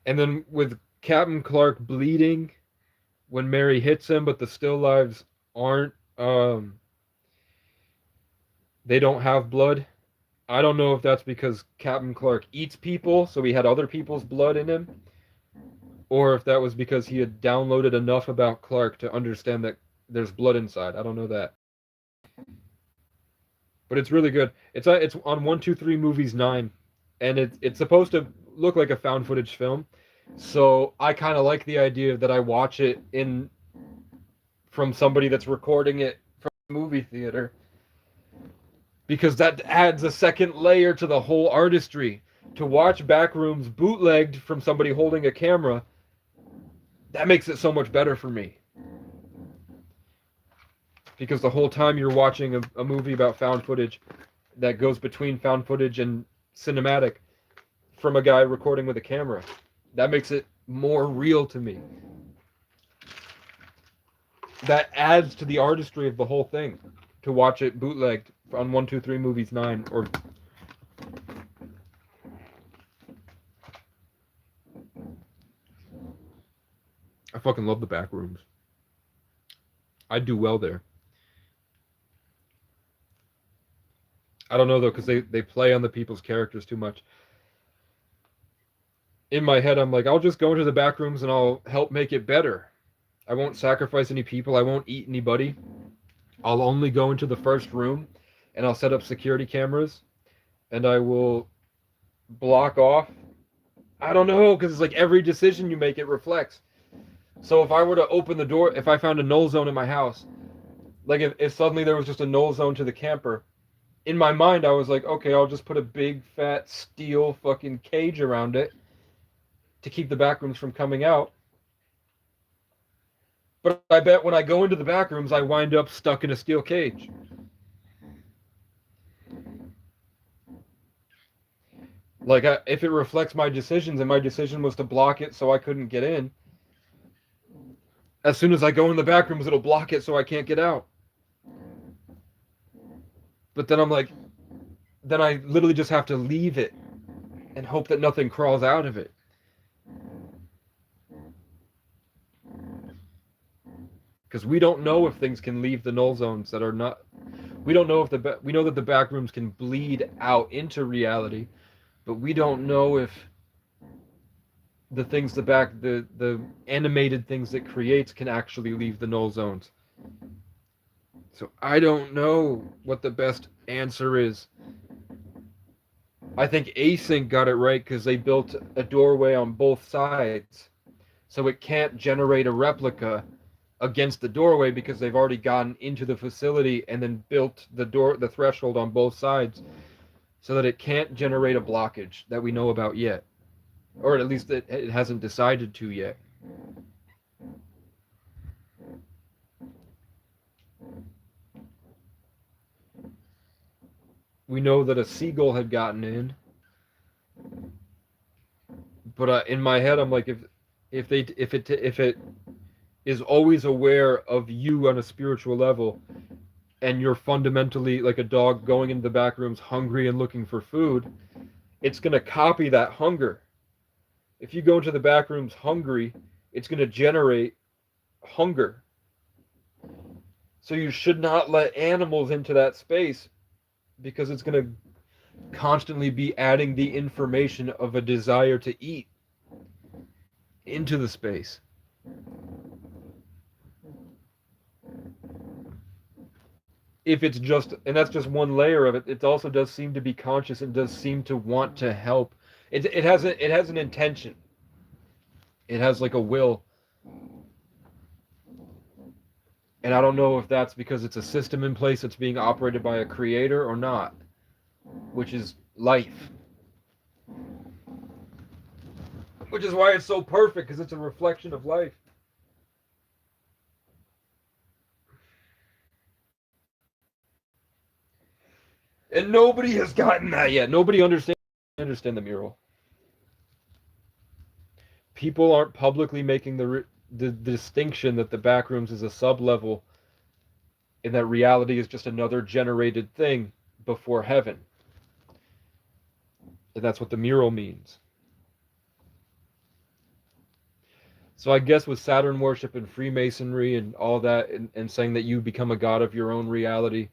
And then with Captain Clark bleeding when Mary hits him, but the still lives aren't, they don't have blood. I don't know if that's because Captain Clark eats people, so he had other people's blood in him, or if that was because he had downloaded enough about Clark to understand that there's blood inside. I don't know that. But it's really good. It's on 123 Movies 9, and it's supposed to look like a found footage film. So I kind of like the idea that I watch it in from somebody that's recording it from a movie theater, because that adds a second layer to the whole artistry. To watch Backrooms bootlegged from somebody holding a camera, that makes it so much better for me. Because the whole time you're watching a movie about found footage that goes between found footage and cinematic from a guy recording with a camera, that makes it more real to me. That adds to the artistry of the whole thing, to watch it bootlegged on 123 Movies 9, or I fucking love the Backrooms. I'd do well there. I don't know though, because they play on the people's characters too much. In my head, I'm like, I'll just go into the Backrooms and I'll help make it better. I won't sacrifice any people. I won't eat anybody. I'll only go into the first room and I'll set up security cameras and I will block off. I don't know, because it's like every decision you make, it reflects. So if I were to open the door, if I found a null zone in my house, like if suddenly there was just a null zone to the camper, in my mind I was like, okay, I'll just put a big fat steel fucking cage around it to keep the Backrooms from coming out. But I bet when I go into the Backrooms, I wind up stuck in a steel cage. Like, if it reflects my decisions, and my decision was to block it so I couldn't get in, as soon as I go in the Backrooms, it'll block it so I can't get out. But then I'm like, then I literally just have to leave it and hope that nothing crawls out of it. Because we don't know if things can leave the null zones that are not. We don't know if we know that the Backrooms can bleed out into reality, but we don't know if the things the animated things it creates can actually leave the null zones. So I don't know what the best answer is. I think Async got it right because they built a doorway on both sides, so it can't generate a replica against the doorway because they've already gotten into the facility and then built the threshold on both sides, so that it can't generate a blockage that we know about yet, or at least it hasn't decided to yet. We know that a seagull had gotten in, but in my head I'm like, if it is always aware of you on a spiritual level, and you're fundamentally like a dog going into the Backrooms hungry and looking for food, it's going to copy that hunger. If you go into the Backrooms hungry, it's going to generate hunger. So you should not let animals into that space, because it's going to constantly be adding the information of a desire to eat into the space. If it's just, and that's just one layer of it, it also does seem to be conscious and does seem to want to help. It has an intention. It has like a will. And I don't know if that's because it's a system in place that's being operated by a creator or not, which is life. Which is why it's so perfect, because it's a reflection of life. And nobody has gotten that yet. Nobody understand the mural. People aren't publicly making the distinction that the backrooms is a sub-level and that reality is just another generated thing before heaven. And that's what the mural means. So I guess with Saturn worship and Freemasonry and all that, and saying that you become a god of your own reality,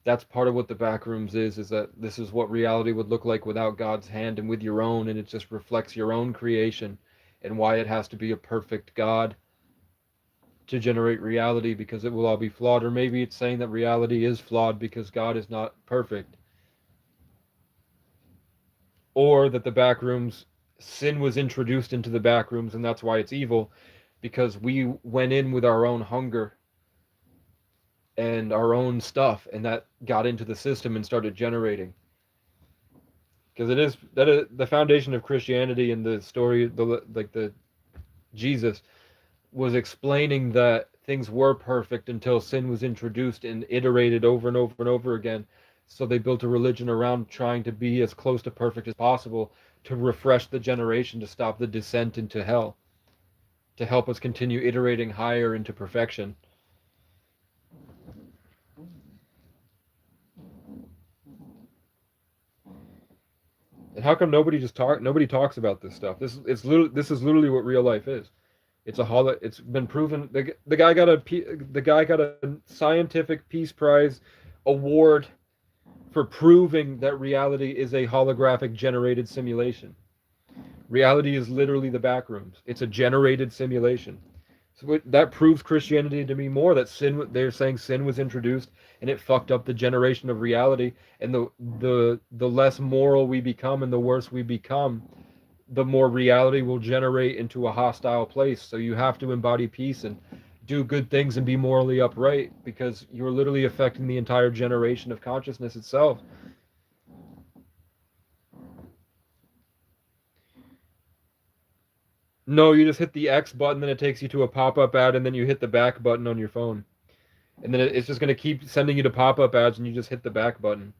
that's part of what the backrooms is that this is what reality would look like without God's hand and with your own, and it just reflects your own creation and why it has to be a perfect God to generate reality, because it will all be flawed. Or maybe it's saying that reality is flawed because God is not perfect. Or that the backrooms, sin was introduced into the backrooms and that's why it's evil, because we went in with our own hunger and our own stuff, and that got into the system and started generating. Because it is that is the foundation of Christianity, and the story, the Jesus was explaining that things were perfect until sin was introduced and iterated over and over and over again. So they built a religion around trying to be as close to perfect as possible to refresh the generation, to stop the descent into hell, to help us continue iterating higher into perfection. And how come nobody talks about this stuff? This is literally what real life is. It's been proven. The guy got a scientific peace prize award for proving that reality is a holographic generated simulation. Reality is literally the backrooms. It's a generated simulation. So that proves Christianity to me more, that they're saying sin was introduced and it fucked up the generation of reality, and the less moral we become and the worse we become, the more reality will generate into a hostile place. So you have to embody peace and do good things and be morally upright, because you're literally affecting the entire generation of consciousness itself. No, you just hit the X button, then it takes you to a pop-up ad, and then you hit the back button on your phone. And then it's just going to keep sending you to pop-up ads, and you just hit the back button.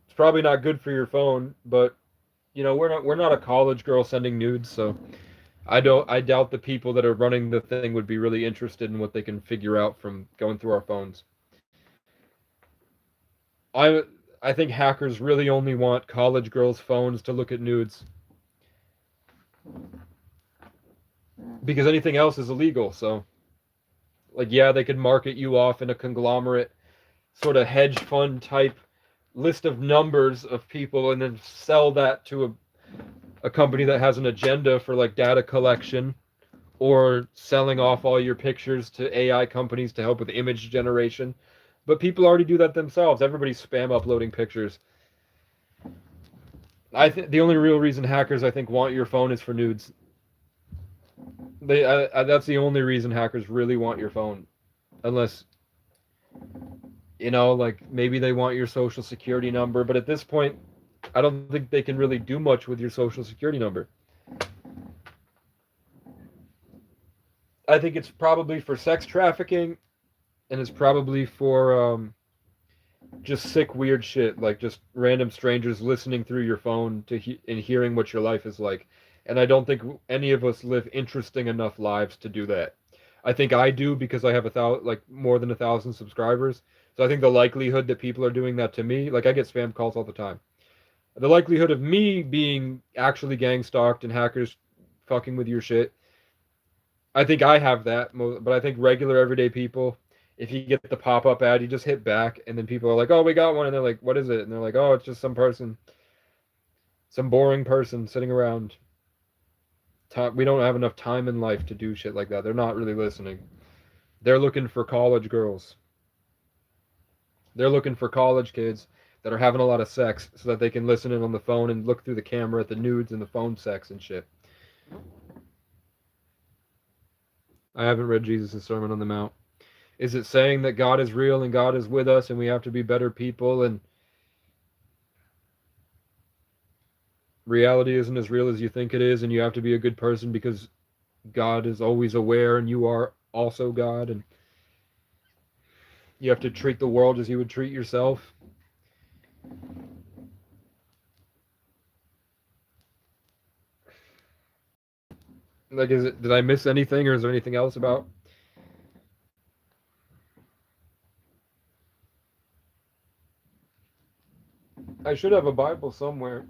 It's probably not good for your phone, but we're not a college girl sending nudes, so I doubt the people that are running the thing would be really interested in what they can figure out from going through our phones. I I think hackers really only want college girls' phones to look at nudes, because anything else is illegal. So, like, yeah, they could market you off in a conglomerate sort of hedge fund type list of numbers of people, and then sell that to a company that has an agenda for like data collection, or selling off all your pictures to AI companies to help with image generation. But people already do that themselves. Everybody's spam uploading pictures. I think the only real reason hackers, I think, want your phone is for nudes. That's the only reason hackers really want your phone, unless like maybe they want your social security number. But at this point, I don't think they can really do much with your social security number. I think it's probably for sex trafficking, and it's probably for just sick, weird shit, like just random strangers listening through your phone and hearing what your life is like. And I don't think any of us live interesting enough lives to do that. I think I do, because I have more than 1,000 subscribers. So I think the likelihood that people are doing that to me, like I get spam calls all the time. The likelihood of me being actually gang stalked and hackers fucking with your shit, I think I have that, but I think regular everyday people, if you get the pop-up ad, you just hit back, and then people are like, "Oh, we got one," and they're like, "What is it?" And they're like, "Oh, it's just some person, some boring person sitting around. We don't have enough time in life to do shit like that." They're not really listening. They're looking for college girls. They're looking for college kids that are having a lot of sex so that they can listen in on the phone and look through the camera at the nudes and the phone sex and shit. I haven't read Jesus' Sermon on the Mount. Is it saying that God is real and God is with us and we have to be better people and reality isn't as real as you think it is and you have to be a good person because God is always aware and you are also God and you have to treat the world as you would treat yourself? Like, did I miss anything or is there anything else about? I should have a Bible somewhere.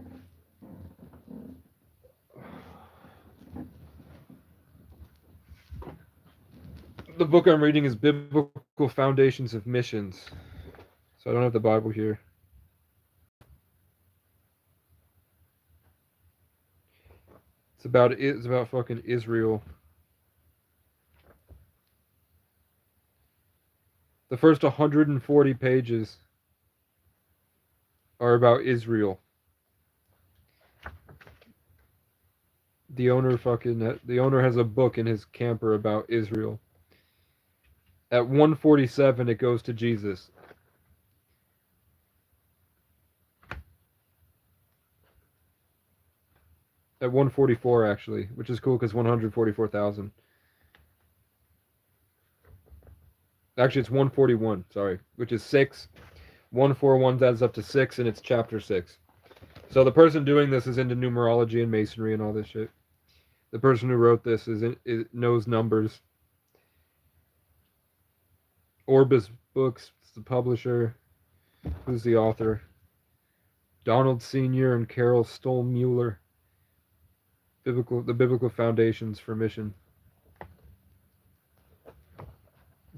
The book I'm reading is Biblical Foundations of Missions. So I don't have the Bible here. It's about fucking Israel. The first 140 pages are about Israel. The owner has a book in his camper about Israel. At 147 it goes to Jesus. At 144 actually, which is cool because 144,000. Actually it's 141, sorry, which is 6. 141 adds up to 6 and it's chapter 6. So the person doing this is into numerology and masonry and all this shit. The person who wrote this knows numbers. Orbis Books, the publisher. Who's the author? Donald Sr. and Carol Stoll-Mueller. The Biblical Foundations for Mission.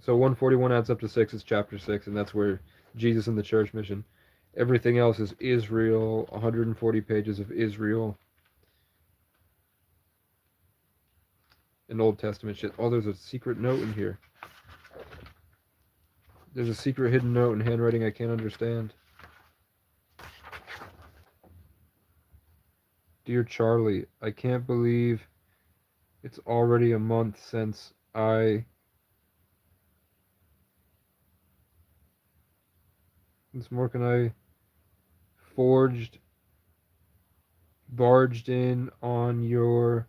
So 141 adds up to 6 is chapter 6, and that's where Jesus and the church mission. Everything else is Israel, 140 pages of Israel. And Old Testament shit. Oh, there's a secret note in here. There's a secret hidden note in handwriting I can't understand. Dear Charlie, I can't believe it's already a month since once more can I barged in on your...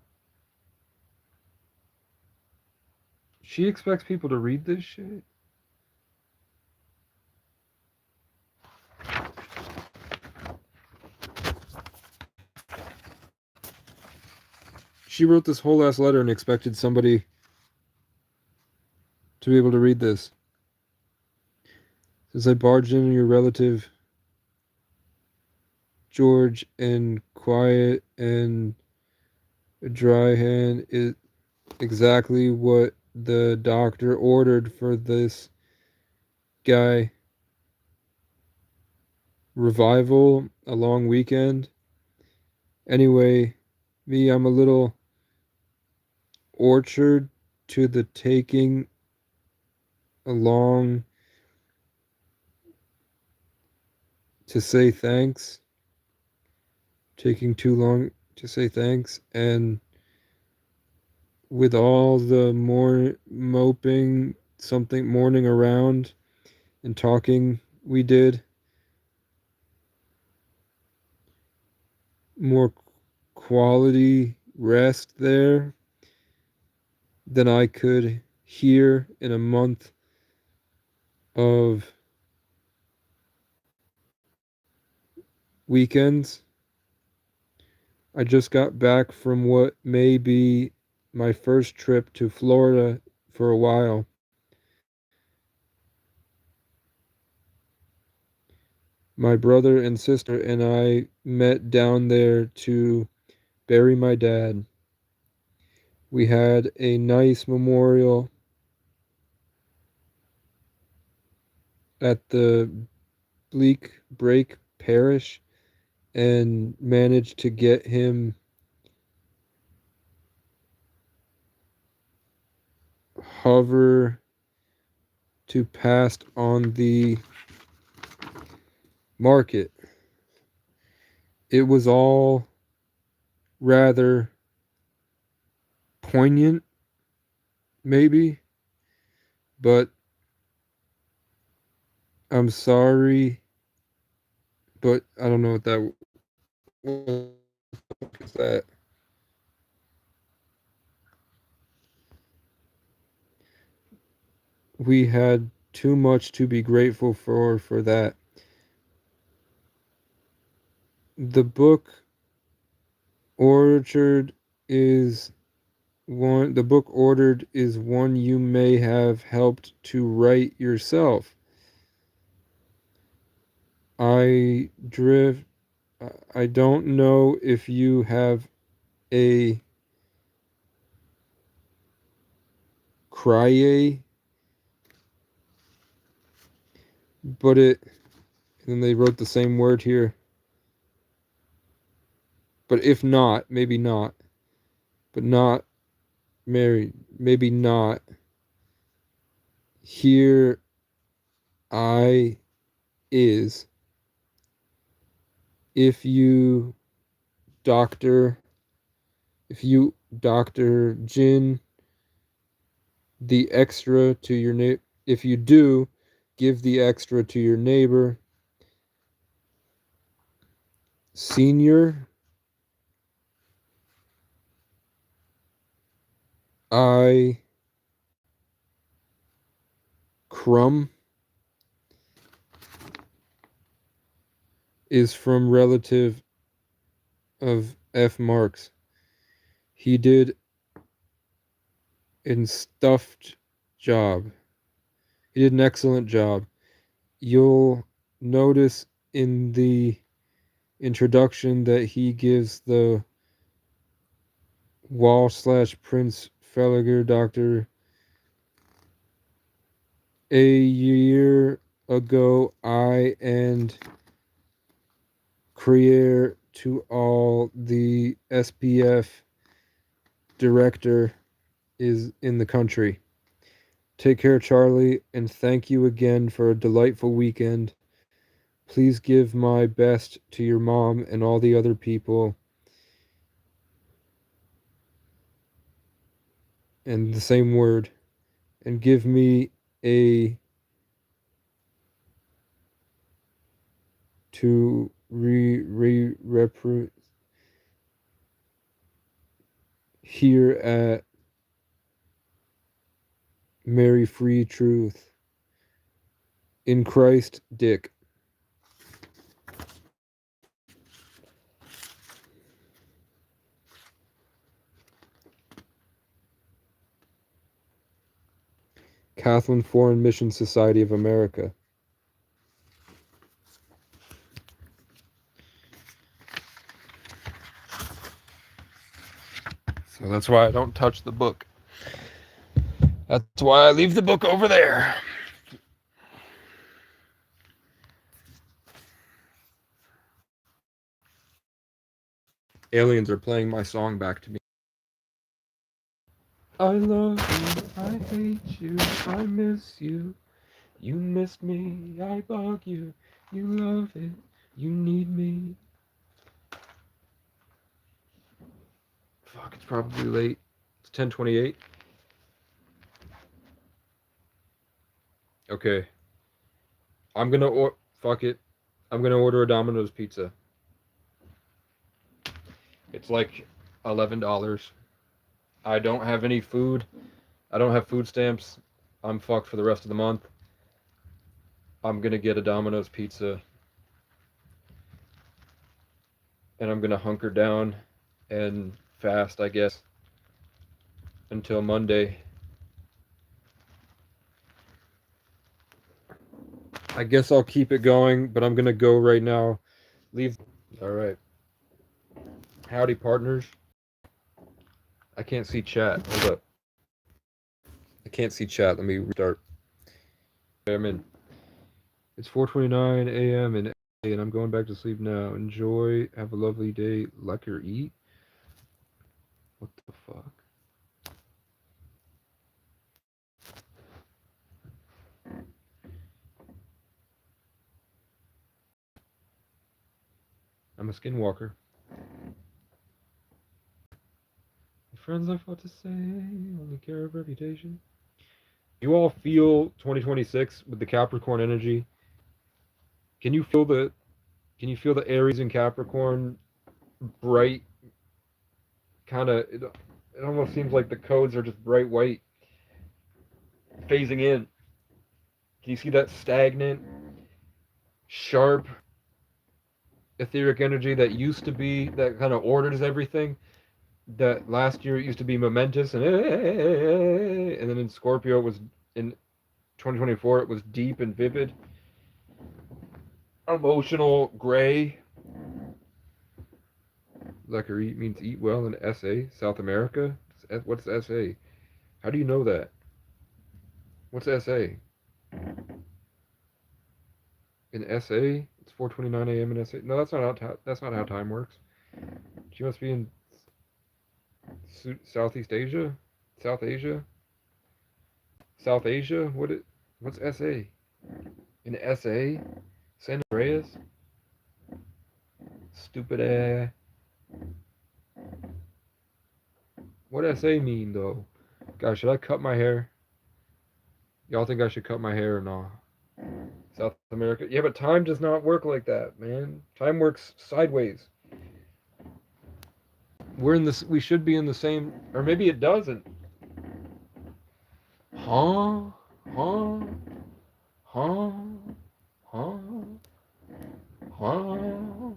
She expects people to read this shit? She wrote this whole ass letter and expected somebody to be able to read this. Since I barged in on your relative George and quiet and a dry hand is exactly what the doctor ordered for this guy. Revival, a long weekend. Anyway, I'm a little orchard to the taking along to say thanks. Taking too long to say thanks, and with all the more moping, something morning around and talking we did, more quality rest there than I could here in a month of weekends. I just got back from what may be my first trip to Florida for a while. My brother and sister and I met down there to bury my dad. We had a nice memorial at the Bleak Break Parish and managed to get him hover to pass on the market. It was all rather poignant, maybe, but I'm sorry, but I don't know what that what the fuck is that. We had too much to be grateful for that. The book orchard is the book ordered is one you may have helped to write yourself. I drift I don't know if you have a crye, but it and then they wrote the same word here. But if not, maybe not. But not married, maybe not. Here I is if you doctor if you doctor gin the extra to your neighbor. If you do, give the extra to your neighbor. Senior, I crumb is from relative of F. Marx. He did an stuffed job. He did an excellent job. You'll notice in the introduction that he gives the Wall slash Prince Felliger Doctor. A year ago, I and Creer to all the SPF director is in the country. Take care, Charlie, and thank you again for a delightful weekend. Please give my best to your mom and all the other people. And the same word. And give me a to here at Mary Free Truth. In Christ, Dick. Catholic Foreign Mission Society of America. So that's why I don't touch the book. That's why I leave the book over there. Aliens are playing my song back to me. I love you, I hate you, I miss you. You miss me, I bug you. You love it, you need me. Fuck, it's probably late. It's 10:28. Okay. I'm gonna fuck it. I'm gonna order a Domino's pizza. It's like $11. I don't have any food. I don't have food stamps. I'm fucked for the rest of the month. I'm gonna get a Domino's pizza. And I'm gonna hunker down and fast, I guess, until Monday. I guess I'll keep it going, but I'm gonna go right now. Leave. All right. Howdy, partners. I can't see chat. Hold up. I can't see chat. Let me restart. I'm in. It's 4:29 a.m. and I'm going back to sleep now. Enjoy. Have a lovely day. Like or eat. What the fuck? I'm a skinwalker. friends I fought to say, only care of reputation. You all feel 2026 with the Capricorn energy? Can you feel the Aries and Capricorn bright kind of it almost seems like the codes are just bright white phasing in. Can you see that stagnant, sharp, etheric energy that used to be that kind of orders everything? That last year it used to be momentous and then in Scorpio it was in 2024 it was deep and vivid, emotional, gray. Zachary means eat well in SA, South America. What's SA? How do you know that? What's SA? In SA, it's 4:29 a.m. in SA. No, that's not how time works. She must be in Southeast Asia, South Asia, South Asia. What's SA? In SA, San Andreas. Stupid ass. What SA mean though? Guys, should I cut my hair? Y'all think I should cut my hair or not? South America. Yeah, but time does not work like that, man. Time works sideways. We're in this. We should be in the same, or maybe it doesn't. Huh? Huh? Huh? Huh? Huh?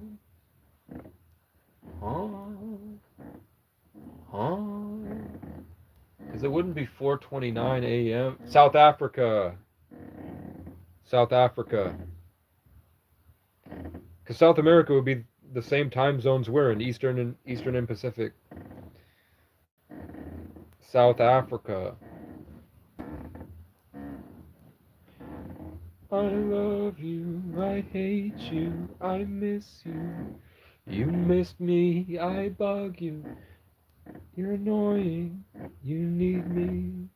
Huh? Huh? Because it wouldn't be 4:29 a.m. South Africa. South Africa. Because South America would be the same time zones we're in, Eastern and Pacific. South Africa. I love you, I hate you, I miss you. You missed me, I bug you. You're annoying, you need me.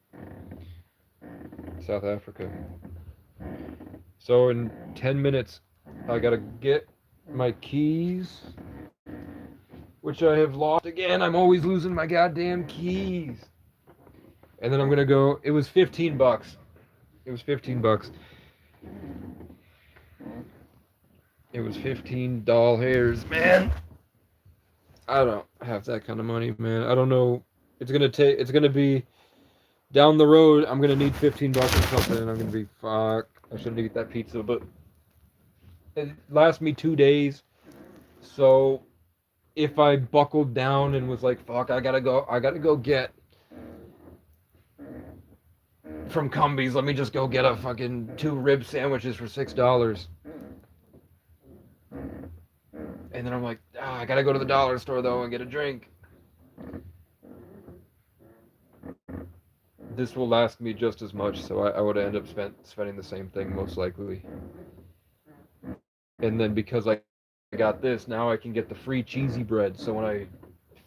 South Africa. So in 10 minutes, I gotta get my keys, which I have lost again. I'm always losing my goddamn keys. And then I'm gonna go. It was 15 bucks. It was 15 bucks. It was 15 doll hairs, man. I don't have that kind of money, man. I don't know. It's gonna be down the road. I'm gonna need 15 bucks or something, and I'm gonna be fuck. I shouldn't eat that pizza, but it lasts me 2 days. So if I buckled down and was like, fuck, I gotta go get from Cumbies. Let me just go get a fucking 2 rib sandwiches for $6. And then I'm like, I gotta go to the dollar store though and get a drink. This will last me just as much, so I would end up spending the same thing most likely. And then because I got this, now I can get the free cheesy bread. So when I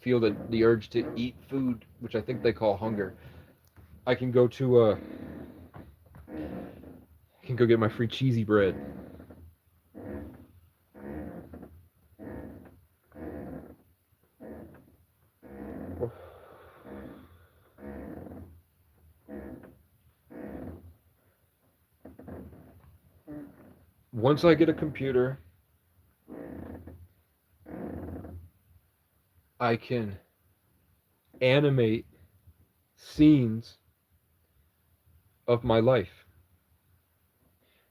feel the urge to eat food, which I think they call hunger, I can go get my free cheesy bread. Once I get a computer, I can animate scenes of my life.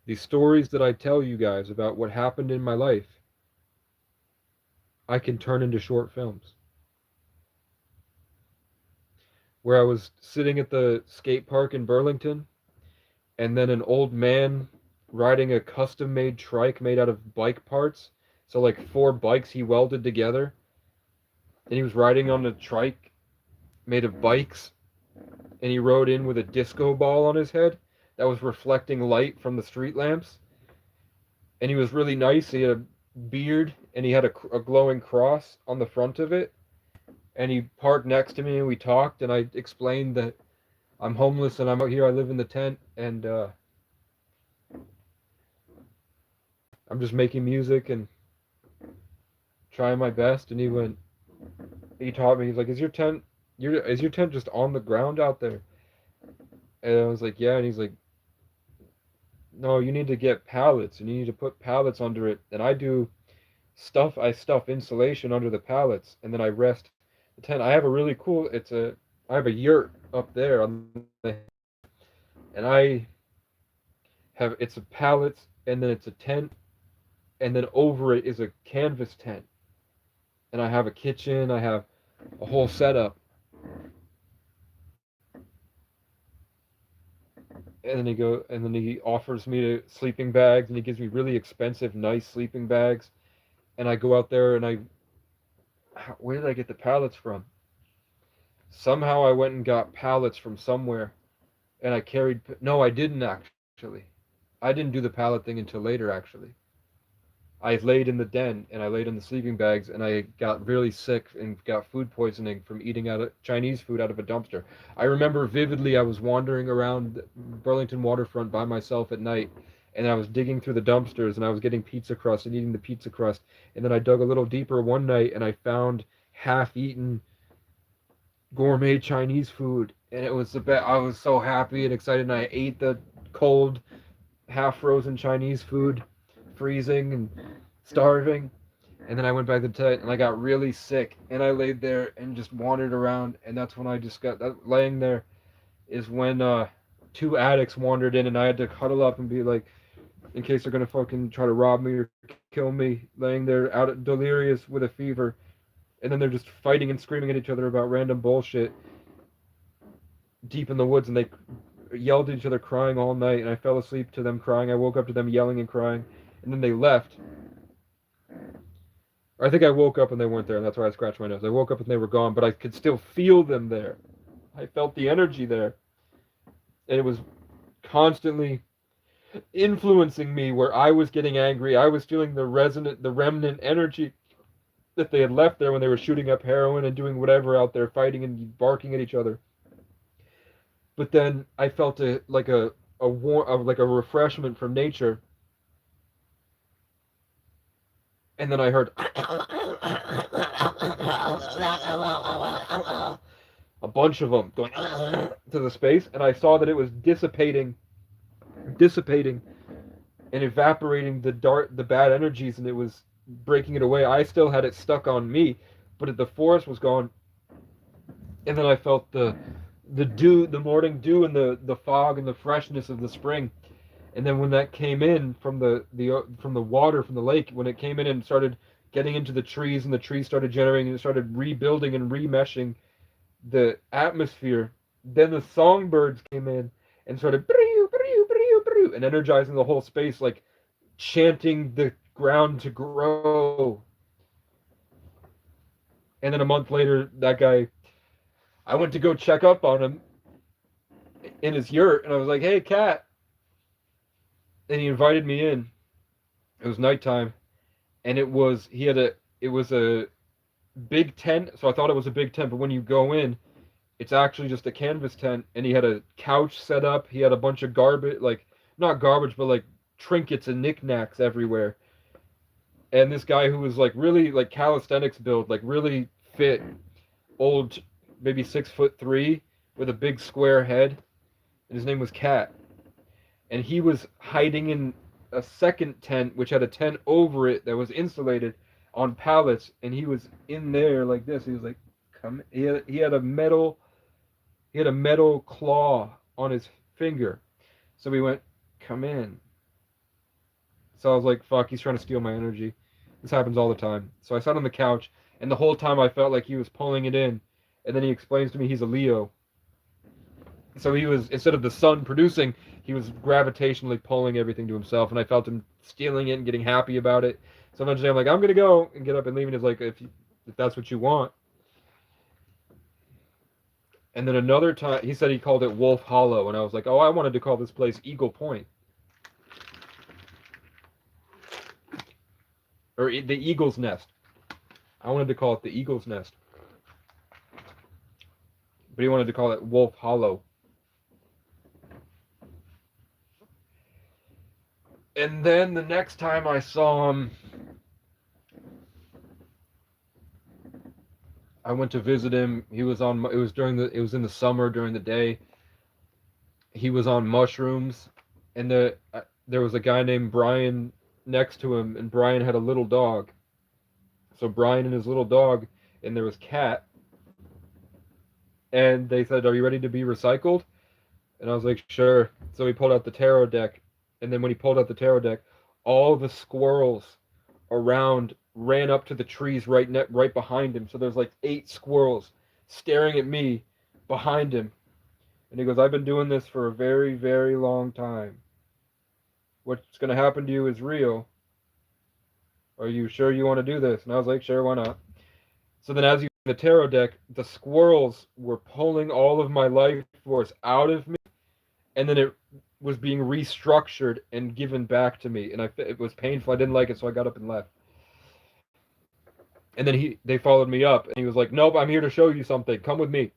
These stories that I tell you guys about what happened in my life, I can turn into short films. Where I was sitting at the skate park in Burlington, and then an old man riding a custom-made trike made out of bike parts. So like 4 bikes he welded together. And he was riding on a trike made of bikes. And he rode in with a disco ball on his head that was reflecting light from the street lamps. And he was really nice. He had a beard and he had a glowing cross on the front of it. And he parked next to me and we talked and I explained that I'm homeless and I'm out here. I live in the tent and I'm just making music and trying my best. And he taught me, he's like, is your tent is your tent just on the ground out there? And I was like, yeah. And he's like, no, you need to get pallets and you need to put pallets under it. And I stuff insulation under the pallets and then I rest the tent. I have a really cool, I have a yurt up there on the, and it's a pallets and then it's a tent and then over it is a canvas tent. And I have a kitchen, I have a whole setup. And then he offers me sleeping bags and he gives me really expensive, nice sleeping bags. And I go out there and where did I get the pallets from? Somehow I went and got pallets from somewhere and I carried, no, I didn't actually. I didn't do the pallet thing until later actually. I laid in the den and I laid in the sleeping bags and I got really sick and got food poisoning from eating out of Chinese food out of a dumpster. I remember vividly I was wandering around Burlington waterfront by myself at night and I was digging through the dumpsters and I was getting pizza crust and eating the pizza crust and then I dug a little deeper one night and I found half-eaten gourmet Chinese food and it was the best. I was so happy and excited and I ate the cold half-frozen Chinese food, freezing and starving. And then I went back to the tent and I got really sick and I laid there and just wandered around and that's when I just got that laying there is when two addicts wandered in and I had to huddle up and be like in case they're gonna fucking try to rob me or kill me, laying there out delirious with a fever and then they're just fighting and screaming at each other about random bullshit deep in the woods and they yelled at each other crying all night and I fell asleep to them crying. I woke up to them yelling and crying and then they left. I think I woke up and they weren't there, and that's why I scratched my nose. I woke up and they were gone, but I could still feel them there. I felt the energy there. And it was constantly influencing me where I was getting angry. I was feeling the remnant energy that they had left there when they were shooting up heroin and doing whatever out there, fighting and barking at each other. But then I felt like a refreshment from nature, and then I heard a bunch of them going to the space, and I saw that it was dissipating and evaporating the bad energies, and it was breaking it away. I still had it stuck on me, but the forest was gone, and then I felt the dew, the morning dew, and the fog and the freshness of the spring. And then when that came in from from the water from the lake, when it came in and started getting into the trees, and the trees started generating, and it started rebuilding and remeshing the atmosphere. Then the songbirds came in and started and energizing the whole space, like chanting the ground to grow. And then a month later, that guy, I went to go check up on him in his yurt, and I was like, "Hey, cat," and he invited me in. It was nighttime, and it was a big tent, so I thought it was a big tent, but when you go in, it's actually just a canvas tent, and he had a couch set up. He had a bunch of garbage, like not garbage, but like trinkets and knickknacks everywhere. And this guy who was like really like calisthenics build, like really fit, old, maybe 6'3", with a big square head, and his name was Cat. And he was hiding in a second tent, which had a tent over it that was insulated on pallets, and he was in there like this. He was like, "Come." He had a metal claw on his finger. So we went, "Come in." So I was like, "Fuck, he's trying to steal my energy." This happens all the time. So I sat on the couch, and the whole time I felt like he was pulling it in. And then he explains to me he's a Leo. So he was, instead of the sun producing, he was gravitationally pulling everything to himself. And I felt him stealing it and getting happy about it. So eventually I'm like, "I'm going to go and get up and leave." And he's like, if that's what you want. And then another time, he said he called it Wolf Hollow. And I was like, "Oh, I wanted to call this place Eagle Point. Or the Eagle's Nest. I wanted to call it the Eagle's Nest. But he wanted to call it Wolf Hollow. And then the next time I saw him, I went to visit him. He was on. It was in the summer during the day. He was on mushrooms, and there was a guy named Brian next to him, and Brian had a little dog. So Brian and his little dog, and there was Cat, and they said, "Are you ready to be recycled?" And I was like, "Sure." So he pulled out the tarot deck, and then when he pulled out the tarot deck, all the squirrels around ran up to the trees right behind him. So there's like 8 squirrels staring at me behind him. And he goes, "I've been doing this for a very, very long time. What's going to happen to you is real. Are you sure you want to do this?" And I was like, "Sure, why not?" So then as you the tarot deck, the squirrels were pulling all of my life force out of me, and then it was being restructured and given back to me. And it was painful. I didn't like it, so I got up and left. And then they followed me up, and he was like, "Nope, I'm here to show you something. Come with me."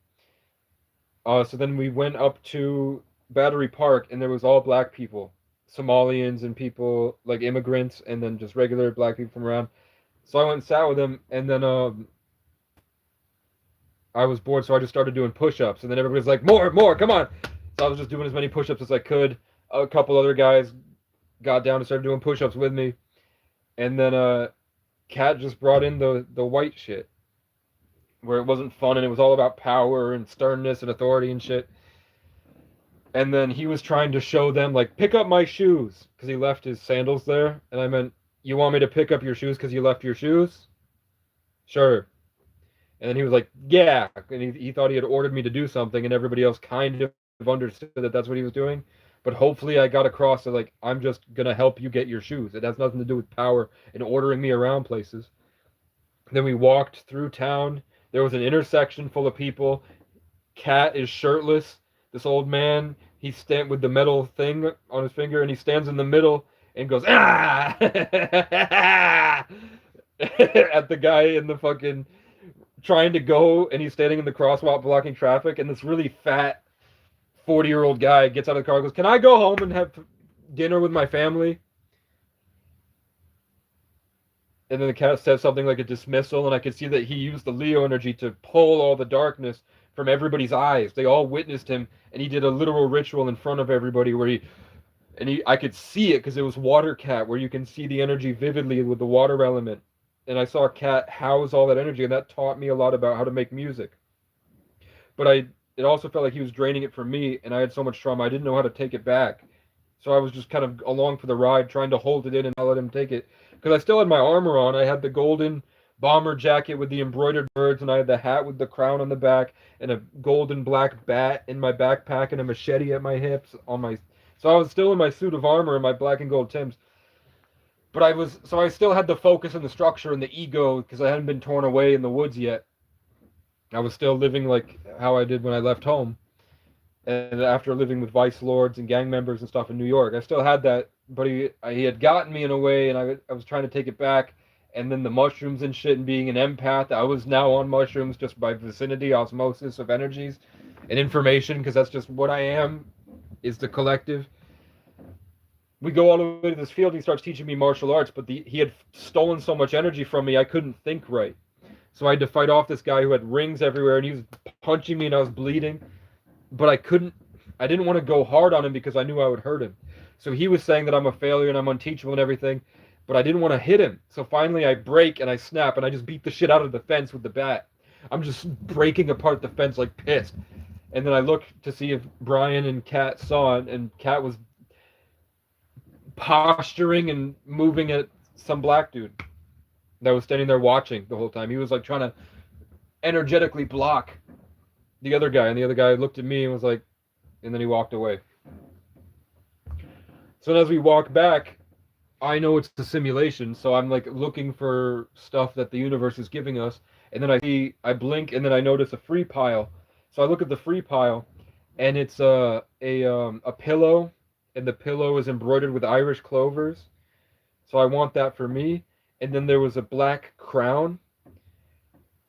So then we went up to Battery Park, and there was all black people, Somalians and people like immigrants, and then just regular black people from around. So I went and sat with them, and then I was bored, so I just started doing push-ups, and then everybody was like, "More, more, come on!" So I was just doing as many push-ups as I could. A couple other guys got down and started doing push-ups with me, and then Kat just brought in the white shit, where it wasn't fun and it was all about power and sternness and authority and shit. And then he was trying to show them, like, "Pick up my shoes," because he left his sandals there. And I meant, "You want me to pick up your shoes because you left your shoes?" "Sure." And then he was like, "Yeah." And he thought he had ordered me to do something, and everybody else kind of understood that that's what he was doing. But hopefully I got across that, like, I'm just going to help you get your shoes. It has nothing to do with power and ordering me around places. Then we walked through town. There was an intersection full of people. Cat is shirtless. This old man, he's stand with the metal thing on his finger, and he stands in the middle and goes, "Ah!" at the guy in the fucking trying to go, and he's standing in the crosswalk blocking traffic, and this really fat 40-year-old guy gets out of the car and goes, "Can I go home and have dinner with my family?" And then the cat says something like a dismissal, and I could see that he used the Leo energy to pull all the darkness from everybody's eyes. They all witnessed him, and he did a literal ritual in front of everybody where I could see it because it was water cat, where you can see the energy vividly with the water element. And I saw Cat house all that energy, and that taught me a lot about how to make music. But it also felt like he was draining it from me, and I had so much trauma, I didn't know how to take it back. So I was just kind of along for the ride, trying to hold it in and not let him take it. Because I still had my armor on. I had the golden bomber jacket with the embroidered birds, and I had the hat with the crown on the back, and a golden black bat in my backpack, and a machete at my hips. So I was still in my suit of armor and my black and gold Timbs. But I still had the focus and the structure and the ego because I hadn't been torn away in the woods yet. I was still living like how I did when I left home. And after living with vice lords and gang members and stuff in New York, I still had that, but he had gotten me in a way, and I was trying to take it back. And then the mushrooms and shit, and being an empath, I was now on mushrooms just by vicinity, osmosis of energies and information, because that's just what I am, is the collective. We go all the way to this field, and he starts teaching me martial arts, but he had stolen so much energy from me, I couldn't think right. So I had to fight off this guy who had rings everywhere, and he was punching me, and I was bleeding. But I didn't want to go hard on him because I knew I would hurt him. So he was saying that I'm a failure and I'm unteachable and everything, but I didn't want to hit him. So finally I break and I snap, and I just beat the shit out of the fence with the bat. I'm just breaking apart the fence like pissed. And then I look to see if Brian and Kat saw it, and Kat was posturing and moving at some black dude that was standing there watching the whole time. He was like trying to energetically block the other guy, and the other guy looked at me and was like, and then he walked away. So as we walk back, I know it's a simulation, so I'm like looking for stuff that the universe is giving us, and then I blink, and then I notice a free pile. So I look at the free pile, and it's a pillow, and the pillow is embroidered with Irish clovers. So I want that for me. And then there was a black crown.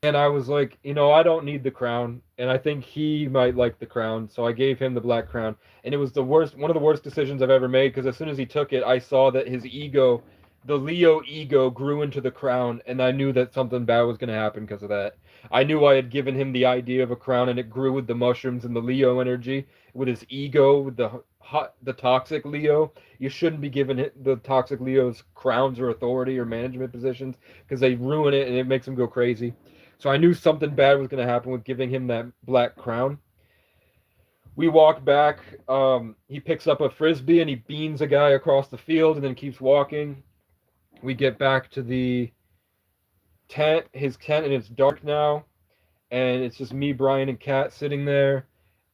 And I was like, I don't need the crown, and I think he might like the crown, so I gave him the black crown. And it was one of the worst decisions I've ever made, because as soon as he took it, I saw that his ego the Leo ego grew into the crown, and I knew that something bad was going to happen because of that. I knew I had given him the idea of a crown, and it grew with the mushrooms and the Leo energy, with his ego, with the toxic Leo. You shouldn't be giving the toxic Leos crowns or authority or management positions because they ruin it and it makes them go crazy. So I knew something bad was going to happen with giving him that black crown. We walk back. He picks up a frisbee and he beans a guy across the field and then keeps walking. We get back to the tent, his tent, and it's dark now. And it's just me, Brian, and Kat sitting there.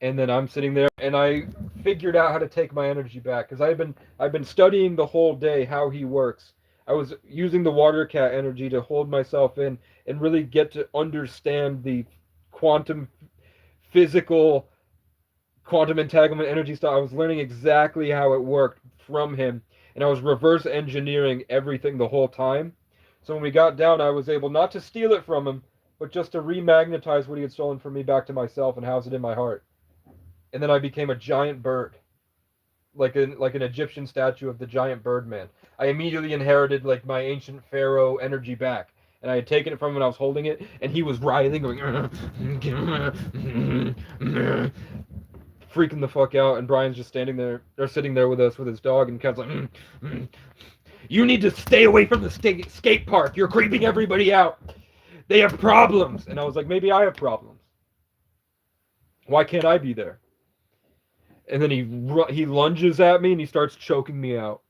And then I'm sitting there, and I figured out how to take my energy back because I've been studying the whole day how he works. I was using the water cat energy to hold myself in and really get to understand the quantum physical quantum entanglement energy style. I was learning exactly how it worked from him, and I was reverse engineering everything the whole time. So when we got down, I was able not to steal it from him, but just to remagnetize what he had stolen from me back to myself and house it in my heart. And then I became a giant bird, like an Egyptian statue of the giant bird man. I immediately inherited like my ancient pharaoh energy back. And I had taken it from him and I was holding it, and he was writhing, going, freaking the fuck out. And Brian's just standing there, or sitting there with us with his dog, and Kev's like, you need to stay away from the skate park. You're creeping everybody out. They have problems. And I was like, maybe I have problems. Why can't I be there? And then he lunges at me and he starts choking me out.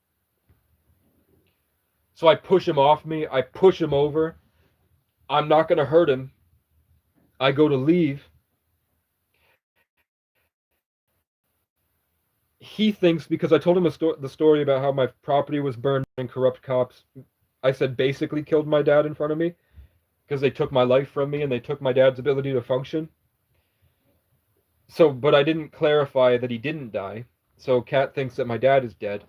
So I push him off me. I push him over. I'm not going to hurt him. I go to leave. He thinks, because I told him the story about how my property was burned and corrupt cops, I said, basically killed my dad in front of me because they took my life from me and they took my dad's ability to function. So, but I didn't clarify that he didn't die. So Kat thinks that my dad is dead.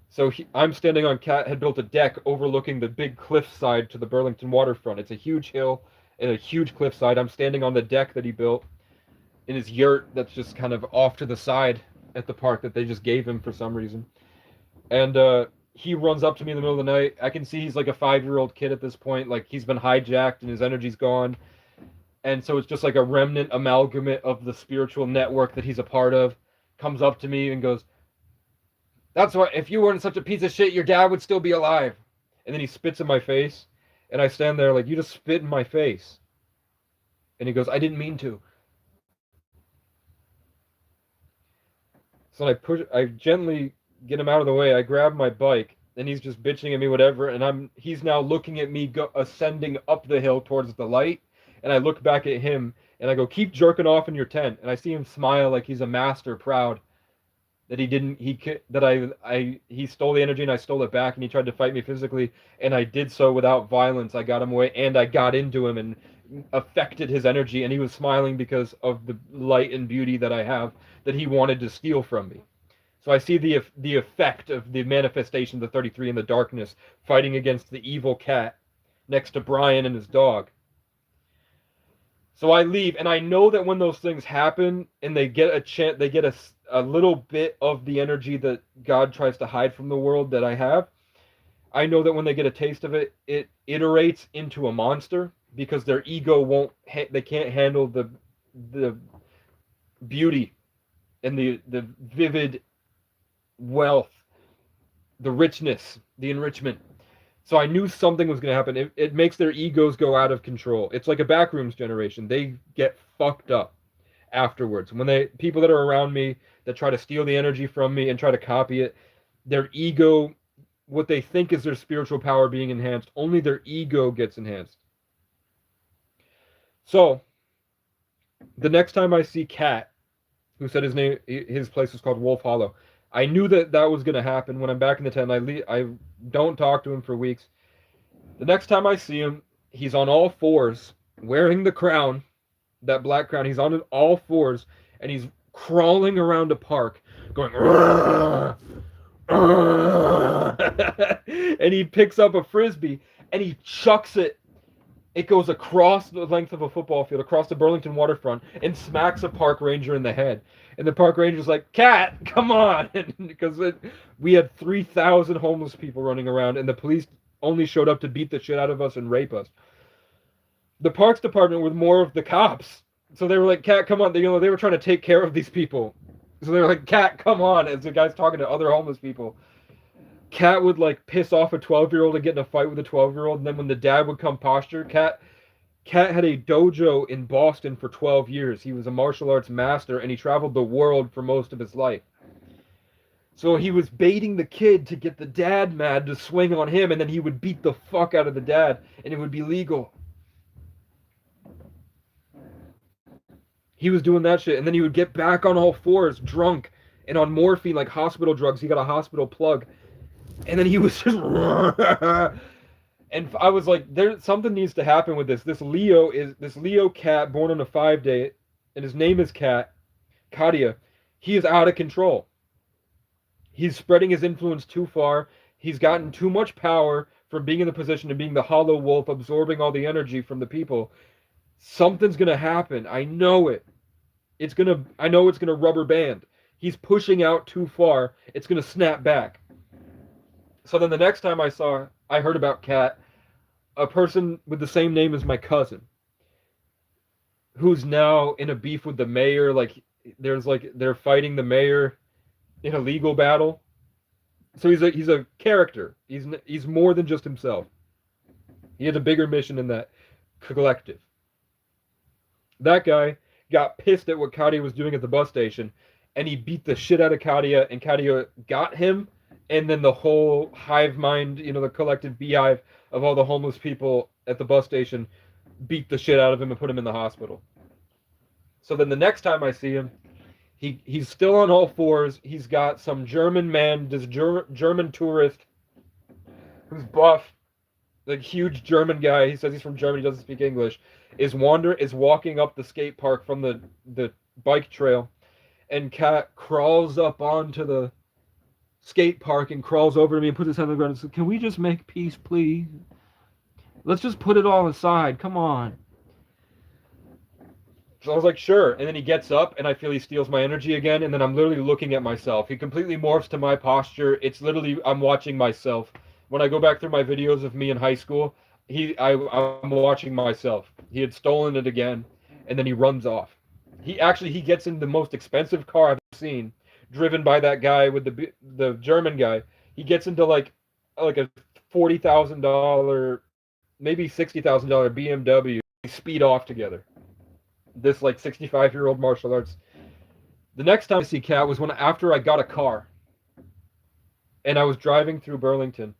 So I'm standing on, Kat had built a deck overlooking the big cliffside to the Burlington waterfront. It's a huge hill and a huge cliffside. I'm standing on the deck that he built in his yurt that's just kind of off to the side at the park that they just gave him for some reason. And he runs up to me in the middle of the night. I can see he's like a 5-year-old kid at this point. Like, he's been hijacked and his energy's gone. And so it's just like a remnant amalgamate of the spiritual network that he's a part of. Comes up to me and goes, that's why, if you weren't such a piece of shit, your dad would still be alive. And then he spits in my face. And I stand there like, you just spit in my face. And he goes, I didn't mean to. So I gently get him out of the way. I grab my bike, and he's just bitching at me, whatever. And he's now looking at me ascending up the hill towards the light. And I look back at him, and I go, keep jerking off in your tent. And I see him smile like he's a master, proud that he stole the energy and I stole it back, and he tried to fight me physically, and I did so without violence. I got him away, and I got into him and affected his energy, and he was smiling because of the light and beauty that I have that he wanted to steal from me. So I see the effect of the manifestation of the 33 in the darkness, fighting against the evil cat next to Brian and his dog. So I leave, and I know that when those things happen and they get a chance, they get a little bit of the energy that God tries to hide from the world that I have. I know that when they get a taste of it, it iterates into a monster because their ego they can't handle the beauty and the vivid wealth, the richness, the enrichment. So I knew something was going to happen. It makes their egos go out of control. It's like a backrooms generation. They get fucked up afterwards. When people that are around me that try to steal the energy from me and try to copy it, their ego, what they think is their spiritual power being enhanced, only their ego gets enhanced. So the next time I see Kat, who said his place was called Wolf Hollow, I knew that was going to happen. When I'm back in the tent, I don't talk to him for weeks. The next time I see him, he's on all fours, wearing the crown, that black crown. He's on all fours, and he's crawling around a park, going, and he picks up a frisbee, and he chucks it It goes across the length of a football field, across the Burlington waterfront, and smacks a park ranger in the head. And the park ranger's like, "Cat, come on!" Because we had 3,000 homeless people running around, and the police only showed up to beat the shit out of us and rape us. The parks department were more of the cops, so they were like, "Cat, come on!" They were trying to take care of these people, so they were like, "Cat, come on!" As the guy's talking to other homeless people. Cat would like piss off a 12-year-old and get in a fight with a 12-year-old, and then when the dad would come posture, Cat had a dojo in Boston for 12 years. He was a martial arts master, and he traveled the world for most of his life. So he was baiting the kid to get the dad mad to swing on him, and then he would beat the fuck out of the dad, and it would be legal. He was doing that shit, and then he would get back on all fours, drunk, and on morphine, like hospital drugs. He got a hospital plug, and then he was just... And I was like, there something needs to happen with this. This Leo cat born on a 5-day, and his name is Katia. He is out of control. He's spreading his influence too far. He's gotten too much power from being in the position of being the hollow wolf, absorbing all the energy from the people. Something's gonna happen. I know it. I know it's gonna rubber band. He's pushing out too far. It's gonna snap back. So then the next time I heard about Cat, a person with the same name as my cousin, who's now in a beef with the mayor. They're fighting the mayor in a legal battle. So he's a character. He's more than just himself. He has a bigger mission in that collective. That guy got pissed at what Katia was doing at the bus station, and he beat the shit out of Katia, and Katia got him, and then the whole hive mind, the collective beehive of all the homeless people at the bus station beat the shit out of him and put him in the hospital. So then the next time I see him, he's still on all fours. He's got some German man, this German tourist who's buff, like huge German guy. He says he's from Germany, doesn't speak English. Is walking up the skate park from the bike trail, and Cat crawls up onto the skate park and crawls over to me and puts his head on the ground and says, "Can we just make peace, please? Let's just put it all aside. Come on." So I was like, "Sure." And then he gets up, and I feel he steals my energy again, and then I'm literally looking at myself. He completely morphs to my posture. It's literally, I'm watching myself. When I go back through my videos of me in high school, I'm watching myself. He had stolen it again, and then he runs off. He gets in the most expensive car I've seen, driven by that guy with the German guy. He gets into like a $40,000, maybe $60,000 BMW. They speed off together. This like 65-year-old martial arts. The next time I see Cat was after I got a car, and I was driving through Burlington,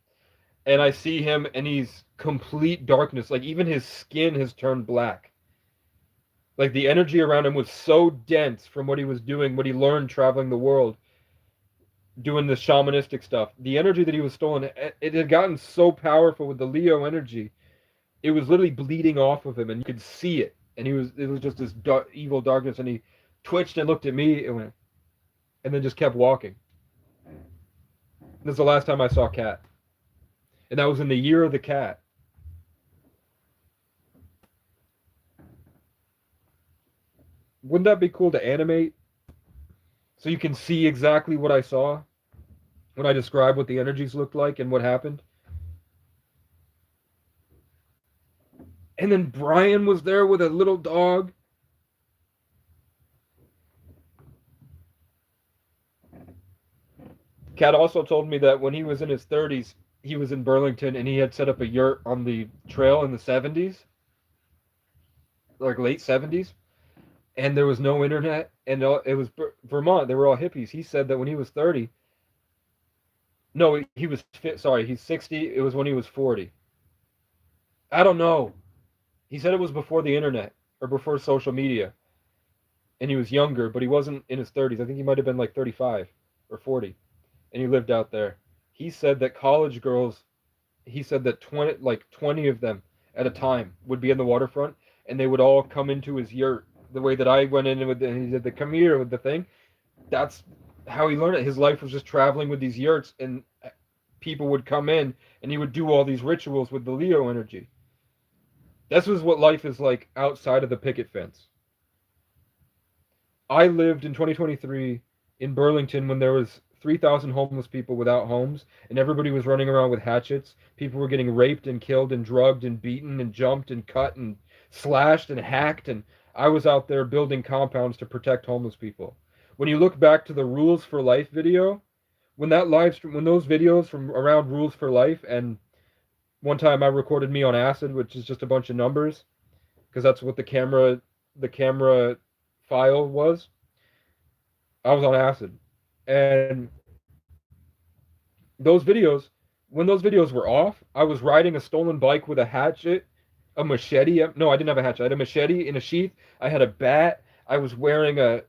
and I see him, and he's complete darkness. Like even his skin has turned black. Like the energy around him was so dense from what he was doing, what he learned traveling the world, doing the shamanistic stuff. The energy that he was stolen, it had gotten so powerful with the Leo energy. It was literally bleeding off of him, and you could see it. And it was just this evil darkness, and he twitched and looked at me and then just kept walking. This is the last time I saw Cat. And that was in the year of the cat. Wouldn't that be cool to animate? So you can see exactly what I saw when I describe what the energies looked like and what happened. And then Brian was there with a little dog. Cat also told me that when he was in his 30s, he was in Burlington, and he had set up a yurt on the trail in the 70s, like late 70s, and there was no internet, and it was Vermont. They were all hippies. He said that when he was 30, no, he was sorry, he's 60. It was when he was 40. I don't know. He said it was before the internet or before social media, and he was younger, but he wasn't in his 30s. I think he might have been like 35 or 40, and he lived out there. He said that college girls, he said that 20 of them at a time would be in the waterfront, and they would all come into his yurt the way that I went in with he did the come here with the thing. That's how he learned it. His life was just traveling with these yurts, and people would come in, and he would do all these rituals with the Leo energy. This was what life is like outside of the picket fence. I lived in 2023 in Burlington when there was 3,000 homeless people without homes, and everybody was running around with hatchets. People were getting raped and killed and drugged and beaten and jumped and cut and slashed and hacked, and I was out there building compounds to protect homeless people. When you look back to the Rules for Life video, when that live stream, when those videos from around Rules for Life, and one time I recorded me on acid, which is just a bunch of numbers, because that's what the camera file was. I was on acid, and those videos, when those videos were off, I was riding a stolen bike with a hatchet, a machete. No, I didn't have a hatchet. I had a machete in a sheath. I had a bat. I was wearing a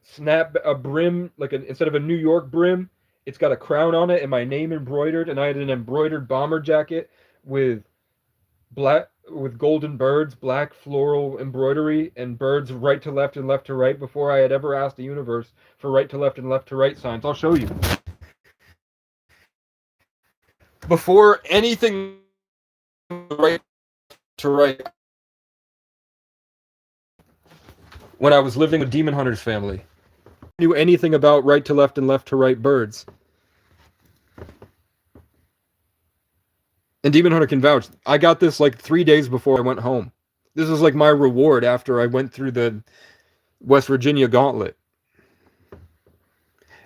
brim, like instead of a New York brim, it's got a crown on it and my name embroidered. And I had an embroidered bomber jacket with golden birds, black floral embroidery, and birds right to left and left to right before I had ever asked the universe for right to left and left to right signs. I'll show you. Before anything right to right, when I was living with Demon Hunter's family, I knew anything about right to left and left to right birds. And Demon Hunter can vouch. I got this like 3 days before I went home. This was like my reward after I went through the West Virginia gauntlet.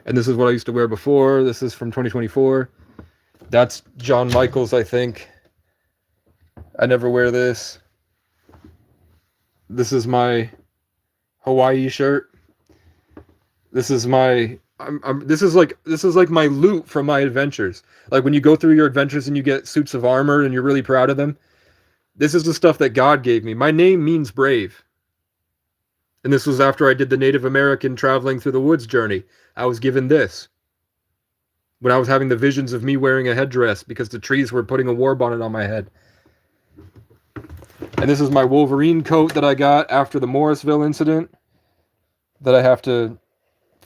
And this is what I used to wear before. This is from 2024. That's John Michaels, I think. I never wear this. This is my Hawaii shirt. This is my this is like my loot from my adventures. Like when you go through your adventures and you get suits of armor and you're really proud of them. This is the stuff that God gave me. My name means brave. And this was after I did the Native American traveling through the woods journey. I was given this. When I was having the visions of me wearing a headdress because the trees were putting a war bonnet on my head. And this is my Wolverine coat that I got after the Morrisville incident that I have to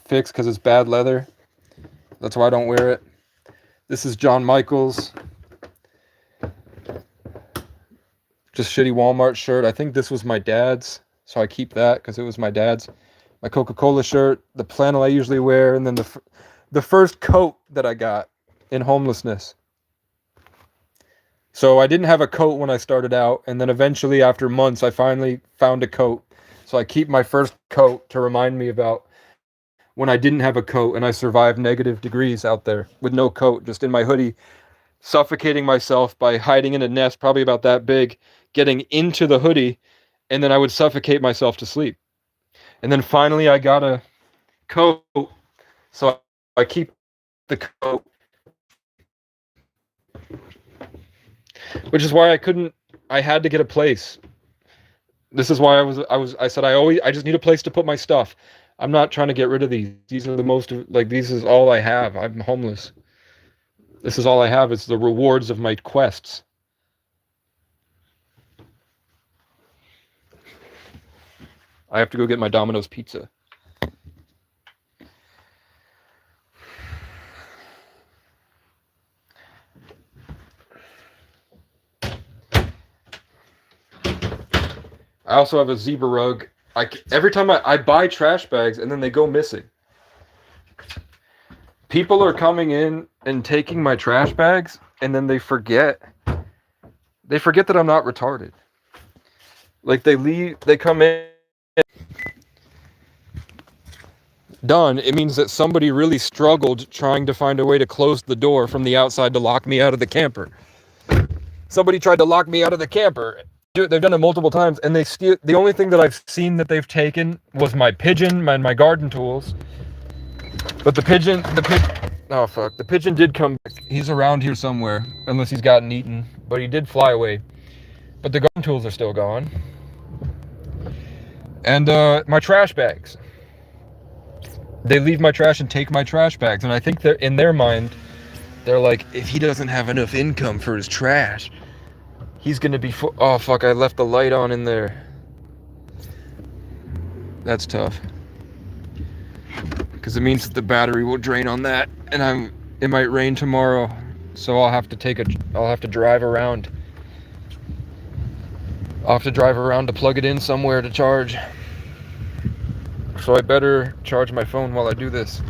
fix because it's bad leather. That's why I don't wear it. This is John Michaels. Just shitty Walmart shirt. I think this was my dad's, so I keep that because it was my dad's. My Coca-Cola shirt, the flannel I usually wear, and then the first coat that I got in homelessness. So I didn't have a coat when I started out, and then eventually after months I finally found a coat. So I keep my first coat to remind me about when I didn't have a coat and I survived negative degrees out there with no coat, just in my hoodie, suffocating myself by hiding in a nest probably about that big, getting into the hoodie, and then I would suffocate myself to sleep. And then finally I got a coat, so I keep the coat. Which is why I had to get a place. This is why I said I just need a place to put my stuff. I'm not trying to get rid of these. These are the most, like, this is all I have. I'm homeless. This is all I have. It's the rewards of my quests. I have to go get my Domino's pizza. I also have a zebra rug. Every time I buy trash bags and then they go missing. People are coming in and taking my trash bags and then they forget. They forget that I'm not retarded. Like they come in. Done. It means that somebody really struggled trying to find a way to close the door from the outside to lock me out of the camper. Somebody tried to lock me out of the camper. They've done it multiple times, and they steal. The only thing that I've seen that they've taken was my pigeon, my garden tools. But the pigeon did come back. He's around here somewhere, unless he's gotten eaten. But he did fly away. But the garden tools are still gone. And my trash bags. They leave my trash and take my trash bags, and I think they're in their mind, they're like, if he doesn't have enough income for his trash, he's gonna be oh fuck, I left the light on in there. That's tough. Because it means that the battery will drain on that, and it might rain tomorrow, so I'll have to drive around. I'll have to drive around to plug it in somewhere to charge. So I better charge my phone while I do this.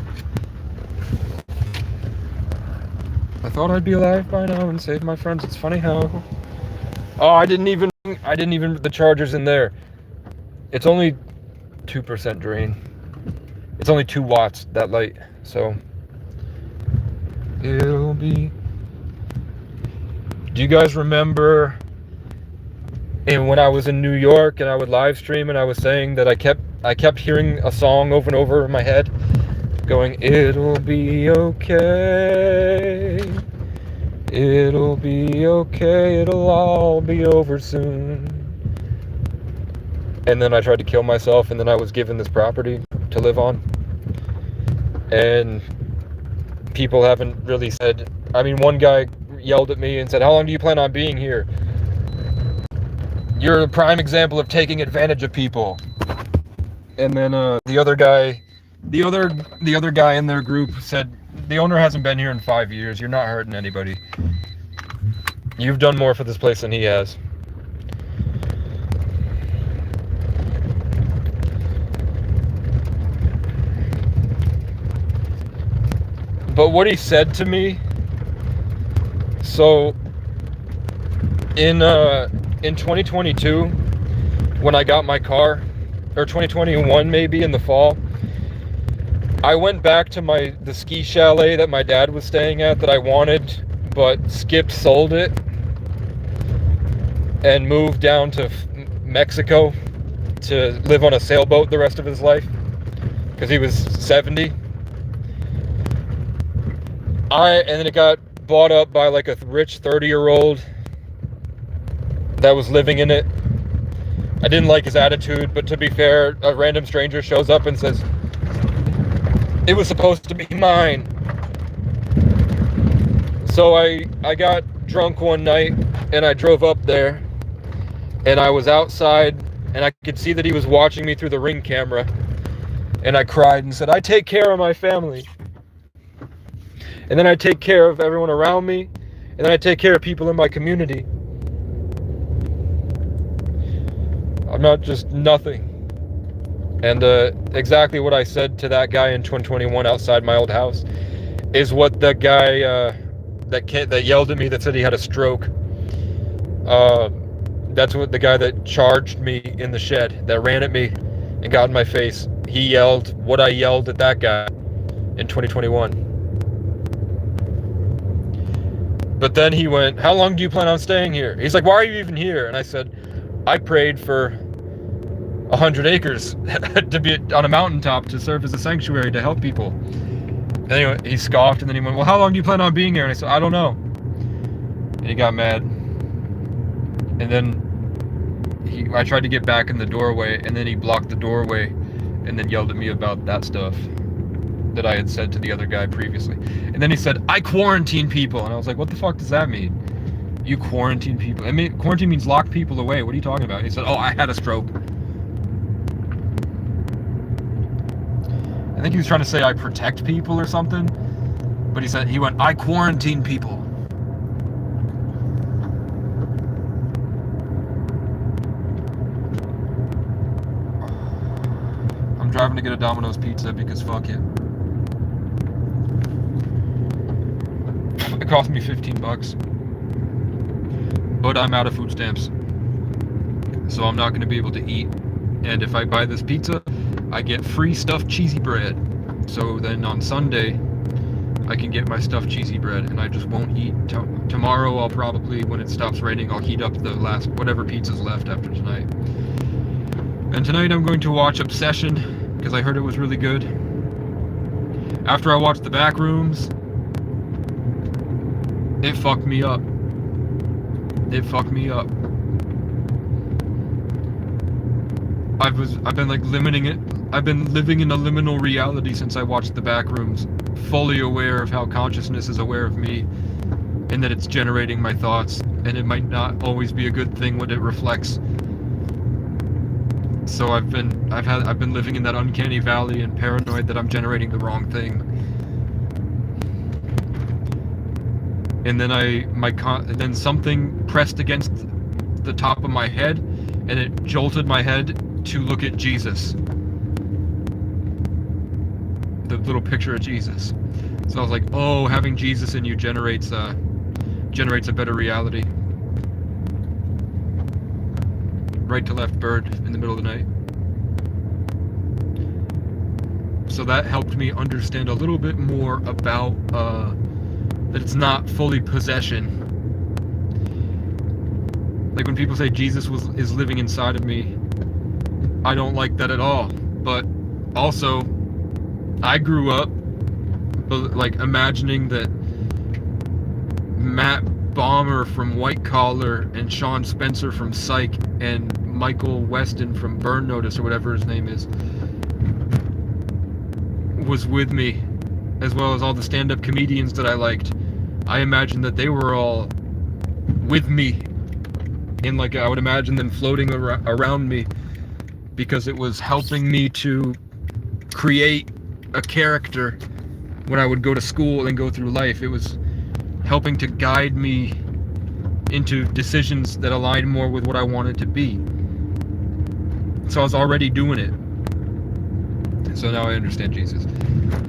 I thought I'd be alive by now and save my friends. It's funny how... Oh, I didn't even, the charger's in there. It's only 2% drain. It's only 2 watts, that light. So, it'll be... Do you guys remember when I was in New York and I would live stream and I was saying that I kept hearing a song over and over in my head going, it'll be okay, it'll be okay, it'll all be over soon. And then I tried to kill myself, and then I was given this property to live on. And people haven't really said, I mean, one guy yelled at me and said, how long do you plan on being here? You're a prime example of taking advantage of people. And then the other guy in their group said, the owner hasn't been here in 5 years. You're not hurting anybody. You've done more for this place than he has. But what he said to me, so in 2022, when I got my car, or 2021 maybe, in the fall, I went back to the ski chalet that my dad was staying at that I wanted, but Skip sold it and moved down to Mexico to live on a sailboat the rest of his life because he was 70. And then it got bought up by like a rich 30-year-old that was living in it. I didn't like his attitude, but to be fair, a random stranger shows up and says, it was supposed to be mine. So I got drunk one night and I drove up there and I was outside and I could see that he was watching me through the Ring camera, and I cried and said, I take care of my family. And then I take care of everyone around me, and then I take care of people in my community. I'm not just nothing. And exactly what I said to that guy in 2021 outside my old house is what the guy that yelled at me that said he had a stroke. That's what the guy that charged me in the shed, that ran at me and got in my face, he yelled what I yelled at that guy in 2021. But then he went, how long do you plan on staying here? He's like, why are you even here? And I said, I prayed for 100 acres to be on a mountaintop to serve as a sanctuary to help people. And anyway, he scoffed, and then he went, well, how long do you plan on being here? And I said, I don't know. And he got mad. And then I tried to get back in the doorway, and then he blocked the doorway and then yelled at me about that stuff that I had said to the other guy previously. And then he said, I quarantine people. And I was like, what the fuck does that mean? You quarantine people? I mean, quarantine means lock people away. What are you talking about? He said, oh, I had a stroke. I think he was trying to say I protect people or something. But he went, I quarantine people. I'm driving to get a Domino's pizza because fuck it. It cost me $15, but I'm out of food stamps, so I'm not going to be able to eat. And if I buy this pizza, I get free stuffed cheesy bread. So then on Sunday, I can get my stuffed cheesy bread, and I just won't eat. Tomorrow, I'll probably, when it stops raining, I'll heat up the last whatever pizza's left after tonight. And tonight I'm going to watch Obsession because I heard it was really good. After I watched The Backrooms, it fucked me up. It fucked me up. I've been like limiting it. I've been living in a liminal reality since I watched The Backrooms, fully aware of how consciousness is aware of me, and that it's generating my thoughts, and it might not always be a good thing what it reflects. So I've been living in that uncanny valley and paranoid that I'm generating the wrong thing. And then then something pressed against the top of my head, and it jolted my head to look at Jesus, the little picture of Jesus. So I was like, oh, having Jesus in you generates a better reality. Right to left bird in the middle of the night. So that helped me understand a little bit more about that it's not fully possession. Like when people say Jesus is living inside of me, I don't like that at all. But also, I grew up like imagining that Matt Bomer from White Collar and Sean Spencer from Psych and Michael Weston from Burn Notice or whatever his name is was with me, as well as all the stand-up comedians that I liked. I imagined that they were all with me, and like I would imagine them floating around me, because it was helping me to create a character when I would go to school and go through life. It was helping to guide me into decisions that aligned more with what I wanted to be. So I was already doing it. So now I understand Jesus.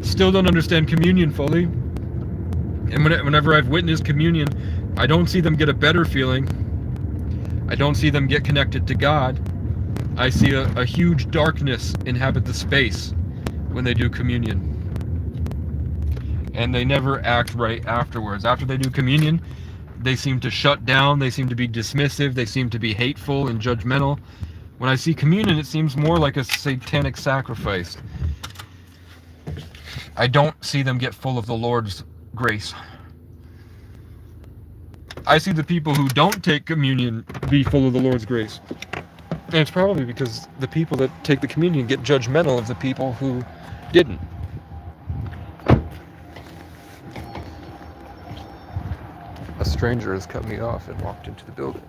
Still don't understand communion fully. And whenever I've witnessed communion, I don't see them get a better feeling. I don't see them get connected to God. I see a huge darkness inhabit the space when they do communion. And they never act right afterwards. After they do communion, they seem to shut down, they seem to be dismissive, they seem to be hateful and judgmental. When I see communion, it seems more like a satanic sacrifice. I don't see them get full of the Lord's grace. I see the people who don't take communion be full of the Lord's grace. And it's probably because the people that take the communion get judgmental of the people who didn't. A stranger has cut me off and walked into the building.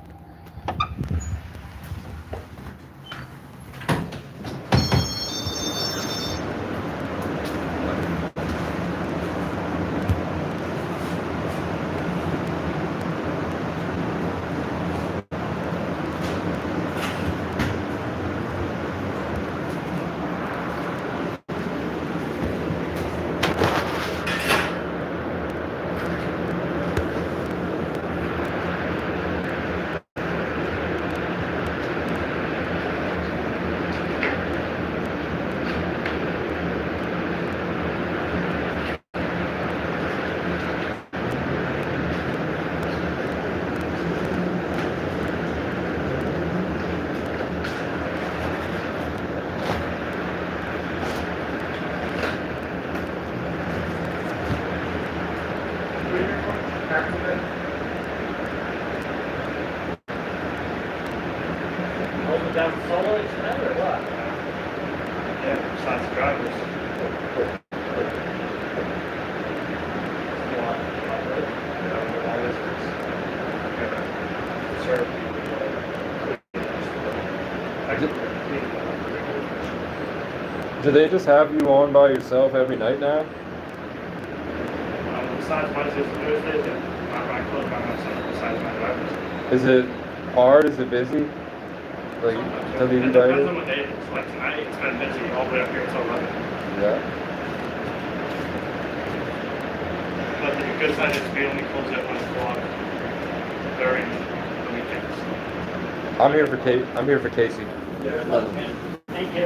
Down solo tonight or what? Yeah, besides drivers. Do they just have you on by yourself every night now? Besides Wednesdays and Thursdays, yeah. I close by myself besides my drivers. Is it hard? Is it busy? Like, to leave It by depends on what day it is. Like tonight, it's been busy all the way up here until 11. Yeah. But the good side is we only close at 1 o'clock during the weekends. I'm here for Casey. Yeah. Thank you.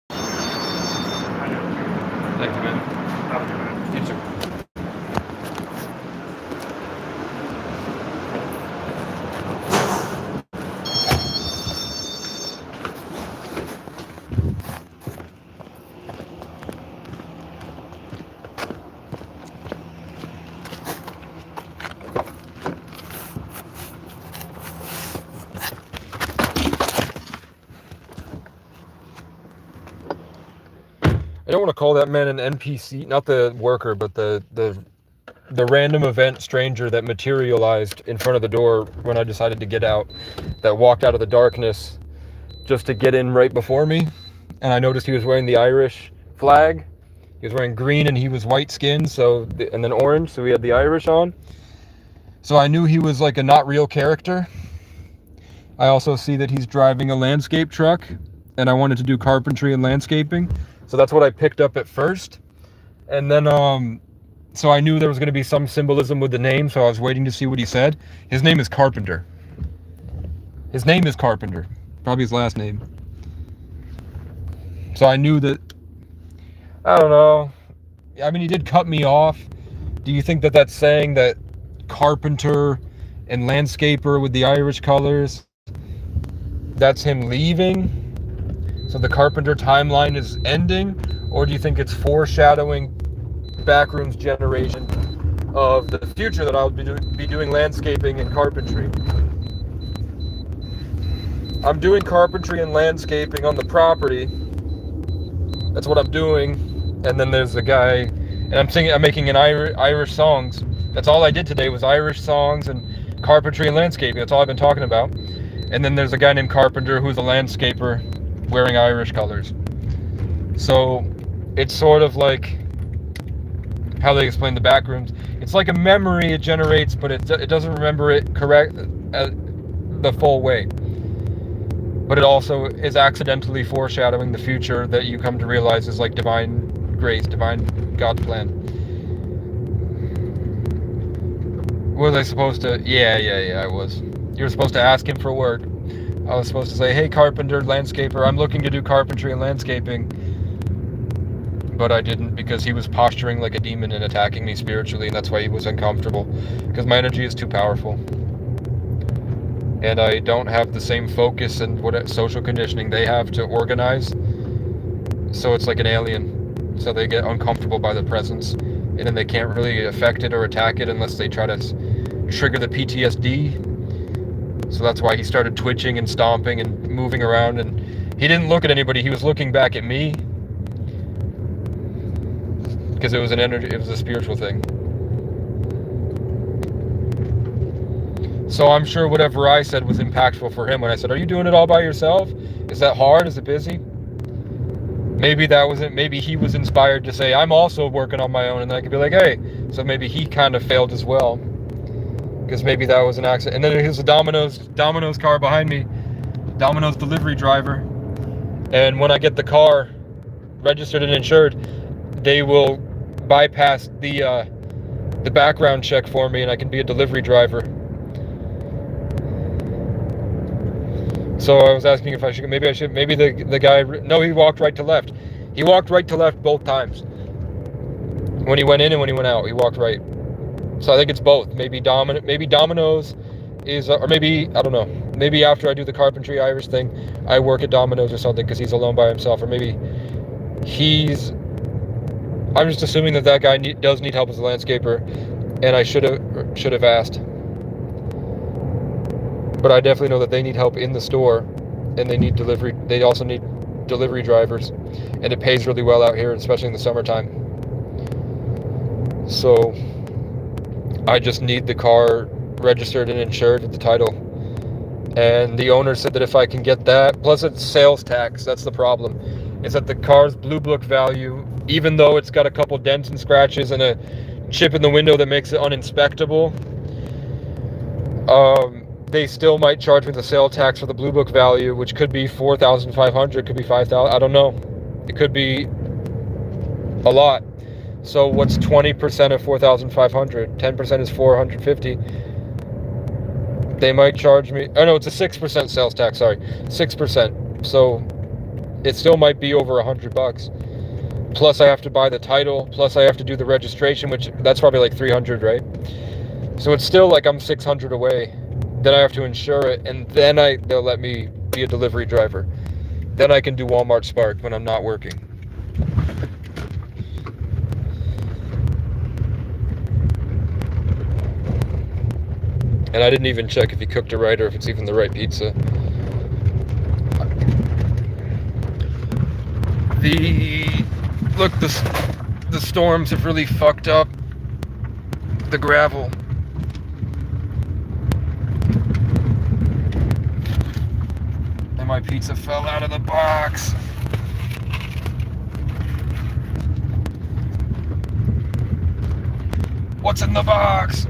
I know. Thank you, man. Have a good night. You too. I don't want to call that man an NPC, not the worker, but the random event stranger that materialized in front of the door when I decided to get out, that walked out of the darkness just to get in right before me. And I noticed he was wearing the Irish flag. He was wearing green and he was white skinned, and then orange, so he had the Irish on. So I knew he was like a not real character. I also see that he's driving a landscape truck, and I wanted to do carpentry and landscaping. So that's what I picked up at first. And then, so I knew there was going to be some symbolism with the name, so I was waiting to see what he said. His name is Carpenter. His name is Carpenter. Probably his last name. So I knew that, I don't know. I mean, he did cut me off. Do you think that that's saying that carpenter and landscaper with the Irish colors, that's him leaving? So the carpenter timeline is ending? Or do you think it's foreshadowing Backrooms generation of the future that I'll be doing landscaping and carpentry? I'm doing carpentry and landscaping on the property. That's what I'm doing. And then there's a guy, and I'm making an Irish songs. That's all I did today was Irish songs and carpentry and landscaping. That's all I've been talking about. And then there's a guy named Carpenter who's a landscaper wearing Irish colors. So it's sort of like how they explain the Backrooms. It's like a memory it generates, but it doesn't remember it correct the full way. But it also is accidentally foreshadowing the future that you come to realize is like divine grace, divine God's plan. Was I supposed to? Yeah, I was. You were supposed to ask him for work. I was supposed to say, hey, carpenter, landscaper, I'm looking to do carpentry and landscaping. But I didn't, because he was posturing like a demon and attacking me spiritually, and that's why he was uncomfortable. Because my energy is too powerful. And I don't have the same focus and what social conditioning they have to organize. So it's like an alien. So they get uncomfortable by the presence. And then they can't really affect it or attack it unless they try to trigger the PTSD. So that's why he started twitching and stomping and moving around. And he didn't look at anybody. He was looking back at me. Because it was an energy, it was a spiritual thing. So I'm sure whatever I said was impactful for him when I said, are you doing it all by yourself? Is that hard? Is it busy? Maybe that wasn't, maybe he was inspired to say, I'm also working on my own. And then I could be like, hey, so maybe he kind of failed as well. Because maybe that was an accident. And then here's a Domino's car behind me. Domino's delivery driver. And when I get the car registered and insured, they will bypass the background check for me and I can be a delivery driver. So I was asking if I should, maybe the guy, no, he walked right to left. He walked right to left both times. When he went in and when he went out, he walked right. So I think it's both. Maybe Domino's is, or maybe, I don't know. Maybe after I do the carpentry Irish thing, I work at Domino's or something because he's alone by himself. Or maybe I'm just assuming that guy does need help as a landscaper, and I should have asked. But I definitely know that they need help in the store, and they need delivery. They also need delivery drivers, and it pays really well out here, especially in the summertime. So I just need the car registered and insured with the title. And the owner said that if I can get that, plus it's sales tax, that's the problem, is that the car's blue book value, even though it's got a couple dents and scratches and a chip in the window that makes it uninspectable, they still might charge me the sale tax for the blue book value, which could be $4,500, could be $5,000, I don't know. It could be a lot. So what's 20% of $4,500? 10% is $450. They might charge me, oh no, it's a 6% sales tax, sorry, 6%. So it still might be over $100. Plus I have to buy the title, plus I have to do the registration, which that's probably like $300, right? So it's still like I'm $600 away. Then I have to insure it, and then they'll let me be a delivery driver. Then I can do Walmart Spark when I'm not working. And I didn't even check if he cooked it right or if it's even the right pizza. Look, the storms have really fucked up the gravel. And my pizza fell out of the box. What's in the box?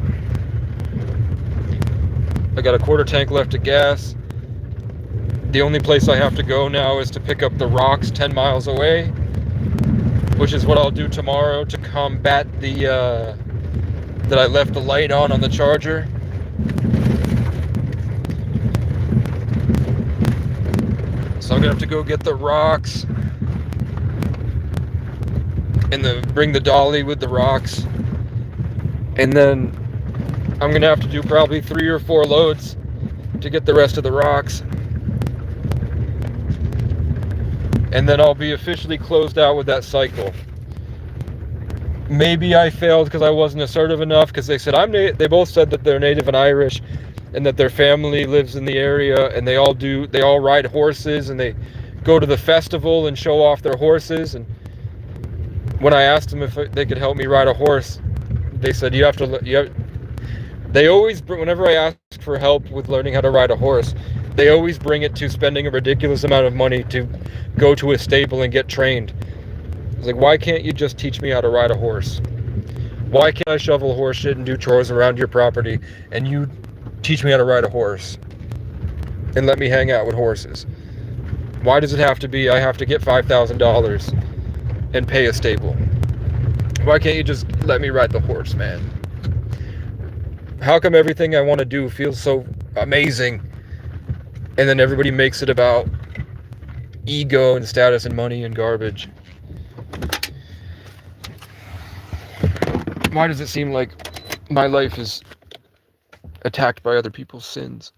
I got a quarter tank left of gas, The only place I have to go now is to pick up the rocks 10 miles away, which is what I'll do tomorrow to combat the that I left the light on the charger. So I'm gonna have to go get the rocks and bring the dolly with the rocks, and then I'm gonna have to do probably 3 or 4 loads to get the rest of the rocks, and then I'll be officially closed out with that cycle. Maybe I failed because I wasn't assertive enough, because they said they both said that they're Native and Irish, and that their family lives in the area, and they all ride horses, and they go to the festival and show off their horses. And when I asked them if they could help me ride a horse, they said they always, whenever I ask for help with learning how to ride a horse, they always bring it to spending a ridiculous amount of money to go to a stable and get trained. It's like, why can't you just teach me how to ride a horse? Why can't I shovel horse shit and do chores around your property, and you teach me how to ride a horse and let me hang out with horses? Why does it have to be I have to get $5,000 and pay a stable? Why can't you just let me ride the horse, man? How come everything I want to do feels so amazing, and then everybody makes it about ego and status and money and garbage? Why does it seem like my life is attacked by other people's sins?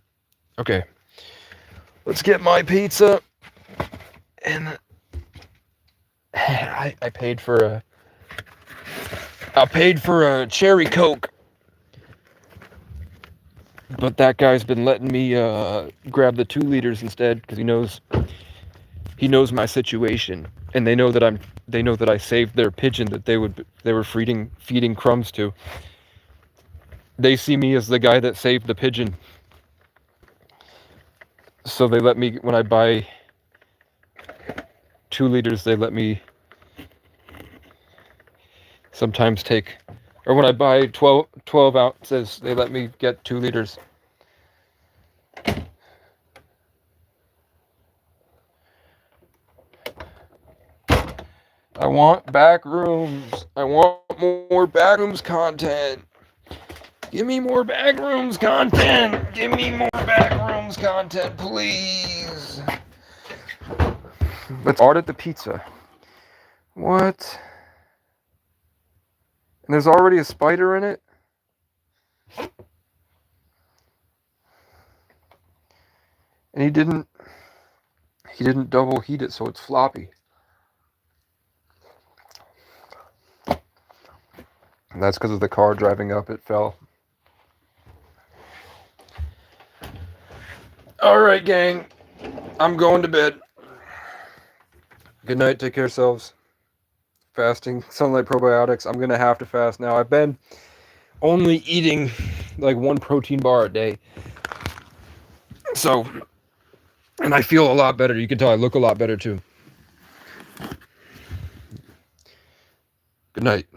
Okay, let's get my pizza. And I paid for a cherry Coke, but that guy's been letting me grab the 2 liters instead, because he knows my situation, and they know that I saved their pigeon that they were feeding crumbs to. They see me as the guy that saved the pigeon, so they let me, when I buy 2 liters, they let me sometimes take, or when I buy 12 ounces, they let me get 2 liters. I want back rooms. I want more back rooms content. Give me more back rooms content. Give me more back rooms content, please. Let's audit the pizza. What? And there's already a spider in it? And he didn't double heat it, so it's floppy. And that's because of the car driving up, it fell. Alright, gang. I'm going to bed. Good night, take care of yourselves. Fasting, Sunlight Probiotics. I'm going to have to fast now. I've been only eating like 1 protein bar a day. So, and I feel a lot better. You can tell I look a lot better too. Good night.